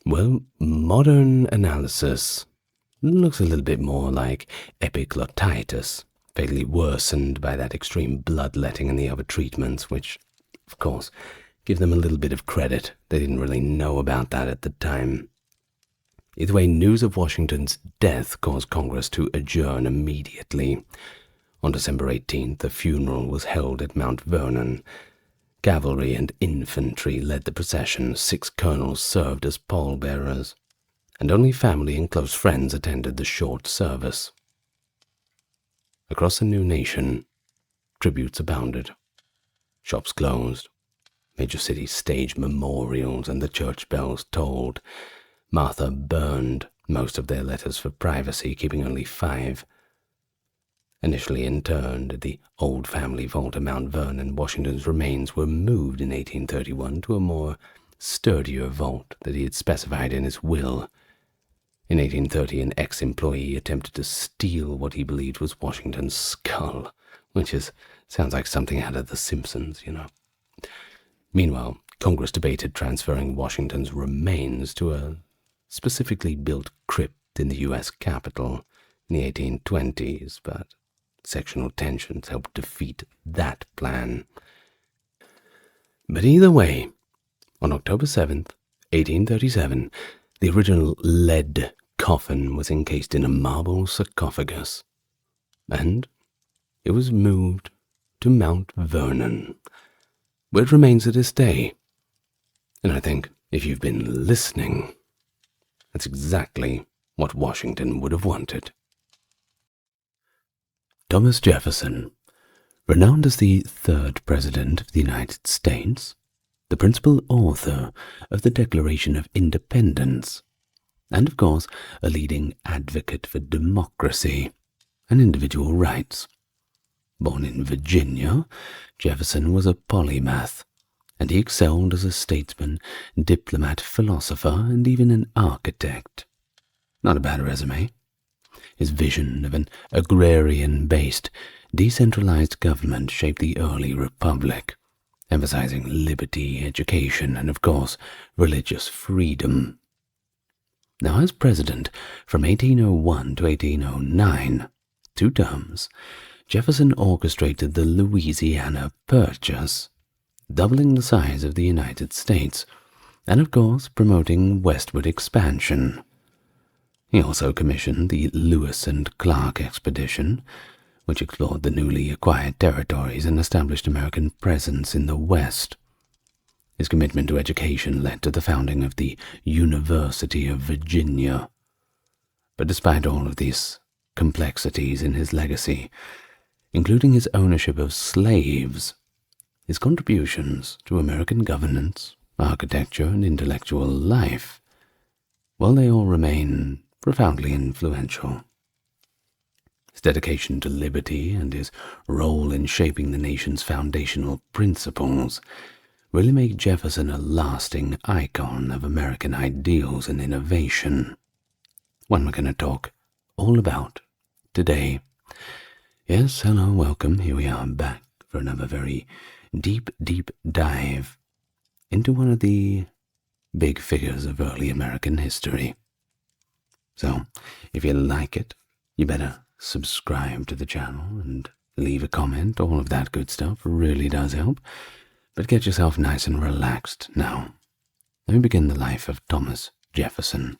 Well, modern analysis looks a little bit more like epiglottitis, fatally worsened by that extreme bloodletting and the other treatments, which, of course, give them a little bit of credit. They didn't really know about that at the time. Either way, news of Washington's death caused Congress to adjourn immediately. On December 18th, the funeral was held at Mount Vernon. Cavalry and infantry led the procession. 6 colonels served as pallbearers, and only family and close friends attended the short service. Across the new nation, tributes abounded. Shops closed. Major cities staged memorials, and the church bells tolled. Martha burned most of their letters for privacy, keeping only 5. Initially interned at the old family vault at Mount Vernon, Washington's remains were moved in 1831 to a more sturdier vault that he had specified in his will. In 1830, an ex-employee attempted to steal what he believed was Washington's skull, which sounds like something out of The Simpsons, Meanwhile, Congress debated transferring Washington's remains to a specifically built crypt in the U.S. Capitol in the 1820s, but sectional tensions helped defeat that plan. But either way, on October 7th, 1837, the original lead coffin was encased in a marble sarcophagus, and it was moved to Mount Vernon, where it remains to this day. And I think, if you've been listening, that's exactly what Washington would have wanted. Thomas Jefferson, renowned as the 3rd President of the United States, the principal author of the Declaration of Independence, and of course a leading advocate for democracy and individual rights. Born in Virginia, Jefferson was a polymath, and he excelled as a statesman, diplomat, philosopher, and even an architect. Not a bad resume. His vision of an agrarian-based, decentralized government shaped the early republic, emphasizing liberty, education, and, of course, religious freedom. Now, as president from 1801 to 1809, 2 terms, Jefferson orchestrated the Louisiana Purchase, doubling the size of the United States, and, of course, promoting westward expansion. He also commissioned the Lewis and Clark expedition, which explored the newly acquired territories and established American presence in the West. His commitment to education led to the founding of the University of Virginia. But despite all of these complexities in his legacy, including his ownership of slaves, his contributions to American governance, architecture, and intellectual life, well, they all remain profoundly influential. His dedication to liberty and his role in shaping the nation's foundational principles really make Jefferson a lasting icon of American ideals and innovation. One we're going to talk all about today. Yes, hello, welcome. Here we are back for another very deep dive into one of the big figures of early American history. So, if you like it, you better subscribe to the channel and leave a comment. All of that good stuff really does help. But get yourself nice and relaxed now. Let me begin the life of Thomas Jefferson.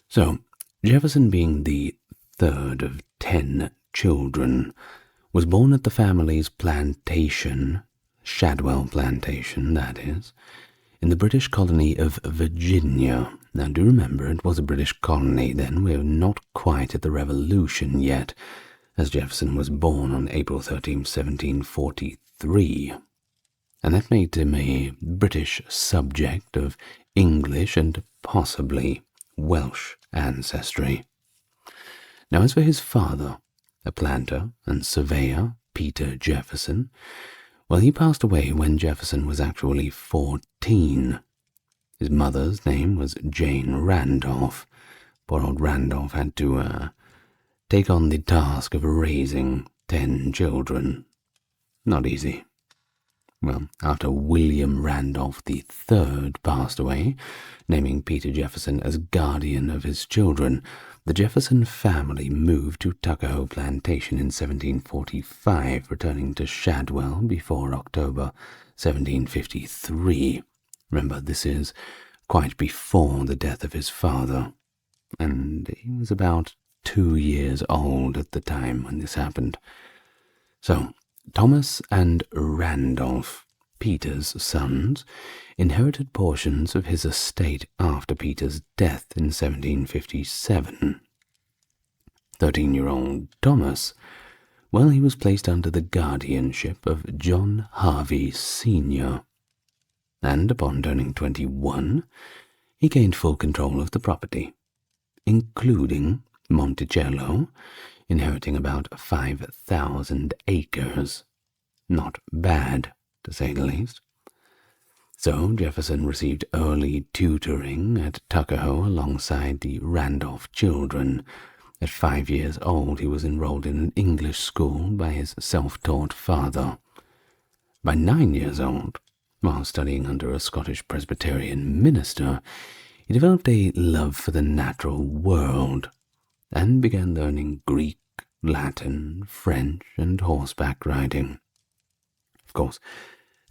So, Jefferson, being the third of 10 children, was born at the family's plantation, Shadwell Plantation, that is, in the British colony of Virginia. Now, do remember, it was a British colony then. We're not quite at the Revolution yet, as Jefferson was born on April 13, 1743. And that made him a British subject of English and possibly Welsh ancestry. Now, as for his father, a planter and surveyor, Peter Jefferson, well, he passed away when Jefferson was actually 14. His mother's name was Jane Randolph. Poor old Randolph had to take on the task of raising 10 children. Not easy. Well, after William Randolph III passed away, naming Peter Jefferson as guardian of his children, the Jefferson family moved to Tuckahoe Plantation in 1745, returning to Shadwell before October 1753. Remember, this is quite before the death of his father, and he was about 2 years old at the time when this happened. So, Thomas and Randolph, Peter's sons, inherited portions of his estate after Peter's death in 1757. 13-year-old Thomas, well, he was placed under the guardianship of John Harvey Sr., and upon turning 21, he gained full control of the property, including Monticello, inheriting about 5,000 acres. Not bad, to say the least. So Jefferson received early tutoring at Tuckahoe alongside the Randolph children. At 5 years old, he was enrolled in an English school by his self-taught father. By 9 years old, while studying under a Scottish Presbyterian minister, he developed a love for the natural world and began learning Greek, Latin, French, and horseback riding. Of course,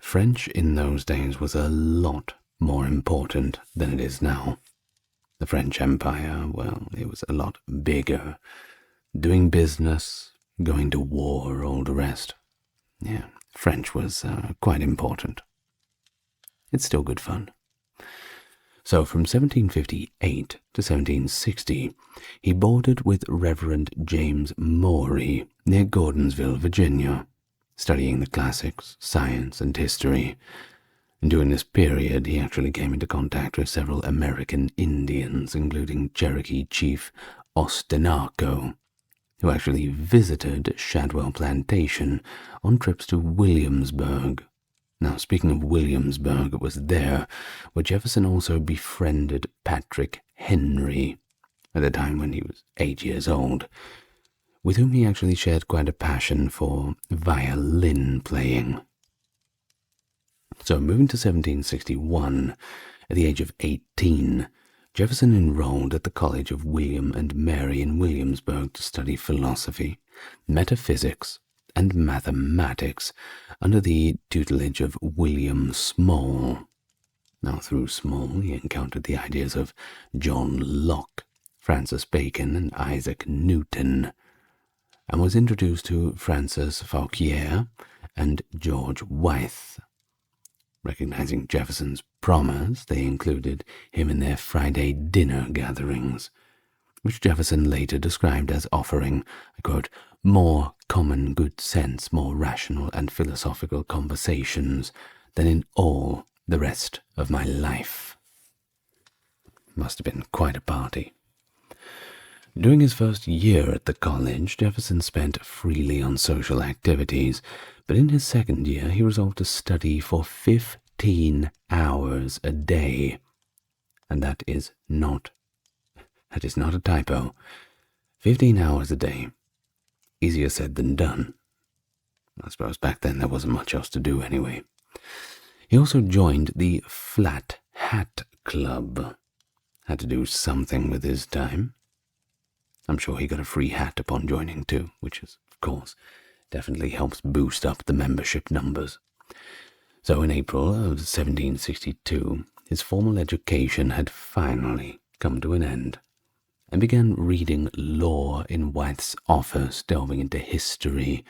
French in those days was a lot more important than it is now. The French Empire, well, it was a lot bigger. Doing business, going to war, all the rest. Yeah, French was quite important. It's still good fun. So from 1758 to 1760, he boarded with Reverend James Morey near Gordonsville, Virginia, studying the classics, science, and history. And during this period, he actually came into contact with several American Indians, including Cherokee Chief Ostinaco, who actually visited Shadwell Plantation on trips to Williamsburg. Now, speaking of Williamsburg, it was there where Jefferson also befriended Patrick Henry at the time when he was 8 years old, with whom he actually shared quite a passion for violin playing. So, moving to 1761, at the age of 18, Jefferson enrolled at the College of William and Mary in Williamsburg to study philosophy, metaphysics, and mathematics under the tutelage of William Small. Now, through Small, he encountered the ideas of John Locke, Francis Bacon, and Isaac Newton, and was introduced to Francis Fauquier and George Wythe. Recognizing Jefferson's promise, they included him in their Friday dinner gatherings, which Jefferson later described as offering, I quote, more common good sense, more rational and philosophical conversations than in all the rest of my life. Must have been quite a party. During his first year at the college, Jefferson spent freely on social activities, but in his second year he resolved to study for 15 hours a day. And that is not a typo. 15 hours a day. Easier said than done. I suppose back then there wasn't much else to do anyway. He also joined the Flat Hat Club. Had to do something with his time. I'm sure he got a free hat upon joining too, which is, of course, definitely helps boost up the membership numbers. So in April of 1762, his formal education had finally come to an end, and began reading law in Wythe's office, delving into history,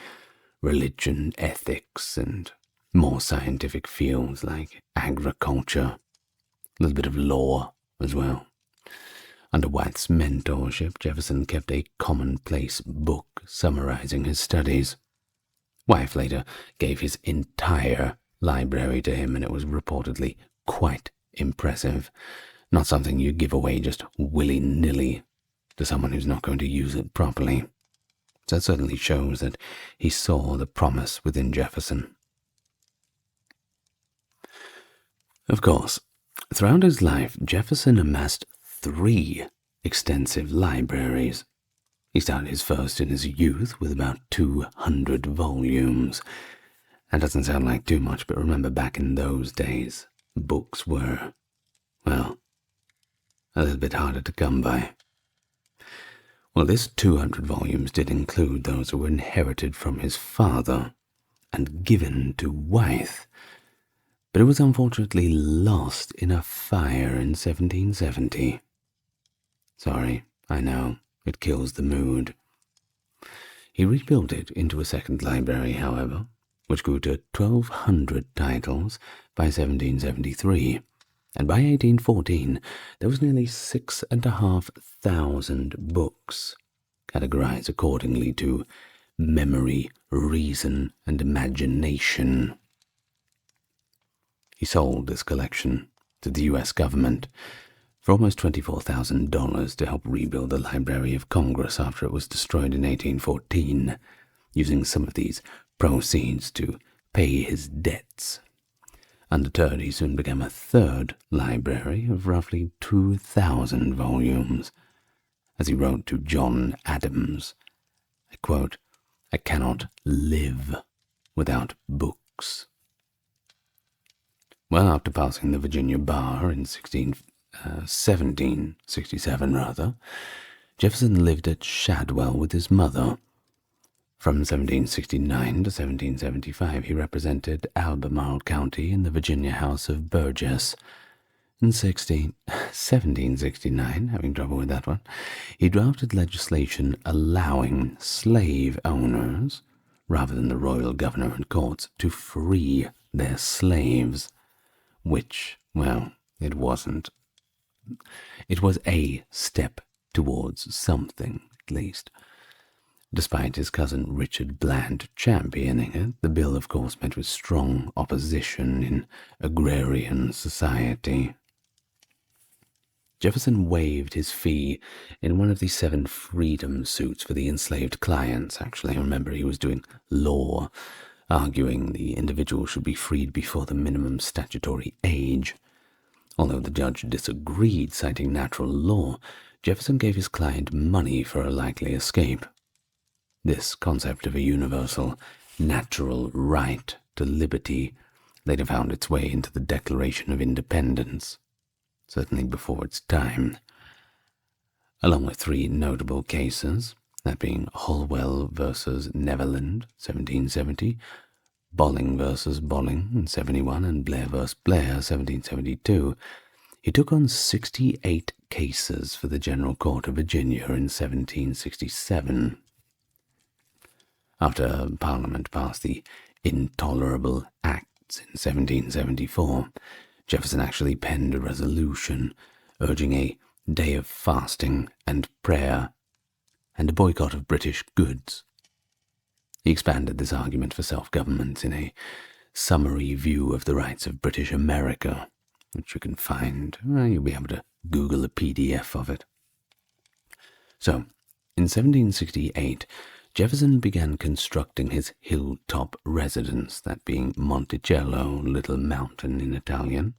religion, ethics, and more scientific fields like agriculture, a little bit of law as well. Under Wythe's mentorship, Jefferson kept a commonplace book summarizing his studies. Wythe later gave his entire library to him, and it was reportedly quite impressive. Not something you give away just willy-nilly to someone who's not going to use it properly. That certainly shows that he saw the promise within Jefferson. Of course, throughout his life, Jefferson amassed 3 extensive libraries. He started his first in his youth with about 200 volumes. That doesn't sound like too much, but remember back in those days, books were, well, a little bit harder to come by. Well, this 200 volumes did include those who were inherited from his father and given to Wythe, but it was unfortunately lost in a fire in 1770. Sorry, I know, it kills the mood. He rebuilt it into a second library, however, which grew to 1,200 titles by 1773, and by 1814 there was nearly 6,500 books, categorized accordingly to memory, reason, and imagination. He sold this collection to the U.S. government for almost $24,000 to help rebuild the Library of Congress after it was destroyed in 1814, using some of these proceeds to pay his debts. Undeterred, he soon began a third library of roughly 2,000 volumes. As he wrote to John Adams, I quote, "I cannot live without books." Well, after passing the Virginia bar in 1767, Jefferson lived at Shadwell with his mother. From 1769 to 1775, he represented Albemarle County in the Virginia House of Burgess. In 1769, having trouble with that one, he drafted legislation allowing slave owners, rather than the royal governor and courts, to free their slaves, which, well, it wasn't. It was a step towards something, at least. Despite his cousin Richard Bland championing it, the bill of course met with strong opposition in agrarian society. Jefferson waived his fee in one of the 7 freedom suits for the enslaved clients. Actually, remember, he was doing law, arguing the individual should be freed before the minimum statutory age. Although the judge disagreed, citing natural law, Jefferson gave his client money for a likely escape. This concept of a universal, natural right to liberty later found its way into the Declaration of Independence, certainly before its time, along with 3 notable cases, that being Holwell versus Neverland, 1770, Bolling versus Bolling in 71, and Blair versus Blair, 1772. He took on 68 cases for the General Court of Virginia in 1767. After Parliament passed the Intolerable Acts in 1774, Jefferson actually penned a resolution urging a day of fasting and prayer and a boycott of British goods. He expanded this argument for self-government in a summary view of the rights of British America, which you can find. You'll be able to Google a PDF of it. So, In 1768, Jefferson began constructing his hilltop residence, that being Monticello, Little Mountain in Italian,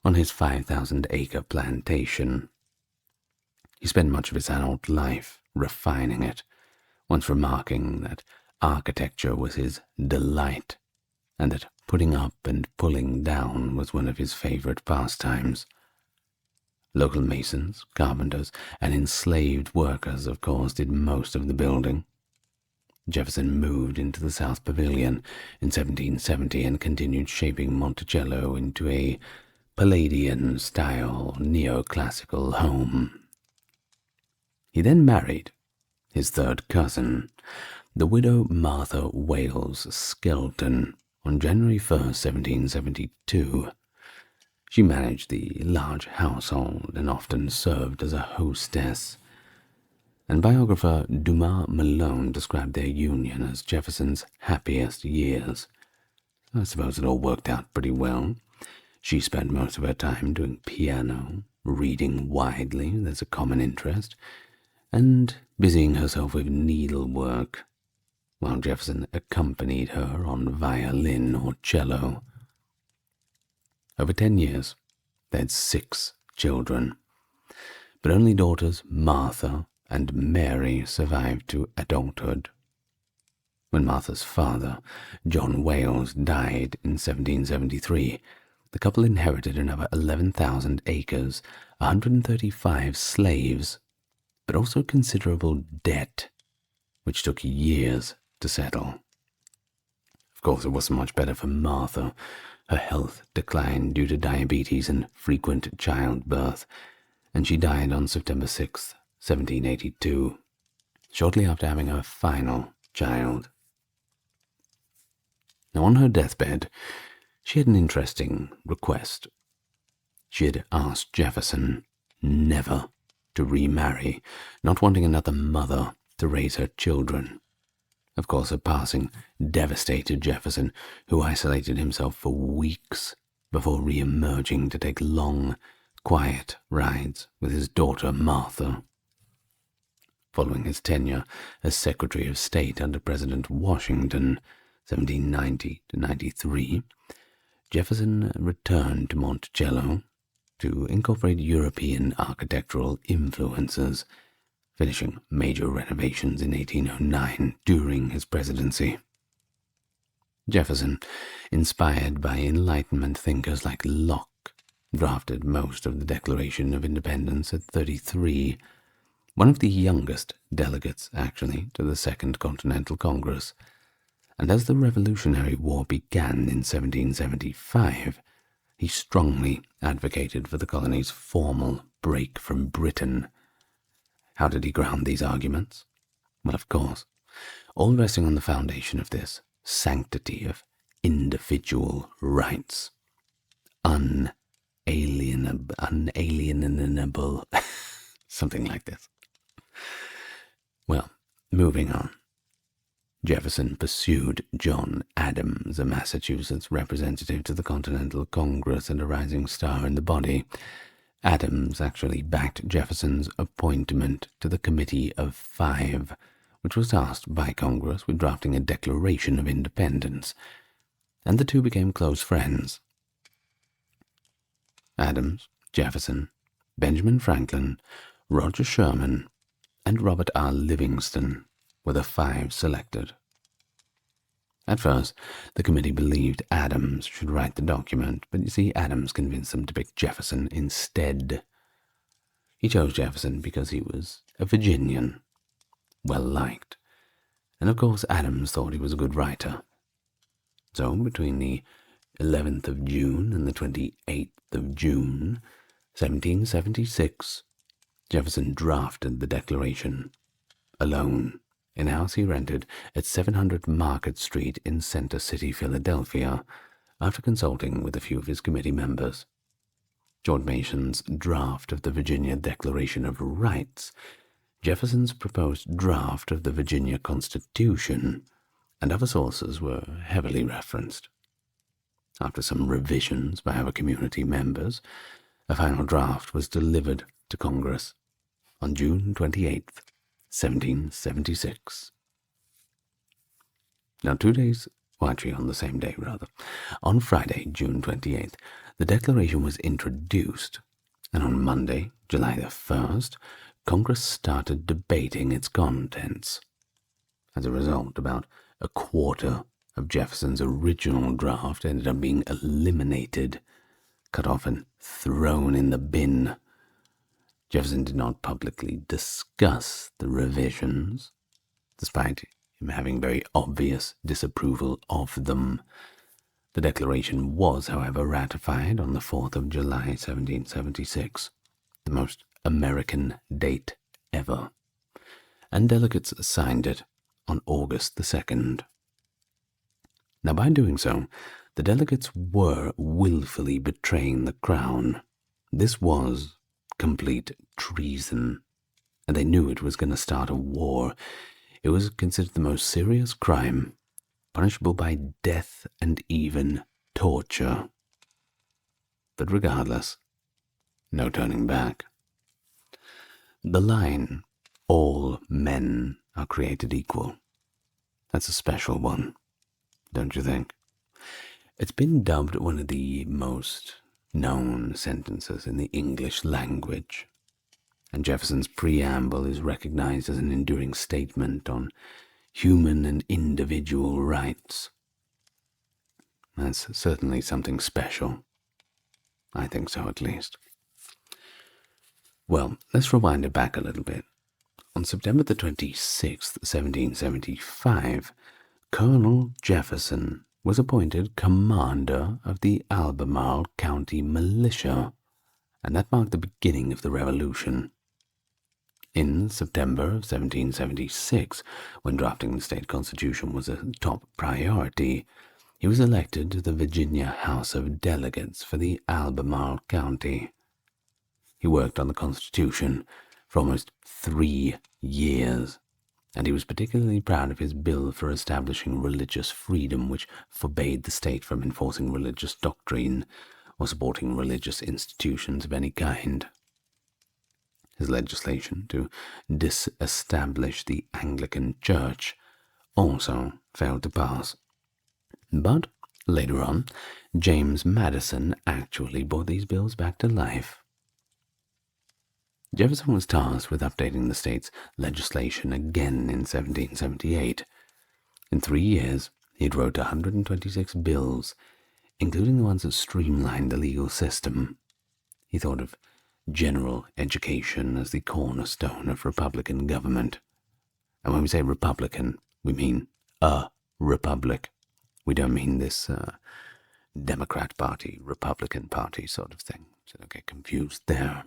on his 5,000-acre plantation. He spent much of his adult life refining it, once remarking that architecture was his delight, and that putting up and pulling down was one of his favorite pastimes. Local masons, carpenters, and enslaved workers, of course, did most of the building. Jefferson moved into the South Pavilion in 1770 and continued shaping Monticello into a Palladian-style neoclassical home. He then married his third cousin, the widow Martha Wales Skelton, on January 1st, 1772. She managed the large household and often served as a hostess, and biographer Dumas Malone described their union as Jefferson's happiest years. I suppose it all worked out pretty well. She spent most of her time doing piano, reading widely, there's a common interest, and busying herself with needlework, while Jefferson accompanied her on violin or cello. Over 10 years, they had 6 children, but only daughters Martha and Mary survived to adulthood. When Martha's father, John Wales, died in 1773, the couple inherited another 11,000 acres, 135 slaves, but also considerable debt, which took years to settle. Of course, it wasn't much better for Martha. Her health declined due to diabetes and frequent childbirth, and she died on September 6, 1782, shortly after having her final child. Now, on her deathbed, she had an interesting request. She had asked Jefferson never to remarry, not wanting another mother to raise her children. Of course, her passing devastated Jefferson, who isolated himself for weeks before re-emerging to take long, quiet rides with his daughter Martha. Following his tenure as Secretary of State under President Washington, 1790-93, Jefferson returned to Monticello to incorporate European architectural influences, finishing major renovations in 1809 during his presidency. Jefferson, inspired by Enlightenment thinkers like Locke, drafted most of the Declaration of Independence at 33, one of the youngest delegates, actually, to the Second Continental Congress. And as the Revolutionary War began in 1775, he strongly advocated for the colony's formal break from Britain. How did he ground these arguments? Well, of course, all resting on the foundation of this sanctity of individual rights. Unalienable, something like this. Well, moving on. Jefferson pursued John Adams, a Massachusetts representative to the Continental Congress and a rising star in the body. Adams actually backed Jefferson's appointment to the Committee of Five, which was tasked by Congress with drafting a Declaration of Independence, and the two became close friends. Adams, Jefferson, Benjamin Franklin, Roger Sherman, and Robert R. Livingston were the 5 selected. At first, the committee believed Adams should write the document, but you see, Adams convinced them to pick Jefferson instead. He chose Jefferson because he was a Virginian, well-liked, and of course Adams thought he was a good writer. So, between the 11th of June and the 28th of June, 1776, Jefferson drafted the Declaration, alone, in a house he rented at 700 Market Street in Center City, Philadelphia, after consulting with a few of his committee members. George Mason's draft of the Virginia Declaration of Rights, Jefferson's proposed draft of the Virginia Constitution, and other sources were heavily referenced. After some revisions by our community members, a final draft was delivered to Congress on June 28th, 1776. Now 2 days, well actually on the same day rather, on Friday, June 28th, the Declaration was introduced, and on Monday, July the 1st, Congress started debating its contents. As a result, about a quarter of Jefferson's original draft ended up being eliminated, cut off and thrown in the bin. Jefferson did not publicly discuss the revisions, despite him having very obvious disapproval of them. The Declaration was, however, ratified on the 4th of July, 1776, the most American date ever, and delegates signed it on August the 2nd. Now, by doing so, the delegates were willfully betraying the crown. This was complete treason, and they knew it was going to start a war. It was considered the most serious crime, punishable by death and even torture. But regardless, no turning back. The line, "all men are created equal," that's a special one, don't you think? It's been dubbed one of the most known sentences in the English language, and Jefferson's preamble is recognized as an enduring statement on human and individual rights. That's certainly something special. I think so, at least. Well, let's rewind it back a little bit. On September the 26th, 1775, Colonel Jefferson was appointed commander of the Albemarle County Militia, and that marked the beginning of the Revolution. In September of 1776, when drafting the state constitution was a top priority, he was elected to the Virginia House of Delegates for the Albemarle County. He worked on the Constitution for almost 3 years, and he was particularly proud of his bill for establishing religious freedom, which forbade the state from enforcing religious doctrine or supporting religious institutions of any kind. His legislation to disestablish the Anglican Church also failed to pass. But later on, James Madison actually brought these bills back to life. Jefferson was tasked with updating the state's legislation again in 1778. In 3 years, he had wrote 126 bills, including the ones that streamlined the legal system. He thought of general education as the cornerstone of Republican government. And when we say Republican, we mean a republic. We don't mean this Democrat Party, Republican Party sort of thing, so don't get confused there.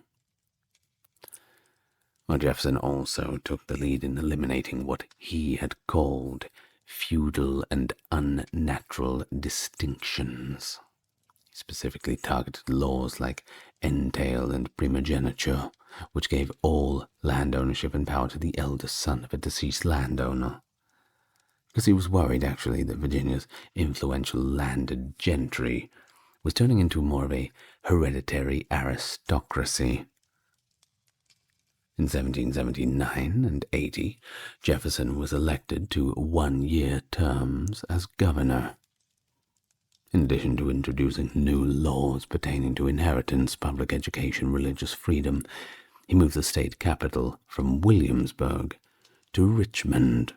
Well, Jefferson also took the lead in eliminating what he had called feudal and unnatural distinctions. He specifically targeted laws like entail and primogeniture, which gave all land ownership and power to the eldest son of a deceased landowner. Because he was worried, actually, that Virginia's influential landed gentry was turning into more of a hereditary aristocracy. In 1779 and 80, Jefferson was elected to 1-year terms as governor. In addition to introducing new laws pertaining to inheritance, public education, religious freedom, he moved the state capital from Williamsburg to Richmond.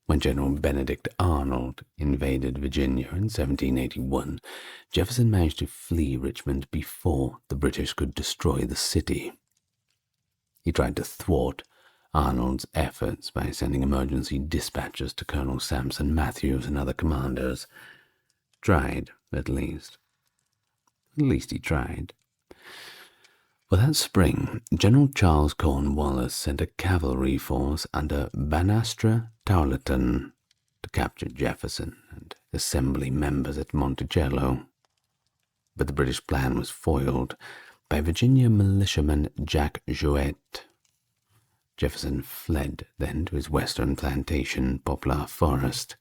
When General Benedict Arnold invaded Virginia in 1781, Jefferson managed to flee Richmond before the British could destroy the city. He tried to thwart Arnold's efforts by sending emergency dispatches to Colonel Sampson Matthews and other commanders. Tried, at least. At least he tried. Well, that spring, General Charles Cornwallis sent a cavalry force under Banastre Tarleton to capture Jefferson and Assembly members at Monticello. But the British plan was foiled by Virginia militiaman Jack Jouett. Jefferson fled then to his western plantation, Poplar Forest.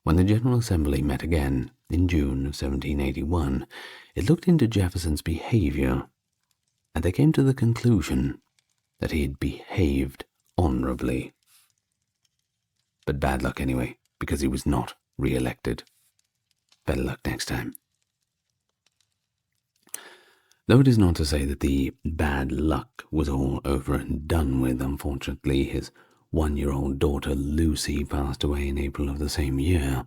When the General Assembly met again in June of 1781, it looked into Jefferson's behavior, and they came to the conclusion that he had behaved honorably. But bad luck anyway, because he was not re-elected. Better luck next time. Though it is not to say that the bad luck was all over and done with. Unfortunately, his 1-year-old daughter Lucy passed away in April of the same year,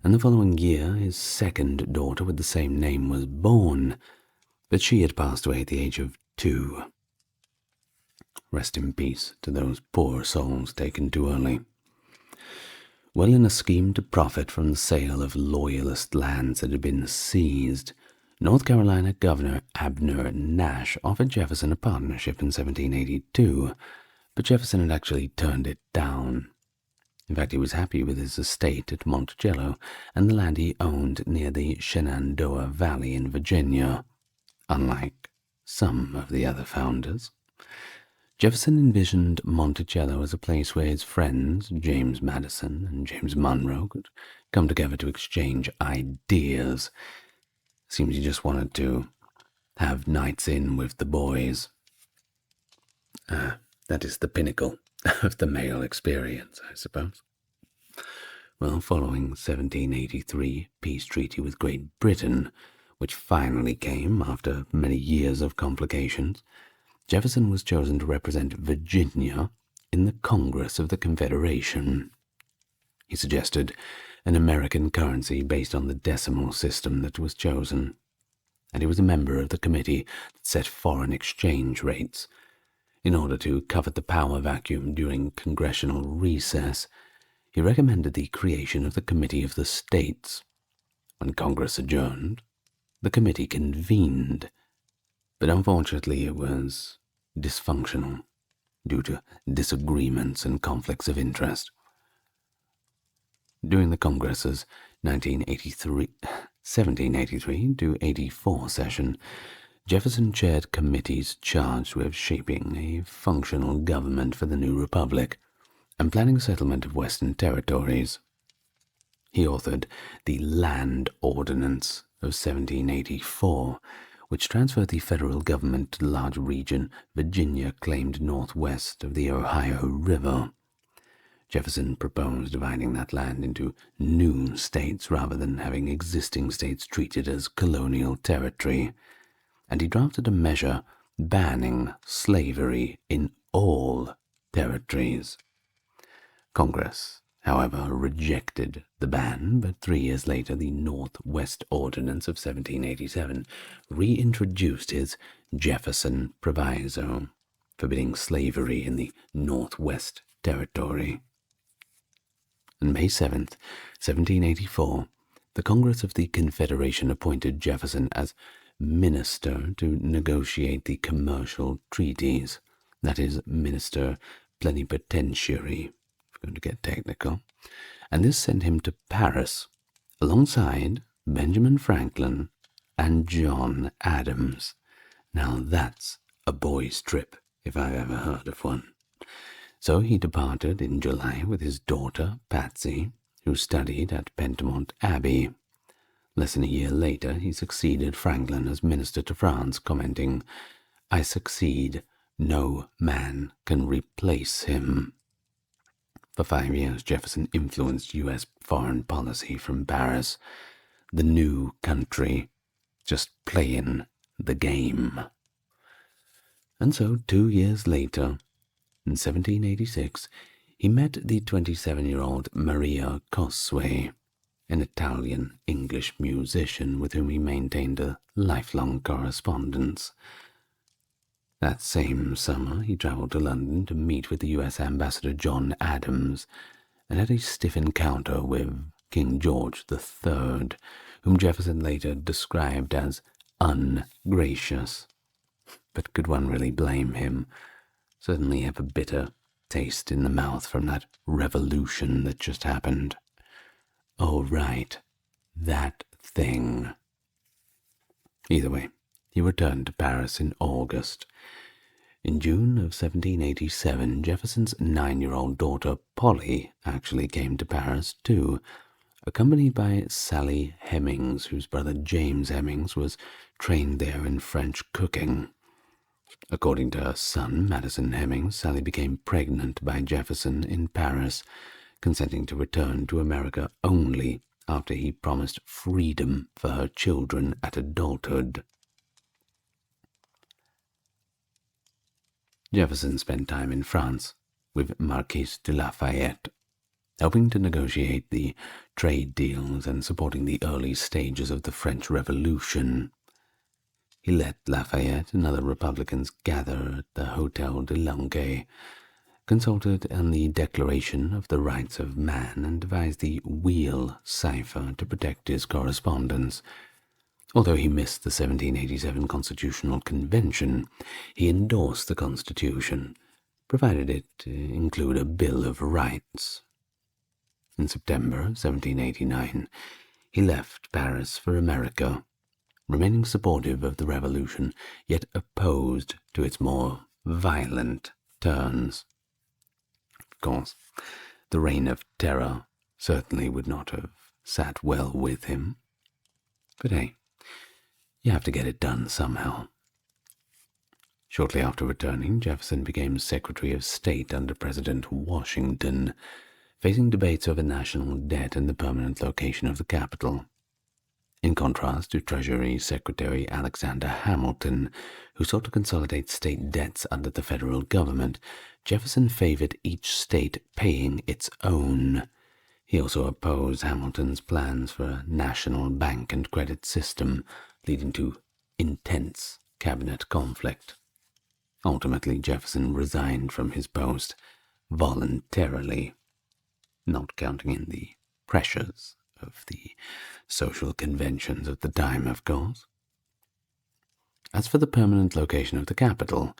and the following year his second daughter with the same name was born, but she had passed away at the age of 2. Rest in peace to those poor souls taken too early. Well, in a scheme to profit from the sale of Loyalist lands that had been seized, North Carolina Governor Abner Nash offered Jefferson a partnership in 1782, but Jefferson had actually turned it down. In fact, he was happy with his estate at Monticello and the land he owned near the Shenandoah Valley in Virginia, unlike some of the other founders. Jefferson envisioned Monticello as a place where his friends, James Madison and James Monroe, could come together to exchange ideas. Seems he just wanted to have nights in with the boys. That is the pinnacle of the male experience, I suppose. Well, following 1783 peace treaty with Great Britain, which finally came after many years of complications, Jefferson was chosen to represent Virginia in the Congress of the Confederation. He suggested an American currency based on the decimal system that was chosen, and he was a member of the committee that set foreign exchange rates. In order to cover the power vacuum during congressional recess, he recommended the creation of the Committee of the States. When Congress adjourned, the committee convened, but unfortunately it was dysfunctional due to disagreements and conflicts of interest. During the Congress's 1783 to 84 session, Jefferson chaired committees charged with shaping a functional government for the new republic and planning a settlement of Western territories. He authored the Land Ordinance of 1784, which transferred the federal government to the large region Virginia claimed northwest of the Ohio River. Jefferson proposed dividing that land into new states rather than having existing states treated as colonial territory, and he drafted a measure banning slavery in all territories. Congress, however, rejected the ban, but 3 years later the Northwest Ordinance of 1787 reintroduced his Jefferson Proviso, forbidding slavery in the Northwest Territory. On May 7th, 1784, the Congress of the Confederation appointed Jefferson as minister to negotiate the commercial treaties, that is, minister plenipotentiary, if we're going to get technical, and this sent him to Paris alongside Benjamin Franklin and John Adams. Now that's a boy's trip, if I've ever heard of one. So he departed in July with his daughter, Patsy, who studied at Pentamont Abbey. Less than a year later, he succeeded Franklin as minister to France, commenting, "I succeed, no man can replace him." For 5 years, Jefferson influenced U.S. foreign policy from Paris, the new country, just playing the game. And so 2 years later, in 1786, he met the 27-year-old Maria Cosway, an Italian-English musician with whom he maintained a lifelong correspondence. That same summer, he traveled to London to meet with the U.S. Ambassador John Adams and had a stiff encounter with King George III, whom Jefferson later described as ungracious. But could one really blame him? Certainly have a bitter taste in the mouth from that revolution that just happened. Oh, right, that thing. Either way, he returned to Paris in August. In June of 1787, Jefferson's 9-year-old daughter Polly actually came to Paris too, accompanied by Sally Hemings, whose brother James Hemings was trained there in French cooking. According to her son, Madison Hemmings, Sally became pregnant by Jefferson in Paris, consenting to return to America only after he promised freedom for her children at adulthood. Jefferson spent time in France with Marquis de Lafayette, helping to negotiate the trade deals and supporting the early stages of the French Revolution. He let Lafayette and other Republicans gather at the Hotel de Longueuil, consulted on the Declaration of the Rights of Man, and devised the Wheel cipher to protect his correspondence. Although he missed the 1787 Constitutional Convention, he endorsed the Constitution, provided it include a Bill of Rights. In September 1789, he left Paris for America, remaining supportive of the Revolution, yet opposed to its more violent turns. Of course, the Reign of Terror certainly would not have sat well with him. But hey, you have to get it done somehow. Shortly after returning, Jefferson became Secretary of State under President Washington, facing debates over national debt and the permanent location of the capital. In contrast to Treasury Secretary Alexander Hamilton, who sought to consolidate state debts under the federal government, Jefferson favored each state paying its own. He also opposed Hamilton's plans for a national bank and credit system, leading to intense cabinet conflict. Ultimately, Jefferson resigned from his post voluntarily, not counting in the pressures of the social conventions of the time, of course. As for the permanent location of the capital,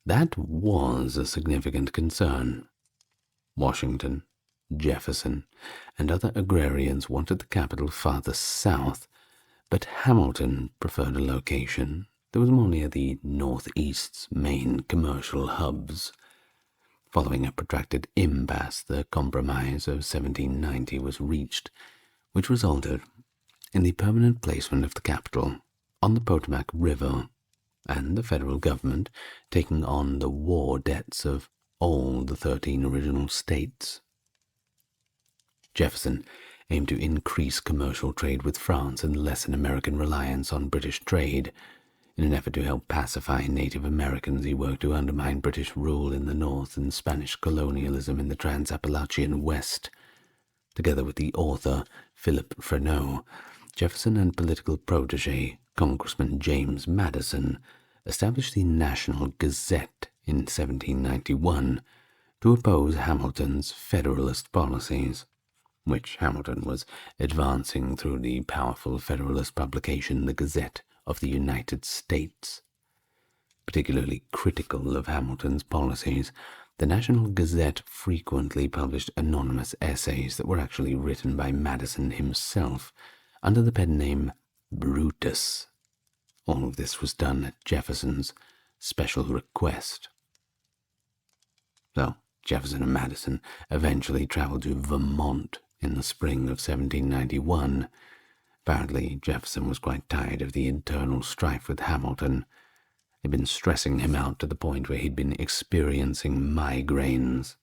that was a significant concern. Washington, Jefferson, and other agrarians wanted the capital farther south, but Hamilton preferred a location that was more near the Northeast's main commercial hubs. Following a protracted impasse, the Compromise of 1790 was reached, which resulted in the permanent placement of the capital on the Potomac River, and the federal government taking on the war debts of all the 13 original states. Jefferson aimed to increase commercial trade with France and lessen American reliance on British trade. In an effort to help pacify Native Americans, he worked to undermine British rule in the North and Spanish colonialism in the Trans-Appalachian West. Together with the author Philip Freneau, Jefferson and political protege Congressman James Madison established the National Gazette in 1791 to oppose Hamilton's Federalist policies, which Hamilton was advancing through the powerful Federalist publication, the Gazette of the United States. Particularly critical of Hamilton's policies, the National Gazette frequently published anonymous essays that were actually written by Madison himself under the pen name Brutus. All of this was done at Jefferson's special request. So, Jefferson and Madison eventually traveled to Vermont in the spring of 1791. Apparently, Jefferson was quite tired of the internal strife with Hamilton. It had been stressing him out to the point where he'd been experiencing migraines.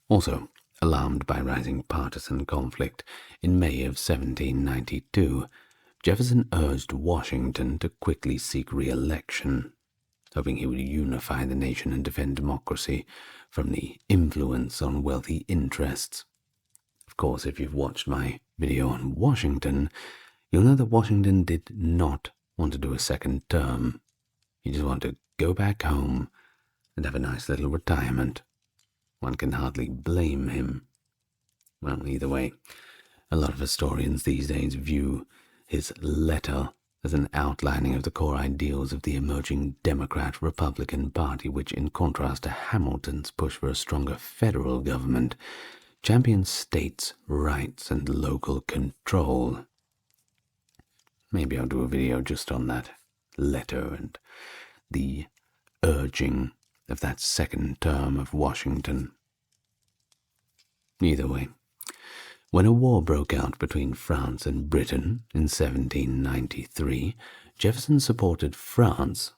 Also, alarmed by rising partisan conflict, in May of 1792, Jefferson urged Washington to quickly seek re-election, hoping he would unify the nation and defend democracy from the influence on wealthy interests. Of course, if you've watched my video on Washington, you'll know that Washington did not want to do a second term. He just wanted to go back home and have a nice little retirement. One can hardly blame him. Well, either way, a lot of historians these days view his letter as an outlining of the core ideals of the emerging Democrat-Republican Party, which, in contrast to Hamilton's push for a stronger federal government, champions states' rights and local control. Maybe I'll do a video just on that letter and the urging of that second term of Washington. Either way, when a war broke out between France and Britain in 1793, Jefferson supported France,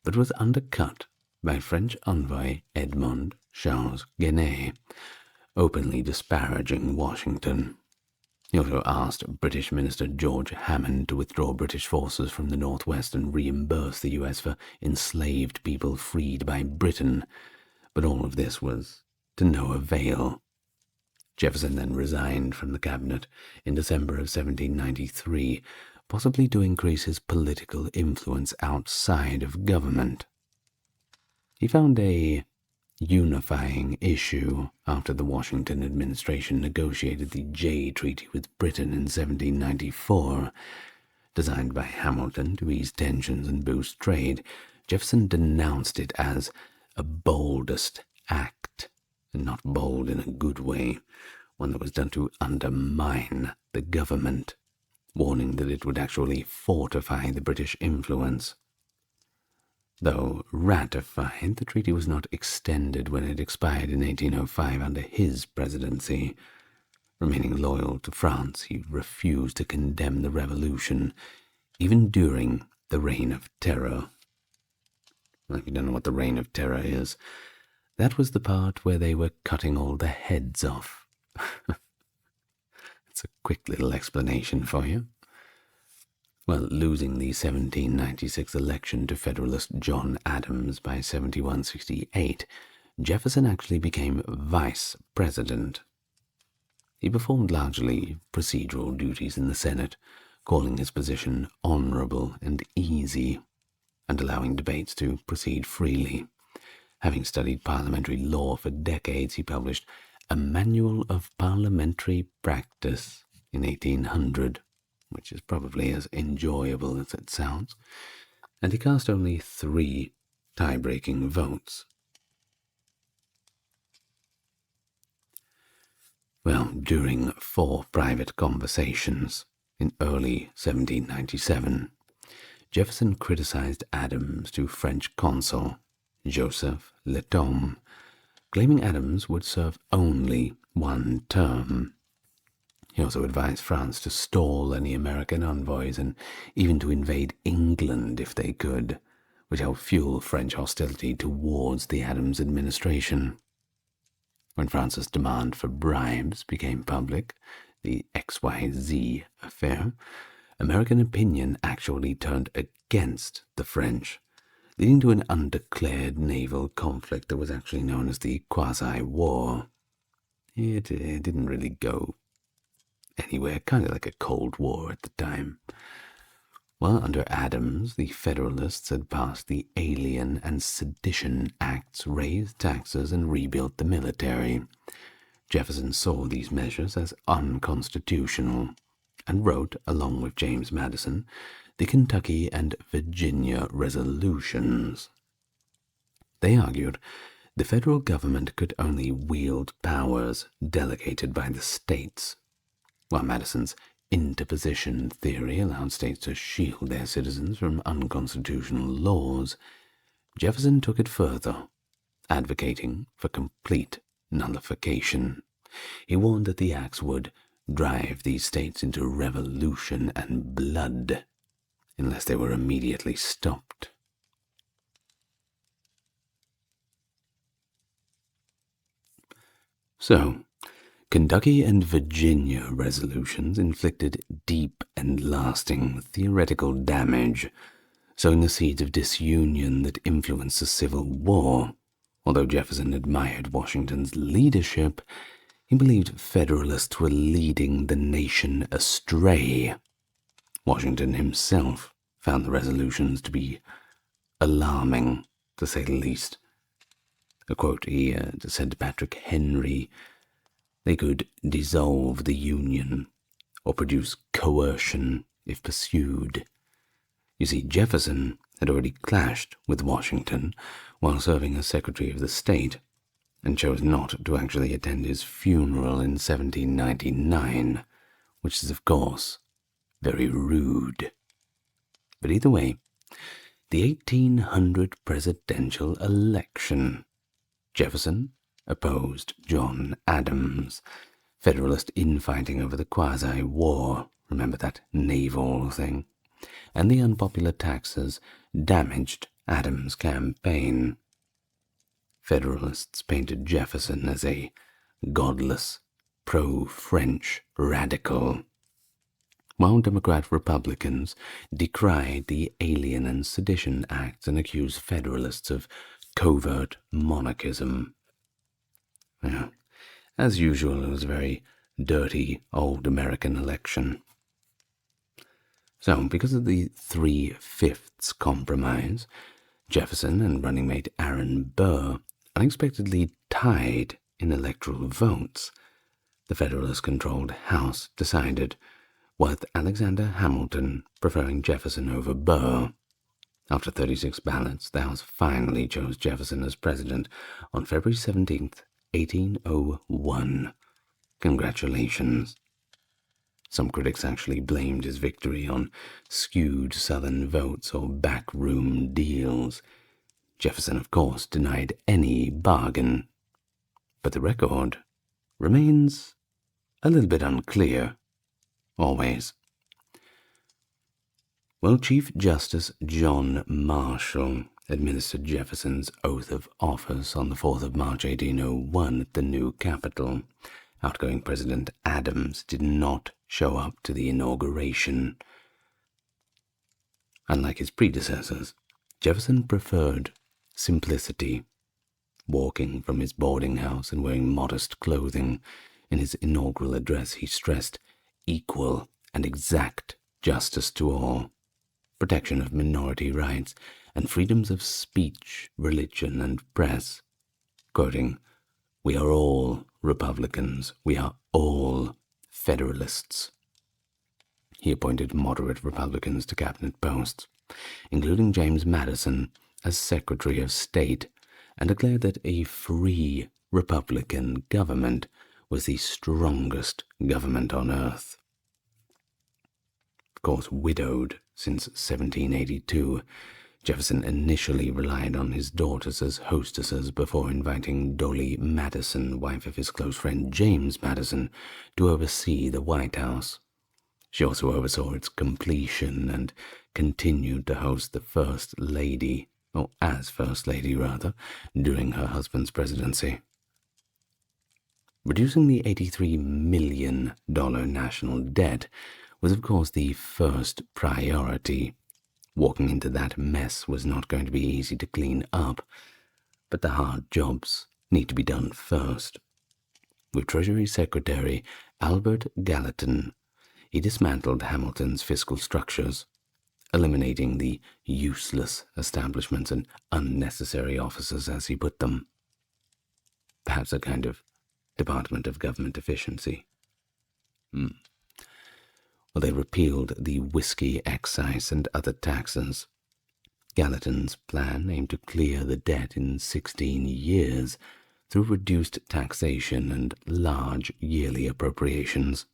but was undercut by French envoy Edmond Charles Guéné, openly disparaging Washington. He also asked British Minister George Hammond to withdraw British forces from the Northwest and reimburse the US for enslaved people freed by Britain, but all of this was to no avail. Jefferson then resigned from the cabinet in December of 1793, possibly to increase his political influence outside of government. He found a unifying issue after the Washington administration negotiated the Jay Treaty with Britain in 1794. Designed by Hamilton to ease tensions and boost trade, Jefferson denounced it as a boldest act, and not bold in a good way, one that was done to undermine the government, warning that it would actually fortify the British influence. Though ratified, the treaty was not extended when it expired in 1805 under his presidency. Remaining loyal to France, he refused to condemn the revolution, even during the Reign of Terror. Well, if you don't know what the Reign of Terror is, that was the part where they were cutting all the heads off. It's a quick little explanation for you. Well, losing the 1796 election to Federalist John Adams by 7168, Jefferson actually became vice president. He performed largely procedural duties in the Senate, calling his position honorable and easy, and allowing debates to proceed freely. Having studied parliamentary law for decades, he published A Manual of Parliamentary Practice in 1800, which is probably as enjoyable as it sounds, and he cast only 3 tie-breaking votes. Well, during 4 private conversations in early 1797, Jefferson criticized Adams to French consul Joseph Letome, claiming Adams would serve only 1 term. He also advised France to stall any American envoys and even to invade England if they could, which helped fuel French hostility towards the Adams administration. When France's demand for bribes became public, the XYZ affair, American opinion actually turned against the French, leading to an undeclared naval conflict that was actually known as the Quasi-War. It didn't really go anywhere, kind of like a Cold War at the time. Well, under Adams, the Federalists had passed the Alien and Sedition Acts, raised taxes, and rebuilt the military. Jefferson saw these measures as unconstitutional and wrote, along with James Madison, the Kentucky and Virginia resolutions. They argued the federal government could only wield powers delegated by the states, while Madison's interposition theory allowed states to shield their citizens from unconstitutional laws. Jefferson took it further, advocating for complete nullification. He warned that the acts would drive these states into revolution and blood unless they were immediately stopped. So, Kentucky and Virginia resolutions inflicted deep and lasting theoretical damage, sowing the seeds of disunion that influenced the Civil War. Although Jefferson admired Washington's leadership, he believed Federalists were leading the nation astray. Washington himself found the resolutions to be alarming, to say the least. A quote he said to Patrick Henry, "They could dissolve the Union or produce coercion if pursued." You see, Jefferson had already clashed with Washington while serving as Secretary of the State, and chose not to actually attend his funeral in 1799, which is, of course, very rude. But either way, the 1800 presidential election. Jefferson opposed John Adams, Federalist infighting over the Quasi-War. Remember that naval thing? and the unpopular taxes damaged Adams' campaign. Federalists painted Jefferson as a godless, pro-French radical, while Democrat-Republicans decried the Alien and Sedition Acts and accused Federalists of covert monarchism. Yeah. As usual, it was a very dirty old American election. So, because of the 3/5 compromise, Jefferson and running mate Aaron Burr unexpectedly tied in electoral votes. The Federalist-controlled House decided, with Alexander Hamilton preferring Jefferson over Burr. After 36 ballots, the House finally chose Jefferson as president on February 17th, 1801. Congratulations. Some critics actually blamed his victory on skewed Southern votes or backroom deals. Jefferson, of course, denied any bargain, but the record remains a little bit unclear, always. Well, Chief Justice John Marshall administered Jefferson's oath of office on the 4th of March, 1801 at the new Capitol. Outgoing President Adams did not show up to the inauguration. Unlike his predecessors, Jefferson preferred simplicity, walking from his boarding house and wearing modest clothing. In his inaugural address, he stressed equal and exact justice to all, protection of minority rights, and freedoms of speech, religion, and press. Quoting, "We are all Republicans. We are all Federalists." He appointed moderate Republicans to cabinet posts, including James Madison as Secretary of State, and declared that a free Republican government was the strongest government on earth. Of course, widowed since 1782, Jefferson initially relied on his daughters as hostesses before inviting Dolly Madison, wife of his close friend James Madison, to oversee the White House. She also oversaw its completion and continued to host the First Lady, or as First Lady rather, during her husband's presidency. Reducing the $83 million national debt was, of course, the first priority. Walking into that mess was not going to be easy to clean up, but the hard jobs need to be done first. With Treasury Secretary Albert Gallatin, he dismantled Hamilton's fiscal structures, eliminating the useless establishments and unnecessary offices, as he put them. Perhaps a kind of Department of Government Efficiency. Well, they repealed the whiskey excise and other taxes. Gallatin's plan aimed to clear the debt in 16 years through reduced taxation and large yearly appropriations.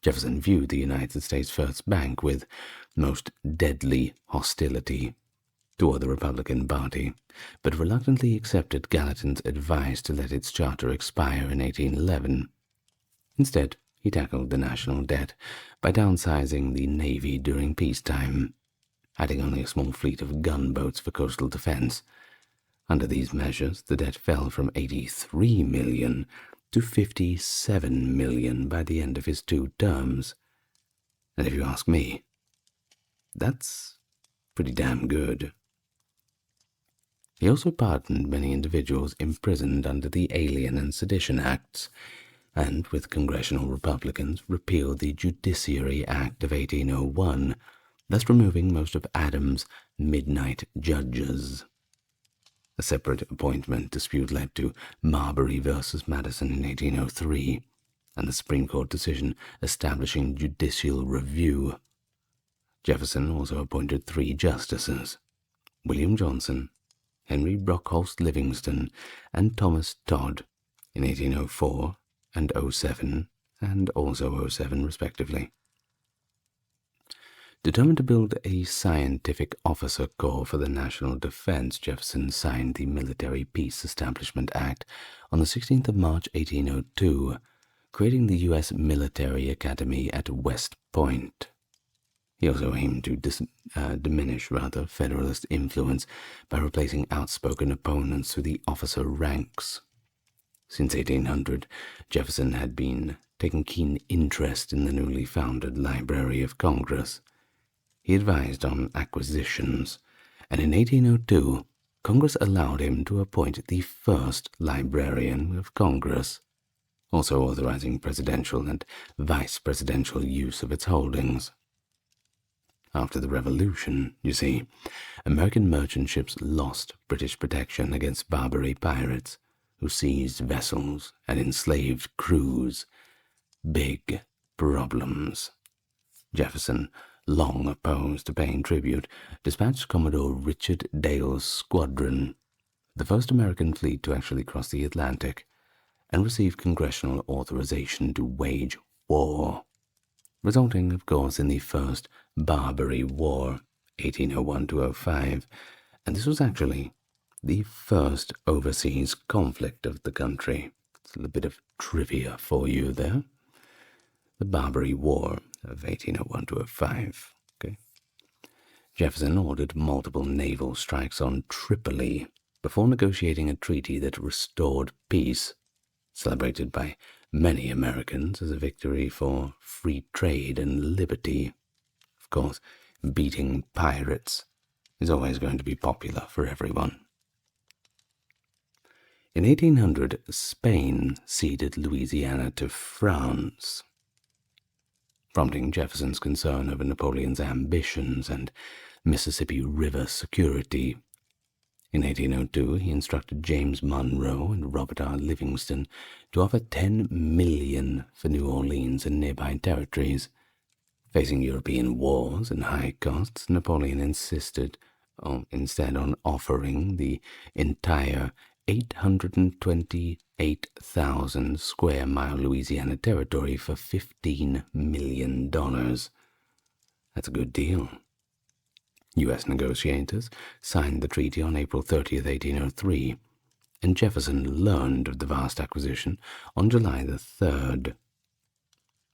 Jefferson viewed the United States First Bank with most deadly hostility toward the Republican Party, but reluctantly accepted Gallatin's advice to let its charter expire in 1811. Instead, he tackled the national debt by downsizing the Navy during peacetime, adding only a small fleet of gunboats for coastal defense. Under these measures, the debt fell from $83 million to $57 million by the end of his 2 terms. And if you ask me, that's pretty damn good. He also pardoned many individuals imprisoned under the Alien and Sedition Acts, and, with congressional Republicans, repealed the Judiciary Act of 1801, thus removing most of Adams' midnight judges. A separate appointment dispute led to Marbury versus Madison in 1803, and the Supreme Court decision establishing judicial review. Jefferson also appointed 3 justices, William Johnson, Henry Brockholst Livingston, and Thomas Todd, in 1804 and 07, and also 07 respectively. Determined to build a scientific officer corps for the national defense, Jefferson signed the Military Peace Establishment Act on the 16th of March, 1802, creating the U.S. Military Academy at West Point. He also aimed to diminish Federalist influence by replacing outspoken opponents through the officer ranks. Since 1800, Jefferson had been taking keen interest in the newly founded Library of Congress. He advised on acquisitions, and in 1802, Congress allowed him to appoint the first librarian of Congress, also authorizing presidential and vice-presidential use of its holdings. After the Revolution, you see, American merchant ships lost British protection against Barbary pirates who seized vessels and enslaved crews. Big problems. Jefferson, long opposed to paying tribute, dispatched Commodore Richard Dale's squadron, the first American fleet to actually cross the Atlantic, and received congressional authorization to wage war, resulting, of course, in the First Barbary War, 1801-05, and this was actually the first overseas conflict of the country. It's a little bit of trivia for you there. The Barbary War of 1801-05. Okay. Jefferson ordered multiple naval strikes on Tripoli before negotiating a treaty that restored peace, celebrated by many Americans as a victory for free trade and liberty. Of course, beating pirates is always going to be popular for everyone. In 1800, Spain ceded Louisiana to France, prompting Jefferson's concern over Napoleon's ambitions and Mississippi River security. In 1802, he instructed James Monroe and Robert R. Livingston to offer $10 million for New Orleans and nearby territories. Facing European wars and high costs, Napoleon insisted instead on offering the entire 828,000 square mile Louisiana territory for $15 million. That's a good deal. U.S. negotiators signed the treaty on April 30th, 1803, and Jefferson learned of the vast acquisition on July the 3rd.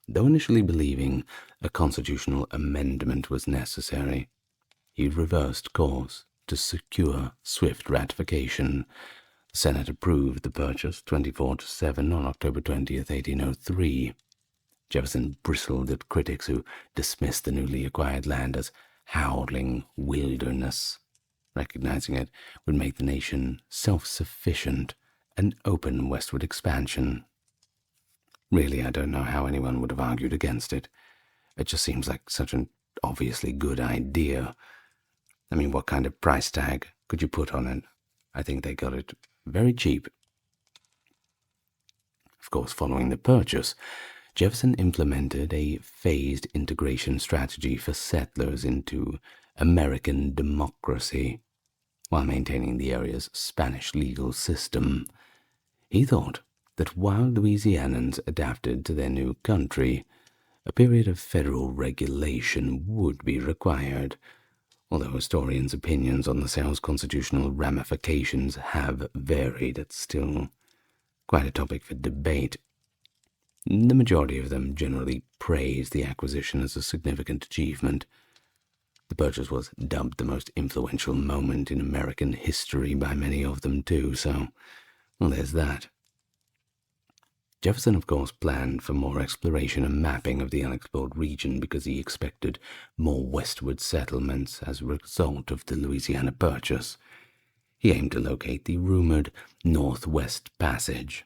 Though initially believing a constitutional amendment was necessary, he reversed course to secure swift ratification. The Senate approved the purchase 24-7 on October 20th, 1803. Jefferson bristled at critics who dismissed the newly acquired land as howling wilderness, recognizing it would make the nation self-sufficient and open westward expansion. Really, I don't know how anyone would have argued against it. It just seems like such an obviously good idea. I mean, what kind of price tag could you put on it? I think they got it very cheap. Of course, following the purchase, Jefferson implemented a phased integration strategy for settlers into American democracy, while maintaining the area's Spanish legal system. He thought that while Louisianans adapted to their new country, a period of federal regulation would be required. Although historians' opinions on the sale's constitutional ramifications have varied, it's still quite a topic for debate. The majority of them generally praise the acquisition as a significant achievement. The purchase was dubbed the most influential moment in American history by many of them too, so, well, there's that. Jefferson, of course, planned for more exploration and mapping of the unexplored region because he expected more westward settlements as a result of the Louisiana Purchase. He aimed to locate the rumored Northwest Passage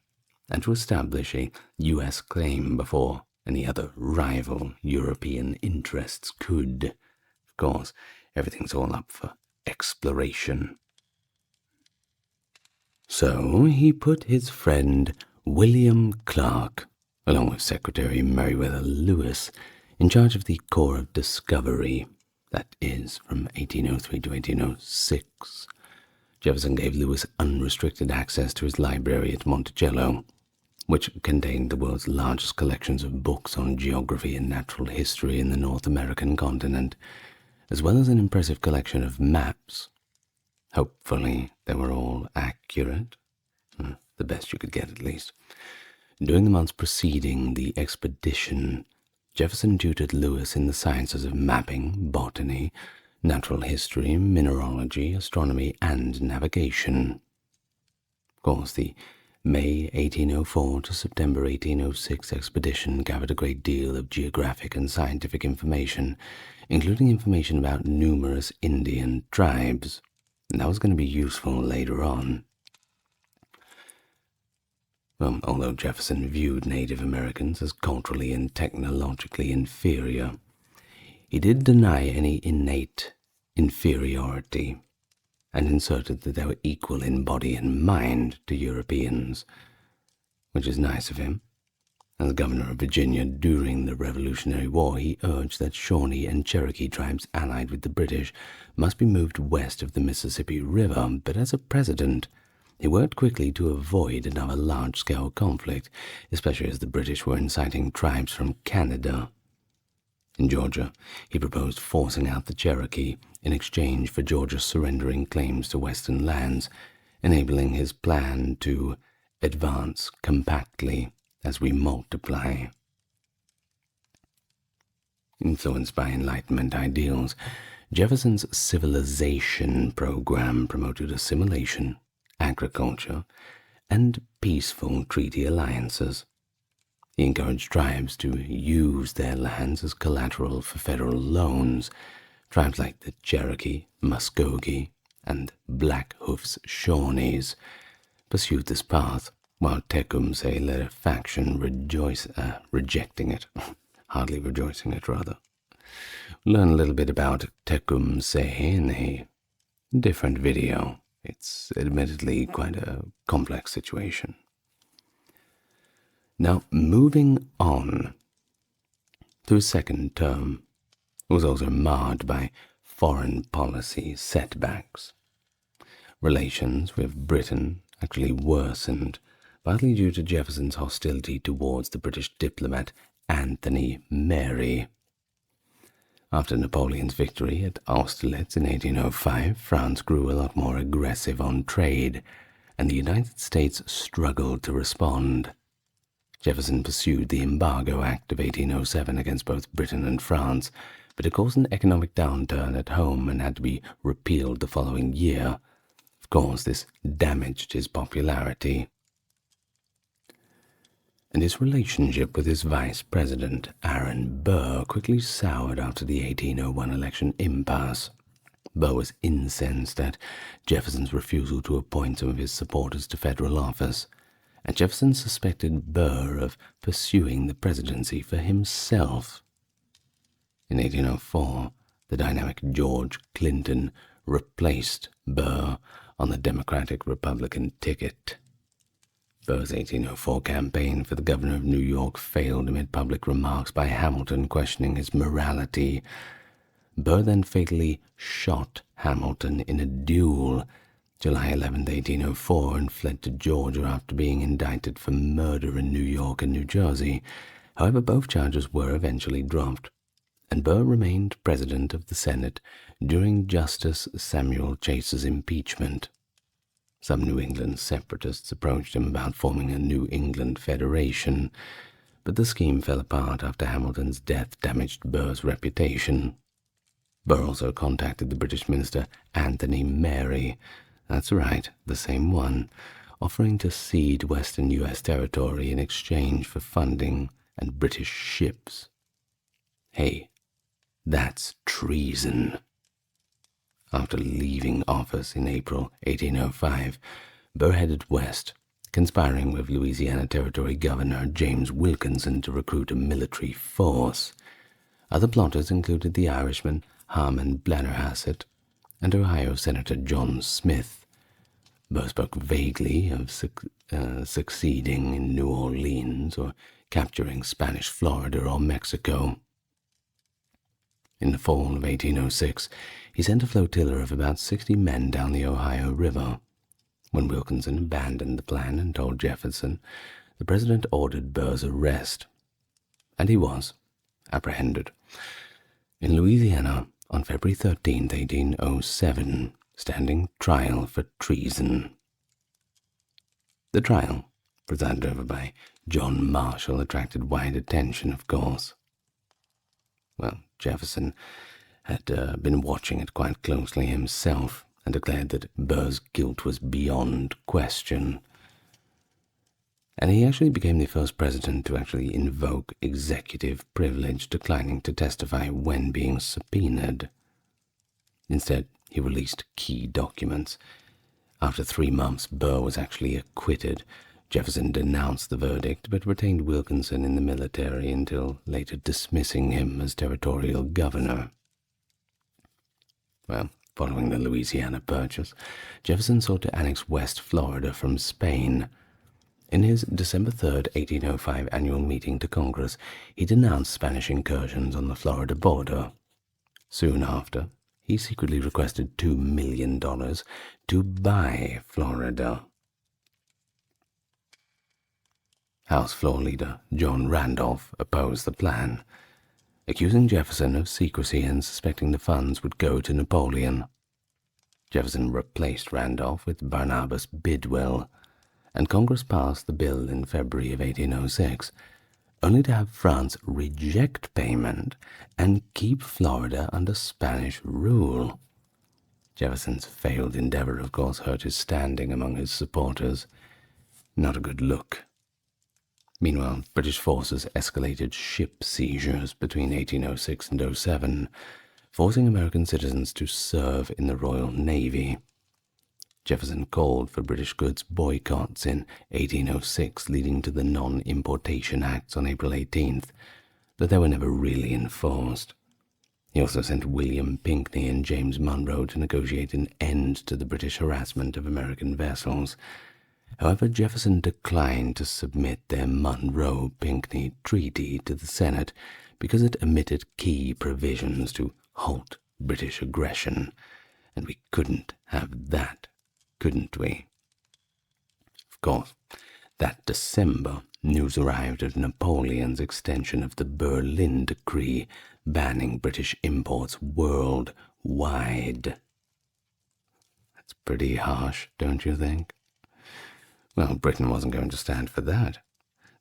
and to establish a U.S. claim before any other rival European interests could. Of course, everything's all up for exploration. So he put his friend William Clark, along with Secretary Meriwether Lewis, in charge of the Corps of Discovery, that is, from 1803 to 1806. Jefferson gave Lewis unrestricted access to his library at Monticello, which contained the world's largest collections of books on geography and natural history in the North American continent, as well as an impressive collection of maps. Hopefully they were all accurate. The best you could get, at least. During the months preceding the expedition, Jefferson tutored Lewis in the sciences of mapping, botany, natural history, mineralogy, astronomy, and navigation. Of course, the May 1804 to September 1806 expedition gathered a great deal of geographic and scientific information, including information about numerous Indian tribes, and that was going to be useful later on. Well, although Jefferson viewed Native Americans as culturally and technologically inferior, he did deny any innate inferiority and inserted that they were equal in body and mind to Europeans, which is nice of him. As governor of Virginia during the Revolutionary War, he urged that Shawnee and Cherokee tribes allied with the British must be moved west of the Mississippi River, but as a president, he worked quickly to avoid another large-scale conflict, especially as the British were inciting tribes from Canada. In Georgia, he proposed forcing out the Cherokee in exchange for Georgia surrendering claims to western lands, enabling his plan to advance compactly as we multiply. Influenced by Enlightenment ideals, Jefferson's civilization program promoted assimilation, agriculture, and peaceful treaty alliances. He encouraged tribes to use their lands as collateral for federal loans. Tribes like the Cherokee, Muskogee, and Blackhoof's Shawnees pursued this path, while Tecumseh led a faction rejecting it. Hardly rejoicing it, rather. Learn a little bit about Tecumseh in a different video. It's admittedly quite a complex situation. Now, moving on to his second term, was also marred by foreign policy setbacks. Relations with Britain actually worsened, partly due to Jefferson's hostility towards the British diplomat Anthony Merry. After Napoleon's victory at Austerlitz in 1805, France grew a lot more aggressive on trade, and the United States struggled to respond. Jefferson pursued the Embargo Act of 1807 against both Britain and France, but it caused an economic downturn at home and had to be repealed the following year. Of course, this damaged his popularity. And his relationship with his vice president, Aaron Burr, quickly soured after the 1801 election impasse. Burr was incensed at Jefferson's refusal to appoint some of his supporters to federal office, and Jefferson suspected Burr of pursuing the presidency for himself. In 1804, the dynamic George Clinton replaced Burr on the Democratic-Republican ticket. Burr's 1804 campaign for the governor of New York failed amid public remarks by Hamilton questioning his morality. Burr then fatally shot Hamilton in a duel July 11, 1804, and fled to Georgia after being indicted for murder in New York and New Jersey. However, both charges were eventually dropped, and Burr remained president of the Senate during Justice Samuel Chase's impeachment. Some New England separatists approached him about forming a New England Federation, but the scheme fell apart after Hamilton's death damaged Burr's reputation. Burr also contacted the British minister Anthony Merry, that's right, the same one, offering to cede western U.S. territory in exchange for funding and British ships. Hey, that's treason. After leaving office in April 1805, Burr headed west, conspiring with Louisiana Territory Governor James Wilkinson to recruit a military force. Other plotters included the Irishman Harmon Blennerhassett and Ohio Senator John Smith. Burr spoke vaguely of succeeding in New Orleans or capturing Spanish Florida or Mexico. In the fall of 1806, he sent a flotilla of about 60 men down the Ohio River. When Wilkinson abandoned the plan and told Jefferson, the president ordered Burr's arrest, and he was apprehended in Louisiana on February 13, 1807, standing trial for treason. The trial, presided over by John Marshall, attracted wide attention, of course. Well, Jefferson had been watching it quite closely himself and declared that Burr's guilt was beyond question. And he actually became the first president to actually invoke executive privilege, declining to testify when being subpoenaed. Instead, he released key documents. After 3 months, Burr was actually acquitted. Jefferson denounced the verdict, but retained Wilkinson in the military until later dismissing him as territorial governor. Well, following the Louisiana Purchase, Jefferson sought to annex West Florida from Spain. In his December 3, 1805 annual meeting to Congress, he denounced Spanish incursions on the Florida border. Soon after, he secretly requested $2 million to buy Florida. House Floor Leader John Randolph opposed the plan, accusing Jefferson of secrecy and suspecting the funds would go to Napoleon. Jefferson replaced Randolph with Barnabas Bidwell, and Congress passed the bill in February of 1806, only to have France reject payment and keep Florida under Spanish rule. Jefferson's failed endeavor, of course, hurt his standing among his supporters. Not a good look. Meanwhile, British forces escalated ship seizures between 1806 and 07, forcing American citizens to serve in the Royal Navy. Jefferson called for British goods boycotts in 1806, leading to the Non-Importation Acts on April 18th, but they were never really enforced. He also sent William Pinckney and James Monroe to negotiate an end to the British harassment of American vessels. However, Jefferson declined to submit their Monroe-Pinckney Treaty to the Senate because it omitted key provisions to halt British aggression, and we couldn't have that, couldn't we? Of course, that December, news arrived of Napoleon's extension of the Berlin Decree banning British imports worldwide. That's pretty harsh, don't you think? Well, Britain wasn't going to stand for that.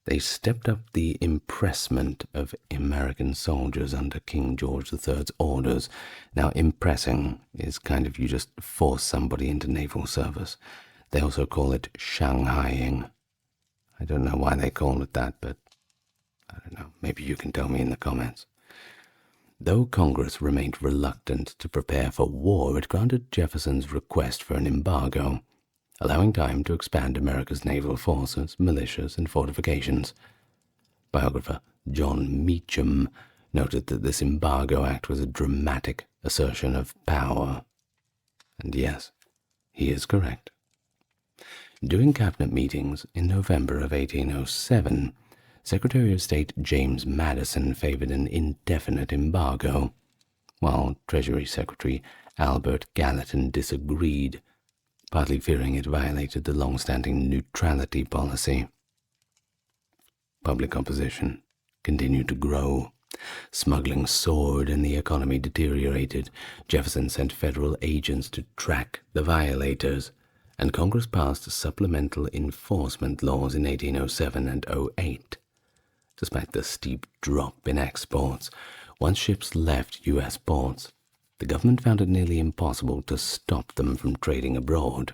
They stepped up the impressment of American soldiers under King George III's orders. Now, impressing is kind of you just force somebody into naval service. They also call it Shanghaiing. I don't know why they call it that, but I don't know. Maybe you can tell me in the comments. Though Congress remained reluctant to prepare for war, it granted Jefferson's request for an embargo, allowing time to expand America's naval forces, militias, and fortifications. Biographer John Meacham noted that this embargo act was a dramatic assertion of power. And yes, he is correct. During cabinet meetings in November of 1807, Secretary of State James Madison favored an indefinite embargo, while Treasury Secretary Albert Gallatin disagreed, partly fearing it violated the long-standing neutrality policy. Public opposition continued to grow. Smuggling soared and the economy deteriorated. Jefferson sent federal agents to track the violators, and Congress passed supplemental enforcement laws in 1807 and 08. Despite the steep drop in exports, once ships left U.S. ports, the government found it nearly impossible to stop them from trading abroad.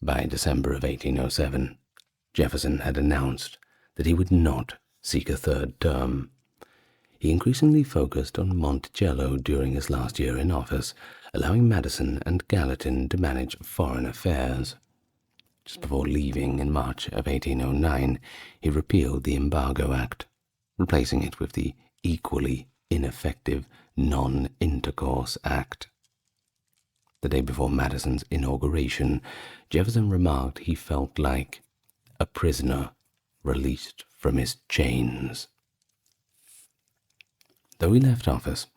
By December of 1807, Jefferson had announced that he would not seek a third term. He increasingly focused on Monticello during his last year in office, allowing Madison and Gallatin to manage foreign affairs. Just before leaving in March of 1809, he repealed the Embargo Act, replacing it with the equally ineffective Non-Intercourse Act. The day before Madison's inauguration, Jefferson remarked he felt like a prisoner released from his chains. Though he left office,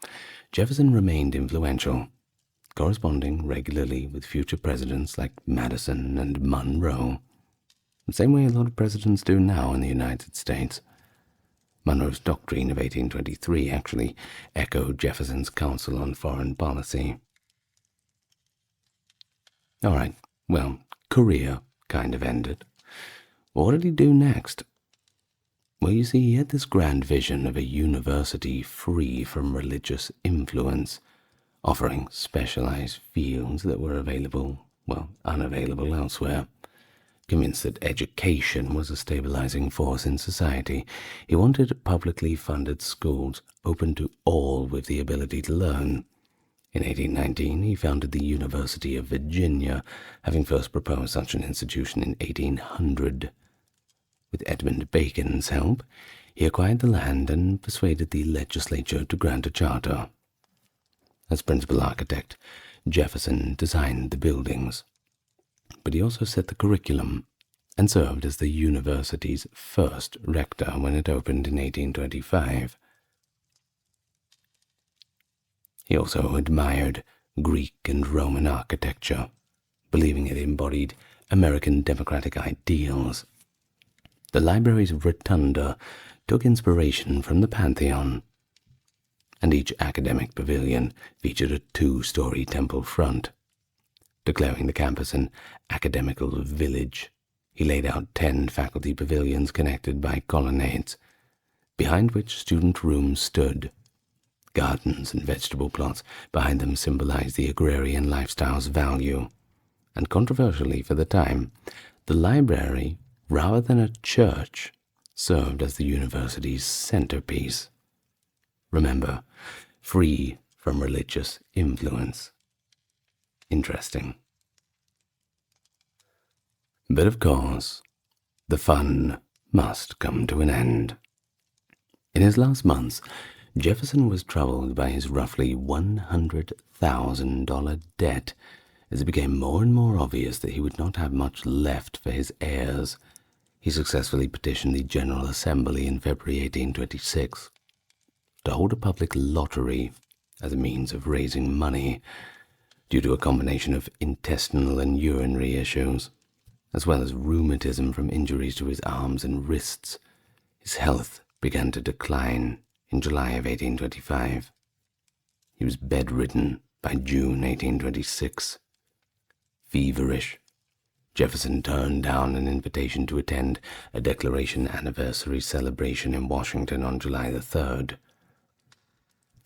Jefferson remained influential, corresponding regularly with future presidents like Madison and Monroe, the same way a lot of presidents do now in the United States. Monroe's doctrine of 1823 actually echoed Jefferson's Council on Foreign Policy. All right, well, career kind of ended. What did he do next? Well, you see, he had this grand vision of a university free from religious influence, offering specialized fields that were unavailable elsewhere. Convinced that education was a stabilizing force in society, he wanted publicly funded schools open to all with the ability to learn. In 1819, he founded the University of Virginia, having first proposed such an institution in 1800. With Edmund Bacon's help, he acquired the land and persuaded the legislature to grant a charter. As principal architect, Jefferson designed the buildings, but he also set the curriculum and served as the university's first rector when it opened in 1825. He also admired Greek and Roman architecture, believing it embodied American democratic ideals. The library's rotunda took inspiration from the Pantheon, and each academic pavilion featured a two-story temple front. Declaring the campus an academical village, he laid out 10 faculty pavilions connected by colonnades, behind which student rooms stood. Gardens and vegetable plots behind them symbolized the agrarian lifestyle's value, and controversially for the time, the library, rather than a church, served as the university's centerpiece. Remember, free from religious influence. Interesting. But of course, the fun must come to an end. In his last months, Jefferson was troubled by his roughly $100,000 debt, as it became more and more obvious that he would not have much left for his heirs. He successfully petitioned the General Assembly in February 1826 to hold a public lottery as a means of raising money. Due to a combination of intestinal and urinary issues, as well as rheumatism from injuries to his arms and wrists, his health began to decline in July of 1825. He was bedridden by June 1826. Feverish, Jefferson turned down an invitation to attend a Declaration anniversary celebration in Washington on July the 3rd.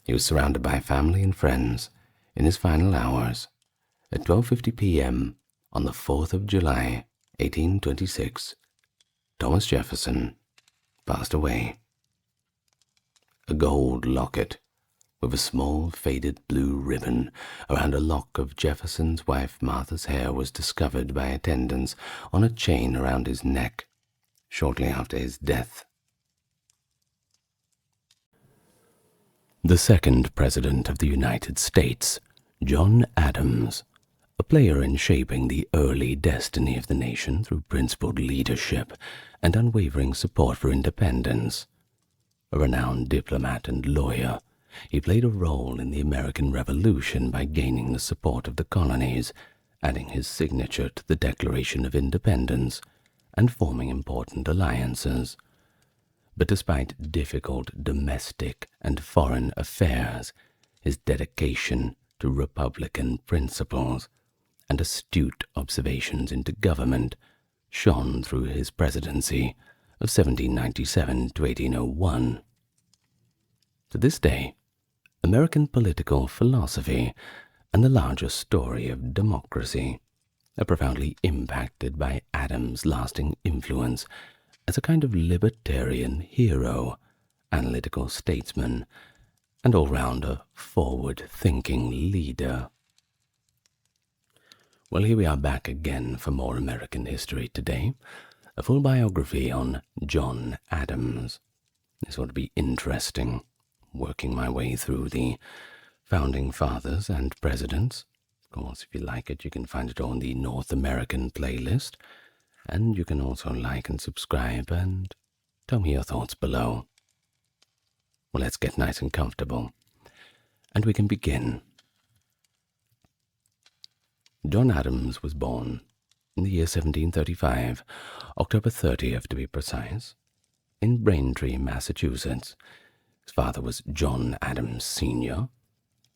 He was surrounded by family and friends in his final hours. At 12:50 p.m. on the 4th of July, 1826, Thomas Jefferson passed away. A gold locket with a small faded blue ribbon around a lock of Jefferson's wife Martha's hair was discovered by attendants on a chain around his neck shortly after his death. The second President of the United States, John Adams, a player in shaping the early destiny of the nation through principled leadership and unwavering support for independence. A renowned diplomat and lawyer, he played a role in the American Revolution by gaining the support of the colonies, adding his signature to the Declaration of Independence, and forming important alliances. But despite difficult domestic and foreign affairs, his dedication to Republican principles and astute observations into government shone through his presidency of 1797 to 1801. To this day, American political philosophy and the larger story of democracy are profoundly impacted by Adams' lasting influence as a kind of libertarian hero, analytical statesman, and all-round a forward-thinking leader. Well, here we are back again for more American history today, a full biography on John Adams. This ought to be interesting, working my way through the founding fathers and presidents. Of course, if you like it, you can find it on the North American playlist, and you can also like and subscribe and tell me your thoughts below. Well, let's get nice and comfortable, and we can begin. John Adams was born in the year 1735, October 30th to be precise, in Braintree, Massachusetts. His father was John Adams Sr.,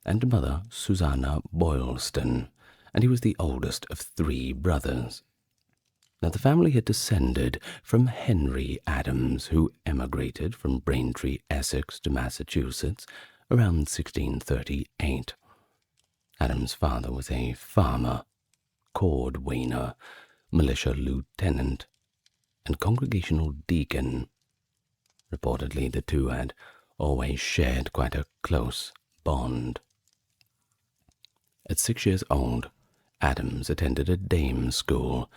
and mother Susanna Boylston, and he was the oldest of 3 brothers. Now, the family had descended from Henry Adams, who emigrated from Braintree, Essex to Massachusetts around 1638. Adams' father was a farmer, cordwainer, militia lieutenant, and congregational deacon. Reportedly, the two had always shared quite a close bond. At 6 years old, Adams attended a dame school,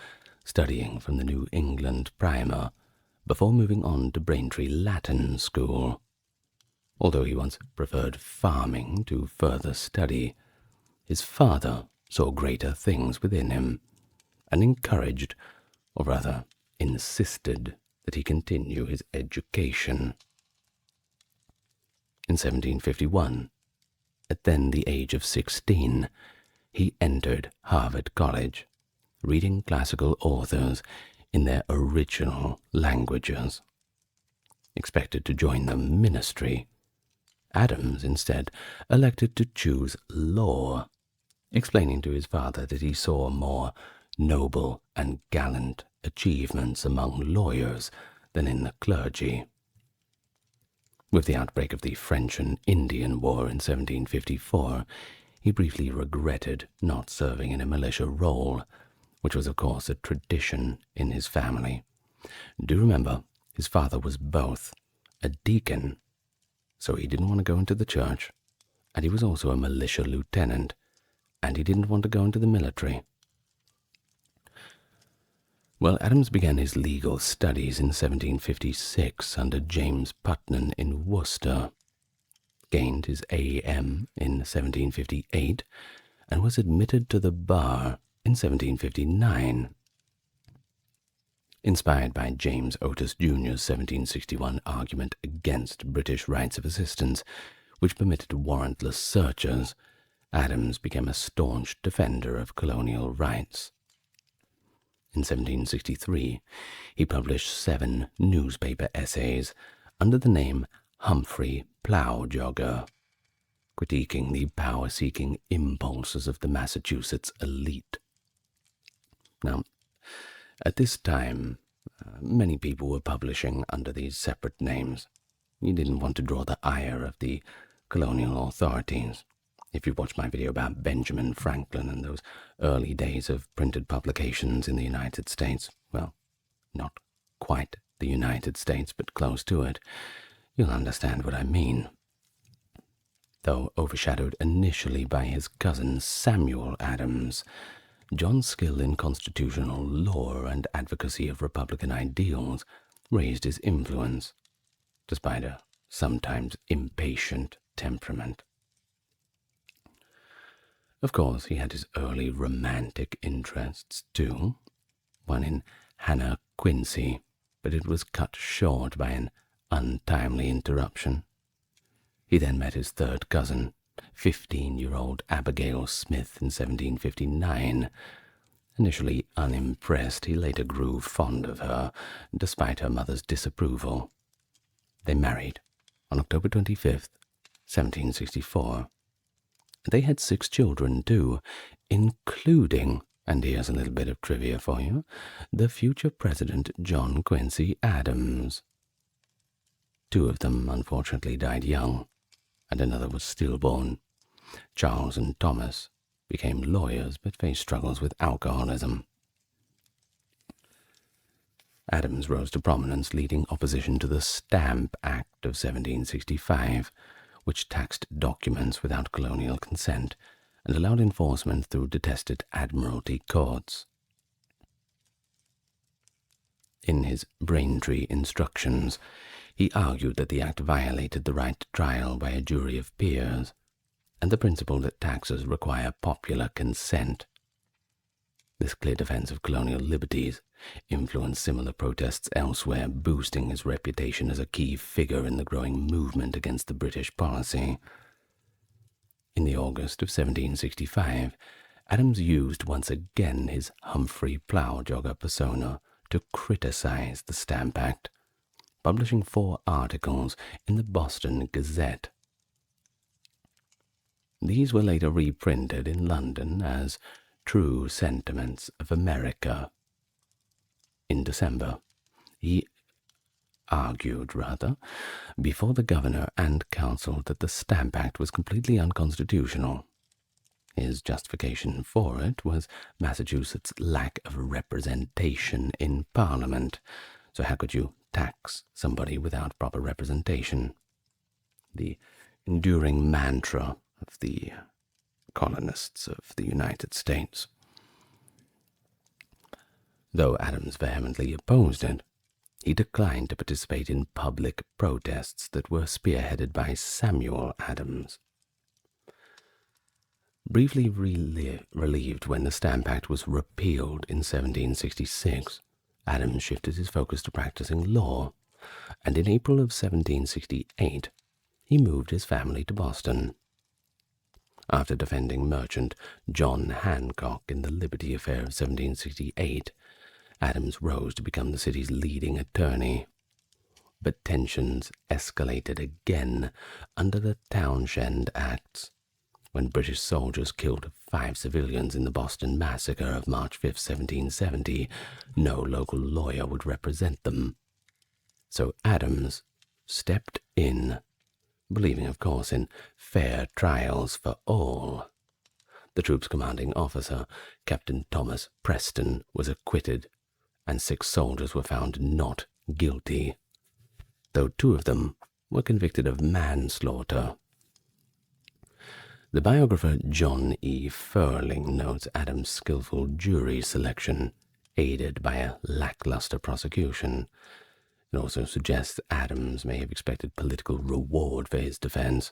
studying from the New England primer, before moving on to Braintree Latin School. Although he once preferred farming to further study, his father saw greater things within him, and encouraged, or rather insisted, that he continue his education. In 1751, at then the age of 16, he entered Harvard College, reading classical authors in their original languages. Expected to join the ministry, Adams instead elected to choose law, explaining to his father that he saw more noble and gallant achievements among lawyers than in the clergy. With the outbreak of the French and Indian War in 1754, he briefly regretted not serving in a militia role, which was of course a tradition in his family. Do remember, his father was both a deacon, so he didn't want to go into the church, and he was also a militia lieutenant, and he didn't want to go into the military. Well, Adams began his legal studies in 1756 under James Putnam in Worcester, gained his A.M. in 1758, and was admitted to the bar in 1759. Inspired by James Otis Jr.'s 1761 argument against British rights of assistance, which permitted warrantless searches, Adams became a staunch defender of colonial rights. In 1763, he published 7 newspaper essays under the name Humphrey Plowjogger, critiquing the power-seeking impulses of the Massachusetts elite. Now, at this time, many people were publishing under these separate names. You didn't want to draw the ire of the colonial authorities. If you watch my video about Benjamin Franklin and those early days of printed publications in the United States, well, not quite the United States, but close to it, you'll understand what I mean. Though overshadowed initially by his cousin Samuel Adams, John's skill in constitutional law and advocacy of Republican ideals raised his influence, despite a sometimes impatient temperament. Of course, he had his early romantic interests, too, one in Hannah Quincy, but it was cut short by an untimely interruption. He then met his third cousin, 15-year-old Abigail Smith, in 1759. Initially unimpressed, he later grew fond of her, despite her mother's disapproval. They married on October 25th, 1764. They had 6 children, too, including, and here's a little bit of trivia for you, the future President John Quincy Adams. 2 of them, unfortunately, died young, and another was stillborn. Charles and Thomas became lawyers but faced struggles with alcoholism. Adams rose to prominence leading opposition to the Stamp Act of 1765, which taxed documents without colonial consent and allowed enforcement through detested admiralty courts. In his Braintree Instructions, he argued that the act violated the right to trial by a jury of peers and the principle that taxes require popular consent. This clear defense of colonial liberties influenced similar protests elsewhere, boosting his reputation as a key figure in the growing movement against the British policy. In the August of 1765, Adams used once again his Humphrey Plowjogger persona to criticize the Stamp Act, publishing 4 articles in the Boston Gazette. These were later reprinted in London as True Sentiments of America. in December. He argued, before the governor and council that the Stamp Act was completely unconstitutional. His justification for it was Massachusetts' lack of representation in Parliament. So how could you tax somebody without proper representation? The enduring mantra of the colonists of the United States. Though Adams vehemently opposed it, he declined to participate in public protests that were spearheaded by Samuel Adams. Briefly relieved when the Stamp Act was repealed in 1766, Adams shifted his focus to practicing law, and in April of 1768, he moved his family to Boston. After defending merchant John Hancock in the Liberty Affair of 1768, Adams rose to become the city's leading attorney. But tensions escalated again under the Townshend Acts, when British soldiers killed 5 civilians in the Boston Massacre of March 5, 1770. No local lawyer would represent them. So Adams stepped in, believing, of course, in fair trials for all. The troop's commanding officer, Captain Thomas Preston, was acquitted, and 6 soldiers were found not guilty, though 2 of them were convicted of manslaughter. The biographer John E. Furling notes Adams' skillful jury selection, aided by a lackluster prosecution. It also suggests Adams may have expected political reward for his defense.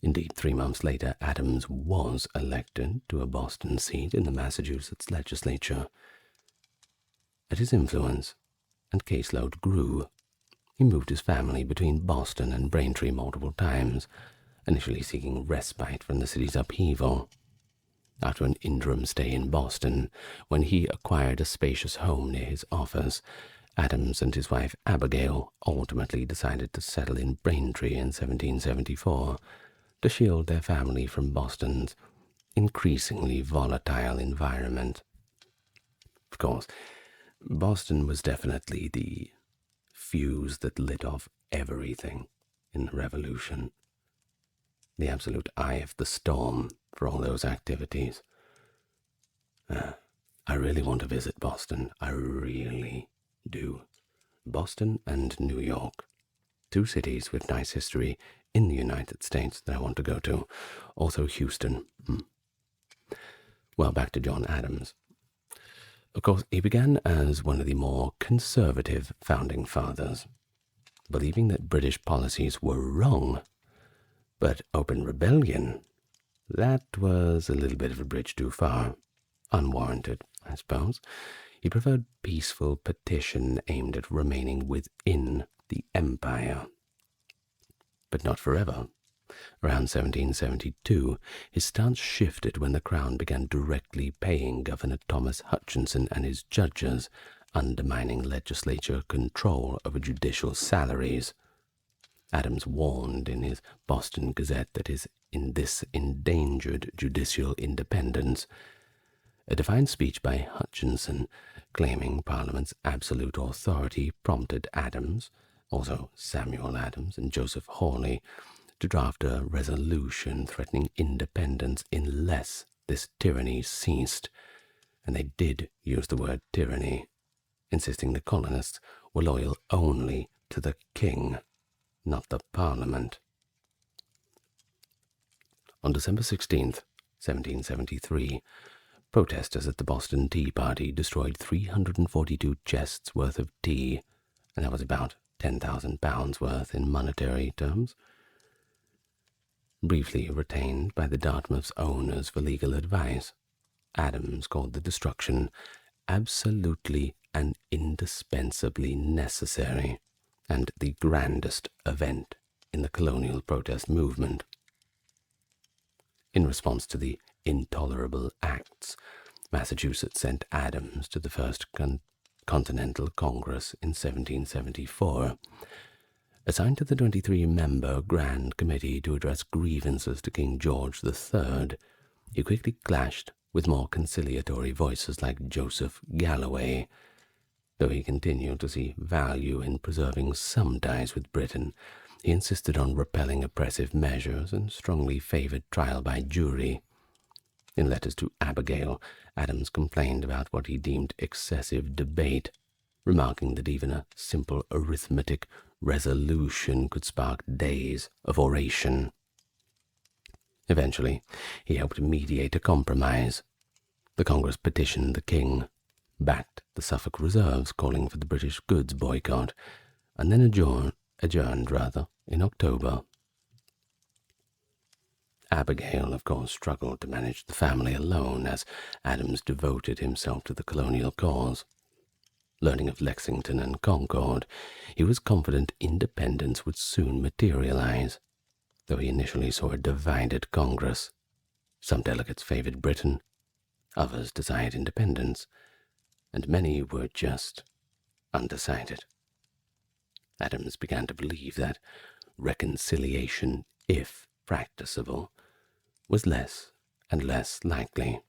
Indeed, 3 months later, Adams was elected to a Boston seat in the Massachusetts legislature. As his influence and caseload grew, he moved his family between Boston and Braintree multiple times, initially seeking respite from the city's upheaval. After an interim stay in Boston, when he acquired a spacious home near his office, Adams and his wife Abigail ultimately decided to settle in Braintree in 1774 to shield their family from Boston's increasingly volatile environment. Of course, Boston was definitely the fuse that lit off everything in the Revolution. The absolute eye of the storm for all those activities. I really want to visit Boston. I really do. Boston and New York. 2 cities with nice history in the United States that I want to go to. Also Houston. Well, back to John Adams. Of course, he began as one of the more conservative founding fathers, believing that British policies were wrong. But open rebellion, that was a little bit of a bridge too far. Unwarranted, I suppose. He preferred peaceful petition aimed at remaining within the empire. But not forever. Around 1772, his stance shifted when the Crown began directly paying Governor Thomas Hutchinson and his judges, undermining legislature control over judicial salaries. Adams warned in his Boston Gazette that this endangered judicial independence. A defiant speech by Hutchinson claiming Parliament's absolute authority prompted Adams, also Samuel Adams and Joseph Hawley, to draft a resolution threatening independence unless this tyranny ceased. And they did use the word tyranny, insisting the colonists were loyal only to the king, not the Parliament. On December 16th, 1773, protesters at the Boston Tea Party destroyed 342 chests worth of tea, and that was about £10,000 worth in monetary terms. Briefly retained by the Dartmouth's owners for legal advice, Adams called the destruction absolutely and indispensably necessary, and the grandest event in the colonial protest movement. In response to the intolerable acts, Massachusetts sent Adams to the First Continental Congress in 1774. Assigned to the 23-member Grand Committee to address grievances to King George III, he quickly clashed with more conciliatory voices like Joseph Galloway. Though he continued to see value in preserving some ties with Britain, he insisted on repelling oppressive measures and strongly favored trial by jury. In letters to Abigail, Adams complained about what he deemed excessive debate, remarking that even a simple arithmetic resolution could spark days of oration. Eventually, he helped mediate a compromise. The Congress petitioned the king, backed the Suffolk reserves calling for the British goods boycott, and then adjourned in October. Abigail, of course, struggled to manage the family alone as Adams devoted himself to the colonial cause. Learning of Lexington and Concord, he was confident independence would soon materialize, though he initially saw a divided Congress. Some delegates favored Britain, others desired independence, and many were just undecided. Adams began to believe that reconciliation, if practicable, was less and less likely,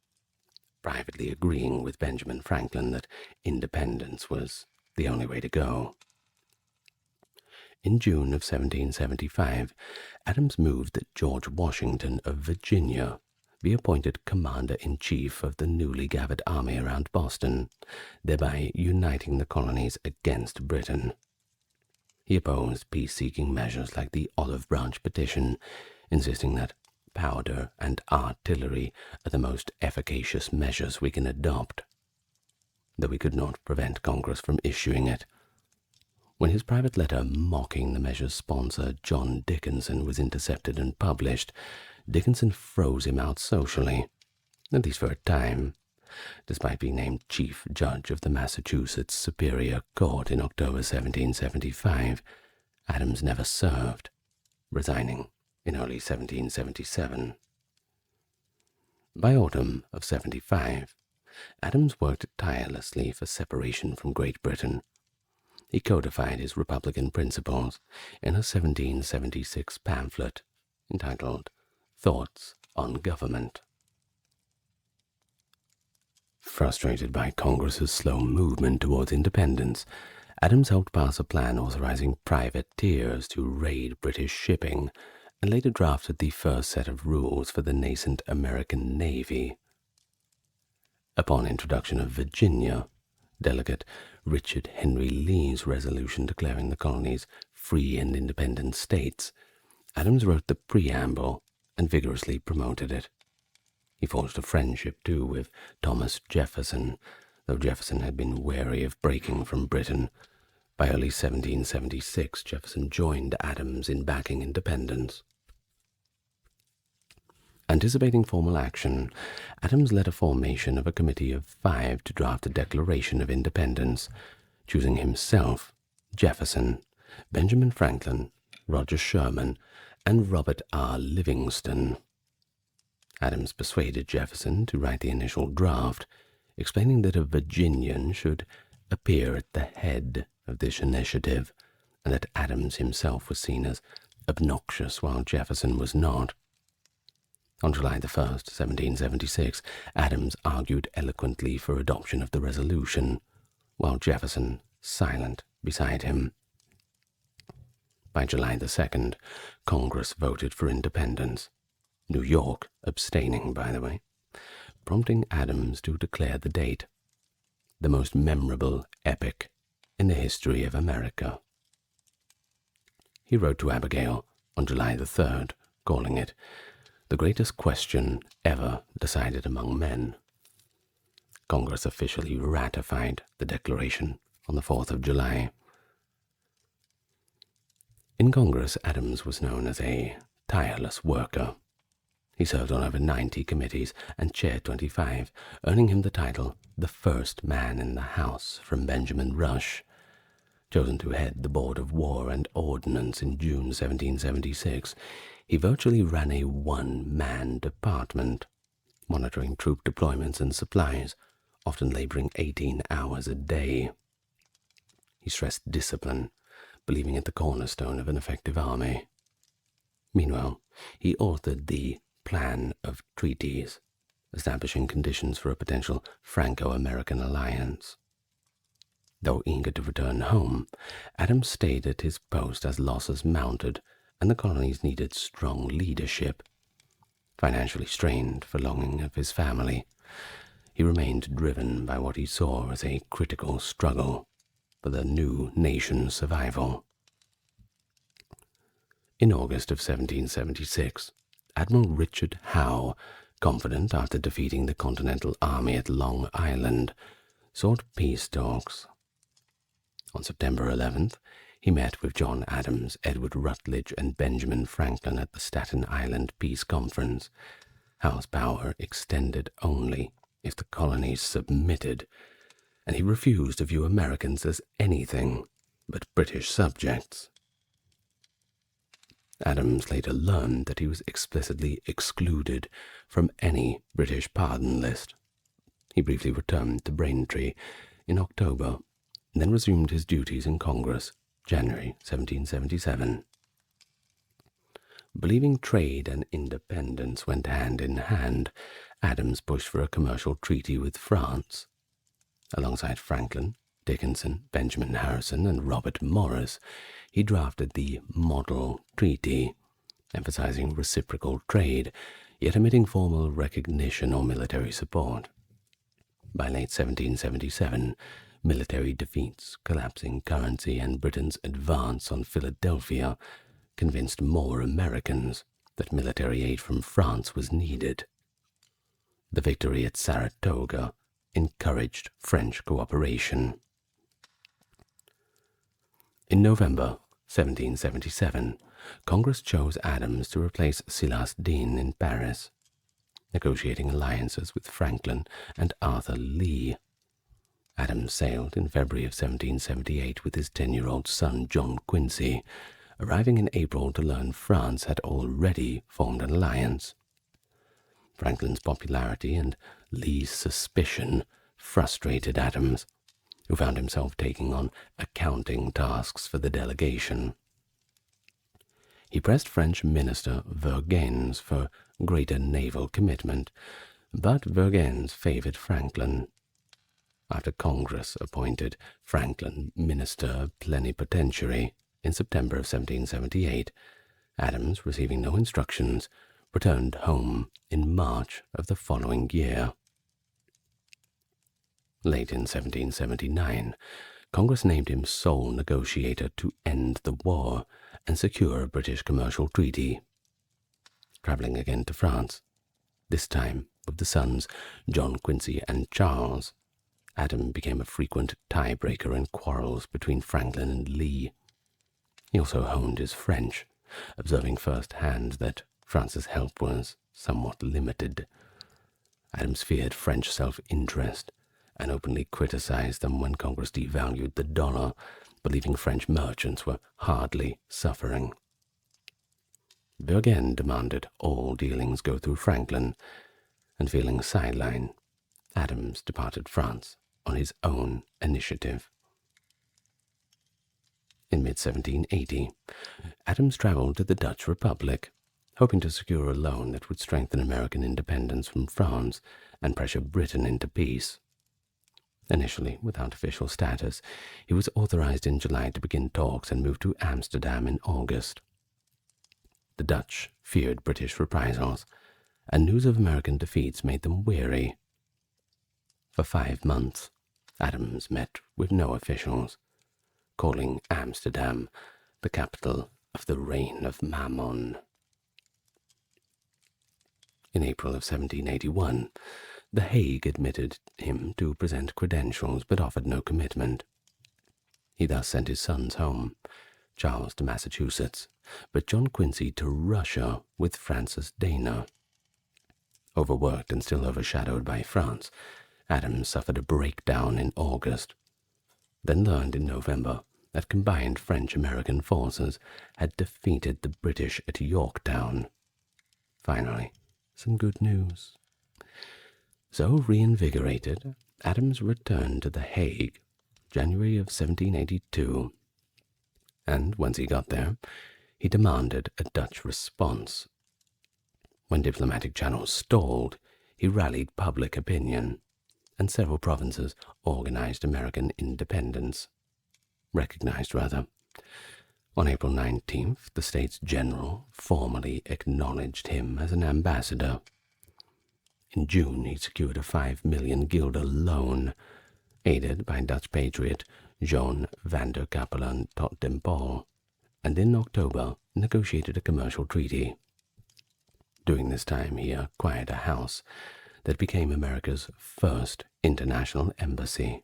privately agreeing with Benjamin Franklin that independence was the only way to go. In June of 1775, Adams moved that George Washington of Virginia be appointed commander-in-chief of the newly gathered army around Boston, thereby uniting the colonies against Britain. He opposed peace-seeking measures like the Olive Branch Petition, insisting that powder and artillery are the most efficacious measures we can adopt, though he could not prevent Congress from issuing it. When his private letter mocking the measure's sponsor, John Dickinson, was intercepted and published, Dickinson froze him out socially, at least for a time. Despite being named chief judge of the Massachusetts Superior Court in October 1775, Adams never served, resigning in early 1777. By autumn of 75, Adams worked tirelessly for separation from Great Britain. He codified his Republican principles in a 1776 pamphlet entitled Thoughts on Government. Frustrated by Congress's slow movement towards independence, Adams helped pass a plan authorizing privateers to raid British shipping, and later drafted the first set of rules for the nascent American Navy. Upon introduction of Virginia, Delegate Richard Henry Lee's resolution declaring the colonies free and independent states, Adams wrote the preamble and vigorously promoted it. He forged a friendship, too, with Thomas Jefferson, though Jefferson had been wary of breaking from Britain. By early 1776, Jefferson joined Adams in backing independence. Anticipating formal action, Adams led a formation of a committee of 5 to draft a Declaration of Independence, choosing himself, Jefferson, Benjamin Franklin, Roger Sherman, and Robert R. Livingston. Adams persuaded Jefferson to write the initial draft, explaining that a Virginian should appear at the head of this initiative, and that Adams himself was seen as obnoxious while Jefferson was not. On July 1st, 1776, Adams argued eloquently for adoption of the resolution, while Jefferson silent beside him. By July 2nd, Congress voted for independence, New York abstaining, by the way, prompting Adams to declare the date, the most memorable epic in the history of America. He wrote to Abigail on July 3rd, calling it the greatest question ever decided among men. Congress officially ratified the Declaration on the 4th of July. In Congress, Adams was known as a tireless worker. He served on over 90 committees and chaired 25, earning him the title the first man in the House from Benjamin Rush. Chosen to head the Board of War and Ordnance in June 1776, he virtually ran a one-man department, monitoring troop deployments and supplies, often laboring 18 hours a day. He stressed discipline, believing it the cornerstone of an effective army. Meanwhile, he authored the Plan of Treaties, establishing conditions for a potential Franco-American alliance. Though eager to return home, Adams stayed at his post as losses mounted and the colonies needed strong leadership. Financially strained for longing of his family, he remained driven by what he saw as a critical struggle for the new nation's survival. In August of 1776, Admiral Richard Howe, confident after defeating the Continental Army at Long Island, sought peace talks. On September 11th, he met with John Adams, Edward Rutledge, and Benjamin Franklin at the Staten Island Peace Conference. Howe's power extended only if the colonies submitted, and he refused to view Americans as anything but British subjects. Adams later learned that he was explicitly excluded from any British pardon list. He briefly returned to Braintree in October, and then resumed his duties in Congress, January 1777. Believing trade and independence went hand in hand, Adams pushed for a commercial treaty with France. Alongside Franklin, Dickinson, Benjamin Harrison, and Robert Morris, he drafted the Model Treaty, emphasizing reciprocal trade, yet omitting formal recognition or military support. By late 1777, military defeats, collapsing currency, and Britain's advance on Philadelphia convinced more Americans that military aid from France was needed. The victory at Saratoga encouraged French cooperation. In November 1777, Congress chose Adams to replace Silas Deane in Paris, negotiating alliances with Franklin and Arthur Lee. Adams sailed in February of 1778 with his 10-year-old son John Quincy, arriving in April to learn France had already formed an alliance. Franklin's popularity and Lee's suspicion frustrated Adams, who found himself taking on accounting tasks for the delegation. He pressed French Minister Vergennes for greater naval commitment, but Vergennes favored Franklin. After Congress appointed Franklin Minister Plenipotentiary in September of 1778, Adams, receiving no instructions, returned home in March of the following year. Late in 1779, Congress named him sole negotiator to end the war and secure a British commercial treaty. Traveling again to France, this time with the sons John Quincy and Charles, Adams became a frequent tiebreaker in quarrels between Franklin and Lee. He also honed his French, observing firsthand that France's help was somewhat limited. Adams feared French self-interest and openly criticized them when Congress devalued the dollar, believing French merchants were hardly suffering. Vergennes demanded all dealings go through Franklin, and feeling sidelined, Adams departed France on his own initiative. In mid-1780, Adams traveled to the Dutch Republic, hoping to secure a loan that would strengthen American independence from France and pressure Britain into peace. Initially without official status, he was authorized in July to begin talks and moved to Amsterdam in August. The Dutch feared British reprisals, and news of American defeats made them weary. For 5 months, Adams met with no officials, calling Amsterdam the capital of the reign of Mammon. In April of 1781, The Hague admitted him to present credentials but offered no commitment. He thus sent his sons home, Charles to Massachusetts, but John Quincy to Russia with Francis Dana. Overworked and still overshadowed by France, Adams suffered a breakdown in August, then learned in November that combined French-American forces had defeated the British at Yorktown. Finally, some good news. So reinvigorated, Adams returned to The Hague, January of 1782, and once he got there, he demanded a Dutch response. When diplomatic channels stalled, he rallied public opinion and several provinces recognized American independence. On April 19th, the States General formally acknowledged him as an ambassador. In June, he secured a 5 million-guilder loan, aided by Dutch patriot John van der Capellen tot den Pol, and in October negotiated a commercial treaty. During this time, he acquired a house that became America's first international embassy.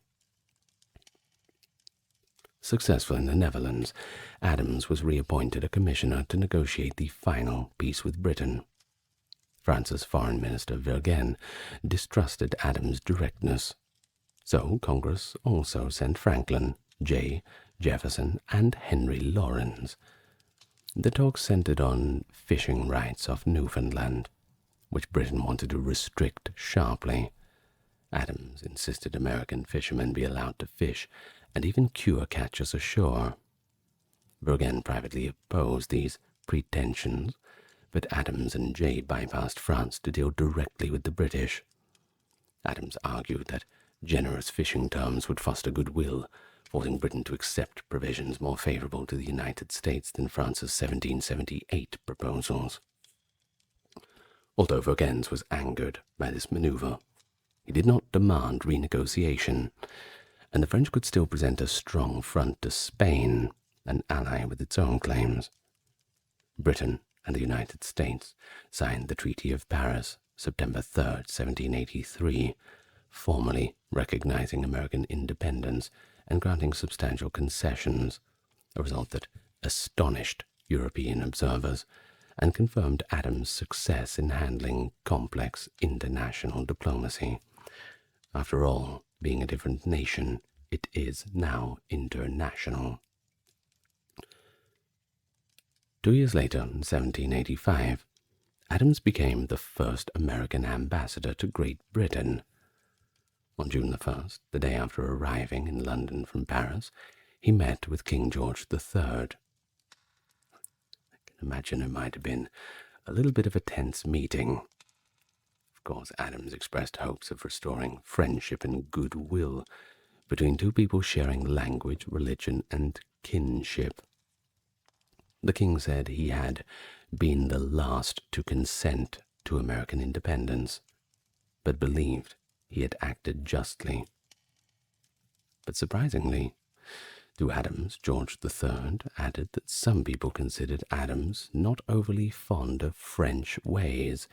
Successful in the Netherlands, Adams was reappointed a commissioner to negotiate the final peace with Britain. France's Foreign Minister Vergennes distrusted Adams' directness, so Congress also sent Franklin, Jefferson, and Henry Lawrence. The talks centered on fishing rights off Newfoundland, which Britain wanted to restrict sharply. Adams insisted American fishermen be allowed to fish and even cure catches ashore. Vergennes privately opposed these pretensions, but Adams and Jay bypassed France to deal directly with the British. Adams argued that generous fishing terms would foster goodwill, forcing Britain to accept provisions more favorable to the United States than France's 1778 proposals. Although Vergennes was angered by this maneuver, he did not demand renegotiation, and the French could still present a strong front to Spain, an ally with its own claims. Britain and the United States signed the Treaty of Paris, September 3, 1783, formally recognizing American independence and granting substantial concessions, a result that astonished European observers and confirmed Adams' success in handling complex international diplomacy. After all, being a different nation, it is now international. 2 years later, in 1785, Adams became the first American ambassador to Great Britain. On June the 1st, the day after arriving in London from Paris, he met with King George III. I can imagine it might have been a little bit of a tense meeting. Of course, Adams expressed hopes of restoring friendship and goodwill between two people sharing language, religion, and kinship. The king said he had been the last to consent to American independence, but believed he had acted justly. But surprisingly, to Adams, George III added that some people considered Adams not overly fond of French ways.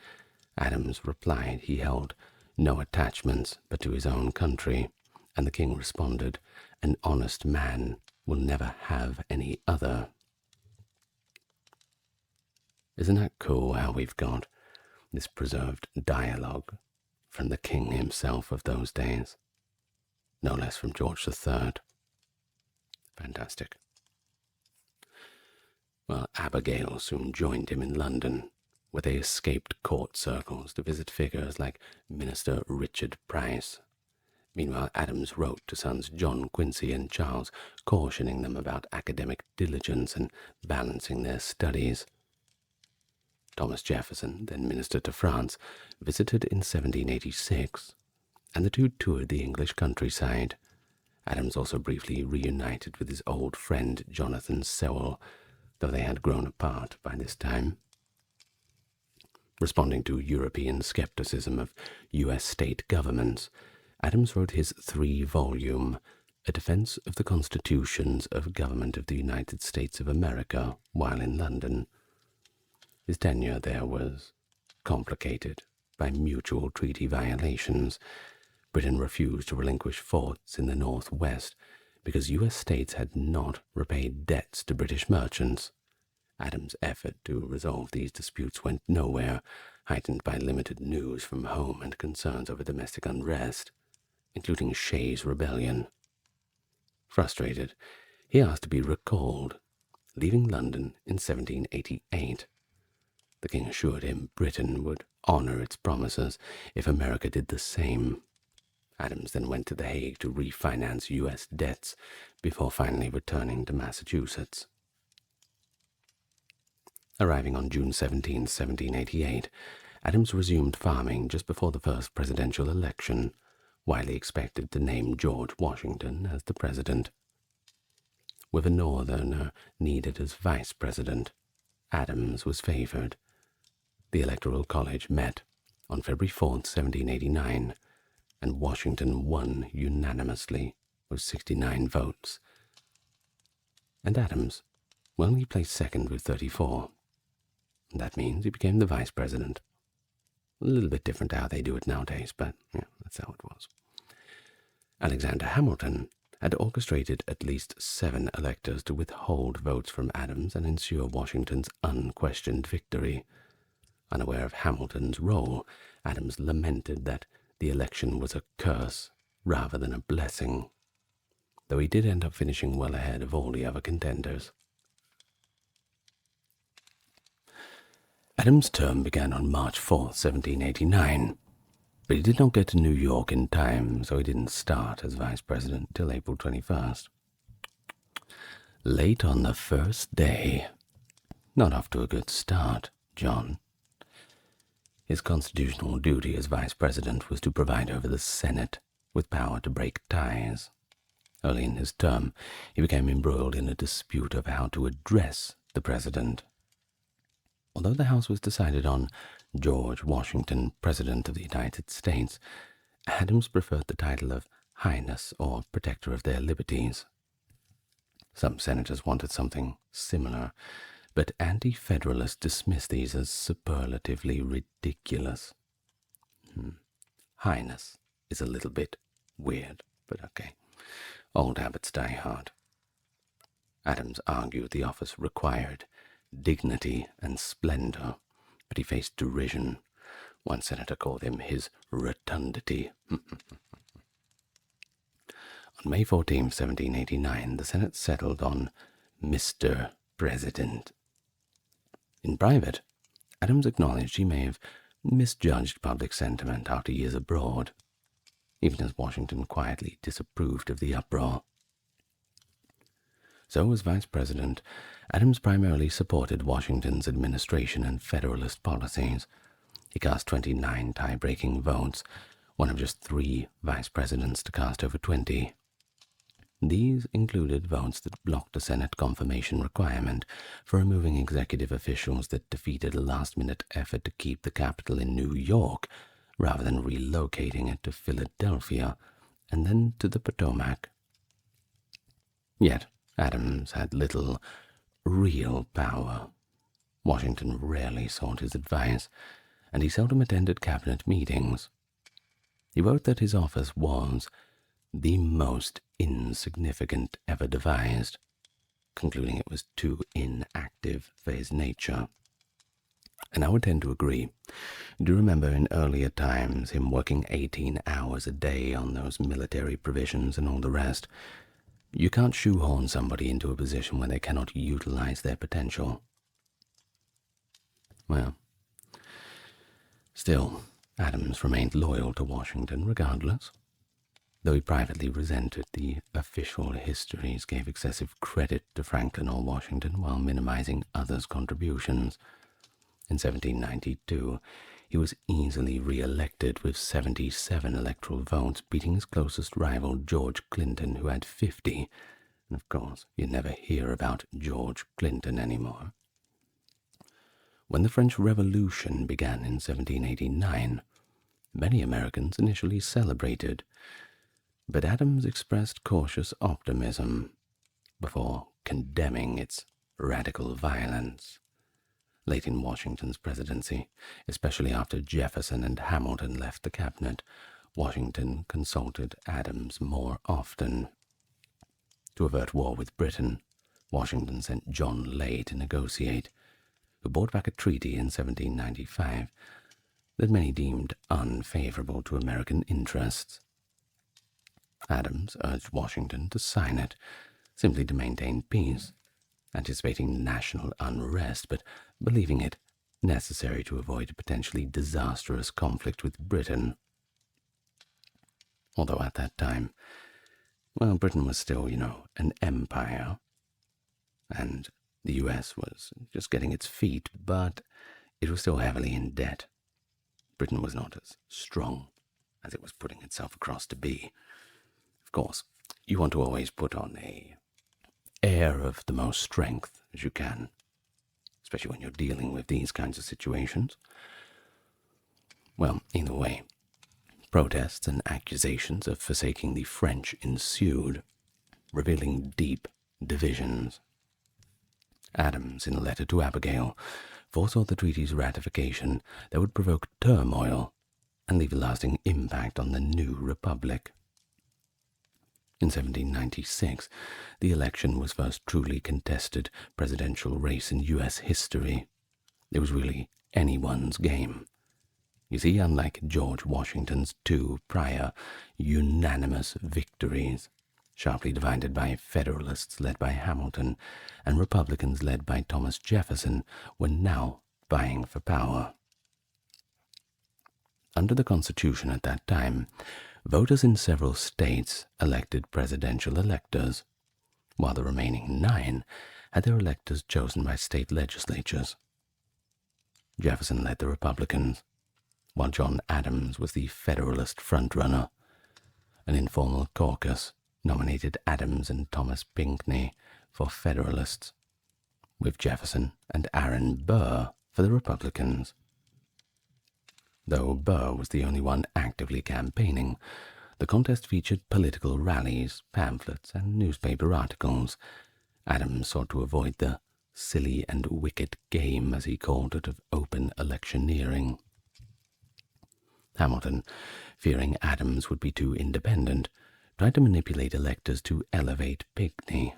Adams replied he held no attachments but to his own country, and the king responded, "An honest man will never have any other." Isn't that cool how we've got this preserved dialogue from the king himself of those days? No less from George III. Fantastic. Well, Abigail soon joined him in London, where they escaped court circles to visit figures like Minister Richard Price. Meanwhile, Adams wrote to sons John Quincy and Charles, cautioning them about academic diligence and balancing their studies. Thomas Jefferson, then minister to France, visited in 1786, and the two toured the English countryside. Adams also briefly reunited with his old friend Jonathan Sewell, though they had grown apart by this time. Responding to European skepticism of U.S. state governments, Adams wrote his 3-volume A Defense of the Constitutions of Government of the United States of America while in London. His tenure there was complicated by mutual treaty violations. Britain refused to relinquish forts in the northwest because U.S. states had not repaid debts to British merchants. Adams' effort to resolve these disputes went nowhere, heightened by limited news from home and concerns over domestic unrest, including Shays' Rebellion. Frustrated, he asked to be recalled, leaving London in 1788. The king assured him Britain would honor its promises if America did the same. Adams then went to The Hague to refinance U.S. debts before finally returning to Massachusetts. Arriving on June 17, 1788, Adams resumed farming just before the first presidential election, widely expected to name George Washington as the president. With a Northerner needed as vice president, Adams was favored. The Electoral College met on February 4th, 1789, and Washington won unanimously with 69 votes. And Adams, well, he placed second with 34. That means he became the vice president. A little bit different to how they do it nowadays, but yeah, that's how it was. Alexander Hamilton had orchestrated at least 7 electors to withhold votes from Adams and ensure Washington's unquestioned victory. Unaware of Hamilton's role, Adams lamented that the election was a curse rather than a blessing, though he did end up finishing well ahead of all the other contenders. Adams' term began on March 4th, 1789, but he did not get to New York in time, so he didn't start as vice president till April 21st. Late on the first day. Not off to a good start, John. His constitutional duty as vice president was to preside over the Senate, with power to break ties. Early in his term, he became embroiled in a dispute over how to address the president. Although the House was decided on George Washington, President of the United States, Adams preferred the title of Highness or Protector of their Liberties. Some senators wanted something similar, but anti-federalists dismissed these as superlatively ridiculous. Highness is a little bit weird, but okay. Old habits die hard. Adams argued the office required dignity and splendor, but he faced derision. One senator called him his rotundity. On May 14, 1789, the Senate settled on Mr. President. In private, Adams acknowledged he may have misjudged public sentiment after years abroad, even as Washington quietly disapproved of the uproar. So, as vice president, Adams primarily supported Washington's administration and Federalist policies. He cast 29 tie-breaking votes, one of just 3 vice presidents to cast over 20. These included votes that blocked the Senate confirmation requirement for removing executive officials that defeated a last-minute effort to keep the capital in New York rather than relocating it to Philadelphia and then to the Potomac. Yet, Adams had little real power. Washington rarely sought his advice, and he seldom attended cabinet meetings. He wrote that his office was the most insignificant ever devised, concluding it was too inactive for his nature. And I would tend to agree. Do you remember in earlier times him working 18 hours a day on those military provisions and all the rest? You can't shoehorn somebody into a position where they cannot utilize their potential. Well, still, Adams remained loyal to Washington regardless. Though he privately resented the official histories gave excessive credit to Franklin or Washington while minimizing others' contributions. In 1792, he was easily re-elected with 77 electoral votes, beating his closest rival, George Clinton, who had 50. And of course, you never hear about George Clinton anymore. When the French Revolution began in 1789, many Americans initially celebrated, but Adams expressed cautious optimism before condemning its radical violence. Late in Washington's presidency, especially after Jefferson and Hamilton left the cabinet, Washington consulted Adams more often. To avert war with Britain, Washington sent John Lay to negotiate, who brought back a treaty in 1795 that many deemed unfavorable to American interests. Adams urged Washington to sign it, simply to maintain peace, anticipating national unrest, but believing it necessary to avoid a potentially disastrous conflict with Britain. Although at that time, well, Britain was still, an empire, and the U.S. was just getting its feet, but it was still heavily in debt. Britain was not as strong as it was putting itself across to be. Of course, you want to always put on a air of the most strength as you can, especially when you're dealing with these kinds of situations. Well, either way, protests and accusations of forsaking the French ensued, revealing deep divisions. Adams, in a letter to Abigail, foresaw the treaty's ratification that would provoke turmoil and leave a lasting impact on the new republic. In 1796, the election was first truly contested presidential race in U.S. history. It was really anyone's game. You see, unlike George Washington's two prior unanimous victories, sharply divided by Federalists led by Hamilton and Republicans led by Thomas Jefferson, were now vying for power. Under the Constitution at that time, voters in several states elected presidential electors, while the remaining 9 had their electors chosen by state legislatures. Jefferson led the Republicans, while John Adams was the Federalist frontrunner. An informal caucus nominated Adams and Thomas Pinckney for Federalists, with Jefferson and Aaron Burr for the Republicans. Though Burr was the only one actively campaigning, the contest featured political rallies, pamphlets, and newspaper articles. Adams sought to avoid the silly and wicked game, as he called it, of open electioneering. Hamilton, fearing Adams would be too independent, tried to manipulate electors to elevate Pinckney.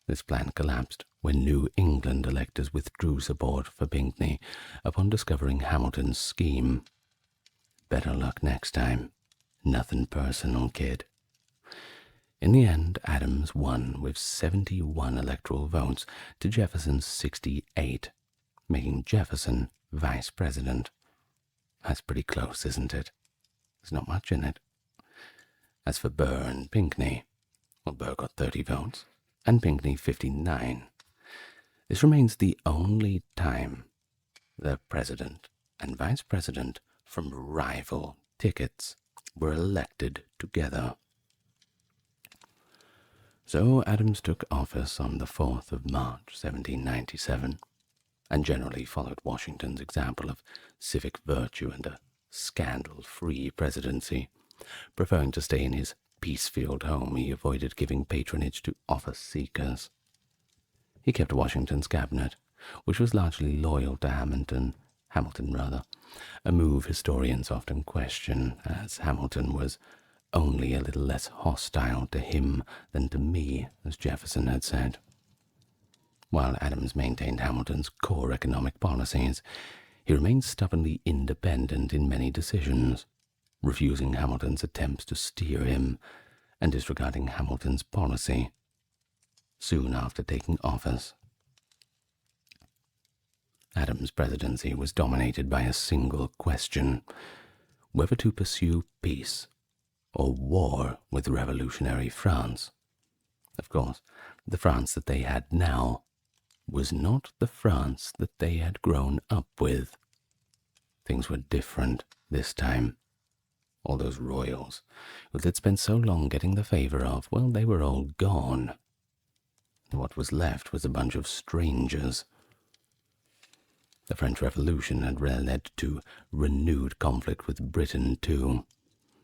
This plan collapsed when New England electors withdrew support for Pinckney upon discovering Hamilton's scheme. Better luck next time. Nothing personal, kid. In the end, Adams won with 71 electoral votes to Jefferson's 68, making Jefferson vice president. That's pretty close, isn't it? There's not much in it. As for Burr and Pinckney, well, Burr got 30 votes, and Pinckney 59. This remains the only time the president and vice president from rival tickets were elected together. So Adams took office on the 4th of March, 1797, and generally followed Washington's example of civic virtue and a scandal-free presidency. Preferring to stay in his peace-filled home, he avoided giving patronage to office-seekers. He kept Washington's cabinet, which was largely loyal to Hamilton, a move historians often question, as Hamilton was only a little less hostile to him than to me, as Jefferson had said. While Adams maintained Hamilton's core economic policies, he remained stubbornly independent in many decisions, refusing Hamilton's attempts to steer him and disregarding Hamilton's policy. Soon after taking office, Adams' presidency was dominated by a single question: whether to pursue peace or war with revolutionary France. Of course, the France that they had now was not the France that they had grown up with. Things were different this time. All those royals who they'd spent so long getting the favor of, well, they were all gone. What was left was a bunch of strangers. The French Revolution had led to renewed conflict with Britain, too,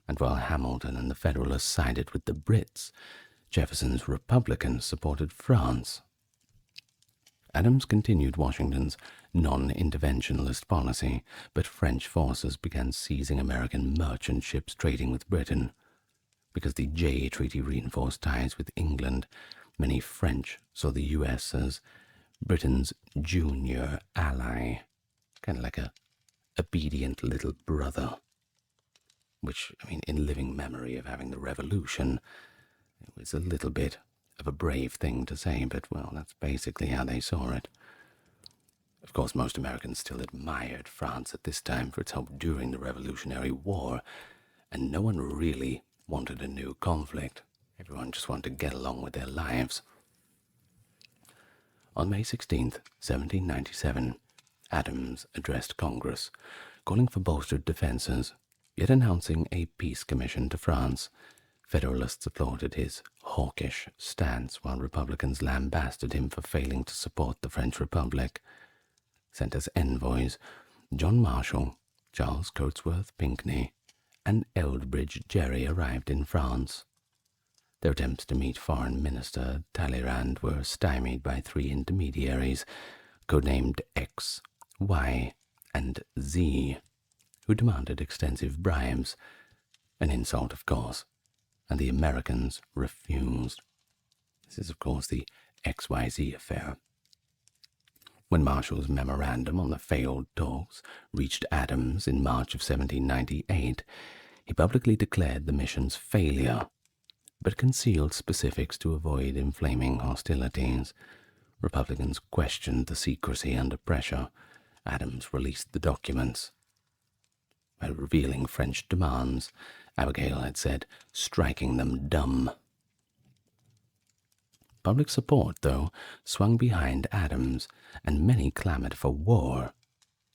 and while Hamilton and the Federalists sided with the Brits, Jefferson's Republicans supported France. Adams continued Washington's non-interventionist policy, but French forces began seizing American merchant ships trading with Britain. Because the Jay Treaty reinforced ties with England, many French saw the U.S. as Britain's junior ally, kind of like a obedient little brother. Which, in living memory of having the revolution, it was a little bit of a brave thing to say, but, well, that's basically how they saw it. Of course, most Americans still admired France at this time for its help during the Revolutionary War, and no one really wanted a new conflict. Everyone just wanted to get along with their lives. On May 16th, 1797, Adams addressed Congress, calling for bolstered defenses, Yet announcing a peace commission to France, Federalists applauded his hawkish stance, while Republicans lambasted him for failing to support the French Republic. Sent as envoys, John Marshall, Charles Cotesworth Pinckney, and Eldridge Gerry arrived in France. Their attempts to meet Foreign Minister Talleyrand were stymied by three intermediaries, codenamed X, Y, and Z, who demanded extensive bribes, an insult, of course, and the Americans refused. This is, of course, the XYZ affair. When Marshall's memorandum on the failed talks reached Adams in March of 1798, he publicly declared the mission's failure, but concealed specifics to avoid inflaming hostilities. Republicans questioned the secrecy under pressure. Adams released the documents. By revealing French demands, Abigail had said, striking them dumb. Public support, though, swung behind Adams, and many clamored for war,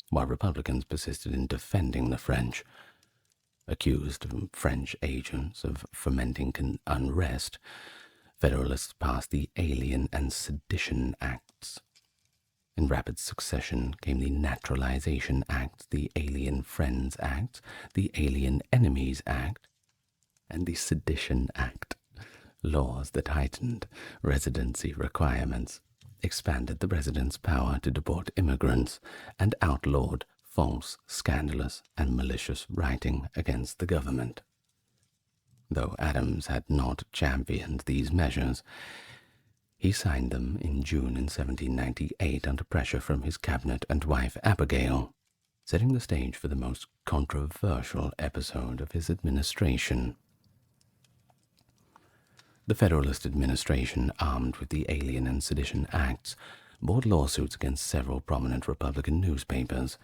while Republicans persisted in defending the French. Accused of French agents of fomenting unrest, Federalists passed the Alien and Sedition Acts. In rapid succession came the Naturalization Act, the Alien Friends Act, the Alien Enemies Act, and the Sedition Act, laws that heightened residency requirements, expanded the residents' power to deport immigrants, and outlawed false, scandalous, and malicious writing against the government. Though Adams had not championed these measures, he signed them in June in 1798 under pressure from his cabinet and wife Abigail, setting the stage for the most controversial episode of his administration. The Federalist administration, armed with the Alien and Sedition Acts, brought lawsuits against several prominent Republican newspapers,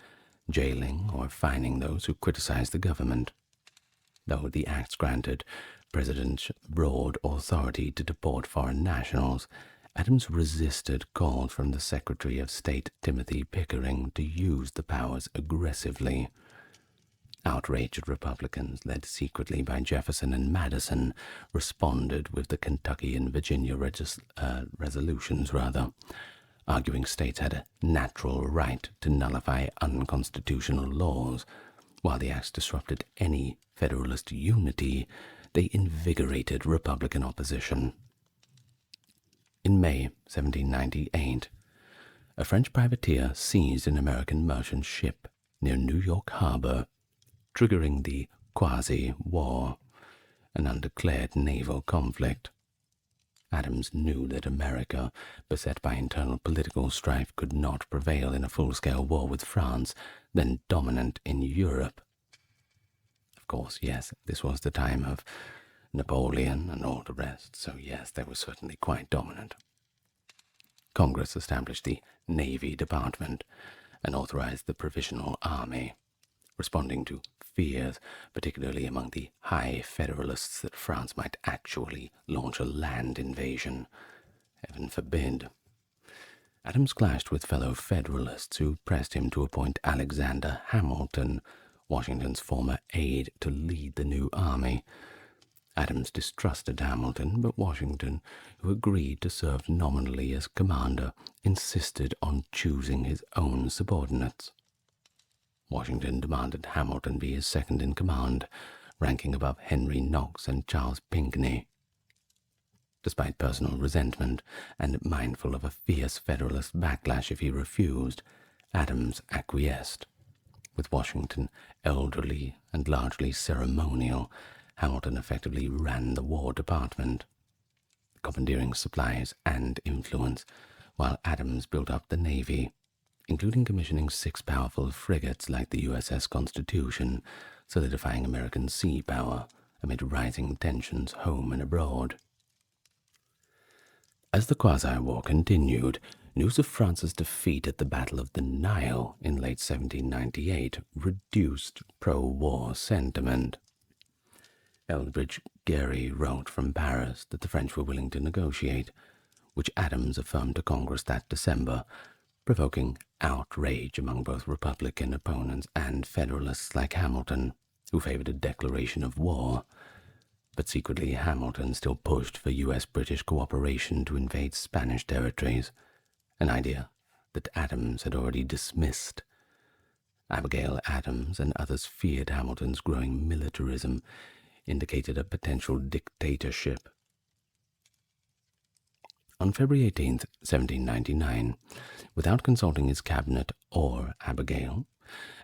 jailing or fining those who criticized the government. Though the acts granted President broad authority to deport foreign nationals, Adams resisted calls from the Secretary of State Timothy Pickering to use the powers aggressively. Outraged Republicans, led secretly by Jefferson and Madison, responded with the Kentucky and Virginia resolutions, arguing states had a natural right to nullify unconstitutional laws. While the acts disrupted any Federalist unity, they invigorated Republican opposition. In May 1798, a French privateer seized an American merchant ship near New York Harbor, triggering the quasi-war, an undeclared naval conflict. Adams knew that America, beset by internal political strife, could not prevail in a full-scale war with France, then dominant in Europe. Of course, yes, this was the time of Napoleon and all the rest, so yes, they were certainly quite dominant. Congress established the Navy Department and authorized the Provisional Army, responding to fears, particularly among the high Federalists, that France might actually launch a land invasion. Heaven forbid. Adams clashed with fellow Federalists who pressed him to appoint Alexander Hamilton, Washington's former aide, to lead the new army. Adams distrusted Hamilton, but Washington, who agreed to serve nominally as commander, insisted on choosing his own subordinates. Washington demanded Hamilton be his second in command, ranking above Henry Knox and Charles Pinckney. Despite personal resentment and mindful of a fierce Federalist backlash if he refused, Adams acquiesced. With Washington elderly and largely ceremonial, Hamilton effectively ran the War Department, commandeering supplies and influence, while Adams built up the Navy, including commissioning 6 powerful frigates like the USS Constitution, solidifying American sea power amid rising tensions home and abroad. As the Quasi-War continued, news of France's defeat at the Battle of the Nile in late 1798 reduced pro-war sentiment. Eldridge Gerry wrote from Paris that the French were willing to negotiate, which Adams affirmed to Congress that December, provoking outrage among both Republican opponents and Federalists like Hamilton, who favored a declaration of war, but secretly Hamilton still pushed for U.S.-British cooperation to invade Spanish territories, an idea that Adams had already dismissed. Abigail Adams and others feared Hamilton's growing militarism indicated a potential dictatorship. On February 18, 1799, without consulting his cabinet or Abigail,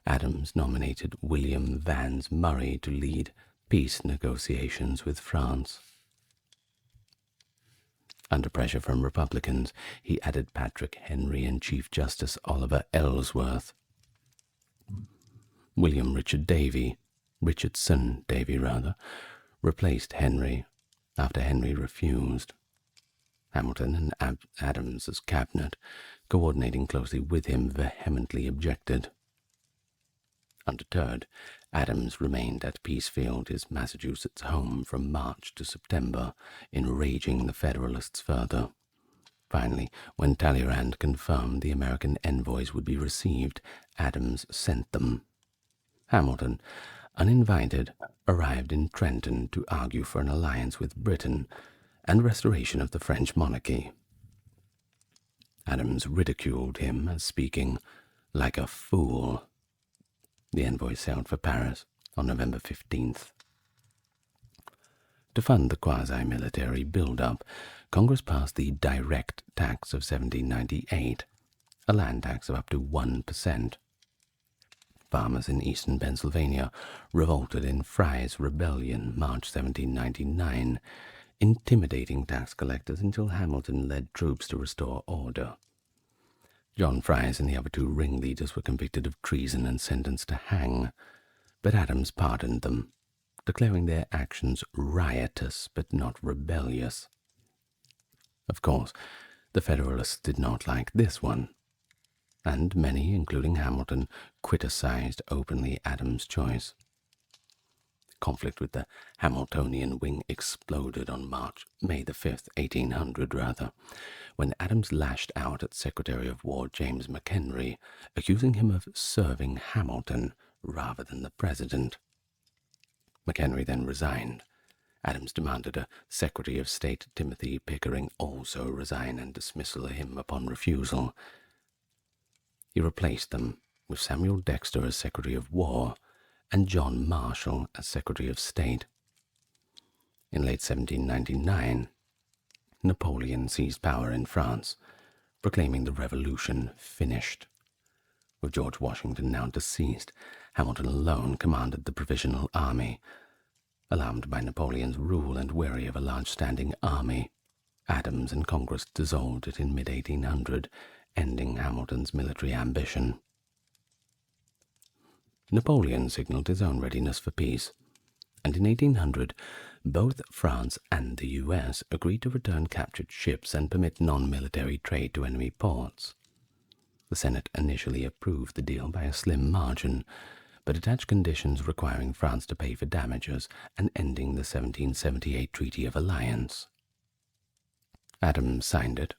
Adams nominated William Vans Murray to lead peace negotiations with France. Under pressure from Republicans, he added Patrick Henry and Chief Justice Oliver Ellsworth. William Richardson Davy, replaced Henry after Henry refused. Hamilton and Adams's cabinet, coordinating closely with him, vehemently objected. Undeterred, Adams remained at Peacefield, his Massachusetts home, from March to September, enraging the Federalists further. Finally, when Talleyrand confirmed the American envoys would be received, Adams sent them. Hamilton, uninvited, arrived in Trenton to argue for an alliance with Britain and restoration of the French monarchy. Adams ridiculed him as speaking like a fool. The envoy sailed for Paris on November 15th. To fund the quasi-military build-up, Congress passed the direct tax of 1798, a land tax of up to 1%. Farmers in eastern Pennsylvania revolted in Fry's Rebellion, March 1799, intimidating tax collectors until Hamilton led troops to restore order. John Fry's and the other two ringleaders were convicted of treason and sentenced to hang, but Adams pardoned them, declaring their actions riotous but not rebellious. Of course, the Federalists did not like this one, and many, including Hamilton, criticized openly Adams' choice. Conflict with the Hamiltonian wing exploded on May 5th, 1800, when Adams lashed out at Secretary of War James McHenry, accusing him of serving Hamilton rather than the President. McHenry then resigned. Adams demanded a Secretary of State, Timothy Pickering, also resign and dismissal him upon refusal. He replaced them with Samuel Dexter as Secretary of War and John Marshall as Secretary of State. In late 1799, Napoleon seized power in France, proclaiming the revolution finished. With George Washington now deceased, Hamilton alone commanded the Provisional Army. Alarmed by Napoleon's rule and weary of a large standing army, Adams and Congress dissolved it in mid-1800, ending Hamilton's military ambition. Napoleon signaled his own readiness for peace, and in 1800 both France and the U.S. agreed to return captured ships and permit non-military trade to enemy ports. The Senate initially approved the deal by a slim margin, but attached conditions requiring France to pay for damages and ending the 1778 Treaty of Alliance. Adams signed it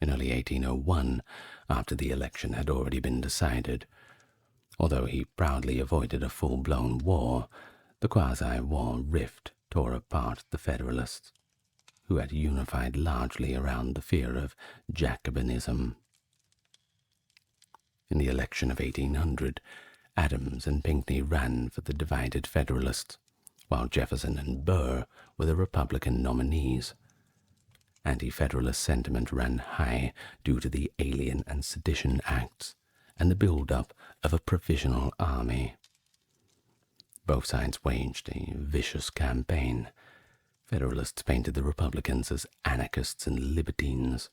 in early 1801, after the election had already been decided. Although he proudly avoided a full-blown war, the quasi-war rift tore apart the Federalists, who had unified largely around the fear of Jacobinism. In the election of 1800, Adams and Pinckney ran for the divided Federalists, while Jefferson and Burr were the Republican nominees. Anti-Federalist sentiment ran high due to the Alien and Sedition Acts and the build-up of a provisional army. Both sides waged a vicious campaign. Federalists painted the Republicans as anarchists and libertines,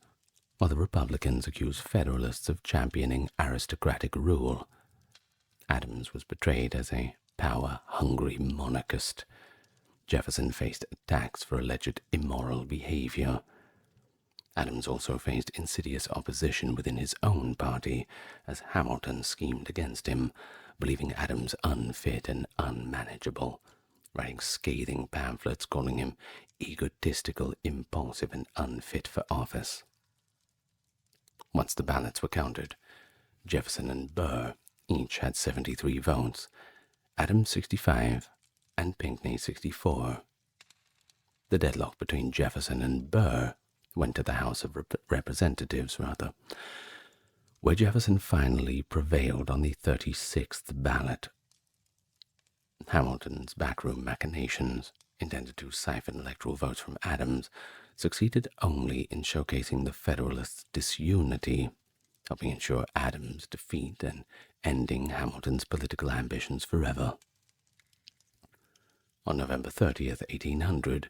while the Republicans accused Federalists of championing aristocratic rule. Adams was portrayed as a power-hungry monarchist. Jefferson faced attacks for alleged immoral behavior. Adams also faced insidious opposition within his own party, as Hamilton schemed against him, believing Adams unfit and unmanageable, writing scathing pamphlets calling him egotistical, impulsive, and unfit for office. Once the ballots were counted, Jefferson and Burr each had 73 votes, Adams 65, and Pinckney 64. The deadlock between Jefferson and Burr went to the House of Representatives, where Jefferson finally prevailed on the 36th ballot. Hamilton's backroom machinations, intended to siphon electoral votes from Adams, succeeded only in showcasing the Federalists' disunity, helping ensure Adams' defeat and ending Hamilton's political ambitions forever. On November 30th, 1800,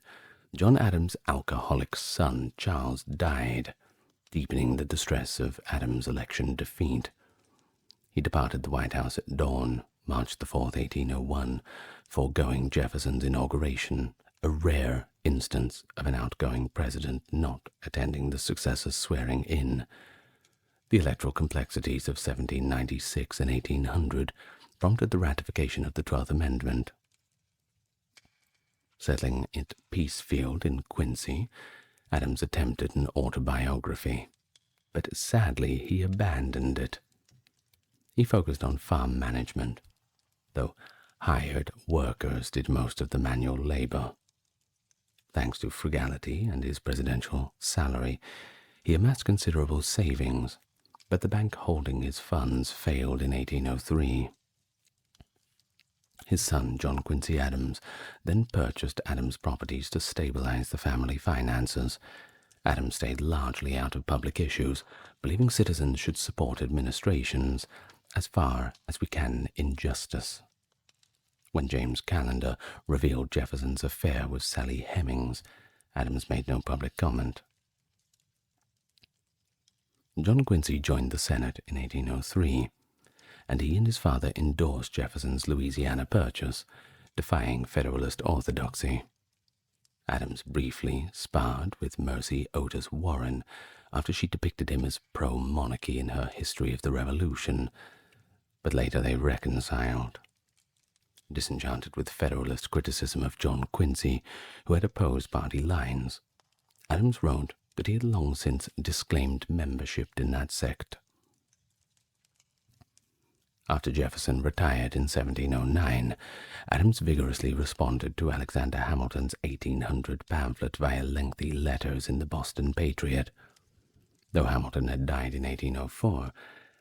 John Adams' alcoholic son Charles died, deepening the distress of Adams' election defeat. He departed the White House at dawn, March 4th, 1801, foregoing Jefferson's inauguration, a rare instance of an outgoing president not attending the successor's swearing-in. The electoral complexities of 1796 and 1800 prompted the ratification of the 12th Amendment. Settling at Peacefield in Quincy, Adams attempted an autobiography, but sadly he abandoned it. He focused on farm management, though hired workers did most of the manual labor. Thanks to frugality and his presidential salary, he amassed considerable savings, but the bank holding his funds failed in 1803. His son, John Quincy Adams, then purchased Adams' properties to stabilize the family finances. Adams stayed largely out of public issues, believing citizens should support administrations as far as we can in justice. When James Callender revealed Jefferson's affair with Sally Hemings, Adams made no public comment. John Quincy joined the Senate in 1803, and he and his father endorsed Jefferson's Louisiana Purchase, defying Federalist orthodoxy. Adams briefly sparred with Mercy Otis Warren after she depicted him as pro-monarchy in her History of the Revolution, but later they reconciled. Disenchanted with Federalist criticism of John Quincy, who had opposed party lines, Adams wrote that he had long since disclaimed membership in that sect. After Jefferson retired in 1709, Adams vigorously responded to Alexander Hamilton's 1800 pamphlet via lengthy letters in the Boston Patriot. Though Hamilton had died in 1804,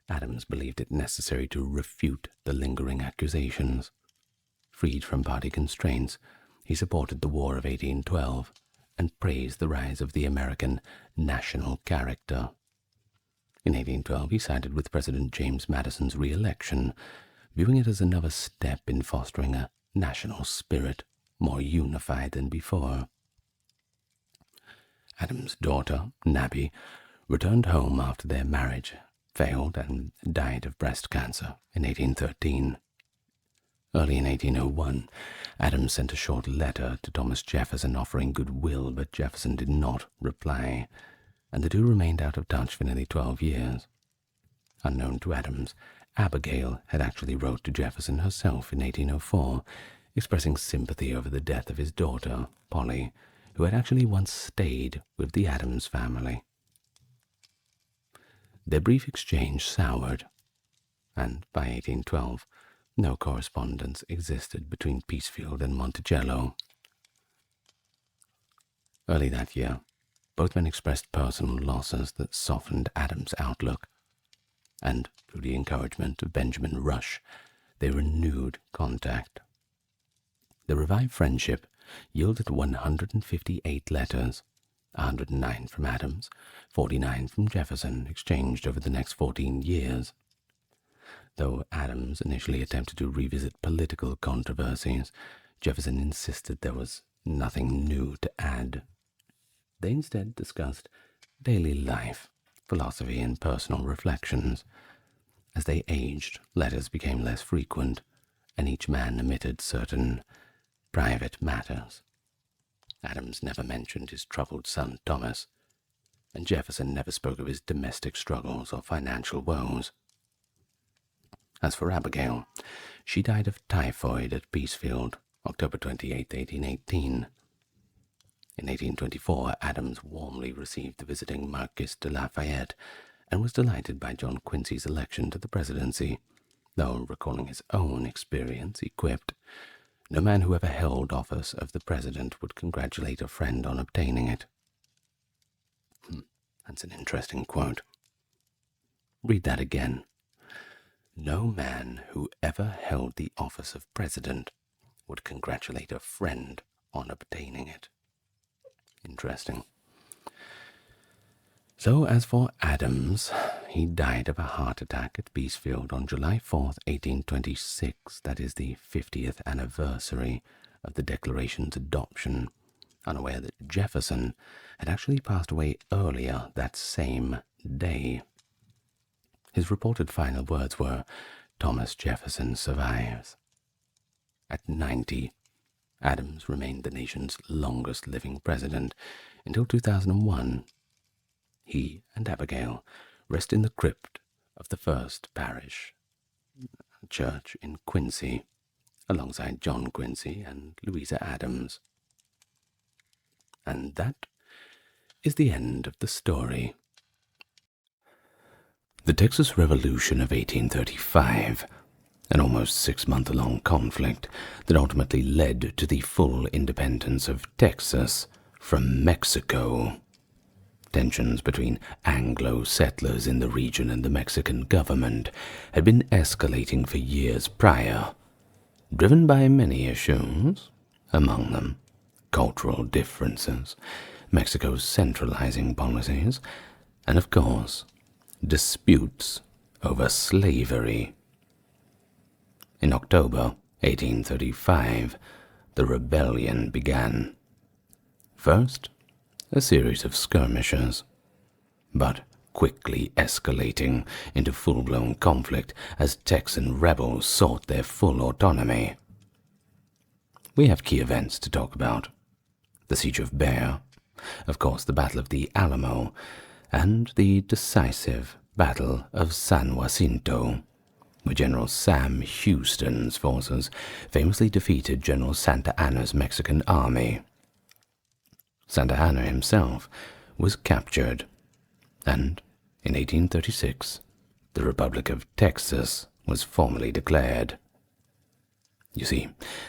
Adams believed it necessary to refute the lingering accusations. Freed from party constraints, he supported the War of 1812 and praised the rise of the American national character. In 1812, he sided with President James Madison's re-election, viewing it as another step in fostering a national spirit more unified than before. Adams' daughter, Nabby, returned home after their marriage failed and died of breast cancer in 1813. Early in 1801, Adams sent a short letter to Thomas Jefferson offering goodwill, but Jefferson did not reply, and the two remained out of touch for nearly 12 years. Unknown to Adams, Abigail had actually wrote to Jefferson herself in 1804, expressing sympathy over the death of his daughter, Polly, who had actually once stayed with the Adams family. Their brief exchange soured, and by 1812, no correspondence existed between Peacefield and Monticello. Early that year, both men expressed personal losses that softened Adams' outlook, and through the encouragement of Benjamin Rush, they renewed contact. The revived friendship yielded 158 letters, 109 from Adams, 49 from Jefferson, exchanged over the next 14 years. Though Adams initially attempted to revisit political controversies, Jefferson insisted there was nothing new to add. They instead discussed daily life, philosophy, and personal reflections. As they aged, letters became less frequent, and each man omitted certain private matters. Adams never mentioned his troubled son Thomas, and Jefferson never spoke of his domestic struggles or financial woes. As for Abigail, she died of typhoid at Peacefield, October 28, 1818. In 1824, Adams warmly received the visiting Marquis de Lafayette and was delighted by John Quincy's election to the presidency, though recalling his own experience, he quipped, No man who ever held office of the president would congratulate a friend on obtaining it. That's an interesting quote. Read that again. No man who ever held the office of president would congratulate a friend on obtaining it. Interesting. So as for Adams, he died of a heart attack at Beesfield on July 4th, 1826. That is the 50th anniversary of the Declaration's adoption, unaware that Jefferson had actually passed away earlier that same day. His reported final words were, "Thomas Jefferson survives." At 90, Adams remained the nation's longest living president until 2001. He and Abigail rest in the crypt of the First Parish Church in Quincy, alongside John Quincy and Louisa Adams. And that is the end of the story. The Texas Revolution of 1835, an almost 6-month-long conflict that ultimately led to the full independence of Texas from Mexico. Tensions between Anglo settlers in the region and the Mexican government had been escalating for years prior, driven by many issues, among them cultural differences, Mexico's centralizing policies, and of course, disputes over slavery. In October 1835, the rebellion began. First, a series of skirmishes, but quickly escalating into full-blown conflict as Texan rebels sought their full autonomy. We have key events to talk about. The Siege of Bear, of course the Battle of the Alamo, and the decisive Battle of San Jacinto, where General Sam Houston's forces famously defeated General Santa Anna's Mexican army. Santa Anna himself was captured, and in 1836, the Republic of Texas was formally declared. You see,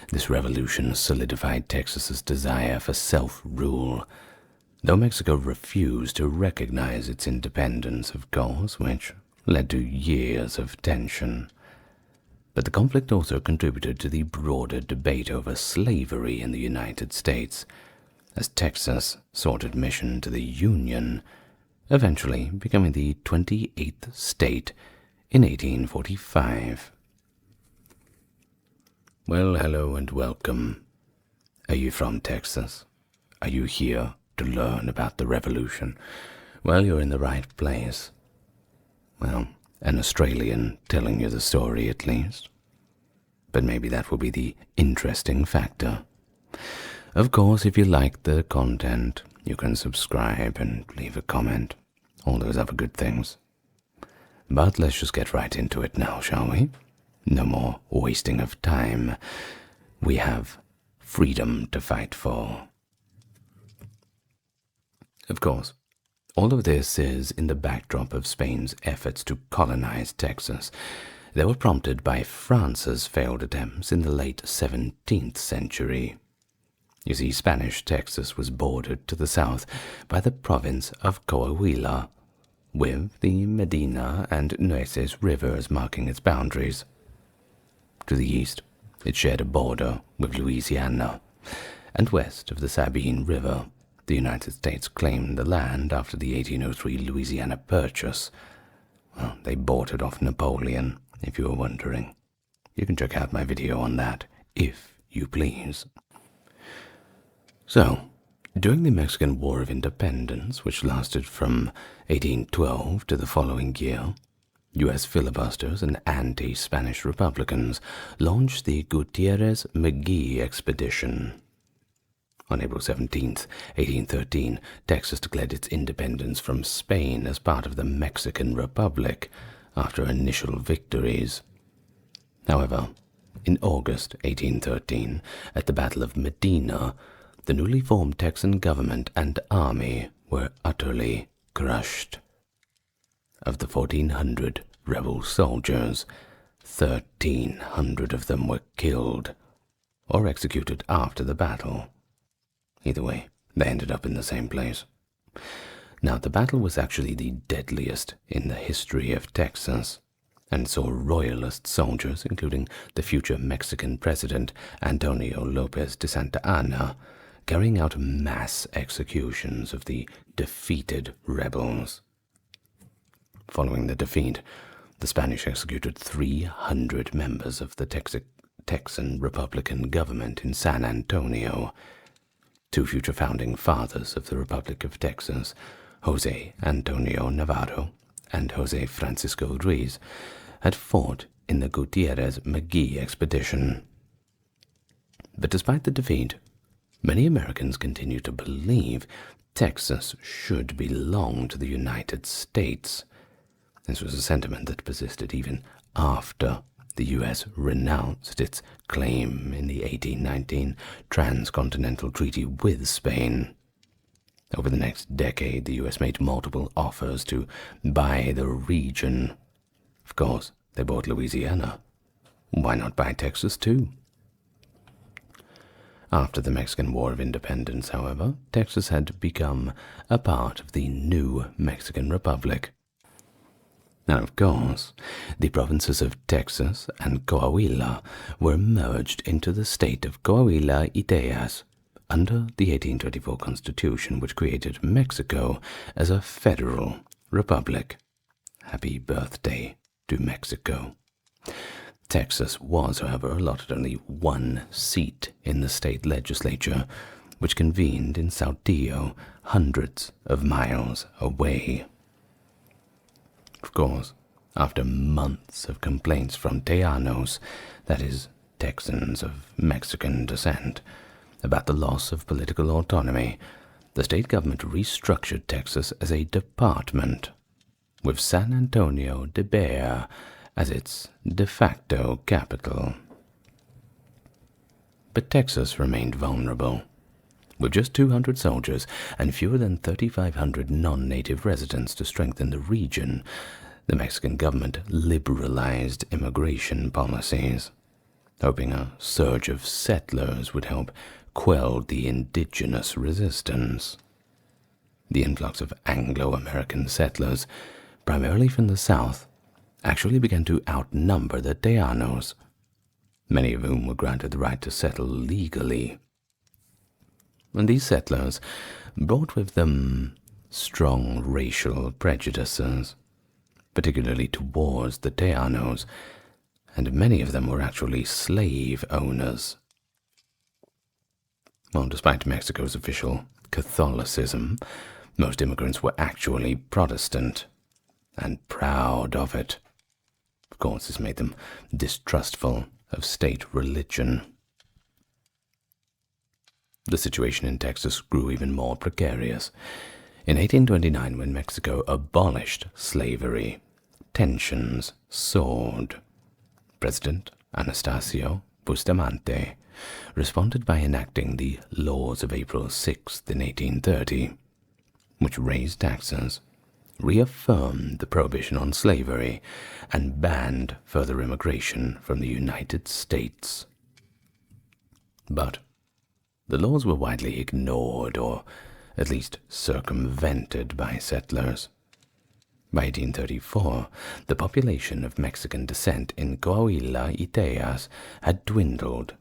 this revolution solidified Texas's desire for self-rule, though Mexico refused to recognize its independence, of course, which led to years of tension. But the conflict also contributed to the broader debate over slavery in the United States, as Texas sought admission to the Union, eventually becoming the 28th state in 1845. Well, hello and welcome. Are you from Texas? Are you here to learn about the revolution? Well, you're in the right place. Well, an Australian telling you the story at least. But maybe that will be the interesting factor. Of course, if you like the content, you can subscribe and leave a comment, all those other good things. But let's just get right into it now, shall we? No more wasting of time. We have freedom to fight for. Of course, all of this is in the backdrop of Spain's efforts to colonize Texas. They were prompted by France's failed attempts in the late 17th century. You see, Spanish Texas was bordered to the south by the province of Coahuila, with the Medina and Nueces rivers marking its boundaries. To the east, it shared a border with Louisiana, and west of the Sabine River, the United States claimed the land after the 1803 Louisiana Purchase. Well, they bought it off Napoleon, if you were wondering. You can check out my video on that, if you please. So, during the Mexican War of Independence, which lasted from 1812 to the following year, U.S. filibusters and anti-Spanish Republicans launched the Gutierrez-McGee expedition. On April 17, 1813, Texas declared its independence from Spain as part of the Mexican Republic after initial victories. However, in August 1813, at the Battle of Medina, the newly formed Texan government and army were utterly crushed. Of the 1,400 rebel soldiers, 1,300 of them were killed, or executed after the battle. Either way, they ended up in the same place. Now, the battle was actually the deadliest in the history of Texas, and saw Royalist soldiers, including the future Mexican president Antonio Lopez de Santa Anna, carrying out mass executions of the defeated rebels. Following the defeat, the Spanish executed 300 members of the Texan Republican government in San Antonio. Two future founding fathers of the Republic of Texas, Jose Antonio Navarro and Jose Francisco Ruiz, had fought in the Gutierrez-McGee expedition. But despite the defeat, many Americans continued to believe Texas should belong to the United States. This was a sentiment that persisted even after the U.S. renounced its claim in the 1819 transcontinental treaty with Spain. Over the next decade, the U.S. made multiple offers to buy the region. Of course, they bought Louisiana. Why not buy Texas too? After the Mexican War of Independence, however, Texas had become a part of the new Mexican Republic. And of course, the provinces of Texas and Coahuila were merged into the state of Coahuila y Tejas under the 1824 Constitution, which created Mexico as a federal republic. Happy birthday to Mexico. Texas was, however, allotted only one seat in the state legislature, which convened in Saltillo, hundreds of miles away. Of course, after months of complaints from Tejanos, that is, Texans of Mexican descent, about the loss of political autonomy, the state government restructured Texas as a department, with San Antonio de Bea as its de facto capital. But Texas remained vulnerable. With just 200 soldiers and fewer than 3,500 non-native residents to strengthen the region, the Mexican government liberalized immigration policies, hoping a surge of settlers would help quell the indigenous resistance. The influx of Anglo-American settlers, primarily from the south, actually began to outnumber the Tejanos, many of whom were granted the right to settle legally. And these settlers brought with them strong racial prejudices, particularly towards the Tejanos, and many of them were actually slave owners. Well, despite Mexico's official Catholicism, most immigrants were actually Protestant, and proud of it. Of course, this made them distrustful of state religion. The situation in Texas grew even more precarious. In 1829, when Mexico abolished slavery, tensions soared. President Anastasio Bustamante responded by enacting the Laws of April 6th in 1830, which raised taxes, reaffirmed the prohibition on slavery, and banned further immigration from the United States. But the laws were widely ignored, or at least circumvented, by settlers. By 1834, the population of Mexican descent in Coahuila y Tejas had dwindled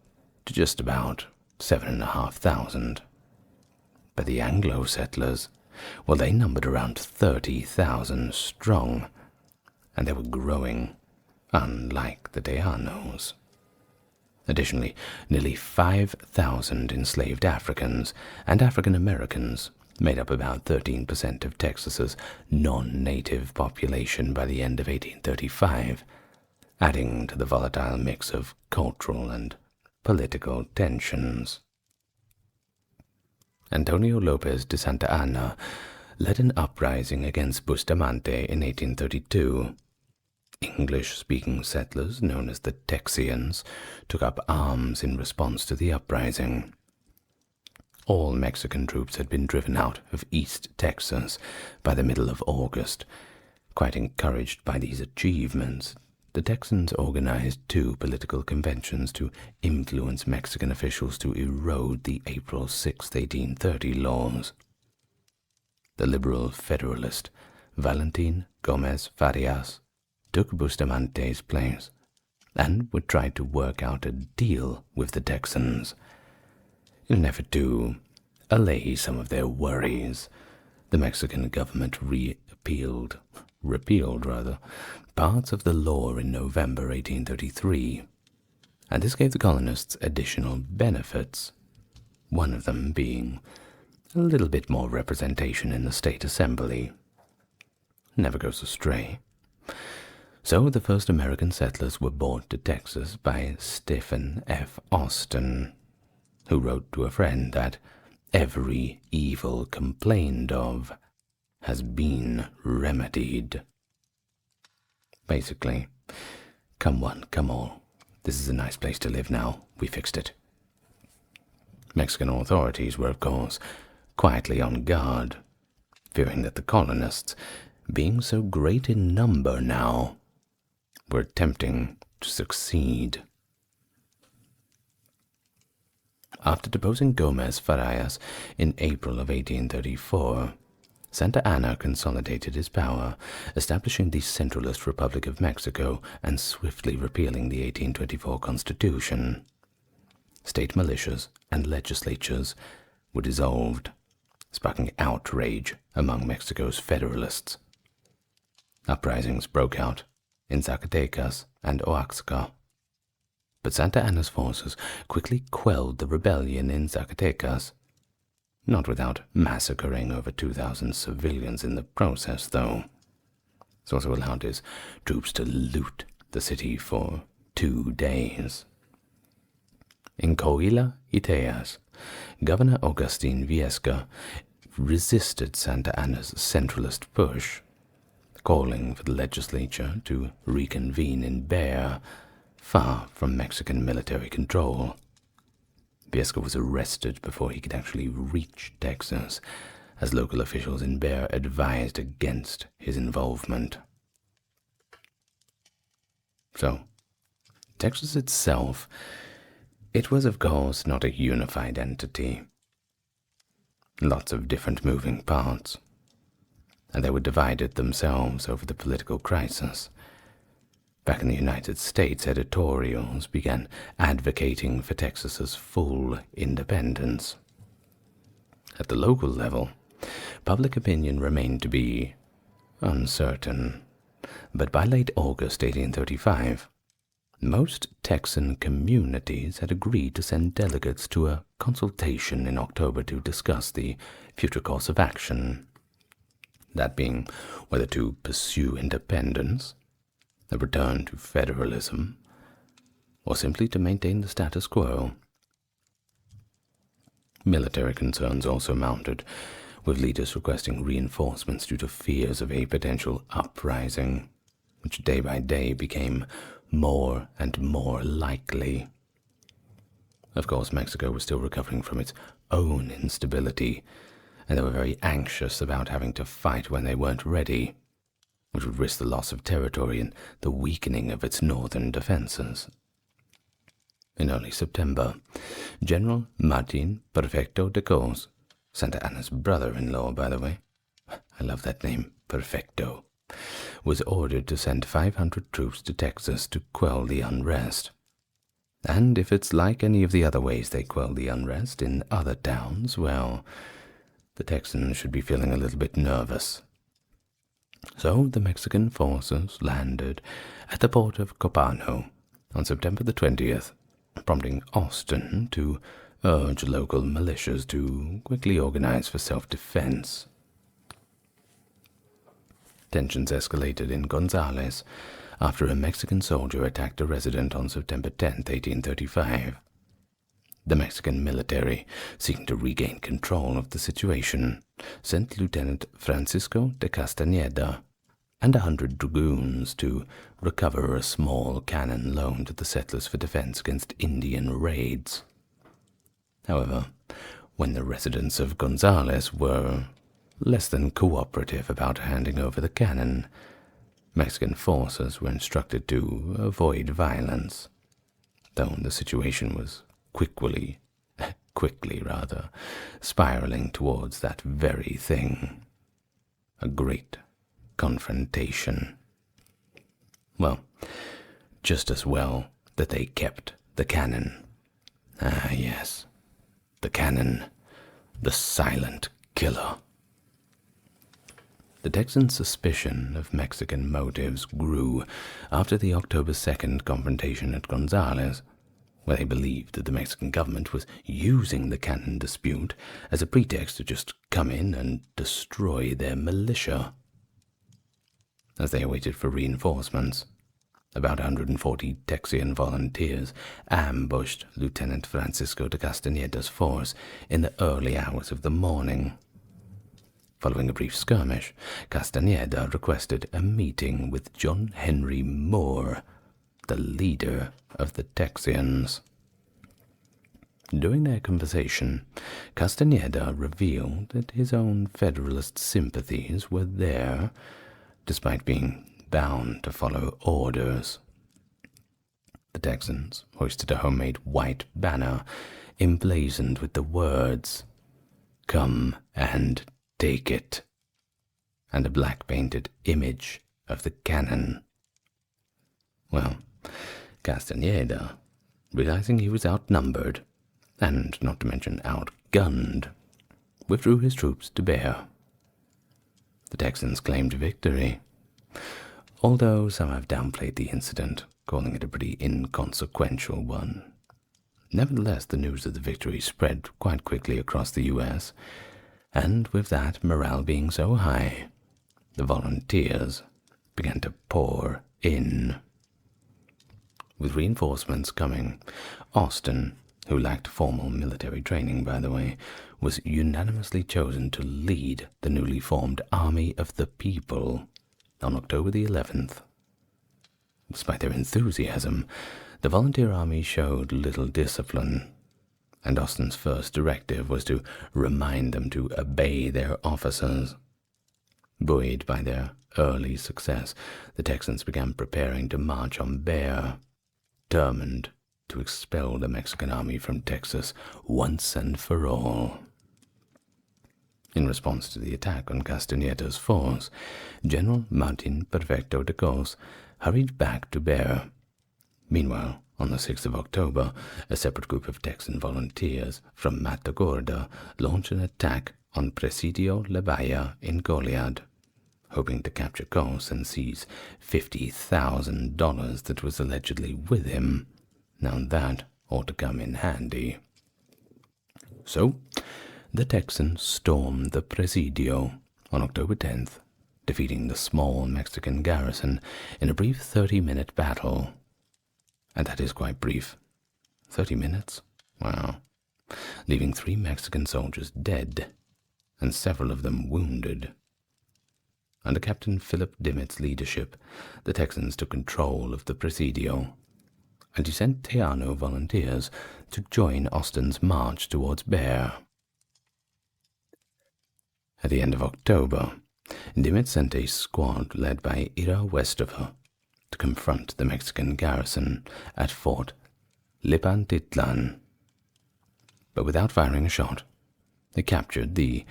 to just about 7,500. But the Anglo settlers, well, they numbered around 30,000 strong, and they were growing, unlike the Tejanos. Additionally, nearly 5,000 enslaved Africans and African Americans made up about 13% of Texas's non-native population by the end of 1835, adding to the volatile mix of cultural and political tensions. Antonio Lopez de Santa Anna led an uprising against Bustamante in 1832. English-speaking settlers, known as the Texians, took up arms in response to the uprising. All Mexican troops had been driven out of East Texas by the middle of August. Quite encouraged by these achievements, the Texans organized 2 political conventions to influence Mexican officials to erode the April 6, 1830 laws. The liberal federalist Valentin Gomez Farias took Bustamante's place and would try to work out a deal with the Texans. In an effort to allay some of their worries, the Mexican government repealed parts of the law in November 1833, and this gave the colonists additional benefits, one of them being a little bit more representation in the state assembly. Never goes astray. So the first American settlers were brought to Texas by Stephen F. Austin, who wrote to a friend that every evil complained of has been remedied. Basically, come one, come all. This is a nice place to live now. We fixed it. Mexican authorities were, of course, quietly on guard, fearing that the colonists, being so great in number now, were attempting to succeed. After deposing Gomez Farias in April of 1834, Santa Anna consolidated his power, establishing the Centralist Republic of Mexico and swiftly repealing the 1824 Constitution. State militias and legislatures were dissolved, sparking outrage among Mexico's Federalists. Uprisings broke out in Zacatecas and Oaxaca, but Santa Anna's forces quickly quelled the rebellion in Zacatecas, not without massacring over 2,000 civilians in the process, though. This also allowed his troops to loot the city for 2 days. In Coahuila y Tejas, Governor Agustin Viesca resisted Santa Anna's centralist push, calling for the legislature to reconvene in Bexar, far from Mexican military control. Viesca was arrested before he could actually reach Texas, as local officials in Bexar advised against his involvement. So, Texas itself, it was of course not a unified entity. Lots of different moving parts, and they were divided themselves over the political crisis. Back in the United States, editorials began advocating for Texas's full independence. At the local level, public opinion remained to be uncertain, but by late August 1835, most Texan communities had agreed to send delegates to a consultation in October to discuss the future course of action, that being whether to pursue independence, a return to federalism, or simply to maintain the status quo. Military concerns also mounted, with leaders requesting reinforcements due to fears of a potential uprising, which day by day became more and more likely. Of course, Mexico was still recovering from its own instability, and they were very anxious about having to fight when they weren't ready, which would risk the loss of territory and the weakening of its northern defenses. In early September, General Martin Perfecto de Cos, Santa Anna's brother-in-law, by the way, I love that name, Perfecto, was ordered to send 500 troops to Texas to quell the unrest. And if it's like any of the other ways they quell the unrest in other towns, well, the Texans should be feeling a little bit nervous. So the Mexican forces landed at the port of Copano on September the 20th, prompting Austin to urge local militias to quickly organize for self-defense. Tensions escalated in Gonzales after a Mexican soldier attacked a resident on September 10, 1835. The Mexican military, seeking to regain control of the situation, sent Lieutenant Francisco de Castañeda and 100 dragoons to recover a small cannon loaned to the settlers for defense against Indian raids. However, when the residents of Gonzales were less than cooperative about handing over the cannon, Mexican forces were instructed to avoid violence, though the situation was quickly spiraling towards that very thing, a great confrontation. Well, just as well that they kept the cannon. Ah, yes, the cannon, the silent killer. The Texans' suspicion of Mexican motives grew after the October 2nd confrontation at Gonzales, where they believed that the Mexican government was using the cannon dispute as a pretext to just come in and destroy their militia. As they awaited for reinforcements, about 140 Texian volunteers ambushed Lieutenant Francisco de Castañeda's force in the early hours of the morning. Following a brief skirmish, Castañeda requested a meeting with John Henry Moore, the leader of the Texians. During their conversation, Castañeda revealed that his own Federalist sympathies were there, despite being bound to follow orders. The Texans hoisted a homemade white banner emblazoned with the words, "Come and take it," and a black-painted image of the cannon. Well, Castañeda, realizing he was outnumbered, and not to mention outgunned, withdrew his troops to Bear. The Texans claimed victory, although some have downplayed the incident, calling it a pretty inconsequential one. Nevertheless, the news of the victory spread quite quickly across the U.S., and with that morale being so high, the volunteers began to pour in. With reinforcements coming, Austin, who lacked formal military training, by the way, was unanimously chosen to lead the newly formed Army of the People on October the 11th. Despite their enthusiasm, the volunteer army showed little discipline, and Austin's first directive was to remind them to obey their officers. Buoyed by their early success, the Texans began preparing to march on Bear, determined to expel the Mexican army from Texas once and for all. In response to the attack on Castañeda's force, General Martin Perfecto de Cos hurried back to Bear. Meanwhile, on the 6th of October, a separate group of Texan volunteers from Matagorda launched an attack on Presidio La Baya in Goliad, hoping to capture Cos and seize $50,000 that was allegedly with him. Now that ought to come in handy. So, the Texans stormed the Presidio on October 10th, defeating the small Mexican garrison in a brief 30-minute battle. And that is quite brief. 30 minutes? Wow. Leaving 3 Mexican soldiers dead, and several of them wounded. Under Captain Philip Dimmitt's leadership, the Texans took control of the Presidio, and he sent Tejano volunteers to join Austin's march towards Bear. At the end of October, Dimmitt sent a squad led by Ira Westover to confront the Mexican garrison at Fort Lipantitlan. But without firing a shot, they captured the,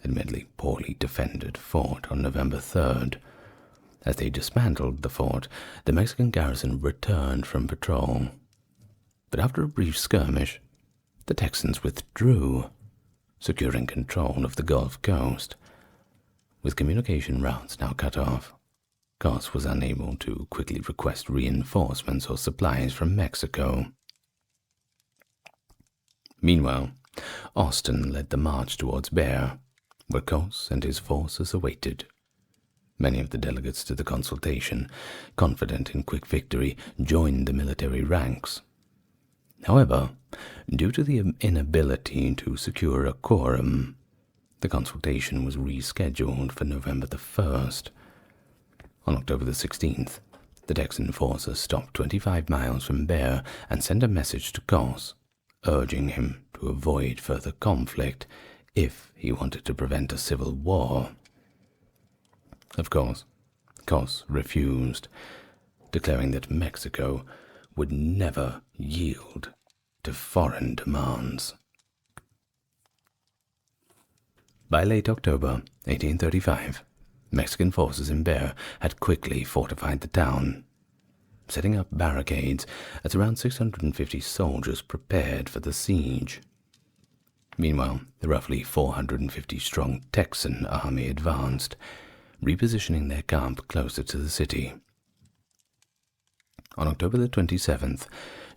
admittedly poorly defended fort on November 3rd. As they dismantled the fort, the Mexican garrison returned from patrol. But after a brief skirmish, the Texans withdrew, securing control of the Gulf Coast. With communication routes now cut off, Cos was unable to quickly request reinforcements or supplies from Mexico. Meanwhile, Austin led the march towards Bear, where Cos and his forces awaited. Many of the delegates to the consultation, confident in quick victory, joined the military ranks. However, due to the inability to secure a quorum, the consultation was rescheduled for November the 1st. On October the 16th, the Texan forces stopped 25 miles from Bear and sent a message to Cos, urging him to avoid further conflict if he wanted to prevent a civil war. Of course, Cos refused, declaring that Mexico would never yield to foreign demands. By late October 1835, Mexican forces in Bear had quickly fortified the town, setting up barricades as around 650 soldiers prepared for the siege. Meanwhile, the roughly 450-strong Texan army advanced, repositioning their camp closer to the city. On October the 27th,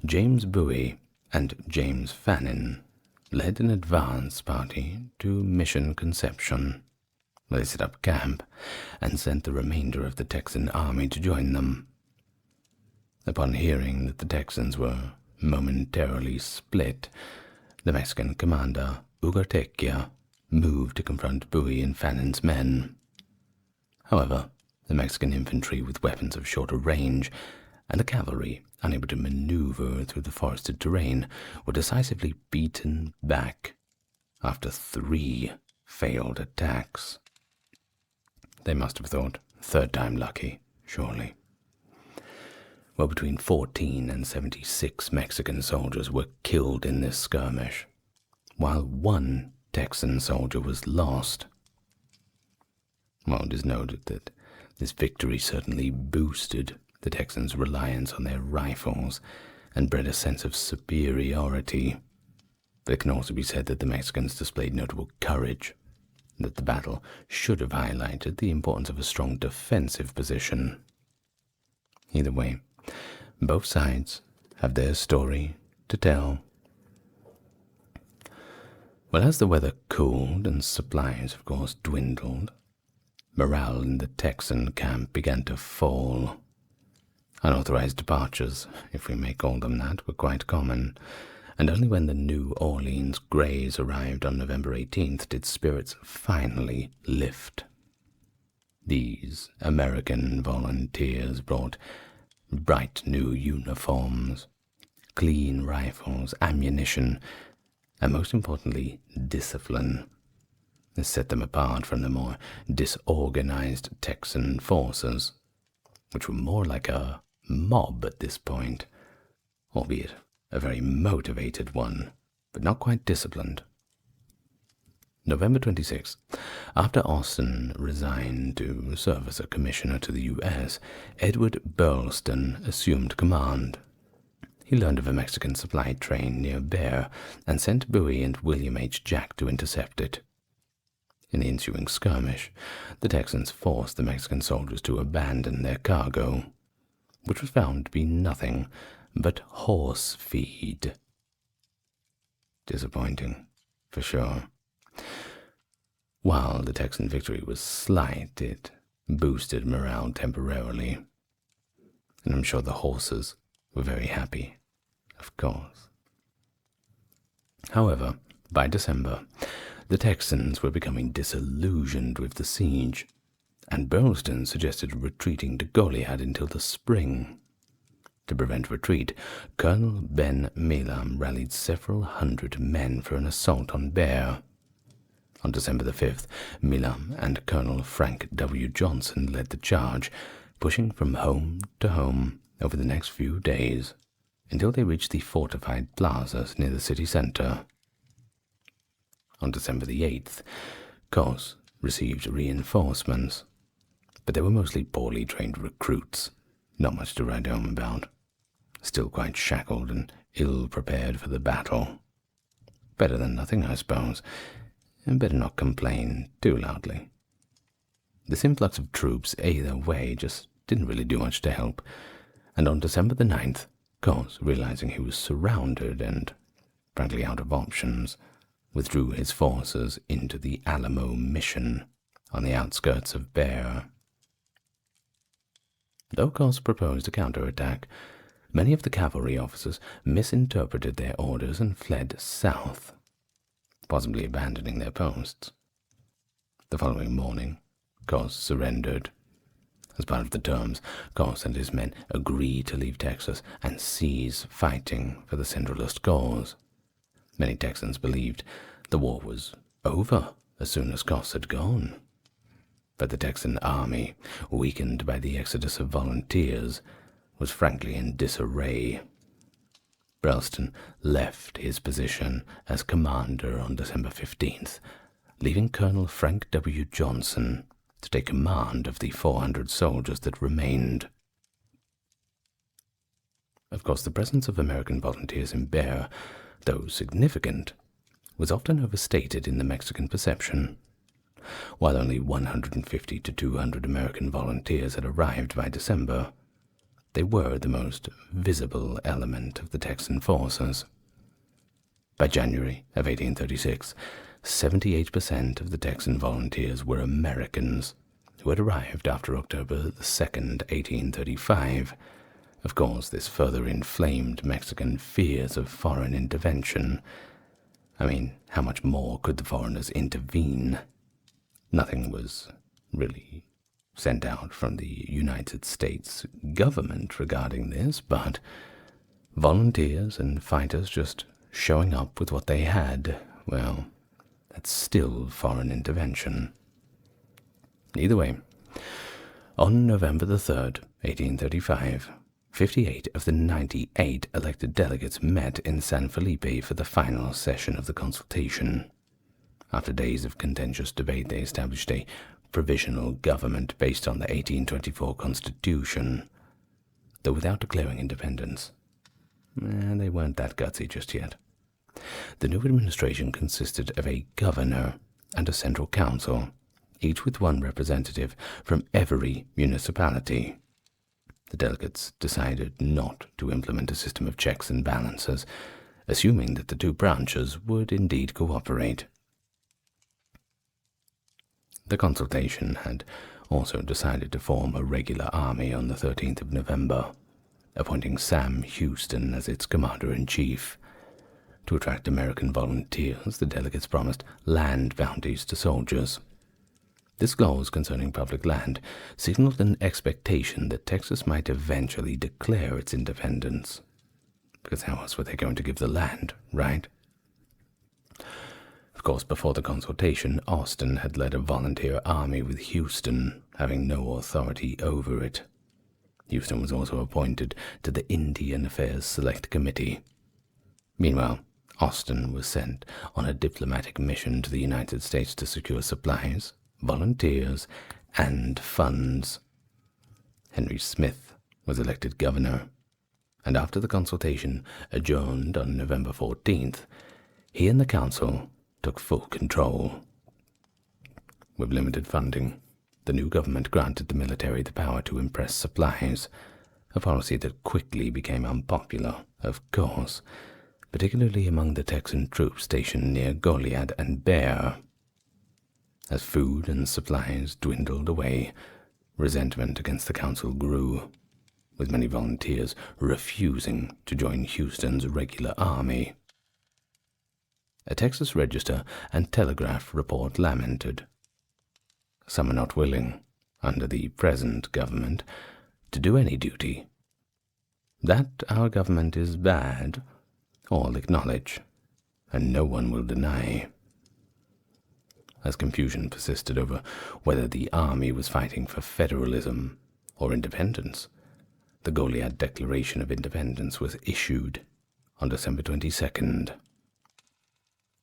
James Bowie and James Fannin led an advance party to Mission Conception, where they set up camp and sent the remainder of the Texan army to join them. Upon hearing that the Texans were momentarily split, the Mexican commander, Ugartequia, moved to confront Bowie and Fannin's men. However, the Mexican infantry with weapons of shorter range and the cavalry, unable to maneuver through the forested terrain, were decisively beaten back after 3 failed attacks. They must have thought, third time lucky, surely. Well, between 14 and 76 Mexican soldiers were killed in this skirmish, while 1 Texan soldier was lost. Well, it is noted that this victory certainly boosted the Texans' reliance on their rifles and bred a sense of superiority. But it can also be said that the Mexicans displayed notable courage, and that the battle should have highlighted the importance of a strong defensive position. Either way, both sides have their story to tell. Well, as the weather cooled and supplies, of course, dwindled, morale in the Texan camp began to fall. Unauthorized departures, if we may call them that, were quite common, and only when the New Orleans Greys arrived on November 18th did spirits finally lift. These American volunteers brought bright new uniforms, clean rifles, ammunition, and most importantly, discipline. This set them apart from the more disorganized Texan forces, which were more like a mob at this point, albeit a very motivated one, but not quite disciplined. November 26th, after Austin resigned to serve as a commissioner to the U.S., Edward Burleston assumed command. He learned of a Mexican supply train near Bear and sent Bowie and William H. Jack to intercept it. In the ensuing skirmish, the Texans forced the Mexican soldiers to abandon their cargo, which was found to be nothing but horse feed. Disappointing, for sure. While the Texan victory was slight, it boosted morale temporarily, and I'm sure the horses were very happy, of course. However, by December, the Texans were becoming disillusioned with the siege, and Burleston suggested retreating to Goliad until the spring. To prevent retreat, Colonel Ben Milam rallied several hundred men for an assault on Bear. On December the 5th, Milam and Colonel Frank W. Johnson led the charge, pushing from home to home over the next few days, until they reached the fortified plazas near the city center. On December the 8th, Cos received reinforcements, but they were mostly poorly trained recruits, not much to write home about, still quite shackled and ill-prepared for the battle. Better than nothing, I suppose, and better not complain too loudly. This influx of troops either way just didn't really do much to help, and on December the 9th, Cos, realizing he was surrounded and frankly out of options, withdrew his forces into the Alamo Mission on the outskirts of Bear. Though Cos proposed a counterattack, many of the cavalry officers misinterpreted their orders and fled south, possibly abandoning their posts. The following morning, Cos surrendered. As part of the terms, Cos and his men agreed to leave Texas and cease fighting for the Centralist cause. Many Texans believed the war was over as soon as Cos had gone. but the Texan army, weakened by the exodus of volunteers, was frankly in disarray. Brelston left his position as commander on December 15th, leaving Colonel Frank W. Johnson to take command of the 400 soldiers that remained. Of course, the presence of American volunteers in Bear, though significant, was often overstated in the Mexican perception. While only 150 to 200 American volunteers had arrived by December, they were the most visible element of the Texan forces. By January of 1836, 78% of the Texan volunteers were Americans who had arrived after October 2nd, 1835. Of course, this further inflamed Mexican fears of foreign intervention. I mean, how much more could the foreigners intervene? Nothing was really sent out from the United States government regarding this, but volunteers and fighters just showing up with what they had, well, that's still foreign intervention. Either way, on November the 3rd, 1835, 58 of the 98 elected delegates met in San Felipe for the final session of the consultation. After days of contentious debate, they established a provisional government based on the 1824 Constitution, though without declaring independence. They weren't that gutsy just yet. The new administration consisted of a governor and a central council, each with one representative from every municipality. The delegates decided not to implement a system of checks and balances, assuming that the two branches would indeed cooperate. The consultation had also decided to form a regular army on the 13th of November, appointing Sam Houston as its commander-in-chief. To attract American volunteers, the delegates promised land bounties to soldiers. This clause concerning public land signaled an expectation that Texas might eventually declare its independence. Because how else were they going to give the land, right? Of course, before the consultation, Austin had led a volunteer army with Houston, having no authority over it. Houston was also appointed to the Indian Affairs Select Committee. Meanwhile, Austin was sent on a diplomatic mission to the United States to secure supplies, volunteers, and funds. Henry Smith was elected governor, and after the consultation adjourned on November 14th, he and the council took full control. With limited funding, the new government granted the military the power to impress supplies, a policy that quickly became unpopular, of course, particularly among the Texan troops stationed near Goliad and Bear. As food and supplies dwindled away, resentment against the council grew, with many volunteers refusing to join Houston's regular army. A Texas Register and Telegraph report lamented, "Some are not willing, under the present government, to do any duty. That our government is bad, all acknowledge, and no one will deny." As confusion persisted over whether the army was fighting for federalism or independence, the Goliad Declaration of Independence was issued on December 22nd.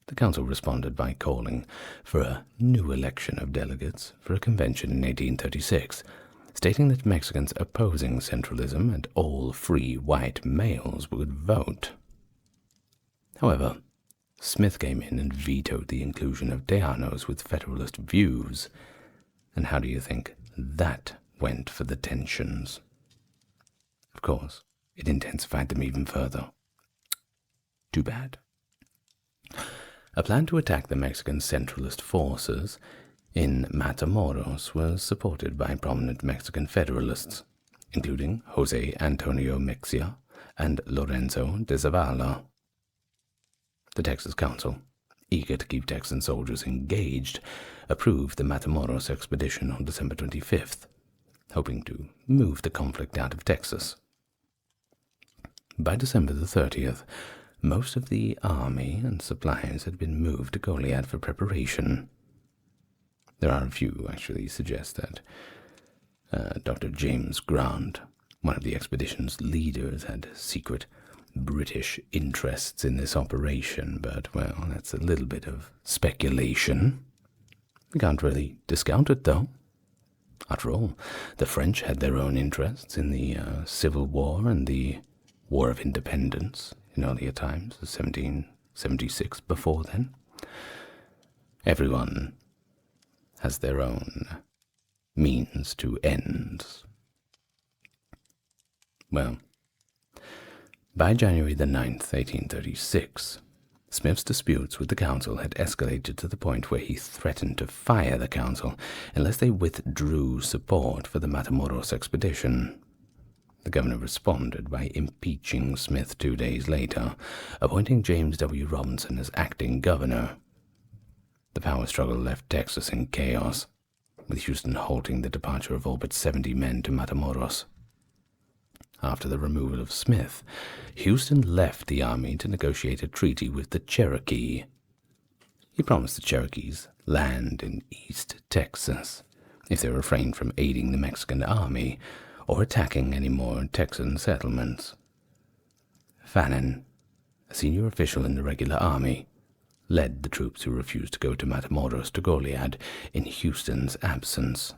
The council responded by calling for a new election of delegates for a convention in 1836, stating that Mexicans opposing centralism and all free white males would vote. However, Smith came in and vetoed the inclusion of Tejanos with Federalist views. And how do you think that went for the tensions? Of course, it intensified them even further. Too bad. A plan to attack the Mexican centralist forces in Matamoros was supported by prominent Mexican Federalists, including José Antonio Mexia and Lorenzo de Zavala. The Texas Council, eager to keep Texan soldiers engaged, approved the Matamoros expedition on December 25th, hoping to move the conflict out of Texas. By December the 30th, most of the army and supplies had been moved to Goliad for preparation. There are a few who actually suggest that Dr. James Grant, one of the expedition's leaders, had secret British interests in this operation, but, well, that's a little bit of speculation. We can't really discount it, though. After all, the French had their own interests in the Civil War and the War of Independence in earlier times, 1776 before then. Everyone has their own means to ends. Well, by January the 9th, 1836, Smith's disputes with the council had escalated to the point where he threatened to fire the council unless they withdrew support for the Matamoros expedition. The governor responded by impeaching Smith 2 days later, appointing James W. Robinson as acting governor. The power struggle left Texas in chaos, with Houston halting the departure of all but 70 men to Matamoros. After the removal of Smith, Houston left the army to negotiate a treaty with the Cherokee. He promised the Cherokees land in East Texas if they refrained from aiding the Mexican army or attacking any more Texan settlements. Fannin, a senior official in the regular army, led the troops who refused to go to Matamoros to Goliad in Houston's absence.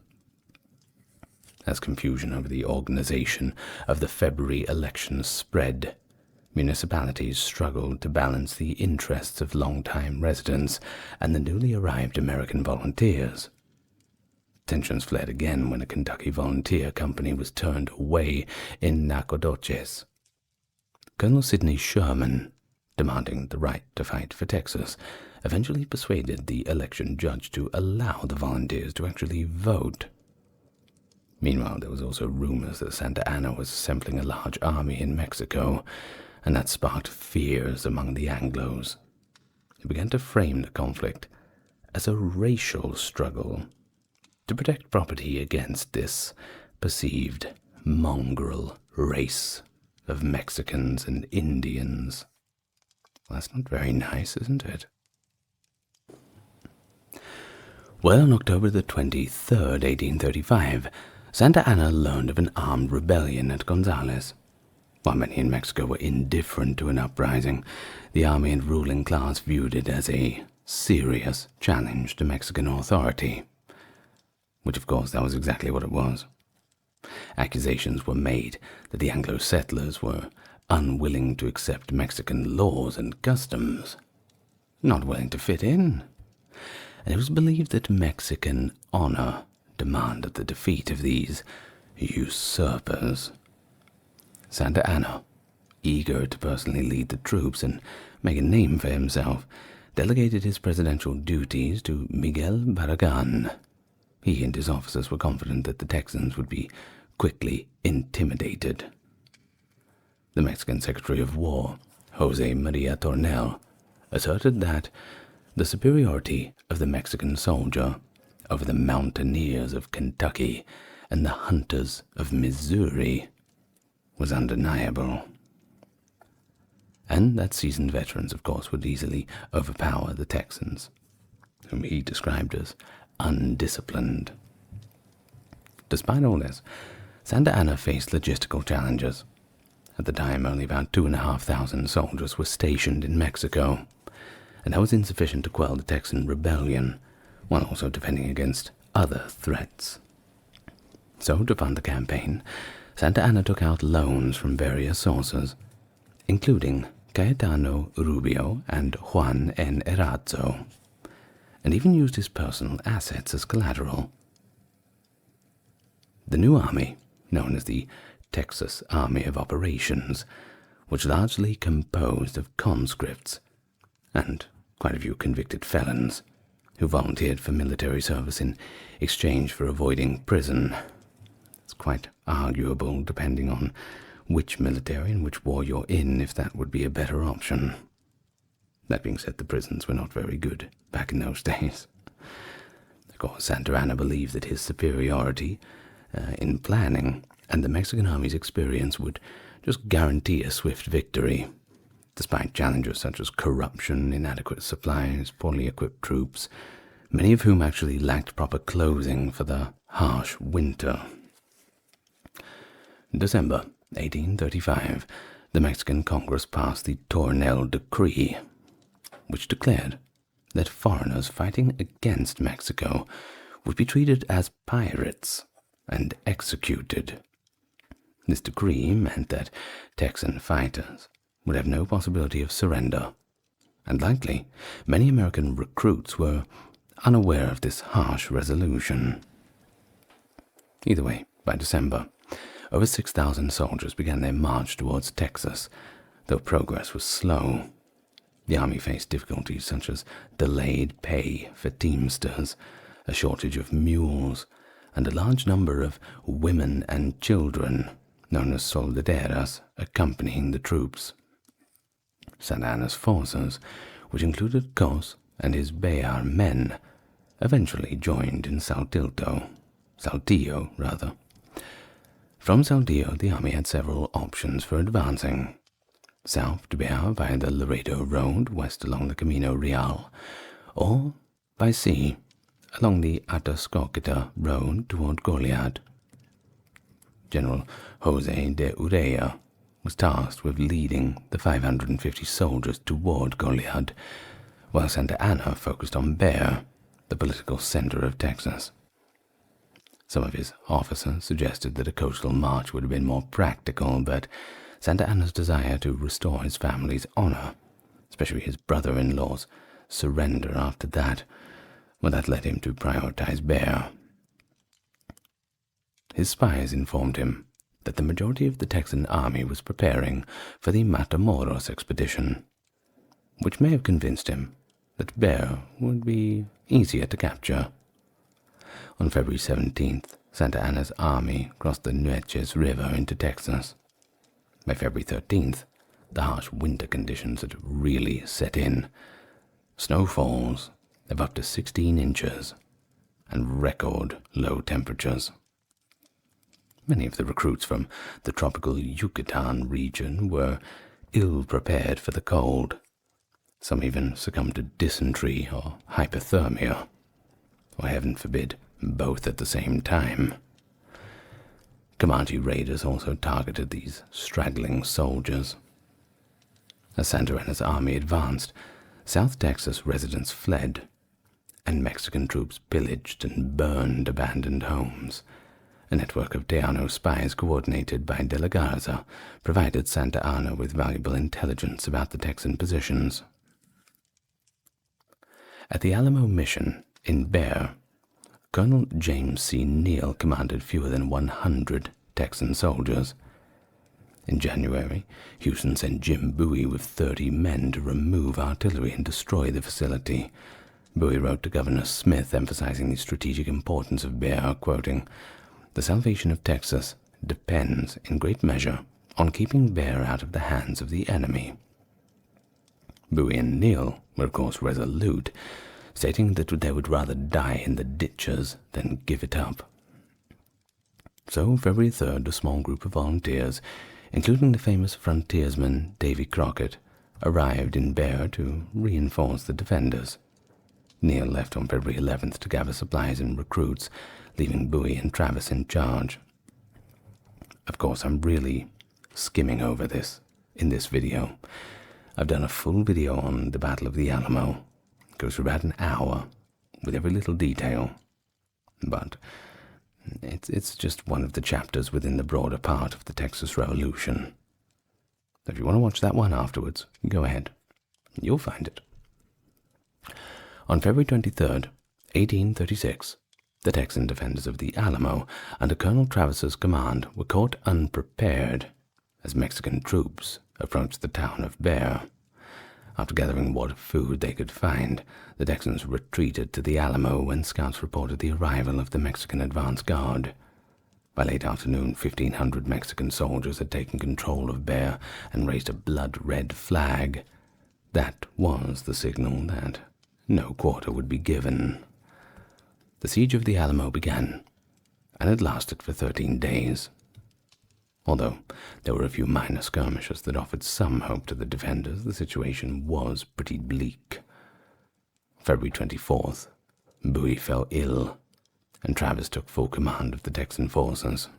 As confusion over the organization of the February elections spread, municipalities struggled to balance the interests of longtime residents and the newly arrived American volunteers. Tensions fled again when a Kentucky volunteer company was turned away in Nacogdoches. Colonel Sidney Sherman, demanding the right to fight for Texas, eventually persuaded the election judge to allow the volunteers to actually vote. Meanwhile, there was also rumors that Santa Anna was assembling a large army in Mexico, and that sparked fears among the Anglos. He began to frame the conflict as a racial struggle to protect property against this perceived mongrel race of Mexicans and Indians. Well, that's not very nice, isn't it? Well, on October the 23rd, 1835, Santa Anna learned of an armed rebellion at Gonzales. While many in Mexico were indifferent to an uprising, the army and ruling class viewed it as a serious challenge to Mexican authority. Which, of course, that was exactly what it was. Accusations were made that the Anglo settlers were unwilling to accept Mexican laws and customs, not willing to fit in, and it was believed that Mexican honor demanded the defeat of these usurpers. Santa Anna, eager to personally lead the troops and make a name for himself, delegated his presidential duties to Miguel Barragan. He and his officers were confident that the Texans would be quickly intimidated. The Mexican Secretary of War, Jose Maria Tornel, asserted that the superiority of the Mexican soldier over the mountaineers of Kentucky and the hunters of Missouri was undeniable, and that seasoned veterans, of course, would easily overpower the Texans, whom he described as undisciplined. Despite all this, Santa Anna faced logistical challenges. At the time, only about 2,500 soldiers were stationed in Mexico, and that was insufficient to quell the Texan rebellion, while also defending against other threats. So, to fund the campaign, Santa Anna took out loans from various sources, including Cayetano Rubio and Juan N. Erazo, and even used his personal assets as collateral. The new army, known as the Texas Army of Operations, was largely composed of conscripts and quite a few convicted felons who volunteered for military service in exchange for avoiding prison. It's quite arguable, depending on which military and which war you're in, if that would be a better option. That being said, the prisons were not very good back in those days. Of course, Santa Anna believed that his superiority in planning and the Mexican army's experience would just guarantee a swift victory, despite challenges such as corruption, inadequate supplies, poorly equipped troops, many of whom actually lacked proper clothing for the harsh winter. In December 1835, the Mexican Congress passed the Tornel Decree, which declared that foreigners fighting against Mexico would be treated as pirates and executed. This decree meant that Texan fighters would have no possibility of surrender, and likely many American recruits were unaware of this harsh resolution. Either way, by December, over 6,000 soldiers began their march towards Texas, though progress was slow. The army faced difficulties such as delayed pay for teamsters, a shortage of mules, and a large number of women and children, known as soldaderas, accompanying the troops. Santa Anna's forces, which included Cos and his Bayard men, eventually joined in Saltillo. From Saltillo, the army had several options for advancing. South to Bayard via the Laredo Road, west along the Camino Real, or by sea along the Atascocita Road toward Goliad. General Jose de Urrea was tasked with leading the 550 soldiers toward Goliad, while Santa Anna focused on Bear, the political center of Texas. Some of his officers suggested that a coastal march would have been more practical, but Santa Anna's desire to restore his family's honor, especially his brother-in-law's surrender after that, that led him to prioritize Bear. His spies informed him that the majority of the Texan army was preparing for the Matamoros expedition, which may have convinced him that Bear would be easier to capture. On February 17th, Santa Anna's army crossed the Nueces River into Texas. By February 13th, the harsh winter conditions had really set in. Snowfalls of up to 16 inches and record low temperatures. Many of the recruits from the tropical Yucatan region were ill-prepared for the cold. Some even succumbed to dysentery or hypothermia, or heaven forbid, both at the same time. Comanche raiders also targeted these straggling soldiers. As Santa Anna's army advanced, South Texas residents fled, and Mexican troops pillaged and burned abandoned homes. A network of Teano spies coordinated by De la Garza provided Santa Anna with valuable intelligence about the Texan positions. At the Alamo Mission in Bear, Colonel James C. Neal commanded fewer than 100 Texan soldiers. In January, Houston sent Jim Bowie with 30 men to remove artillery and destroy the facility. Bowie wrote to Governor Smith emphasizing the strategic importance of Bear, quoting, "The salvation of Texas depends in great measure on keeping Bear out of the hands of the enemy." Bowie and Neal were of course resolute, stating that they would rather die in the ditches than give it up. So, February 3rd, a small group of volunteers, including the famous frontiersman Davy Crockett, arrived in Bear to reinforce the defenders. Neal left on February 11th to gather supplies and recruits, leaving Bowie and Travis in charge. Of course, I'm really skimming over this in this video. I've done a full video on the Battle of the Alamo. It goes for about an hour, with every little detail. But it's just one of the chapters within the broader part of the Texas Revolution. If you want to watch that one afterwards, go ahead. You'll find it. On February 23rd, 1836, the Texan defenders of the Alamo, under Colonel Travis's command, were caught unprepared as Mexican troops approached the town of Bear. After gathering what food they could find, the Texans retreated to the Alamo when scouts reported the arrival of the Mexican advance guard. By late afternoon, 1,500 Mexican soldiers had taken control of Bear and raised a blood-red flag. That was the signal that no quarter would be given. The siege of the Alamo began, and it lasted for 13 days. Although there were a few minor skirmishes that offered some hope to the defenders, the situation was pretty bleak. February 24th, Bowie fell ill, and Travis took full command of the Texan forces.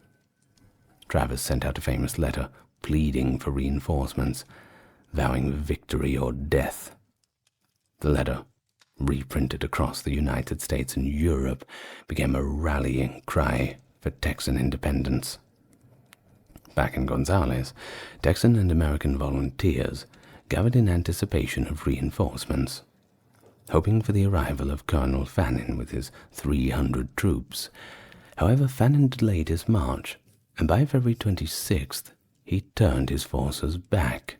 Travis sent out a famous letter pleading for reinforcements, vowing victory or death. The letter, reprinted across the United States and Europe, became a rallying cry for Texan independence. Back in Gonzales, Texan and American volunteers gathered in anticipation of reinforcements, hoping for the arrival of Colonel Fannin with his 300 troops. However, Fannin delayed his march, and by February 26th, he turned his forces back.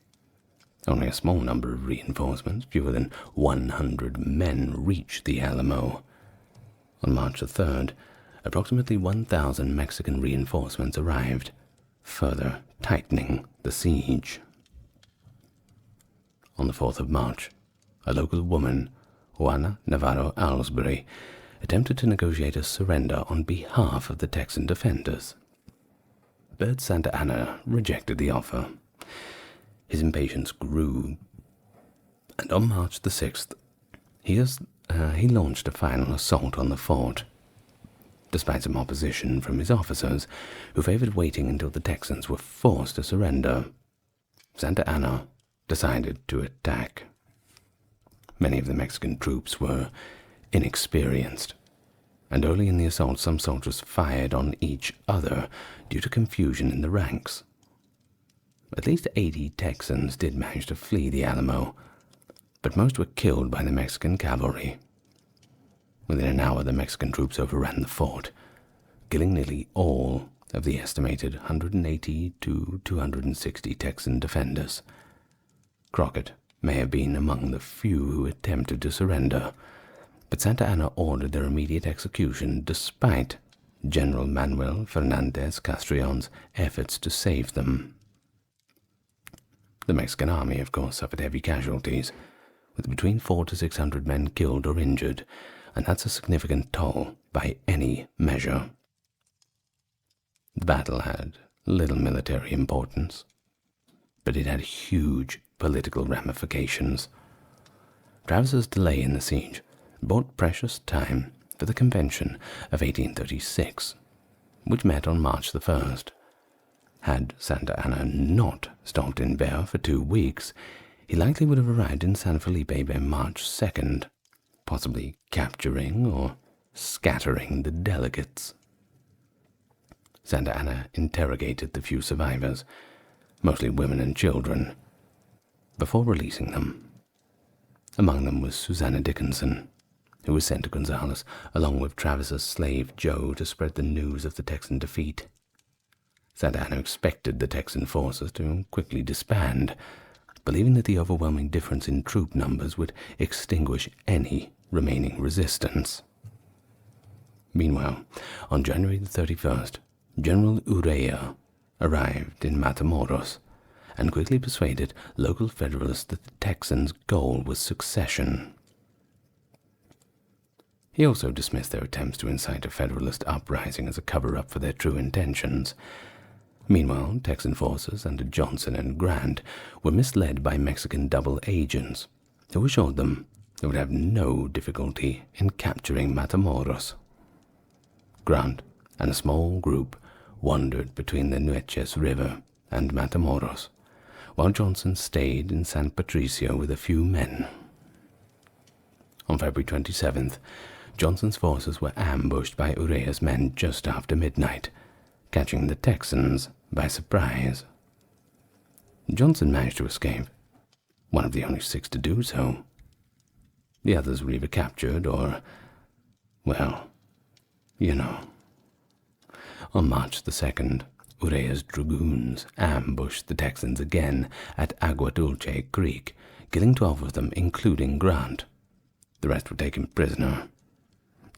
Only a small number of reinforcements, fewer than 100 men, reached the Alamo. On March the 3rd, approximately 1,000 Mexican reinforcements arrived, further tightening the siege. On the 4th of March, a local woman, Juana Navarro Alsbury, attempted to negotiate a surrender on behalf of the Texan defenders. But Santa Anna rejected the offer. His impatience grew, and on March the 6th, he launched a final assault on the fort. Despite some opposition from his officers, who favored waiting until the Texans were forced to surrender, Santa Anna decided to attack. Many of the Mexican troops were inexperienced, and early in the assault some soldiers fired on each other due to confusion in the ranks. At least 80 Texans did manage to flee the Alamo, but most were killed by the Mexican cavalry. Within an hour, the Mexican troops overran the fort, killing nearly all of the estimated 180 to 260 Texan defenders. Crockett may have been among the few who attempted to surrender, but Santa Anna ordered their immediate execution despite General Manuel Fernandez Castrillon's efforts to save them. The Mexican army, of course, suffered heavy casualties, with between 400 to 600 men killed or injured, and that's a significant toll by any measure. The battle had little military importance, but it had huge political ramifications. Travis's delay in the siege bought precious time for the Convention of 1836, which met on March the 1st. Had Santa Anna not stopped in Bear for 2 weeks, he likely would have arrived in San Felipe by March 2nd, possibly capturing or scattering the delegates. Santa Anna interrogated the few survivors, mostly women and children, before releasing them. Among them was Susanna Dickinson, who was sent to Gonzales along with Travis's slave Joe to spread the news of the Texan defeat. Santa Anna expected the Texan forces to quickly disband, believing that the overwhelming difference in troop numbers would extinguish any remaining resistance. Meanwhile, on January the 31st, General Urrea arrived in Matamoros and quickly persuaded local Federalists that the Texans' goal was succession. He also dismissed their attempts to incite a Federalist uprising as a cover-up for their true intentions. Meanwhile, Texan forces under Johnson and Grant were misled by Mexican double agents, who assured them they would have no difficulty in capturing Matamoros. Grant and a small group wandered between the Nueces River and Matamoros, while Johnson stayed in San Patricio with a few men. On February 27th, Johnson's forces were ambushed by Urrea's men just after midnight, catching the Texans by surprise. Johnson managed to escape, one of the only 6 to do so. The others were either captured or, well, you know. On March the 2nd, Urrea's dragoons ambushed the Texans again at Agua Dulce Creek, killing 12 of them, including Grant. The rest were taken prisoner.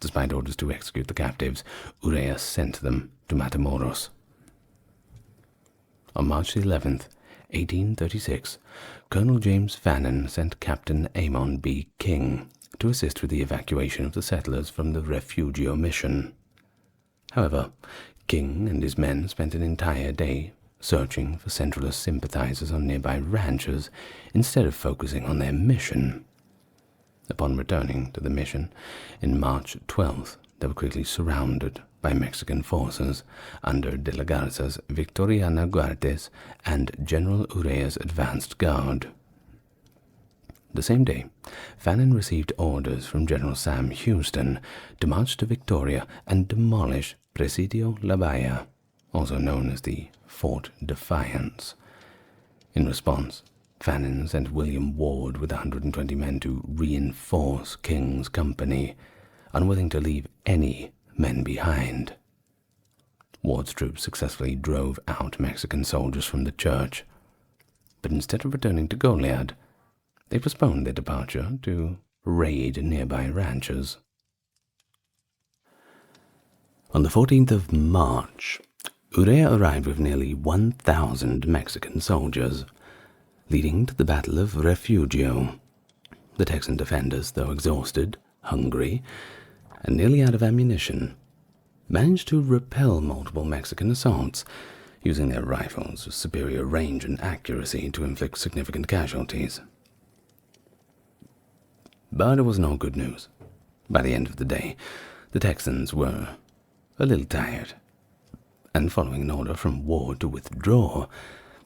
Despite orders to execute the captives, Urrea sent them to Matamoros. On March 11th, 1836, Colonel James Fannin sent Captain Amon B. King to assist with the evacuation of the settlers from the Refugio Mission. However, King and his men spent an entire day searching for Centralist sympathizers on nearby ranches instead of focusing on their mission. Upon returning to the mission in March 12th, they were quickly surrounded by Mexican forces under De la Garza's Victoriana Guardes and General Urrea's advanced guard. The same day, Fannin received orders from General Sam Houston to march to Victoria and demolish Presidio La Bahia, also known as the Fort Defiance. In response, Fannin sent William Ward with 120 men to reinforce King's company, unwilling to leave any men behind. Ward's troops successfully drove out Mexican soldiers from the church, but instead of returning to Goliad, they postponed their departure to raid nearby ranches. On the 14th of March, Urrea arrived with nearly 1,000 Mexican soldiers, leading to the Battle of Refugio. The Texan defenders, though exhausted, hungry, and nearly out of ammunition, managed to repel multiple Mexican assaults, using their rifles with superior range and accuracy to inflict significant casualties. But it wasn't all good news. By the end of the day, the Texans were a little tired, and following an order from Ward to withdraw,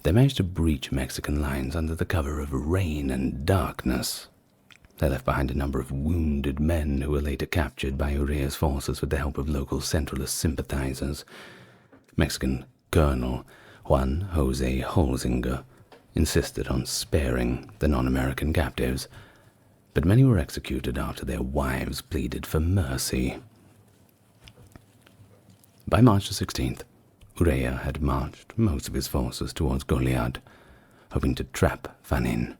they managed to breach Mexican lines under the cover of rain and darkness. They left behind a number of wounded men who were later captured by Urrea's forces with the help of local Centralist sympathizers. Mexican Colonel Juan Jose Holzinger insisted on sparing the non-American captives, but many were executed after their wives pleaded for mercy. By March the 16th, Urrea had marched most of his forces towards Goliad, hoping to trap Fannin.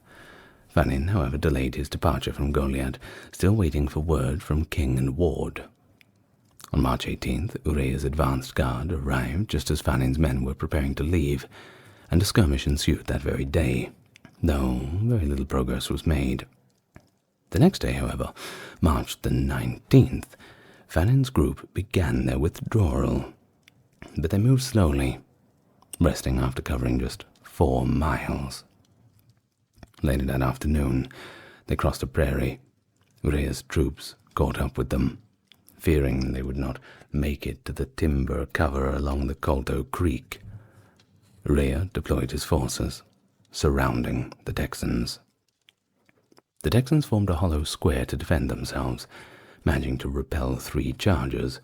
Fannin, however, delayed his departure from Goliad, still waiting for word from King and Ward. On March 18th, Urrea's advanced guard arrived just as Fannin's men were preparing to leave, and a skirmish ensued that very day, though very little progress was made. The next day, however, March the 19th, Fannin's group began their withdrawal, but they moved slowly, resting after covering just 4 miles. Later that afternoon, they crossed a prairie. Urrea's troops caught up with them, fearing they would not make it to the timber cover along the Colto Creek. Urrea deployed his forces, surrounding the Texans. The Texans formed a hollow square to defend themselves, managing to repel 3 charges.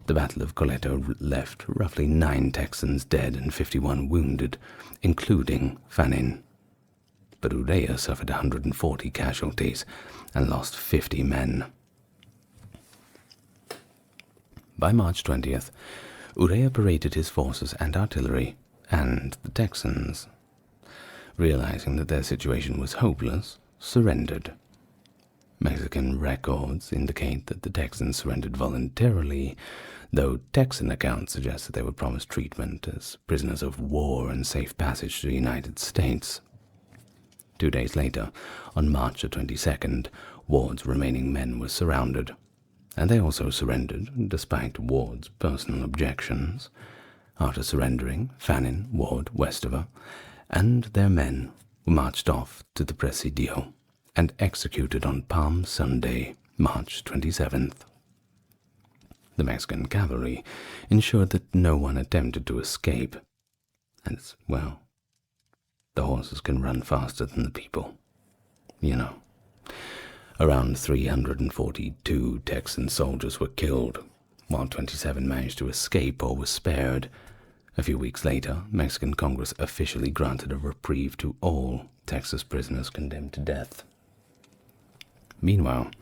The Battle of Coleto left roughly 9 Texans dead and 51 wounded, including Fannin. But Urrea suffered 140 casualties and lost 50 men. By March 20th, Urrea paraded his forces and artillery and the Texans, realizing that their situation was hopeless, surrendered. Mexican records indicate that the Texans surrendered voluntarily, though Texan accounts suggest that they were promised treatment as prisoners of war and safe passage to the United States. 2 days later, on March the 22nd, Ward's remaining men were surrounded, and they also surrendered, despite Ward's personal objections. After surrendering, Fannin, Ward, Westover, and their men were marched off to the Presidio and executed on Palm Sunday, March 27th. The Mexican cavalry ensured that no one attempted to escape, and, well, the horses can run faster than the people, you know. Around 342 Texan soldiers were killed, while 27 managed to escape or were spared. A few weeks later, Mexican Congress officially granted a reprieve to all Texas prisoners condemned to death. Meanwhile,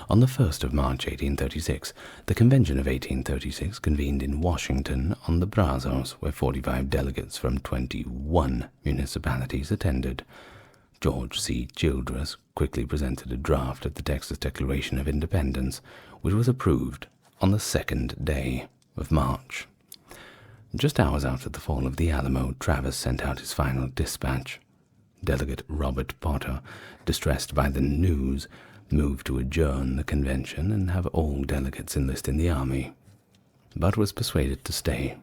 on the 1st of March 1836, the Convention of 1836 convened in Washington on the Brazos, where 45 delegates from 21 municipalities attended. George C. Childress quickly presented a draft of the Texas Declaration of Independence, which was approved on the 2nd day of March. Just hours after the fall of the Alamo, Travis sent out his final dispatch. Delegate Robert Potter, distressed by the news, moved to adjourn the convention and have all delegates enlist in the army, but was persuaded to stay.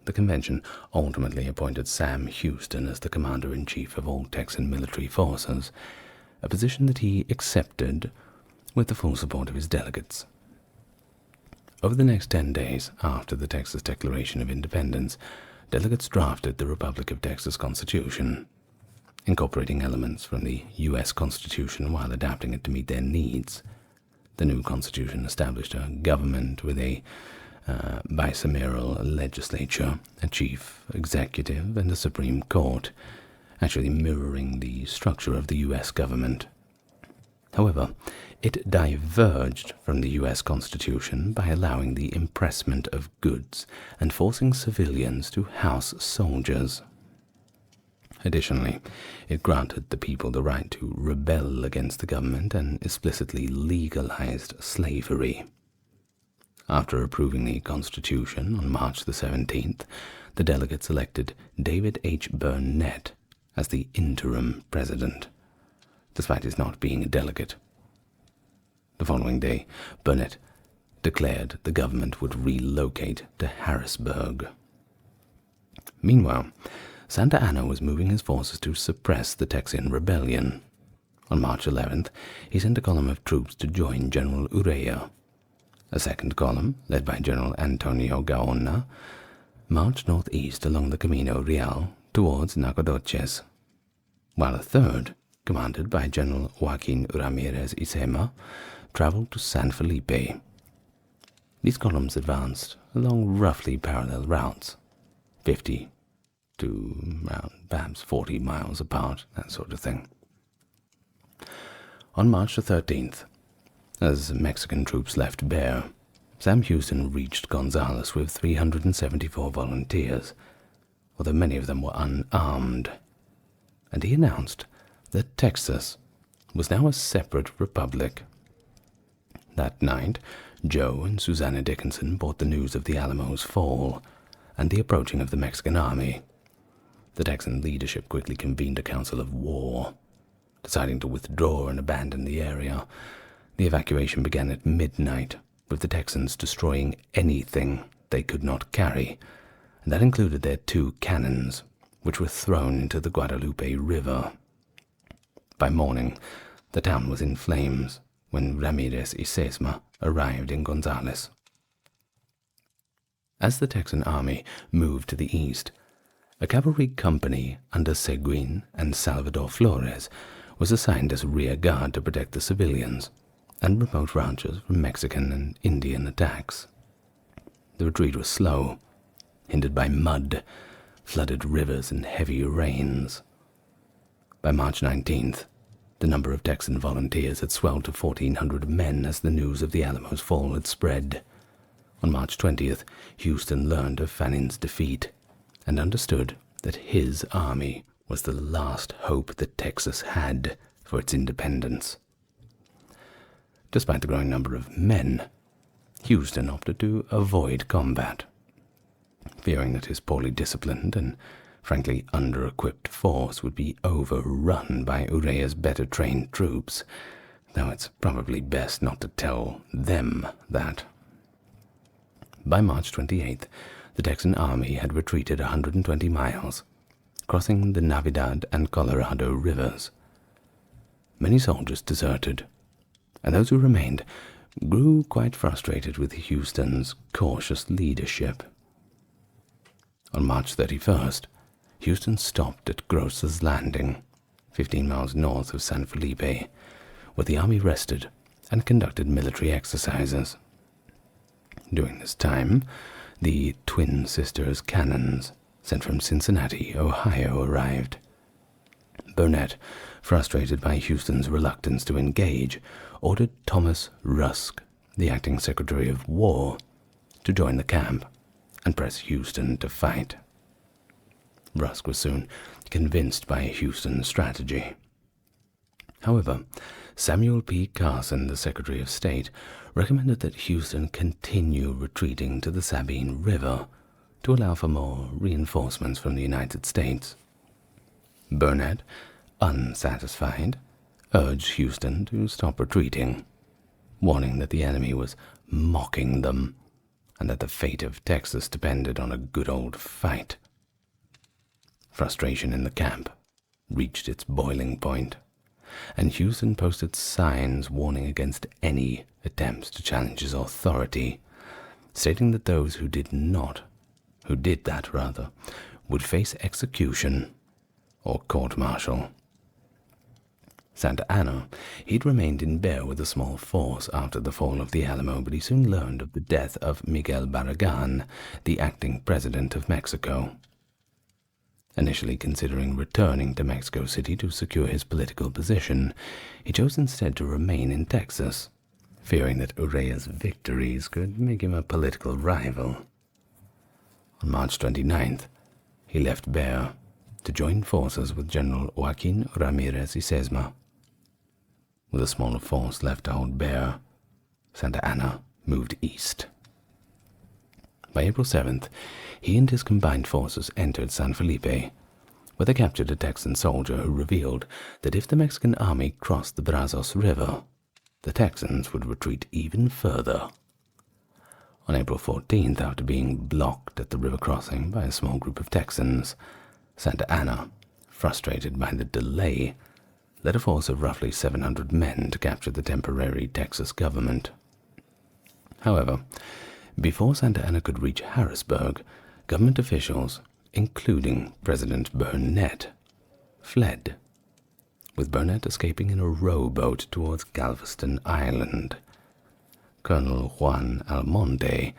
The convention ultimately appointed Sam Houston as the commander-in-chief of all Texan military forces, a position that he accepted with the full support of his delegates. Over the next 10 days after the Texas Declaration of Independence, delegates drafted the Republic of Texas Constitution, incorporating elements from the U.S. Constitution while adapting it to meet their needs. The new Constitution established a government with a bicameral legislature, a chief executive, and a Supreme Court, actually mirroring the structure of the U.S. government. However, it diverged from the U.S. Constitution by allowing the impressment of goods and forcing civilians to house soldiers. Additionally, it granted the people the right to rebel against the government and explicitly legalized slavery. After approving the Constitution on March the 17th, the delegates elected David H. Burnett as the interim president, despite his not being a delegate. The following day, Burnett declared the government would relocate to Harrisburg. Meanwhile, Santa Anna was moving his forces to suppress the Texan rebellion. On March 11th, he sent a column of troops to join General Urrea. A second column, led by General Antonio Gaona, marched northeast along the Camino Real towards Nacogdoches, while a third, commanded by General Joaquin Ramirez Isema, traveled to San Felipe. These columns advanced along roughly parallel routes, 50 to around perhaps 40 miles apart, that sort of thing. On March the 13th, as Mexican troops left Bear, Sam Houston reached Gonzales with 374 volunteers, although many of them were unarmed, and he announced that Texas was now a separate republic. That night, Joe and Susanna Dickinson brought the news of the Alamo's fall and the approaching of the Mexican army. The Texan leadership quickly convened a council of war, deciding to withdraw and abandon the area. The evacuation began at midnight, with the Texans destroying anything they could not carry, and that included their 2 cannons, which were thrown into the Guadalupe River. By morning, the town was in flames when Ramirez Isesma arrived in Gonzales. As the Texan army moved to the east, a cavalry company under Seguin and Salvador Flores was assigned as rear guard to protect the civilians and remote ranches from Mexican and Indian attacks. The retreat was slow, hindered by mud, flooded rivers, and heavy rains. By March 19th, the number of Texan volunteers had swelled to 1,400 men as the news of the Alamo's fall had spread. On March 20th, Houston learned of Fannin's defeat and understood that his army was the last hope that Texas had for its independence. Despite the growing number of men, Houston opted to avoid combat, fearing that his poorly disciplined and frankly under-equipped force would be overrun by Urrea's better-trained troops, though it's probably best not to tell them that. By March 28th, the Texan army had retreated 120 miles, crossing the Navidad and Colorado rivers. Many soldiers deserted, and those who remained grew quite frustrated with Houston's cautious leadership. On March 31st, Houston stopped at Gross's Landing, 15 miles north of San Felipe, where the army rested and conducted military exercises. During this time, the Twin Sisters cannons, sent from Cincinnati, Ohio, arrived. Burnett, frustrated by Houston's reluctance to engage, ordered Thomas Rusk, the acting Secretary of War, to join the camp and press Houston to fight. Rusk was soon convinced by Houston's strategy. However, Samuel P. Carson, the Secretary of State, recommended that Houston continue retreating to the Sabine River to allow for more reinforcements from the United States. Burnett, unsatisfied, urged Houston to stop retreating, warning that the enemy was mocking them and that the fate of Texas depended on a good old fight. Frustration in the camp reached its boiling point. and Houston posted signs warning against any attempts to challenge his authority, stating that those who did that, would face execution or court-martial. Santa Anna, he'd remained in Bear with a small force after the fall of the Alamo, but he soon learned of the death of Miguel Barragan, the acting president of Mexico. Initially considering returning to Mexico City to secure his political position, he chose instead to remain in Texas, fearing that Urrea's victories could make him a political rival. On March 29th, he left Bear to join forces with General Joaquin Ramirez y Sesma. With a smaller force left to hold Bear, Santa Anna moved east. By April 7th, he and his combined forces entered San Felipe, where they captured a Texan soldier who revealed that if the Mexican army crossed the Brazos River, the Texans would retreat even further. On April 14th, after being blocked at the river crossing by a small group of Texans, Santa Anna, frustrated by the delay, led a force of roughly 700 men to capture the temporary Texas government. However, before Santa Anna could reach Harrisburg, government officials, including President Burnett, fled, with Burnett escaping in a rowboat towards Galveston Island. Colonel Juan Almonte,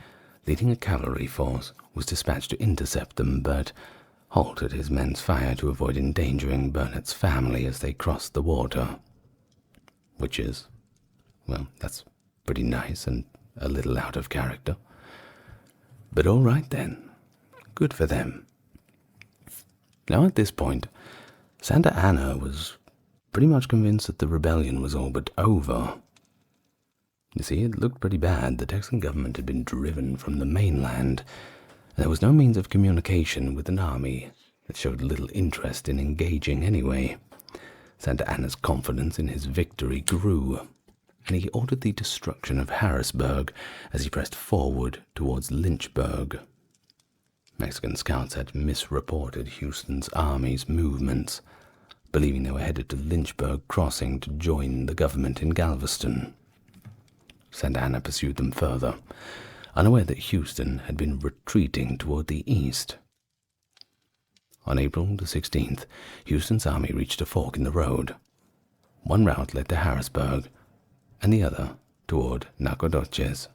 leading a cavalry force, was dispatched to intercept them, but halted his men's fire to avoid endangering Burnett's family as they crossed the water. Which is, well, that's pretty nice and a little out of character. But all right then, good for them. Now at this point, Santa Anna was pretty much convinced that the rebellion was all but over. You see, it looked pretty bad. The Texan government had been driven from the mainland. There was no means of communication with an army that showed little interest in engaging anyway. Santa Anna's confidence in his victory grew, and he ordered the destruction of Harrisburg as he pressed forward towards Lynchburg. Mexican scouts had misreported Houston's army's movements, believing they were headed to Lynchburg Crossing to join the government in Galveston. Santa Anna pursued them further, unaware that Houston had been retreating toward the east. On April the 16th, Houston's army reached a fork in the road. One route led to Harrisburg, and the other toward Nacogdoches.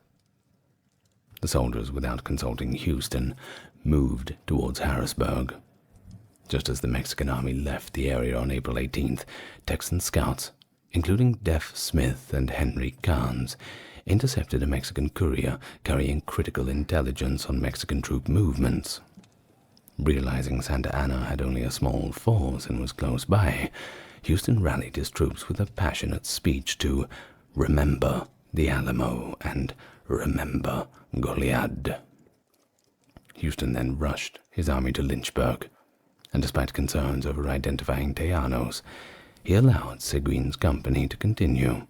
The soldiers, without consulting Houston, moved towards Harrisburg. Just as the Mexican army left the area on April 18th, Texan scouts, including Deaf Smith and Henry Carnes, intercepted a Mexican courier carrying critical intelligence on Mexican troop movements. Realizing Santa Anna had only a small force and was close by, Houston rallied his troops with a passionate speech to remember the Alamo and remember Goliad. Houston then rushed his army to Lynchburg, and despite concerns over identifying Tejanos, he allowed Seguin's company to continue,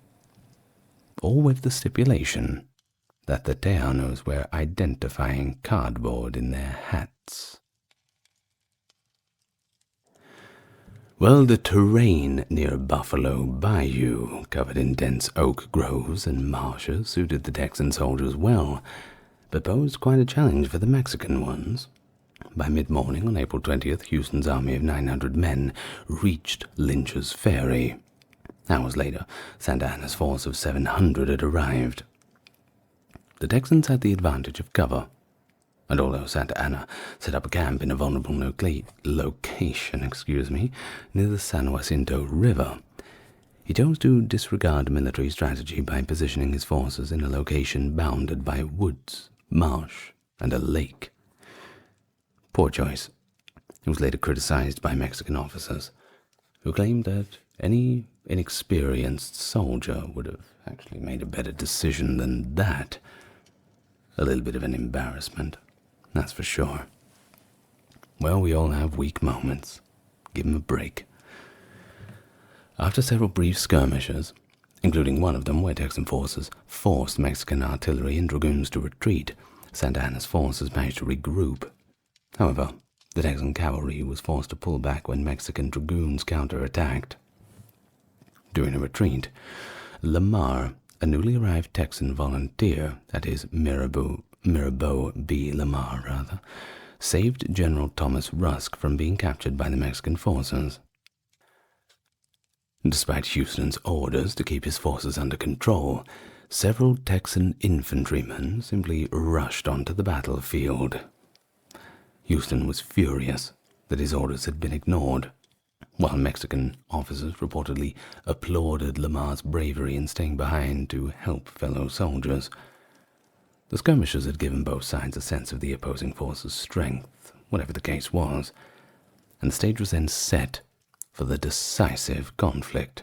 all with the stipulation that the Tejanos were identifying cardboard in their hats. Well, the terrain near Buffalo Bayou, covered in dense oak groves and marshes, suited the Texan soldiers well, but posed quite a challenge for the Mexican ones. By mid-morning on April 20th, Houston's army of 900 men reached Lynch's Ferry. Hours later, Santa Anna's force of 700 had arrived. The Texans had the advantage of cover, and although Santa Anna set up a camp in a vulnerable location near the San Jacinto River, he chose to disregard military strategy by positioning his forces in a location bounded by woods, marsh, and a lake. Poor choice. He was later criticized by Mexican officers, who claimed that any inexperienced soldier would have actually made a better decision than that. A little bit of an embarrassment, that's for sure. Well, we all have weak moments. Give him a break. After several brief skirmishes, including one of them where Texan forces forced Mexican artillery and dragoons to retreat, Santa Anna's forces managed to regroup. However, the Texan cavalry was forced to pull back when Mexican dragoons counterattacked. During a retreat, Lamar, a newly arrived Texan volunteer, that is Mirabeau B. Lamar, saved General Thomas Rusk from being captured by the Mexican forces. Despite Houston's orders to keep his forces under control, several Texan infantrymen simply rushed onto the battlefield. Houston was furious that his orders had been ignored, while Mexican officers reportedly applauded Lamar's bravery in staying behind to help fellow soldiers. The skirmishes had given both sides a sense of the opposing forces' strength, whatever the case was, and the stage was then set for the decisive conflict.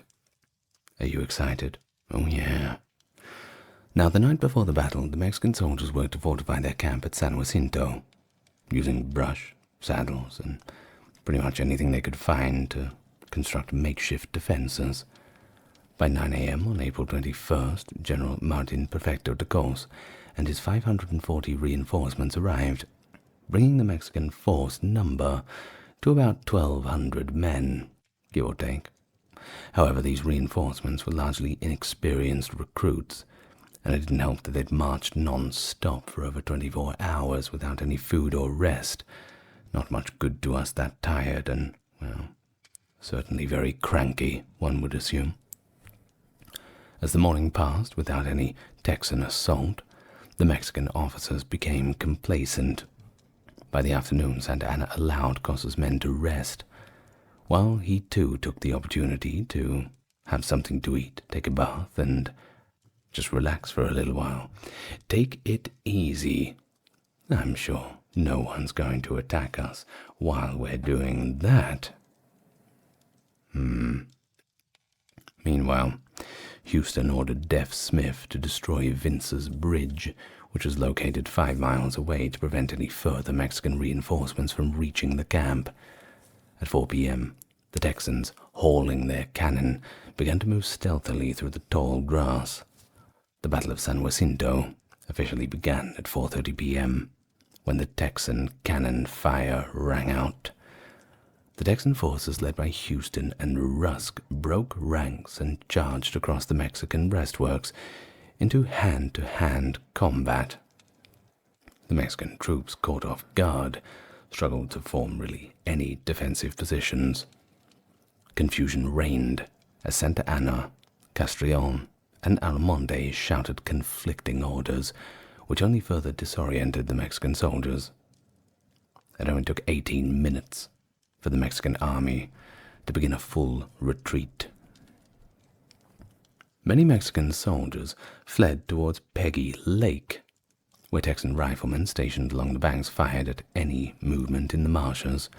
Are you excited? Oh yeah. Now, the night before the battle, the Mexican soldiers worked to fortify their camp at San Jacinto, using brush, saddles, and pretty much anything they could find to construct makeshift defenses. By 9 a.m. on April 21st, General Martin Perfecto de Cos and his 540 reinforcements arrived, bringing the Mexican force number to about 1,200 men, give or take. However, these reinforcements were largely inexperienced recruits, and it didn't help that they'd marched non-stop for over 24 hours without any food or rest. Not much good to us that tired and, well, certainly very cranky, one would assume. As the morning passed without any Texan assault, the Mexican officers became complacent. By the afternoon, Santa Anna allowed Cos's men to rest, while he too took the opportunity to have something to eat, take a bath, and just relax for a little while. Take it easy. I'm sure no one's going to attack us while we're doing that. Meanwhile, Houston ordered Deaf Smith to destroy Vince's Bridge, which was located 5 miles away, to prevent any further Mexican reinforcements from reaching the camp. At 4 p.m., the Texans, hauling their cannon, began to move stealthily through the tall grass. The Battle of San Jacinto officially began at 4:30 p.m., when the Texan cannon fire rang out. The Texan forces, led by Houston and Rusk, broke ranks and charged across the Mexican breastworks into hand-to-hand combat. The Mexican troops, caught off guard, struggled to form really any defensive positions. Confusion reigned as Santa Anna, Castrillon, and Almonte shouted conflicting orders, which only further disoriented the Mexican soldiers. It only took 18 minutes for the Mexican army to begin a full retreat. Many Mexican soldiers fled towards Peggy Lake, where Texan riflemen stationed along the banks fired at any movement in the marshes.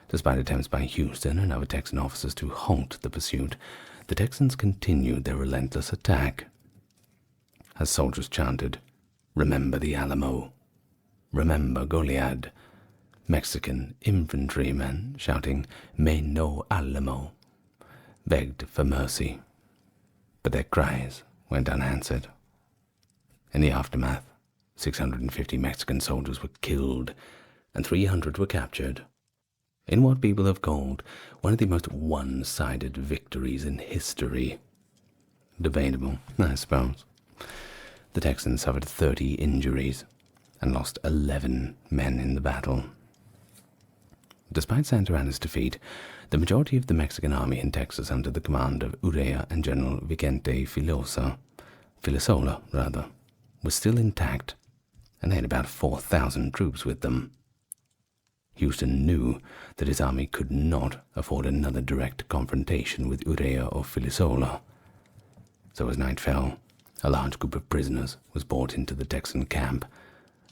Despite attempts by Houston and other Texan officers to halt the pursuit, the Texans continued their relentless attack. As soldiers chanted, "Remember the Alamo, remember Goliad," Mexican infantrymen shouting "Me no Alamo" begged for mercy, but their cries went unanswered. In the aftermath, 650 Mexican soldiers were killed and 300 were captured, in what people have called one of the most one-sided victories in history. Debatable, I suppose. The Texans suffered 30 injuries and lost 11 men in the battle. Despite Santa Anna's defeat, the majority of the Mexican army in Texas under the command of Urrea and General Vicente Filosola, was still intact, and they had about 4,000 troops with them. Houston knew that his army could not afford another direct confrontation with Urrea or Filosola. So as night fell, a large group of prisoners was brought into the Texan camp.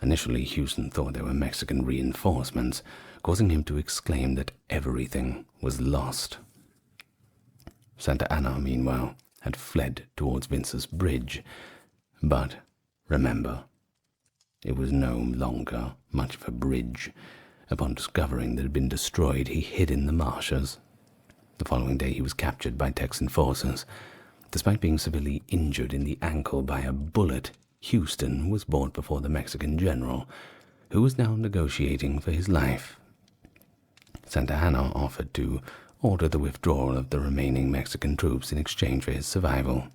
Initially, Houston thought they were Mexican reinforcements, causing him to exclaim that everything was lost. Santa Anna, meanwhile, had fled towards Vince's Bridge, but remember, it was no longer much of a bridge. Upon discovering that it had been destroyed, he hid in the marshes. The following day he was captured by Texan forces. Despite being severely injured in the ankle by a bullet, Houston was brought before the Mexican general, who was now negotiating for his life. Santa Anna offered to ordered the withdrawal of the remaining Mexican troops in exchange for his survival.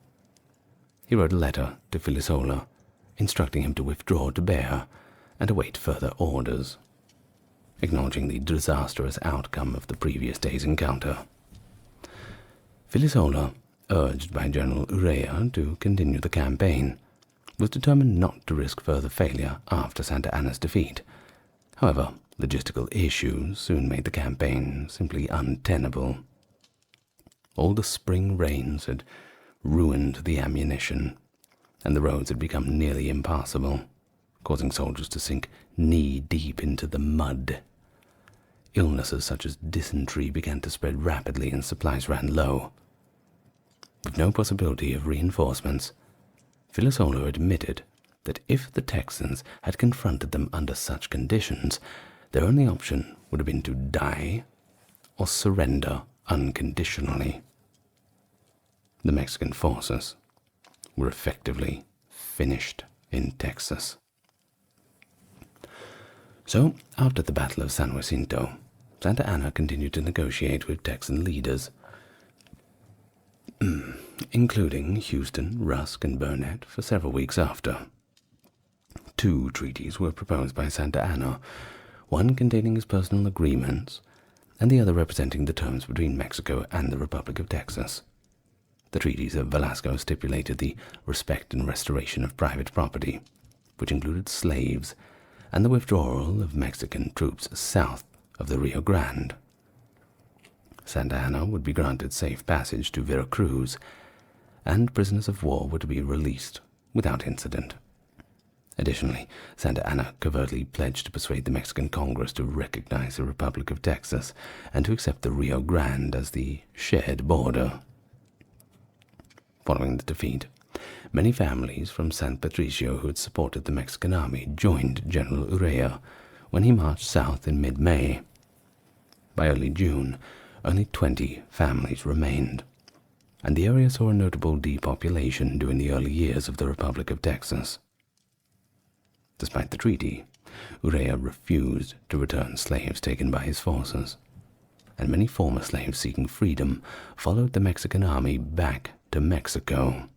He wrote a letter to Filisola, instructing him to withdraw to Beja and await further orders, acknowledging the disastrous outcome of the previous day's encounter. Filisola, urged by General Urrea to continue the campaign, was determined not to risk further failure after Santa Anna's defeat. However, logistical issues soon made the campaign simply untenable. All the spring rains had ruined the ammunition, and the roads had become nearly impassable, causing soldiers to sink knee-deep into the mud. Illnesses such as dysentery began to spread rapidly and supplies ran low. With no possibility of reinforcements, Filisola admitted that if the Texans had confronted them under such conditions, their only option would have been to die or surrender unconditionally. The Mexican forces were effectively finished in Texas. So, after the Battle of San Jacinto, Santa Anna continued to negotiate with Texan leaders, including Houston, Rusk, and Burnett, for several weeks after. 2 treaties were proposed by Santa Anna, one containing his personal agreements, and the other representing the terms between Mexico and the Republic of Texas. The treaties of Velasco stipulated the respect and restoration of private property, which included slaves, and the withdrawal of Mexican troops south of the Rio Grande. Santa Anna would be granted safe passage to Veracruz, and prisoners of war were to be released without incident. Additionally, Santa Anna covertly pledged to persuade the Mexican Congress to recognize the Republic of Texas and to accept the Rio Grande as the shared border. Following the defeat, many families from San Patricio who had supported the Mexican army joined General Urrea when he marched south in mid-May. By early June, only 20 families remained, and the area saw a notable depopulation during the early years of the Republic of Texas. Despite the treaty, Urrea refused to return slaves taken by his forces, and many former slaves seeking freedom followed the Mexican army back to Mexico.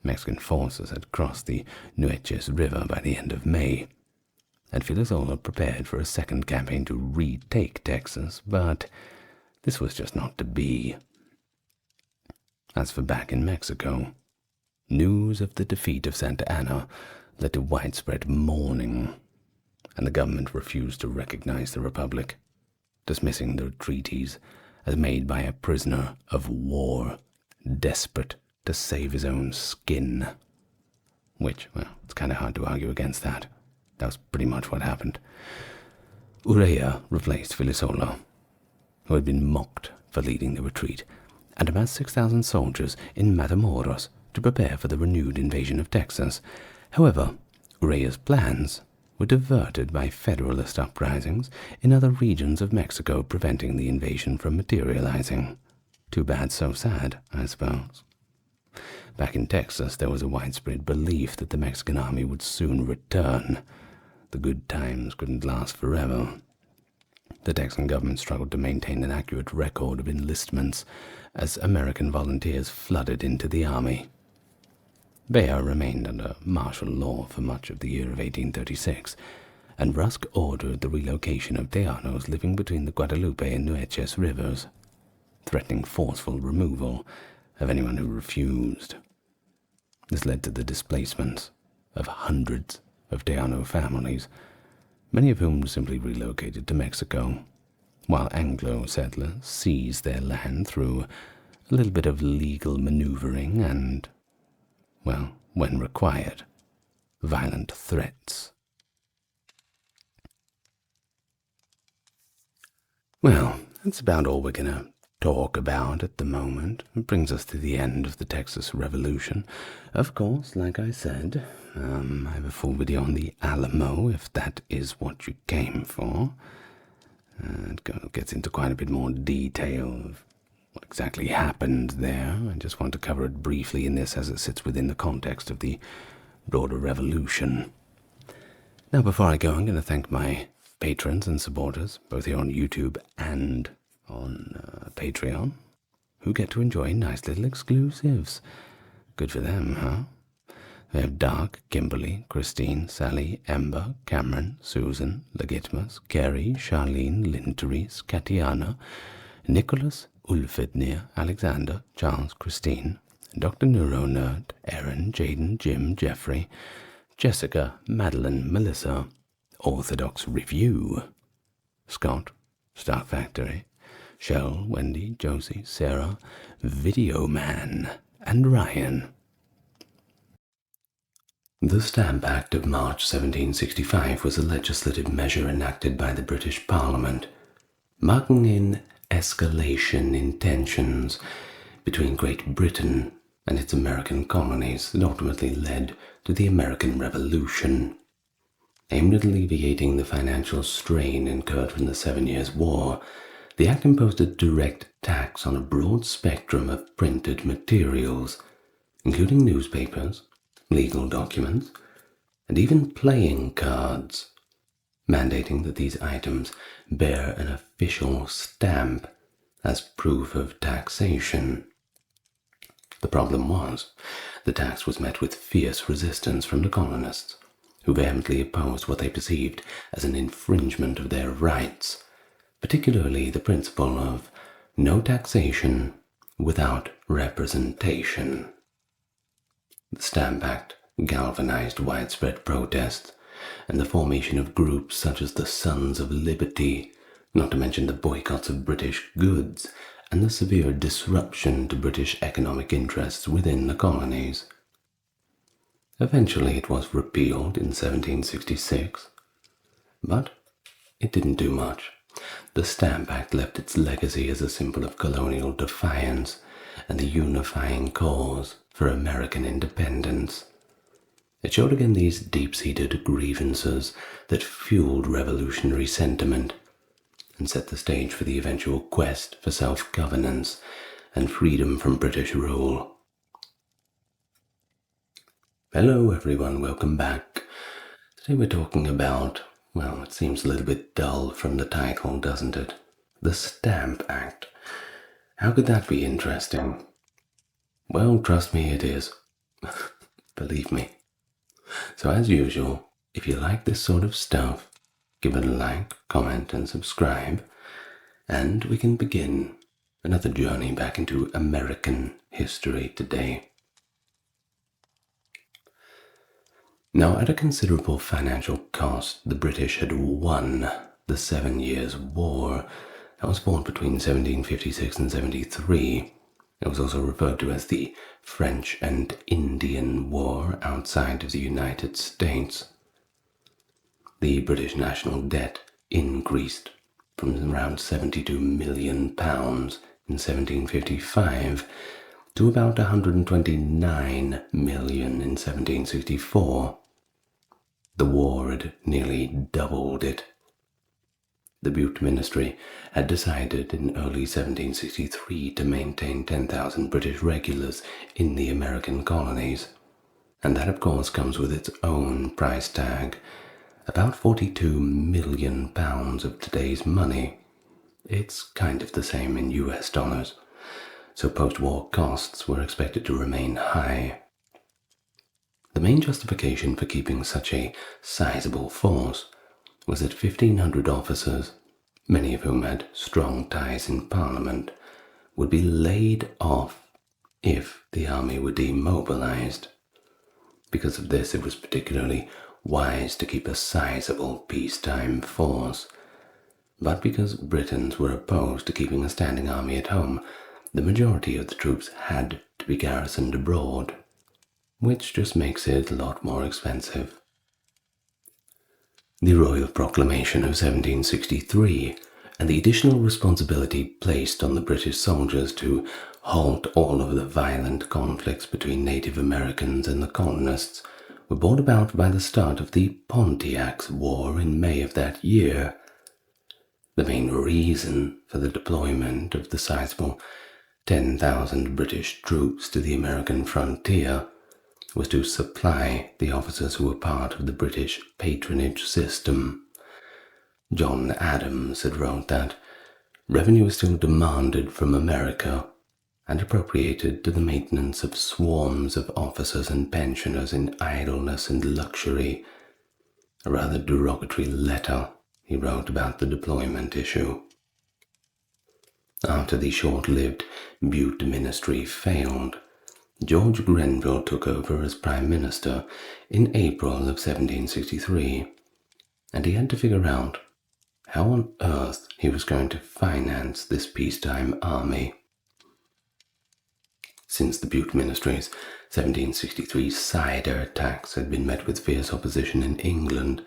Mexican forces had crossed the Nueces River by the end of May, and Filisola prepared for a second campaign to retake Texas, but this was just not to be. As for back in Mexico, news of the defeat of Santa Anna led to widespread mourning, and the government refused to recognize the Republic, dismissing the treaties as made by a prisoner of war, desperate to save his own skin. Which, well, it's kind of hard to argue against that. That was pretty much what happened. Urrea replaced Filisola, who had been mocked for leading the retreat, and amassed 6,000 soldiers in Matamoros to prepare for the renewed invasion of Texas. However, Urrea's plans were diverted by Federalist uprisings in other regions of Mexico, preventing the invasion from materializing. Too bad, so sad, I suppose. Back in Texas, there was a widespread belief that the Mexican army would soon return. The good times couldn't last forever. The Texan government struggled to maintain an accurate record of enlistments as American volunteers flooded into the army. Beja remained under martial law for much of the year of 1836, and Rusk ordered the relocation of Tejanos living between the Guadalupe and Nueces rivers, threatening forceful removal of anyone who refused. This led to the displacement of hundreds of Tejano families, many of whom simply relocated to Mexico, while Anglo settlers seized their land through a little bit of legal maneuvering and, well, when required, violent threats. Well, that's about all we're going to talk about at the moment. It brings us to the end of the Texas Revolution. Of course, like I said, I have a full video on the Alamo, if that is what you came for. It gets into quite a bit more detail of what exactly happened there. I just want to cover it briefly in this as it sits within the context of the broader revolution. Now, before I go, I'm going to thank my patrons and supporters, both here on YouTube and on Patreon who get to enjoy nice little exclusives. Good for them, huh? They have Dark, Kimberly, Christine, Sally, Ember, Cameron, Susan, Legitimus, Carrie, Charlene, Lynn Therese, Katiana, Nicholas, Ulfednir, Alexander, Charles, Christine, Dr. Neuro Nerd, Aaron, Jaden, Jim, Jeffrey, Jessica, Madeline, Melissa, Orthodox Review, Scott, Star Factory, Shell, Wendy, Josie, Sarah, Video Man, and Ryan. The Stamp Act of March 1765 was a legislative measure enacted by the British Parliament, marking an escalation in tensions between Great Britain and its American colonies that ultimately led to the American Revolution. Aimed at alleviating the financial strain incurred from the 7 Years' War, the Act imposed a direct tax on a broad spectrum of printed materials, including newspapers, legal documents, and even playing cards, mandating that these items bear an official stamp as proof of taxation. The problem was, the tax was met with fierce resistance from the colonists, who vehemently opposed what they perceived as an infringement of their rights, particularly the principle of no taxation without representation. The Stamp Act galvanized widespread protests and the formation of groups such as the Sons of Liberty, not to mention the boycotts of British goods and the severe disruption to British economic interests within the colonies. Eventually it was repealed in 1766, but it didn't do much. The Stamp Act left its legacy as a symbol of colonial defiance and the unifying cause for American independence. It showed again these deep-seated grievances that fueled revolutionary sentiment and set the stage for the eventual quest for self-governance and freedom from British rule. Hello everyone, welcome back. Today we're talking about, well, it seems a little bit dull from the title, doesn't it? The Stamp Act. How could that be interesting? Well, trust me, it is. Believe me. So as usual, if you like this sort of stuff, give it a like, comment, and subscribe, and we can begin another journey back into American history today. Now, at a considerable financial cost, the British had won the 7 Years' War that was fought between 1756 and 73. It was also referred to as the French and Indian War outside of the United States. The British national debt increased from around £72 million in 1755 to about £129 million in 1764. The war had nearly doubled it. The Bute Ministry had decided in early 1763 to maintain 10,000 British regulars in the American colonies, and that of course comes with its own price tag, about £42 million of today's money. It's kind of the same in US dollars, so post-war costs were expected to remain high. The main justification for keeping such a sizable force was that 1,500 officers, many of whom had strong ties in Parliament, would be laid off if the army were demobilized. Because of this, it was particularly wise to keep a sizable peacetime force. But because Britons were opposed to keeping a standing army at home, the majority of the troops had to be garrisoned abroad, which just makes it a lot more expensive. The Royal Proclamation of 1763 and the additional responsibility placed on the British soldiers to halt all of the violent conflicts between Native Americans and the colonists were brought about by the start of the Pontiacs War in May of that year. The main reason for the deployment of the sizable 10,000 British troops to the American frontier was to supply the officers who were part of the British patronage system. John Adams had wrote that revenue was still demanded from America and appropriated to the maintenance of swarms of officers and pensioners in idleness and luxury, a rather derogatory letter he wrote about the deployment issue. After the short-lived Bute ministry failed, George Grenville took over as Prime Minister in April of 1763, and he had to figure out how on earth he was going to finance this peacetime army. Since the Bute Ministry's 1763 cider tax had been met with fierce opposition in England,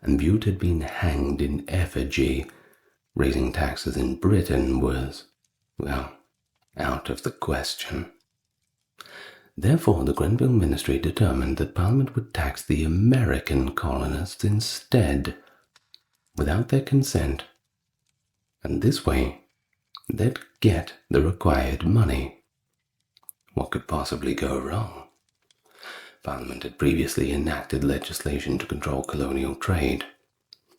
and Bute had been hanged in effigy, raising taxes in Britain was, well, out of the question. Therefore, the Grenville Ministry determined that Parliament would tax the American colonists instead, without their consent, and this way they'd get the required money. What could possibly go wrong? Parliament had previously enacted legislation to control colonial trade,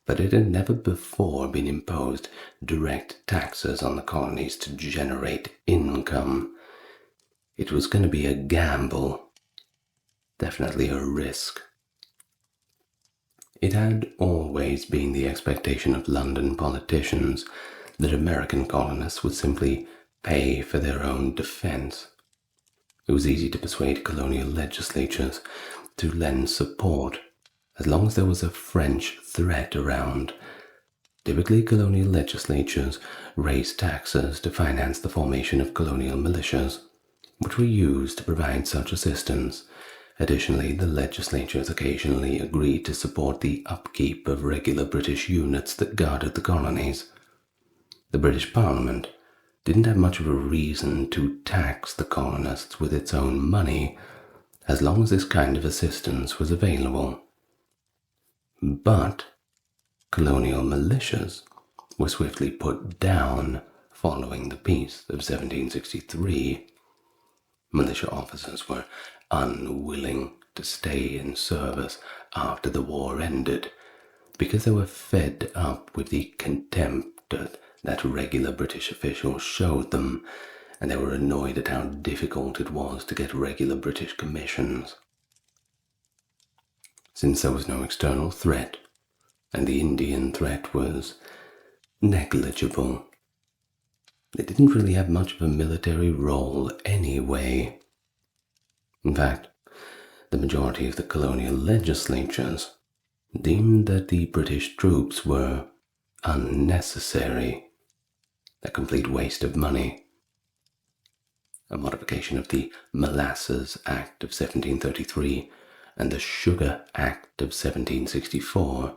but it had never before been imposed direct taxes on the colonies to generate income. It was going to be a gamble, definitely a risk. It had always been the expectation of London politicians that American colonists would simply pay for their own defense. It was easy to persuade colonial legislatures to lend support as long as there was a French threat around. Typically, colonial legislatures raised taxes to finance the formation of colonial militias, which were used to provide such assistance. Additionally, the legislatures occasionally agreed to support the upkeep of regular British units that guarded the colonies. The British Parliament didn't have much of a reason to tax the colonists with its own money, as long as this kind of assistance was available. But colonial militias were swiftly put down following the peace of 1763. Militia officers were unwilling to stay in service after the war ended because they were fed up with the contempt that regular British officials showed them, and they were annoyed at how difficult it was to get regular British commissions. Since there was no external threat, and the Indian threat was negligible, they didn't really have much of a military role anyway. In fact, the majority of the colonial legislatures deemed that the British troops were unnecessary, a complete waste of money. A modification of the Molasses Act of 1733 and the Sugar Act of 1764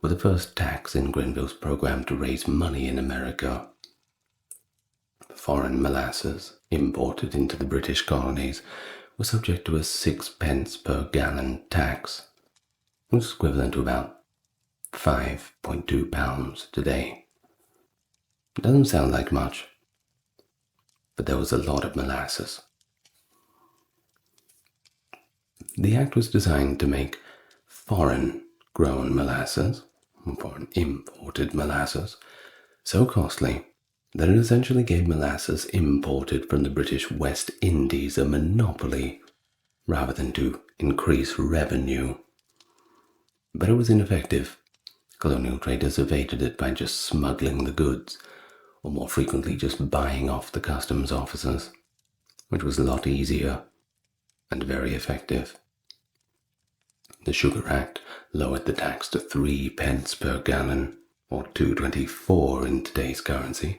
were the first tax in Grenville's program to raise money in America. Foreign molasses imported into the British colonies were subject to a 6 pence per gallon tax, which is equivalent to about £5.2 today. It doesn't sound like much, but there was a lot of molasses. The act was designed to make foreign-grown molasses, foreign imported molasses, so costly that it essentially gave molasses imported from the British West Indies a monopoly rather than to increase revenue. But it was ineffective. Colonial traders evaded it by just smuggling the goods, or more frequently just buying off the customs officers, which was a lot easier and very effective. The Sugar Act lowered the tax to 3 pence per gallon, or $2.24 in today's currency,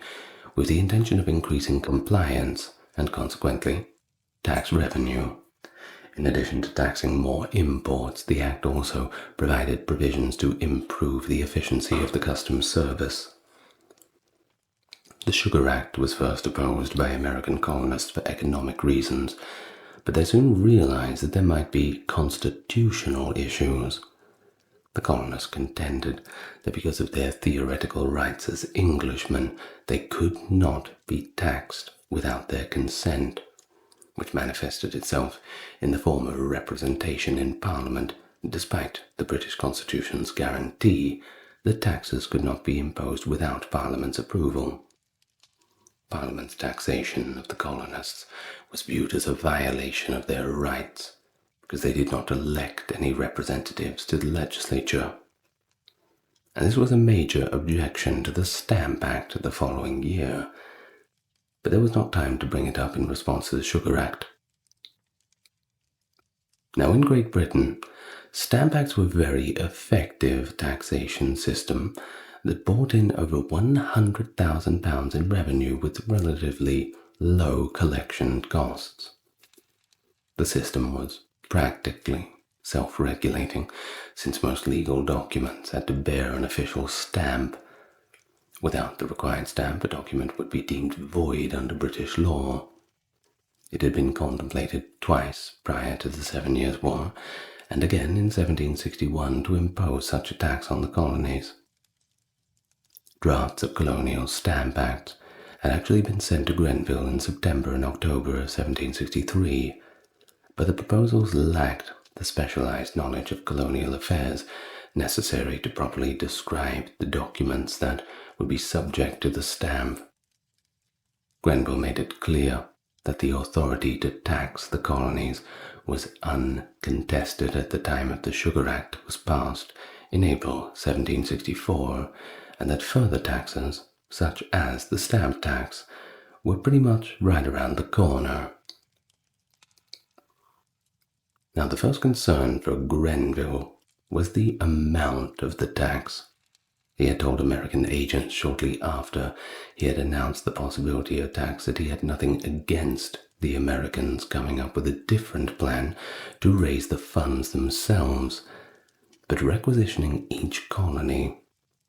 with the intention of increasing compliance and consequently tax revenue. In addition to taxing more imports, the Act also provided provisions to improve the efficiency of the customs service. The Sugar Act was first opposed by American colonists for economic reasons, but they soon realized that there might be constitutional issues. The colonists contended that because of their theoretical rights as Englishmen, they could not be taxed without their consent, which manifested itself in the form of representation in Parliament, despite the British Constitution's guarantee that taxes could not be imposed without Parliament's approval. Parliament's taxation of the colonists was viewed as a violation of their rights because they did not elect any representatives to the legislature. And this was a major objection to the Stamp Act the following year, but there was not time to bring it up in response to the Sugar Act. Now, in Great Britain, Stamp Acts were a very effective taxation system that brought in over £100,000 in revenue with relatively low collection costs. The system was practically self-regulating, since most legal documents had to bear an official stamp. Without the required stamp, a document would be deemed void under British law. It had been contemplated twice prior to the 7 Years' War, and again in 1761 to impose such a tax on the colonies. Drafts of colonial stamp acts had actually been sent to Grenville in September and October of 1763, but the proposals lacked the specialized knowledge of colonial affairs necessary to properly describe the documents that would be subject to the stamp. Grenville made it clear that the authority to tax the colonies was uncontested at the time of the Sugar Act was passed in April 1764, and that further taxes, such as the stamp tax, were pretty much right around the corner. Now, the first concern for Grenville was the amount of the tax. He had told American agents shortly after he had announced the possibility of tax that he had nothing against the Americans coming up with a different plan to raise the funds themselves, but requisitioning each colony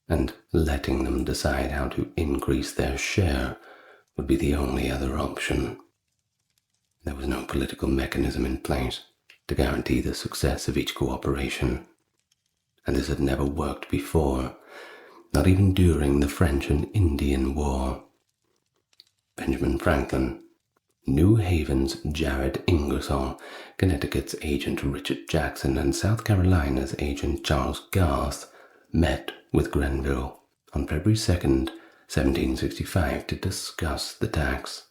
and letting them decide how to increase their share would be the only other option. There was no political mechanism in place to guarantee the success of each cooperation, and this had never worked before, not even during the French and Indian War. Benjamin Franklin, New Haven's Jared Ingersoll, Connecticut's agent Richard Jackson, and South Carolina's agent Charles Garth met with Grenville on February 2nd, 1765 to discuss the tax.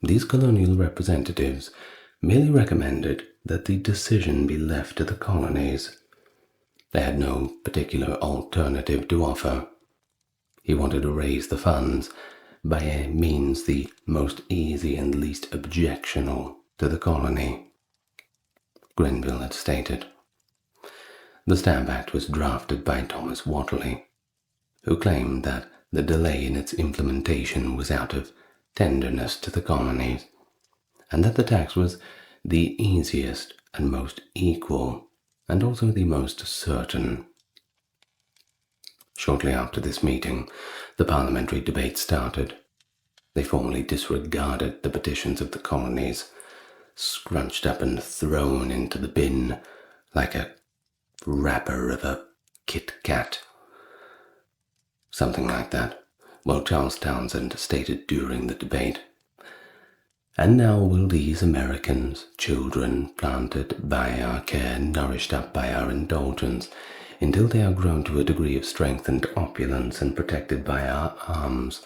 These colonial representatives merely recommended that the decision be left to the colonies. They had no particular alternative to offer. He wanted to raise the funds by a means the most easy and least objectionable to the colony. Grenville had stated. The Stamp Act was drafted by Thomas Whately, who claimed that the delay in its implementation was out of tenderness to the colonies, and that the tax was the easiest and most equal, and also the most certain. Shortly after this meeting, the parliamentary debate started. They formally disregarded the petitions of the colonies, scrunched up and thrown into the bin like a wrapper of a Kit Kat. Something like that. Well, Charles Townsend stated during the debate, "And now will these Americans, children planted by our care, nourished up by our indulgence, until they are grown to a degree of strength and opulence and protected by our arms,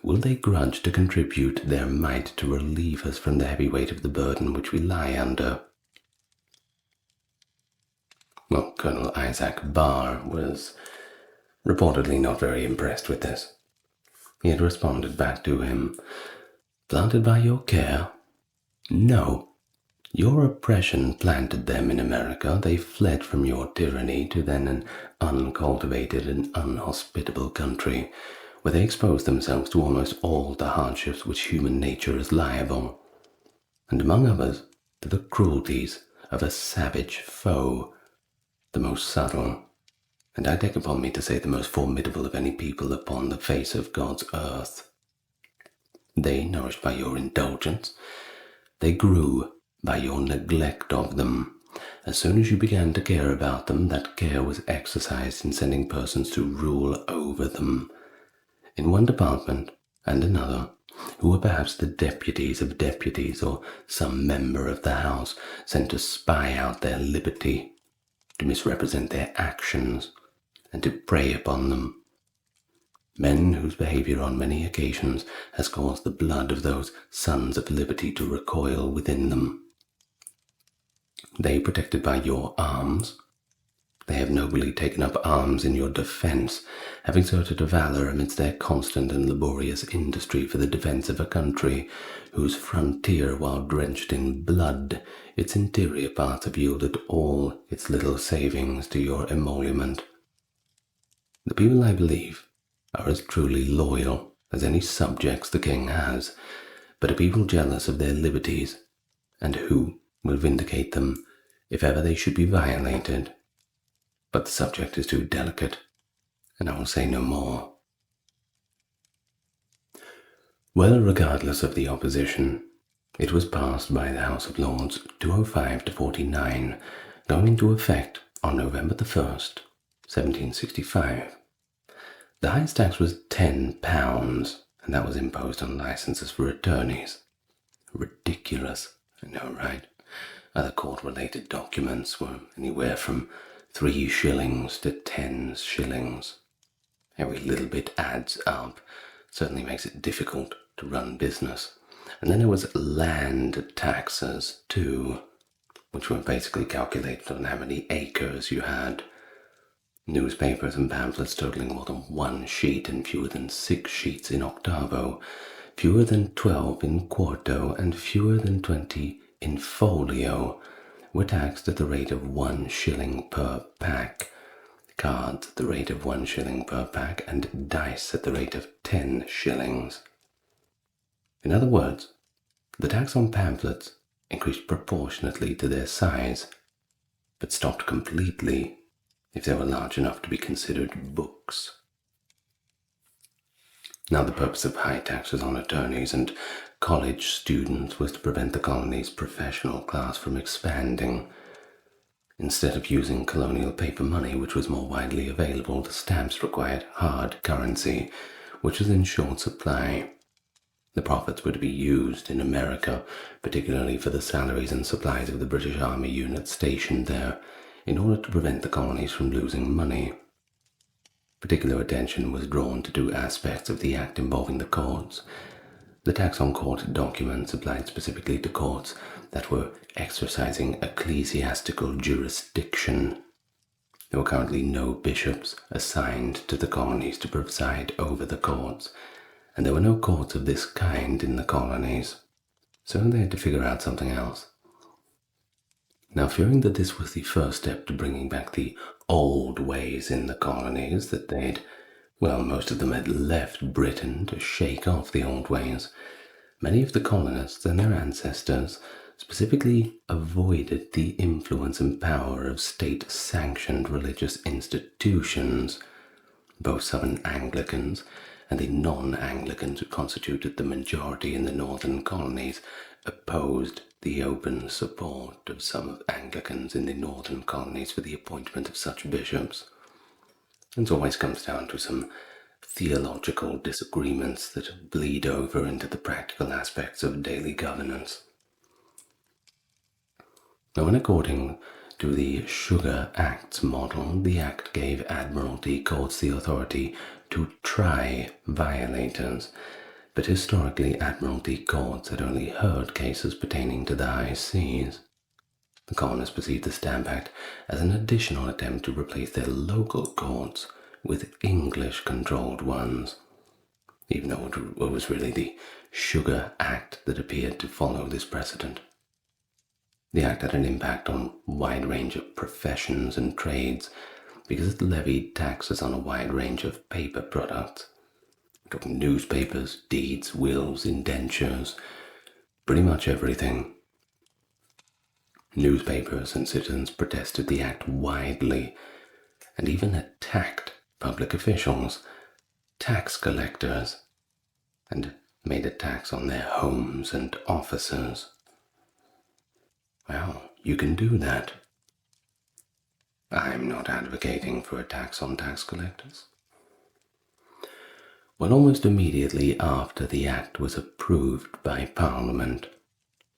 will they grudge to contribute their mite to relieve us from the heavy weight of the burden which we lie under?" Well, Colonel Isaac Barr was reportedly not very impressed with this. He had responded back to him, "Planted by your care? No. Your oppression planted them in America. They fled from your tyranny to then an uncultivated and unhospitable country, where they exposed themselves to almost all the hardships which human nature is liable, and among others to the cruelties of a savage foe, the most subtle, and I take upon me to say the most formidable of any people upon the face of God's earth. They, nourished by your indulgence, they grew by your neglect of them. As soon as you began to care about them, that care was exercised in sending persons to rule over them, in one department and another, who were perhaps the deputies of deputies or some member of the House sent to spy out their liberty, to misrepresent their actions, and to prey upon them. men whose behavior on many occasions has caused the blood of those sons of liberty to recoil within them. They, protected by your arms, they have nobly taken up arms in your defense, have exerted a valor amidst their constant and laborious industry for the defense of a country whose frontier, while drenched in blood, its interior parts have yielded all its little savings to your emolument. The people, I believe, are as truly loyal as any subjects the king has, but a people jealous of their liberties, and who will vindicate them if ever they should be violated. But the subject is too delicate, and I will say no more. Well, regardless of the opposition, it was passed by the House of Lords 205 to 49, going into effect on November the 1st, 1765. The highest tax was £10, and that was imposed on licenses for attorneys. Ridiculous, I know, right? Other court-related documents were anywhere from 3 shillings to 10 shillings. Every little bit adds up, certainly makes it difficult to run business. And then there was land taxes too, which were basically calculated on how many acres you had. Newspapers and pamphlets totaling more than 1 sheet and fewer than 6 sheets in octavo, fewer than 12 in quarto, and fewer than 20 in folio were taxed at the rate of 1 shilling per pack, cards at the rate of 1 shilling per pack, and dice at the rate of 10 shillings. In other words, the tax on pamphlets increased proportionately to their size, but stopped completely if they were large enough to be considered books. Now, the purpose of high taxes on attorneys and college students was to prevent the colony's professional class from expanding. Instead of using colonial paper money, which was more widely available, the stamps required hard currency, which was in short supply. The profits were to be used in America, particularly for the salaries and supplies of the British Army units stationed there, in order to prevent the colonies from losing money. Particular attention was drawn to 2 aspects of the act involving the courts. The tax on court documents applied specifically to courts that were exercising ecclesiastical jurisdiction. There were currently no bishops assigned to the colonies to preside over the courts, and there were no courts of this kind in the colonies, so they had to figure out something else. Now, fearing that this was the first step to bringing back the old ways in the colonies, that most of them had left Britain to shake off the old ways, many of the colonists and their ancestors specifically avoided the influence and power of state-sanctioned religious institutions. Both Southern Anglicans and the non-Anglicans, who constituted the majority in the northern colonies, opposed the open support of some Anglicans in the northern colonies for the appointment of such bishops. It always comes down to some theological disagreements that bleed over into the practical aspects of daily governance. Now, according to the Sugar Acts model, the Act gave Admiralty courts the authority to try violators, but historically Admiralty courts had only heard cases pertaining to the high seas. The colonists perceived the Stamp Act as an additional attempt to replace their local courts with English-controlled ones, even though it was really the Sugar Act that appeared to follow this precedent. The Act had an impact on a wide range of professions and trades because it levied taxes on a wide range of paper products. We're talking newspapers, deeds, wills, indentures, pretty much everything. Newspapers and citizens protested the Act widely and even attacked public officials, tax collectors, and made a tax on their homes and offices. Well, you can do that. I'm not advocating for a tax on tax collectors. Well, almost immediately after the Act was approved by Parliament,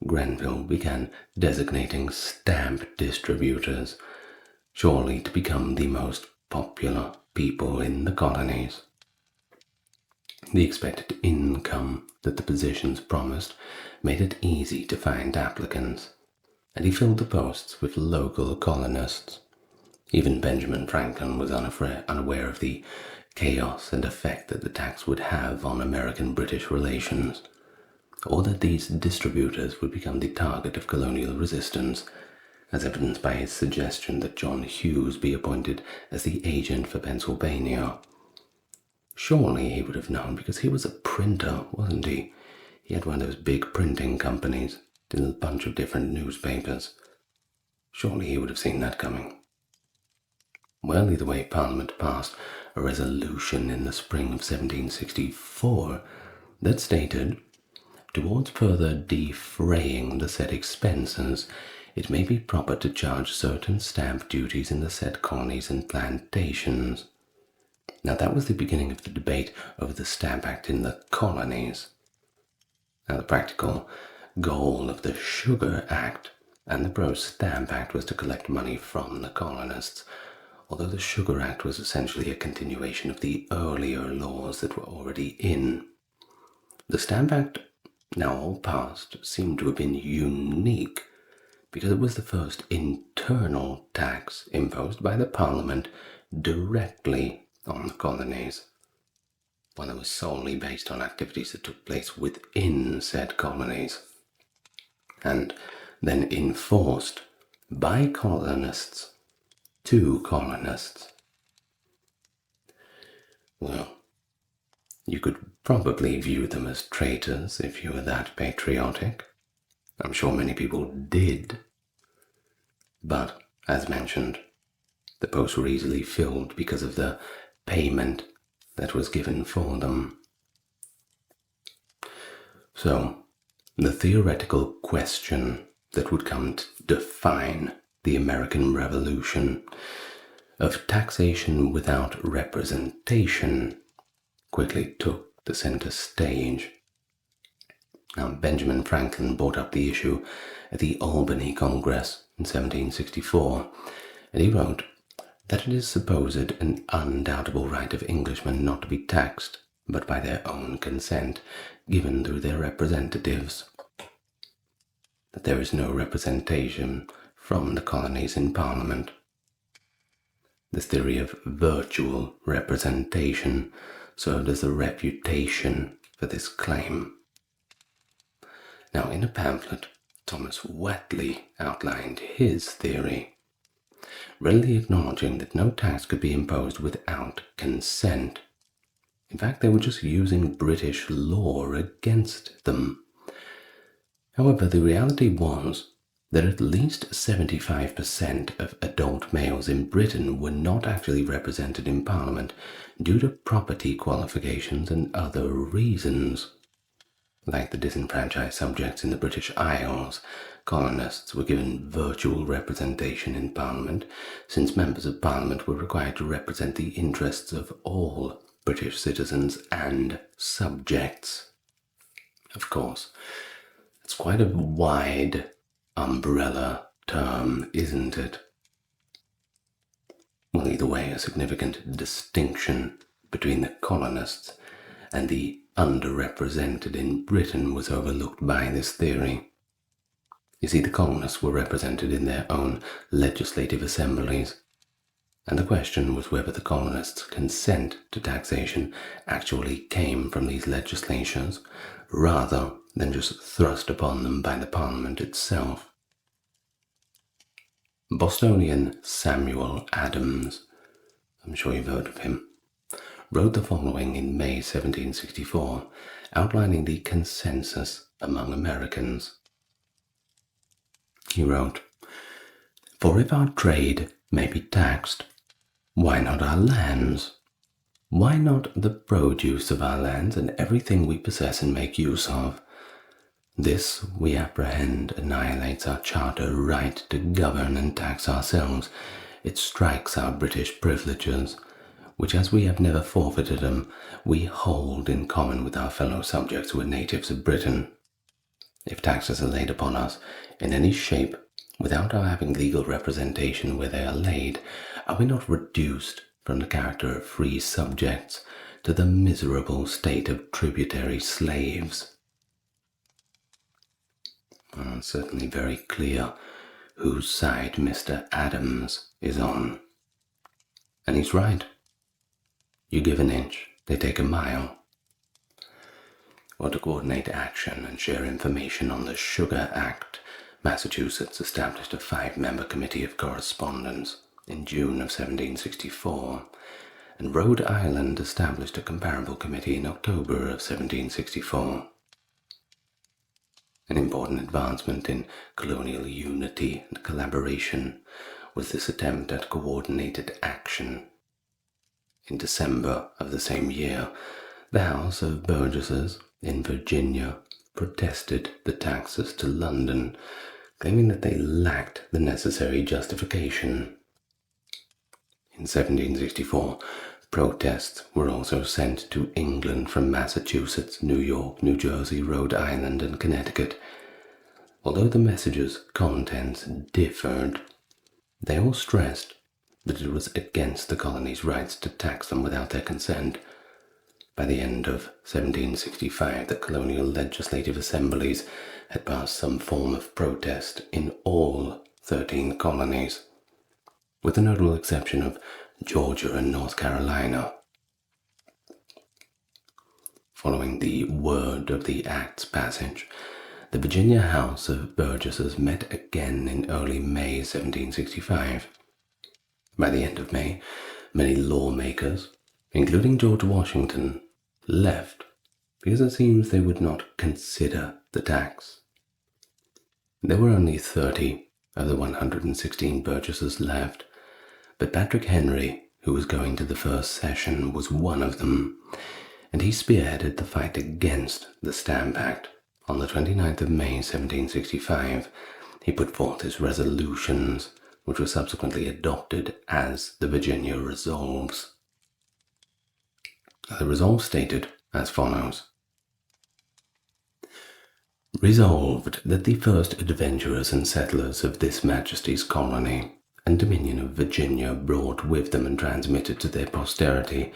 Grenville began designating stamp distributors, surely to become the most popular people in the colonies. The expected income that the positions promised made it easy to find applicants, and he filled the posts with local colonists. Even Benjamin Franklin was unaware of the chaos and effect that the tax would have on American-British relations, or that these distributors would become the target of colonial resistance, as evidenced by his suggestion that John Hughes be appointed as the agent for Pennsylvania. Surely he would have known, because he was a printer, wasn't he? He had one of those big printing companies, did a bunch of different newspapers. Surely he would have seen that coming. Well, either way, Parliament passed a resolution in the spring of 1764 that stated, towards further defraying the said expenses, it may be proper to charge certain stamp duties in the said colonies and plantations. Now that was the beginning of the debate over the Stamp Act in the colonies. Now the practical goal of the Sugar Act and the Pro-Stamp Act was to collect money from the colonists, although the Sugar Act was essentially a continuation of the earlier laws that were already in. The Stamp Act, now all passed, seemed to have been unique because it was the first internal tax imposed by the Parliament directly on the colonies, one that was solely based on activities that took place within said colonies, and then enforced by colonists to colonists. Well, you could probably view them as traitors if you were that patriotic. I'm sure many people did. But, as mentioned, the posts were easily filled because of the payment that was given for them. So, the theoretical question that would come to define the American Revolution of taxation without representation quickly took the center stage. Now, Benjamin Franklin brought up the issue at the Albany Congress in 1764, and he wrote that it is supposed an undoubtable right of Englishmen not to be taxed, but by their own consent, given through their representatives. That there is no representation from the colonies in Parliament. This theory of virtual representation served as a refutation for this claim. Now, in a pamphlet, Thomas Whately outlined his theory, readily acknowledging that no tax could be imposed without consent. In fact, they were just using British law against them. However, the reality was that at least 75% of adult males in Britain were not actually represented in Parliament due to property qualifications and other reasons. Like the disenfranchised subjects in the British Isles, colonists were given virtual representation in Parliament, since members of Parliament were required to represent the interests of all British citizens and subjects. Of course, it's quite a wide umbrella term, isn't it? Well, either way, a significant distinction between the colonists and the underrepresented in Britain was overlooked by this theory. You see, the colonists were represented in their own legislative assemblies, and the question was whether the colonists' consent to taxation actually came from these legislatures, rather than just thrust upon them by the Parliament itself. Bostonian Samuel Adams, I'm sure you've heard of him, wrote the following in May 1764, outlining the consensus among Americans. He wrote, "For if our trade may be taxed, why not our lands? Why not the produce of our lands and everything we possess and make use of? This, we apprehend, annihilates our charter right to govern and tax ourselves. It strikes our British privileges, which, as we have never forfeited them, we hold in common with our fellow subjects who are natives of Britain. If taxes are laid upon us in any shape, without our having legal representation where they are laid, are we not reduced from the character of free subjects to the miserable state of tributary slaves. Well, it's certainly very clear whose side Mr. Adams is on. And he's right. You give an inch, they take a mile. Or to coordinate action and share information on the Sugar Act, Massachusetts established a 5-member committee of correspondence in June of 1764, and Rhode Island established a comparable committee in October of 1764. An important advancement in colonial unity and collaboration was this attempt at coordinated action. In December of the same year, the House of Burgesses in Virginia protested the taxes to London, claiming that they lacked the necessary justification. In 1764, protests were also sent to England from Massachusetts, New York, New Jersey, Rhode Island, and Connecticut. Although the messages' contents differed, they all stressed that it was against the colonies' rights to tax them without their consent. By the end of 1765, the colonial legislative assemblies had passed some form of protest in all 13 colonies, with the notable exception of Georgia and North Carolina. Following the word of the Act's passage, the Virginia House of Burgesses met again in early May 1765. By the end of May, many lawmakers, including George Washington, left because it seems they would not consider the tax. There were only 30 of the 116 Burgesses left, but Patrick Henry, who was going to the first session, was one of them, and he spearheaded the fight against the Stamp Act. On the 29th of May 1765, he put forth his resolutions, which were subsequently adopted as the Virginia Resolves. The resolve stated as follows: Resolved that the first adventurers and settlers of this Majesty's colony and dominion of Virginia brought with them and transmitted to their posterity,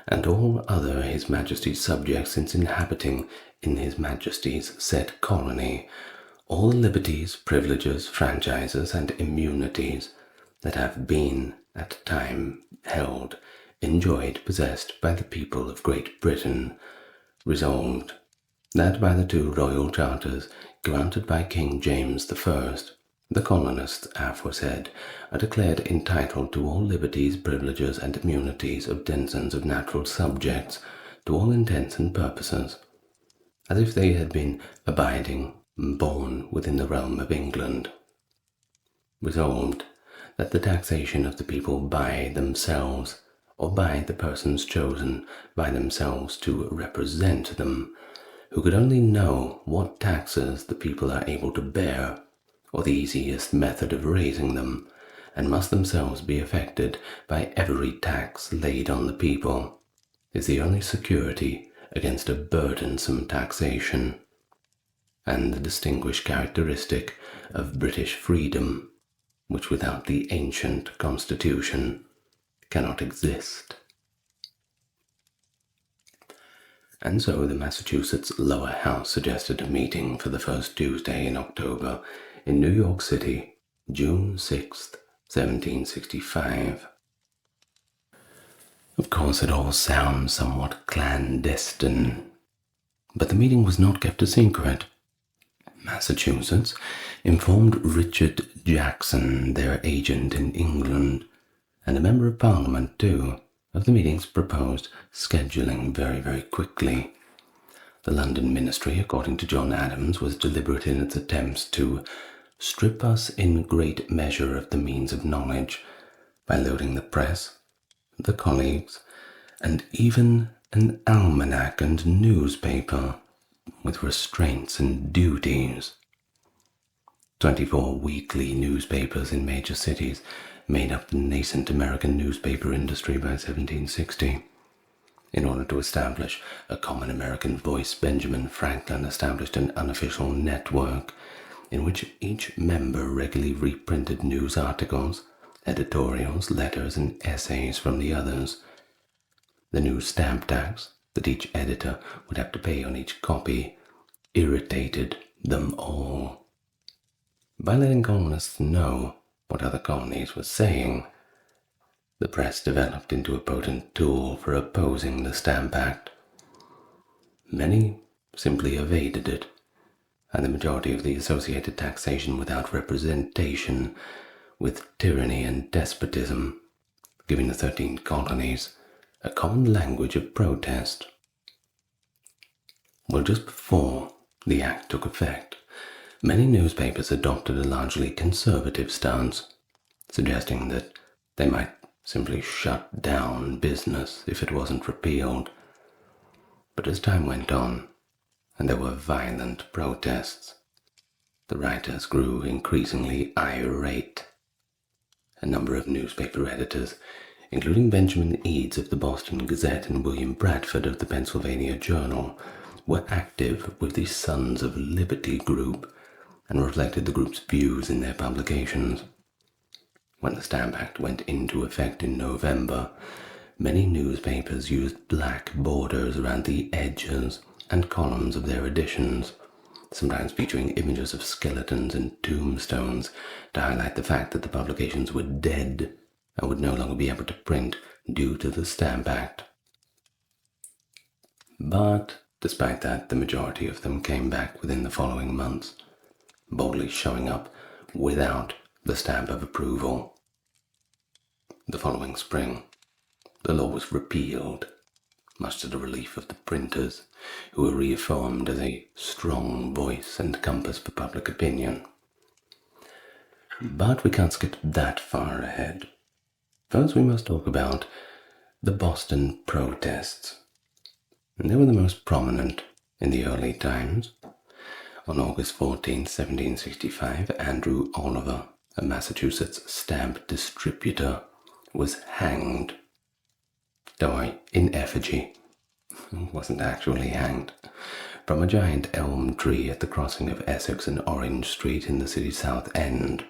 and all other his Majesty's subjects since inhabiting in his Majesty's said colony, all the liberties, privileges, franchises, and immunities that have been at time held, enjoyed, possessed by the people of Great Britain, resolved that by the 2 royal charters granted by King James I, the colonists aforesaid are declared entitled to all liberties, privileges, and immunities of denizens of natural subjects to all intents and purposes, as if they had been abiding, born within the realm of England. Resolved that the taxation of the people by themselves, or by the persons chosen by themselves to represent them, who could only know what taxes the people are able to bear, or the easiest method of raising them, and must themselves be affected by every tax laid on the people, is the only security against a burdensome taxation, and the distinguished characteristic of British freedom, which without the ancient Constitution cannot exist. And so the Massachusetts Lower House suggested a meeting for the first Tuesday in October in New York City, June 6th, 1765. Of course, it all sounds somewhat clandestine, but the meeting was not kept a secret. Massachusetts informed Richard Jackson, their agent in England, and a member of Parliament too, of the meeting's proposed scheduling very quickly. The London Ministry, according to John Adams, was deliberate in its attempts to strip us in great measure of the means of knowledge by loading the press, the colleagues, and even an almanac and newspaper with restraints and duties. 24 weekly newspapers in major cities made up the nascent American newspaper industry by 1760. In order to establish a common American voice, Benjamin Franklin established an unofficial network in which each member regularly reprinted news articles, editorials, letters, and essays from the others. The new stamp tax that each editor would have to pay on each copy irritated them all. By letting colonists know what other colonies were saying, the press developed into a potent tool for opposing the Stamp Act. Many simply evaded it, and the majority of the associated taxation without representation with tyranny and despotism, giving the 13 colonies a common language of protest. Well, just before the act took effect, many newspapers adopted a largely conservative stance, suggesting that they might simply shut down business if it wasn't repealed. But as time went on, and there were violent protests, the writers grew increasingly irate. A number of newspaper editors, including Benjamin Eads of the Boston Gazette and William Bradford of the Pennsylvania Journal, were active with the Sons of Liberty group and reflected the group's views in their publications. When the Stamp Act went into effect in November, many newspapers used black borders around the edges and columns of their editions, sometimes featuring images of skeletons and tombstones to highlight the fact that the publications were dead and would no longer be able to print due to the Stamp Act. But despite that, the majority of them came back within the following months, boldly showing up without the stamp of approval. The following spring, the law was repealed, much to the relief of the printers, who were reaffirmed as a strong voice and compass for public opinion. But we can't skip that far ahead. First, we must talk about the Boston protests. And they were the most prominent in the early times. On August 14, 1765, Andrew Oliver, a Massachusetts stamp distributor, was hanged. Though in effigy. He wasn't actually hanged. From a giant elm tree at the crossing of Essex and Orange Street in the city's South End.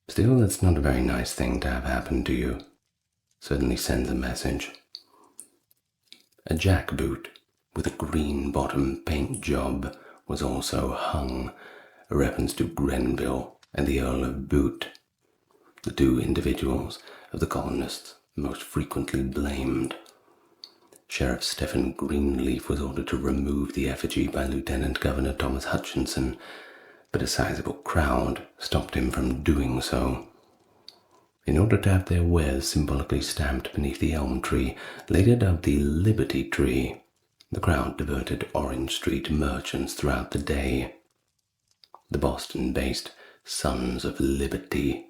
Still, that's not a very nice thing to have happen to you. Certainly sends a message. A jackboot with a green bottom paint job was also hung, a reference to Grenville and the Earl of Bute, the two individuals of the colonists most frequently blamed. Sheriff Stephen Greenleaf was ordered to remove the effigy by Lieutenant Governor Thomas Hutchinson, but a sizable crowd stopped him from doing so. In order to have their wares symbolically stamped beneath the elm tree, later dubbed the Liberty Tree, the crowd diverted Orange Street merchants throughout the day. The Boston-based Sons of Liberty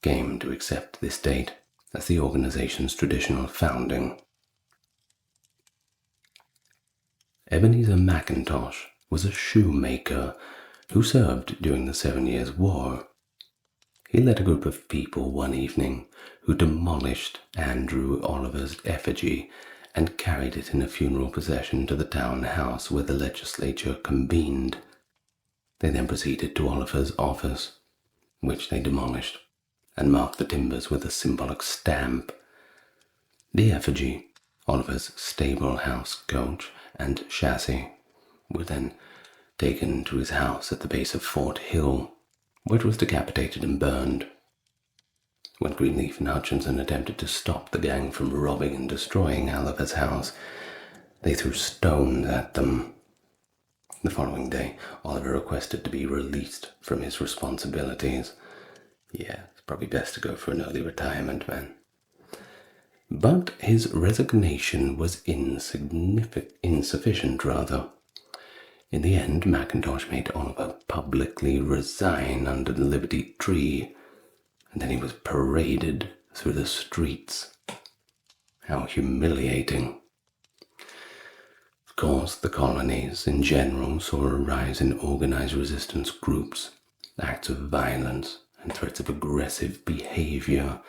came to accept this date as the organization's traditional founding. Ebenezer McIntosh was a shoemaker who served during the 7 Years' War. He led a group of people one evening who demolished Andrew Oliver's effigy and carried it in a funeral procession to the town house where the legislature convened. They then proceeded to Oliver's office, which they demolished, and marked the timbers with a symbolic stamp. The effigy, Oliver's stable house coach and chassis, were then taken to his house at the base of Fort Hill, which was decapitated and burned. When Greenleaf and Hutchinson attempted to stop the gang from robbing and destroying Oliver's house, they threw stones at them. The following day, Oliver requested to be released from his responsibilities. Yeah, it's probably best to go for an early retirement, man. But his resignation was insufficient. In the end, McIntosh made Oliver publicly resign under the Liberty Tree, and then he was paraded through the streets. How humiliating. Of course, the colonies in general saw a rise in organized resistance groups, acts of violence, and threats of aggressive behavior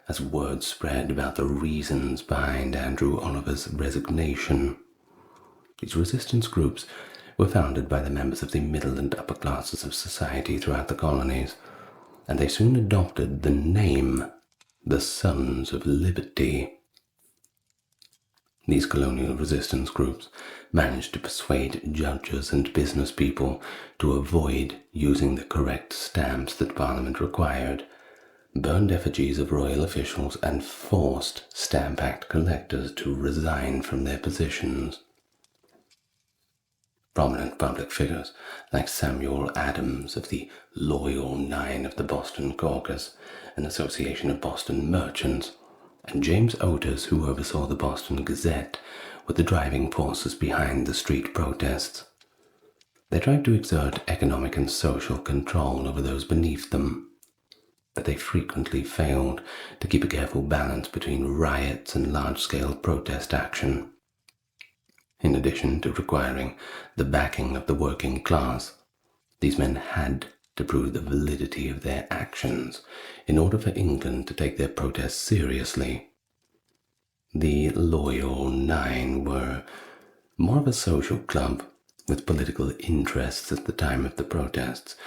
as word spread about the reasons behind Andrew Oliver's resignation. These resistance groups were founded by the members of the middle and upper classes of society throughout the colonies, and they soon adopted the name the Sons of Liberty. These colonial resistance groups managed to persuade judges and business people to avoid using the correct stamps that Parliament required, burned effigies of royal officials, and forced Stamp Act collectors to resign from their positions. Prominent public figures like Samuel Adams of the Loyal Nine of the Boston Caucus, an association of Boston merchants, and James Otis, who oversaw the Boston Gazette, were the driving forces behind the street protests. They tried to exert economic and social control over those beneath them, but they frequently failed to keep a careful balance between riots and large-scale protest action. In addition to requiring the backing of the working class, these men had to prove the validity of their actions in order for England to take their protests seriously. The Loyal Nine were more of a social club with political interests at the time of the protests,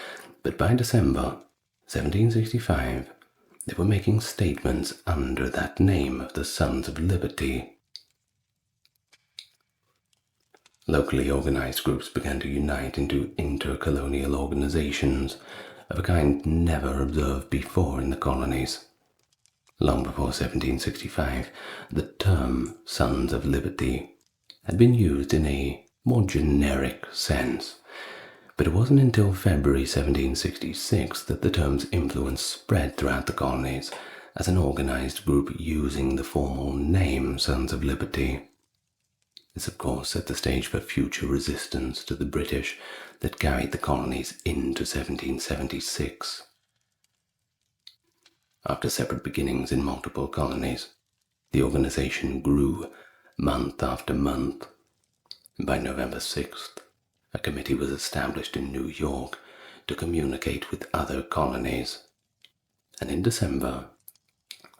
but by December 1765, they were making statements under that name of the Sons of Liberty. Locally organized groups began to unite into intercolonial organizations of a kind never observed before in the colonies. Long before 1765, the term Sons of Liberty had been used in a more generic sense, but it wasn't until February 1766 that the term's influence spread throughout the colonies as an organized group using the formal name Sons of Liberty. This, of course, set the stage for future resistance to the British that carried the colonies into 1776. After separate beginnings in multiple colonies, the organization grew month after month. By November 6th, a committee was established in New York to communicate with other colonies. And in December,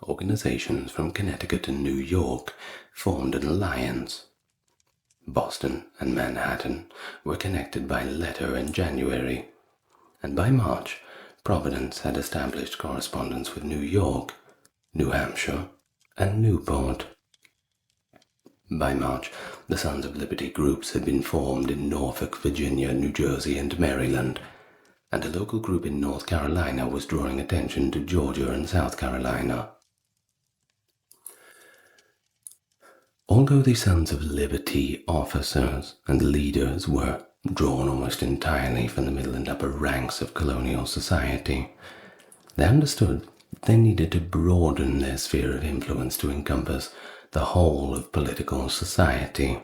organizations from Connecticut and New York formed an alliance. Boston and Manhattan were connected by letter in January, and by March, Providence had established correspondence with New York, New Hampshire, and Newport. By March, the Sons of Liberty groups had been formed in Norfolk, Virginia, New Jersey, and Maryland, and a local group in North Carolina was drawing attention to Georgia and South Carolina. Although the Sons of Liberty officers and leaders were drawn almost entirely from the middle and upper ranks of colonial society, they understood they needed to broaden their sphere of influence to encompass the whole of political society.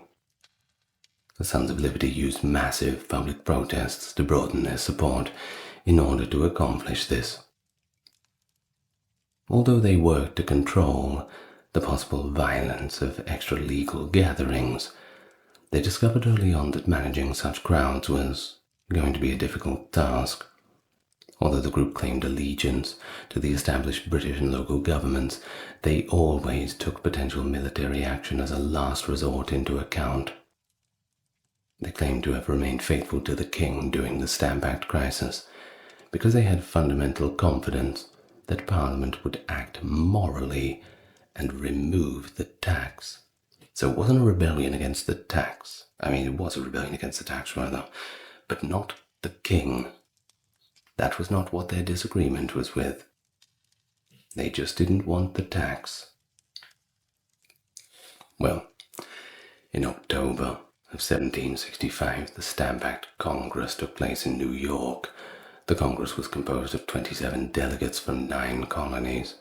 The Sons of Liberty used massive public protests to broaden their support in order to accomplish this. Although they worked to control the possible violence of extra-legal gatherings, they discovered early on that managing such crowds was going to be a difficult task. Although the group claimed allegiance to the established British and local governments, they always took potential military action as a last resort into account. They claimed to have remained faithful to the king during the Stamp Act crisis because they had fundamental confidence that Parliament would act morally and remove the tax. So it wasn't a rebellion against the tax. It was a rebellion against the tax, rather, but not the king. That was not what their disagreement was with. They just didn't want the tax. Well, in October of 1765, the Stamp Act Congress took place in New York. The Congress was composed of 27 delegates from 9 colonies,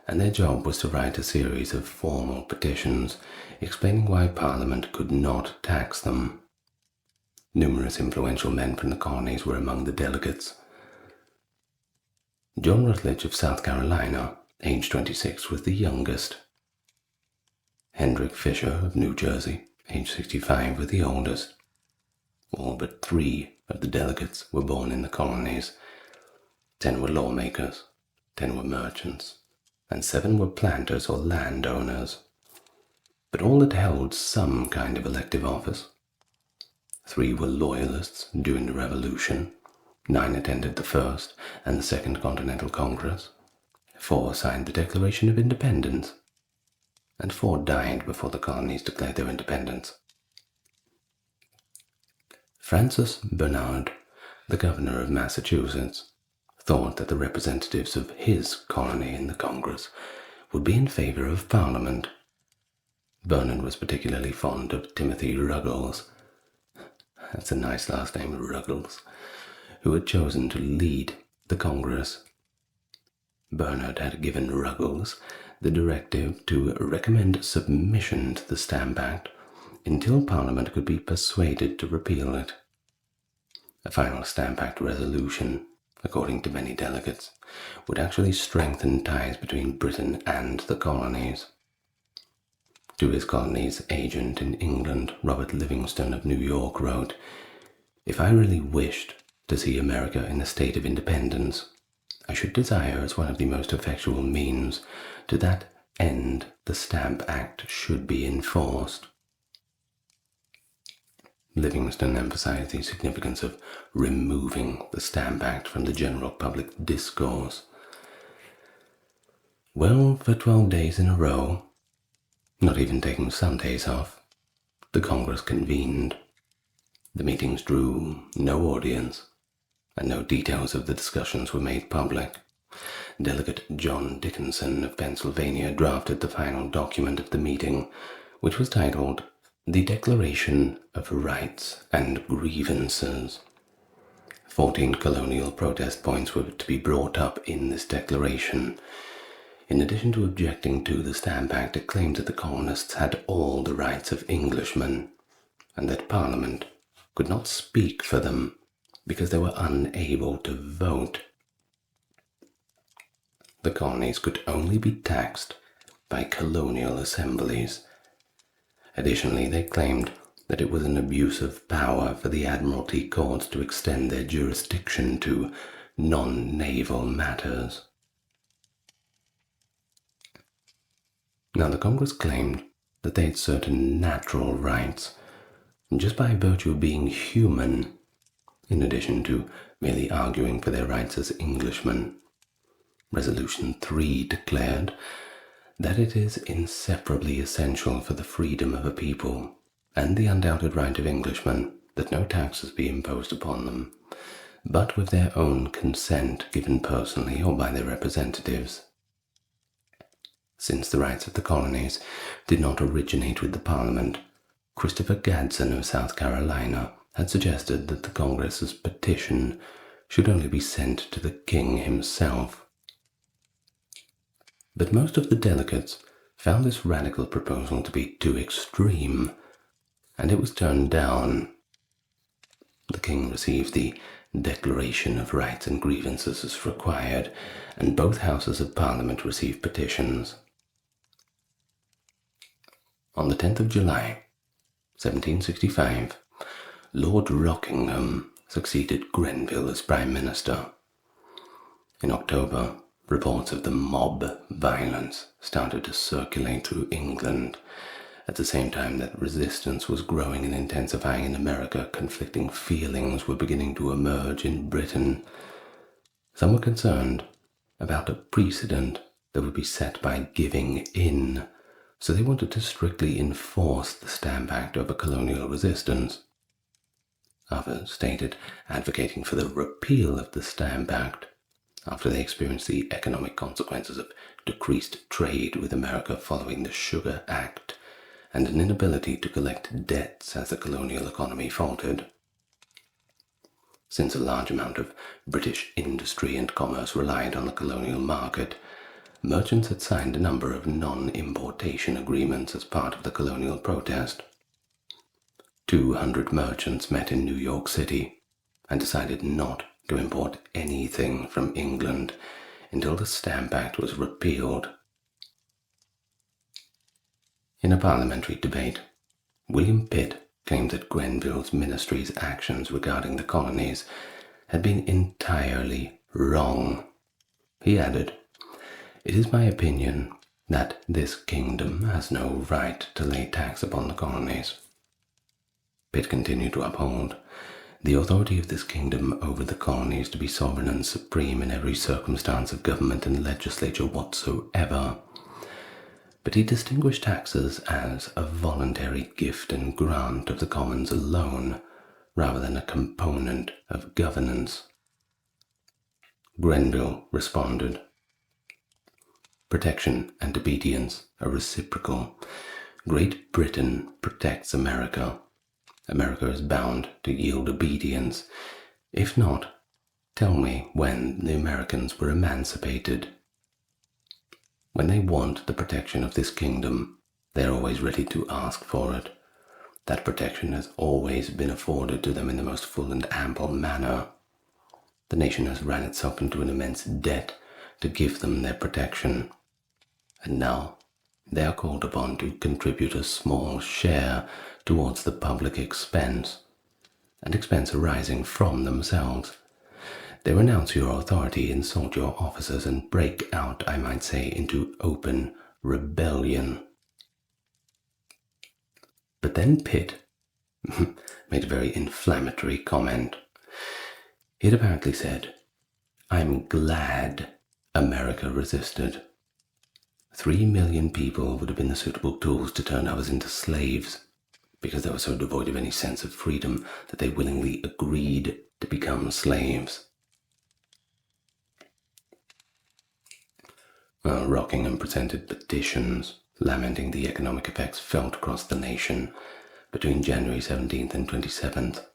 and their job was to write a series of formal petitions explaining why Parliament could not tax them. Numerous influential men from the colonies were among the delegates. John Rutledge of South Carolina, age 26, was the youngest. Hendrick Fisher of New Jersey, age 65, were the oldest. All but 3 of the delegates were born in the colonies. 10 were lawmakers, 10 were merchants, and 7 were planters or landowners, but all that held some kind of elective office. 3 were loyalists during the Revolution, 9 attended the First and the Second Continental Congress, 4 signed the Declaration of Independence. and 4 died before the colonies declared their independence. Francis Bernard, the governor of Massachusetts, thought that the representatives of his colony in the Congress would be in favor of Parliament. Bernard was particularly fond of Timothy Ruggles, that's a nice last name, Ruggles, who had chosen to lead the Congress. Bernard had given Ruggles the directive to recommend submission to the Stamp Act until Parliament could be persuaded to repeal it. A final Stamp Act resolution, according to many delegates, would actually strengthen ties between Britain and the colonies. To his colony's agent in England, Robert Livingston of New York, wrote, "If I really wished to see America in a state of independence, I should desire as one of the most effectual means to that end the Stamp Act should be enforced." Livingston emphasized the significance of removing the Stamp Act from the general public discourse. Well, for 12 days in a row, not even taking Sundays off, the Congress convened. The meetings drew no audience, and no details of the discussions were made public. Delegate John Dickinson of Pennsylvania drafted the final document of the meeting, which was titled The Declaration of Rights and Grievances. 14 colonial protest points were to be brought up in this declaration. In addition to objecting to the Stamp Act, it claimed that the colonists had all the rights of Englishmen, and that Parliament could not speak for them because they were unable to vote. The colonies could only be taxed by colonial assemblies. Additionally, they claimed that it was an abuse of power for the Admiralty courts to extend their jurisdiction to non-naval matters. Now, the Congress claimed that they had certain natural rights, just by virtue of being human, in addition to merely arguing for their rights as Englishmen. Resolution 3 declared that it is inseparably essential for the freedom of a people and the undoubted right of Englishmen that no taxes be imposed upon them, but with their own consent given personally or by their representatives. Since the rights of the colonies did not originate with the Parliament, Christopher Gadsden of South Carolina had suggested that the Congress's petition should only be sent to the King himself. But most of the delegates found this radical proposal to be too extreme, and it was turned down. The King received the Declaration of Rights and Grievances as required, and both houses of Parliament received petitions. On the 10th of July, 1765, Lord Rockingham succeeded Grenville as Prime Minister. In October, reports of the mob violence started to circulate through England. At the same time that resistance was growing and intensifying in America, conflicting feelings were beginning to emerge in Britain. Some were concerned about a precedent that would be set by giving in, so they wanted to strictly enforce the Stamp Act over colonial resistance. Others stated advocating for the repeal of the Stamp Act after they experienced the economic consequences of decreased trade with America following the Sugar Act and an inability to collect debts as the colonial economy faltered. Since a large amount of British industry and commerce relied on the colonial market, merchants had signed a number of non-importation agreements as part of the colonial protest. 200 merchants met in New York City and decided not to import anything from England until the Stamp Act was repealed. In a parliamentary debate, William Pitt claimed that Grenville's ministry's actions regarding the colonies had been entirely wrong. He added, "It is my opinion that this kingdom has no right to lay tax upon the colonies." Pitt continued to uphold the authority of this kingdom over the colonies to be sovereign and supreme in every circumstance of government and legislature whatsoever. but he distinguished taxes as a voluntary gift and grant of the commons alone, rather than a component of governance. Grenville responded, "Protection and obedience are reciprocal. Great Britain protects America. America is bound to yield obedience. If not, tell me when the Americans were emancipated. When they want the protection of this kingdom, they are always ready to ask for it. That protection has always been afforded to them in the most full and ample manner. The nation has ran itself into an immense debt to give them their protection, and now they are called upon to contribute a small share towards the public expense, and expense arising from themselves. They renounce your authority, insult your officers, and break out, I might say, into open rebellion." But then Pitt made a very inflammatory comment. He had apparently said, "I'm glad America resisted. 3 million people would have been the suitable tools to turn others into slaves, because they were so devoid of any sense of freedom that they willingly agreed to become slaves." Rockingham presented petitions lamenting the economic effects felt across the nation between January 17th and 27th,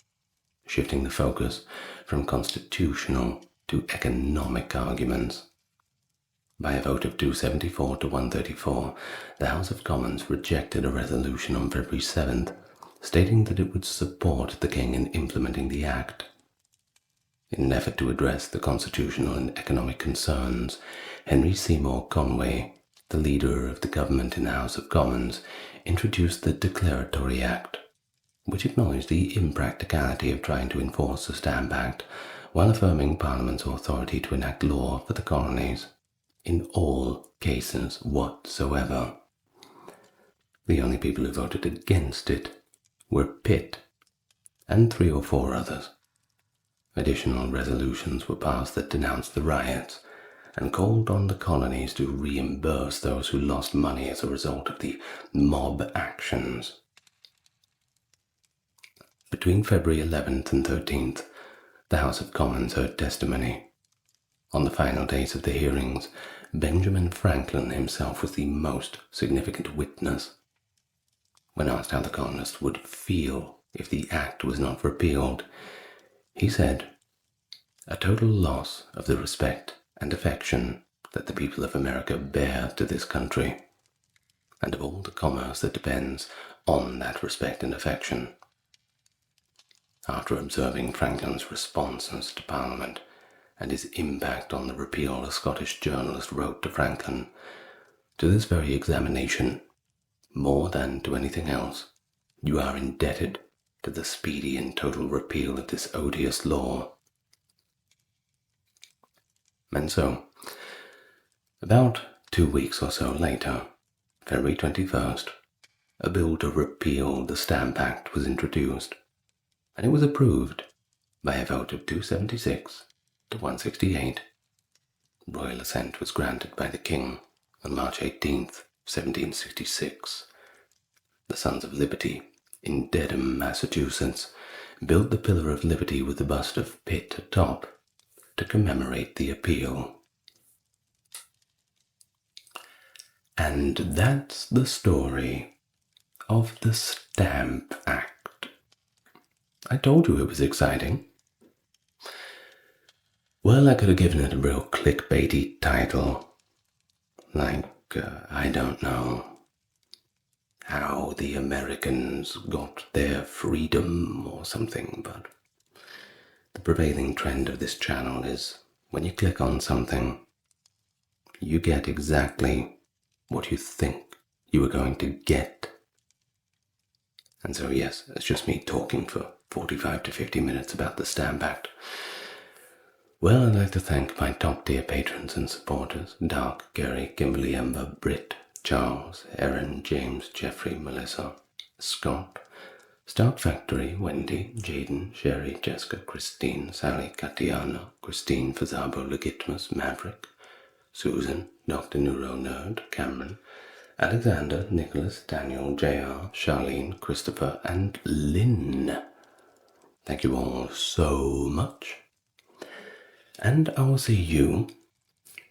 shifting the focus from constitutional to economic arguments. By a vote of 274 to 134, the House of Commons rejected a resolution on February 7th, stating that it would support the King in implementing the Act. In an effort to address the constitutional and economic concerns, Henry Seymour Conway, the leader of the government in the House of Commons, introduced the Declaratory Act, which acknowledged the impracticality of trying to enforce the Stamp Act while affirming Parliament's authority to enact law for the colonies in all cases whatsoever. The only people who voted against it were Pitt and 3 or 4 others. Additional resolutions were passed that denounced the riots and called on the colonies to reimburse those who lost money as a result of the mob actions. Between February 11th and 13th, the House of Commons heard testimony. On the final days of the hearings, Benjamin Franklin himself was the most significant witness. When asked how the colonists would feel if the act was not repealed, he said, "A total loss of the respect and affection that the people of America bear to this country, and of all the commerce that depends on that respect and affection." After observing Franklin's responses to Parliament and his impact on the repeal, a Scottish journalist wrote to Franklin, "To this very examination, more than to anything else, you are indebted to the speedy and total repeal of this odious law." And so, about 2 weeks or so later, February 21st, a bill to repeal the Stamp Act was introduced, and it was approved by a vote of 276 to 168. Royal assent was granted by the King on March 18th, 1766. The Sons of Liberty in Dedham, Massachusetts, built the Pillar of Liberty with the bust of Pitt atop to commemorate the appeal. And that's the story of the Stamp Act. I told you it was exciting. Well, I could have given it a real clickbaity title, like, I don't know, how the Americans got their freedom or something, but the prevailing trend of this channel is when you click on something, you get exactly what you think you are going to get. And so yes, it's just me talking for 45 to 50 minutes about the Stamp Act. Well, I'd like to thank my top tier patrons and supporters: Dark, Gary, Kimberly, Ember, Britt, Charles, Erin, James, Jeffrey, Melissa, Scott, Stark Factory, Wendy, Jaden, Sherry, Jessica, Christine, Sally, Katiana, Christine, Fazabo, Legitimus, Maverick, Susan, Dr. Neuro Nerd, Cameron, Alexander, Nicholas, Daniel, JR, Charlene, Christopher, and Lynn. Thank you all so much. And I will see you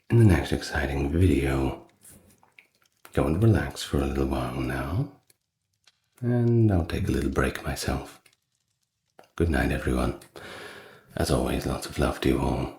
in the next exciting video. Go and relax for a little while now. And I'll take a little break myself. Good night, everyone. As always, lots of love to you all.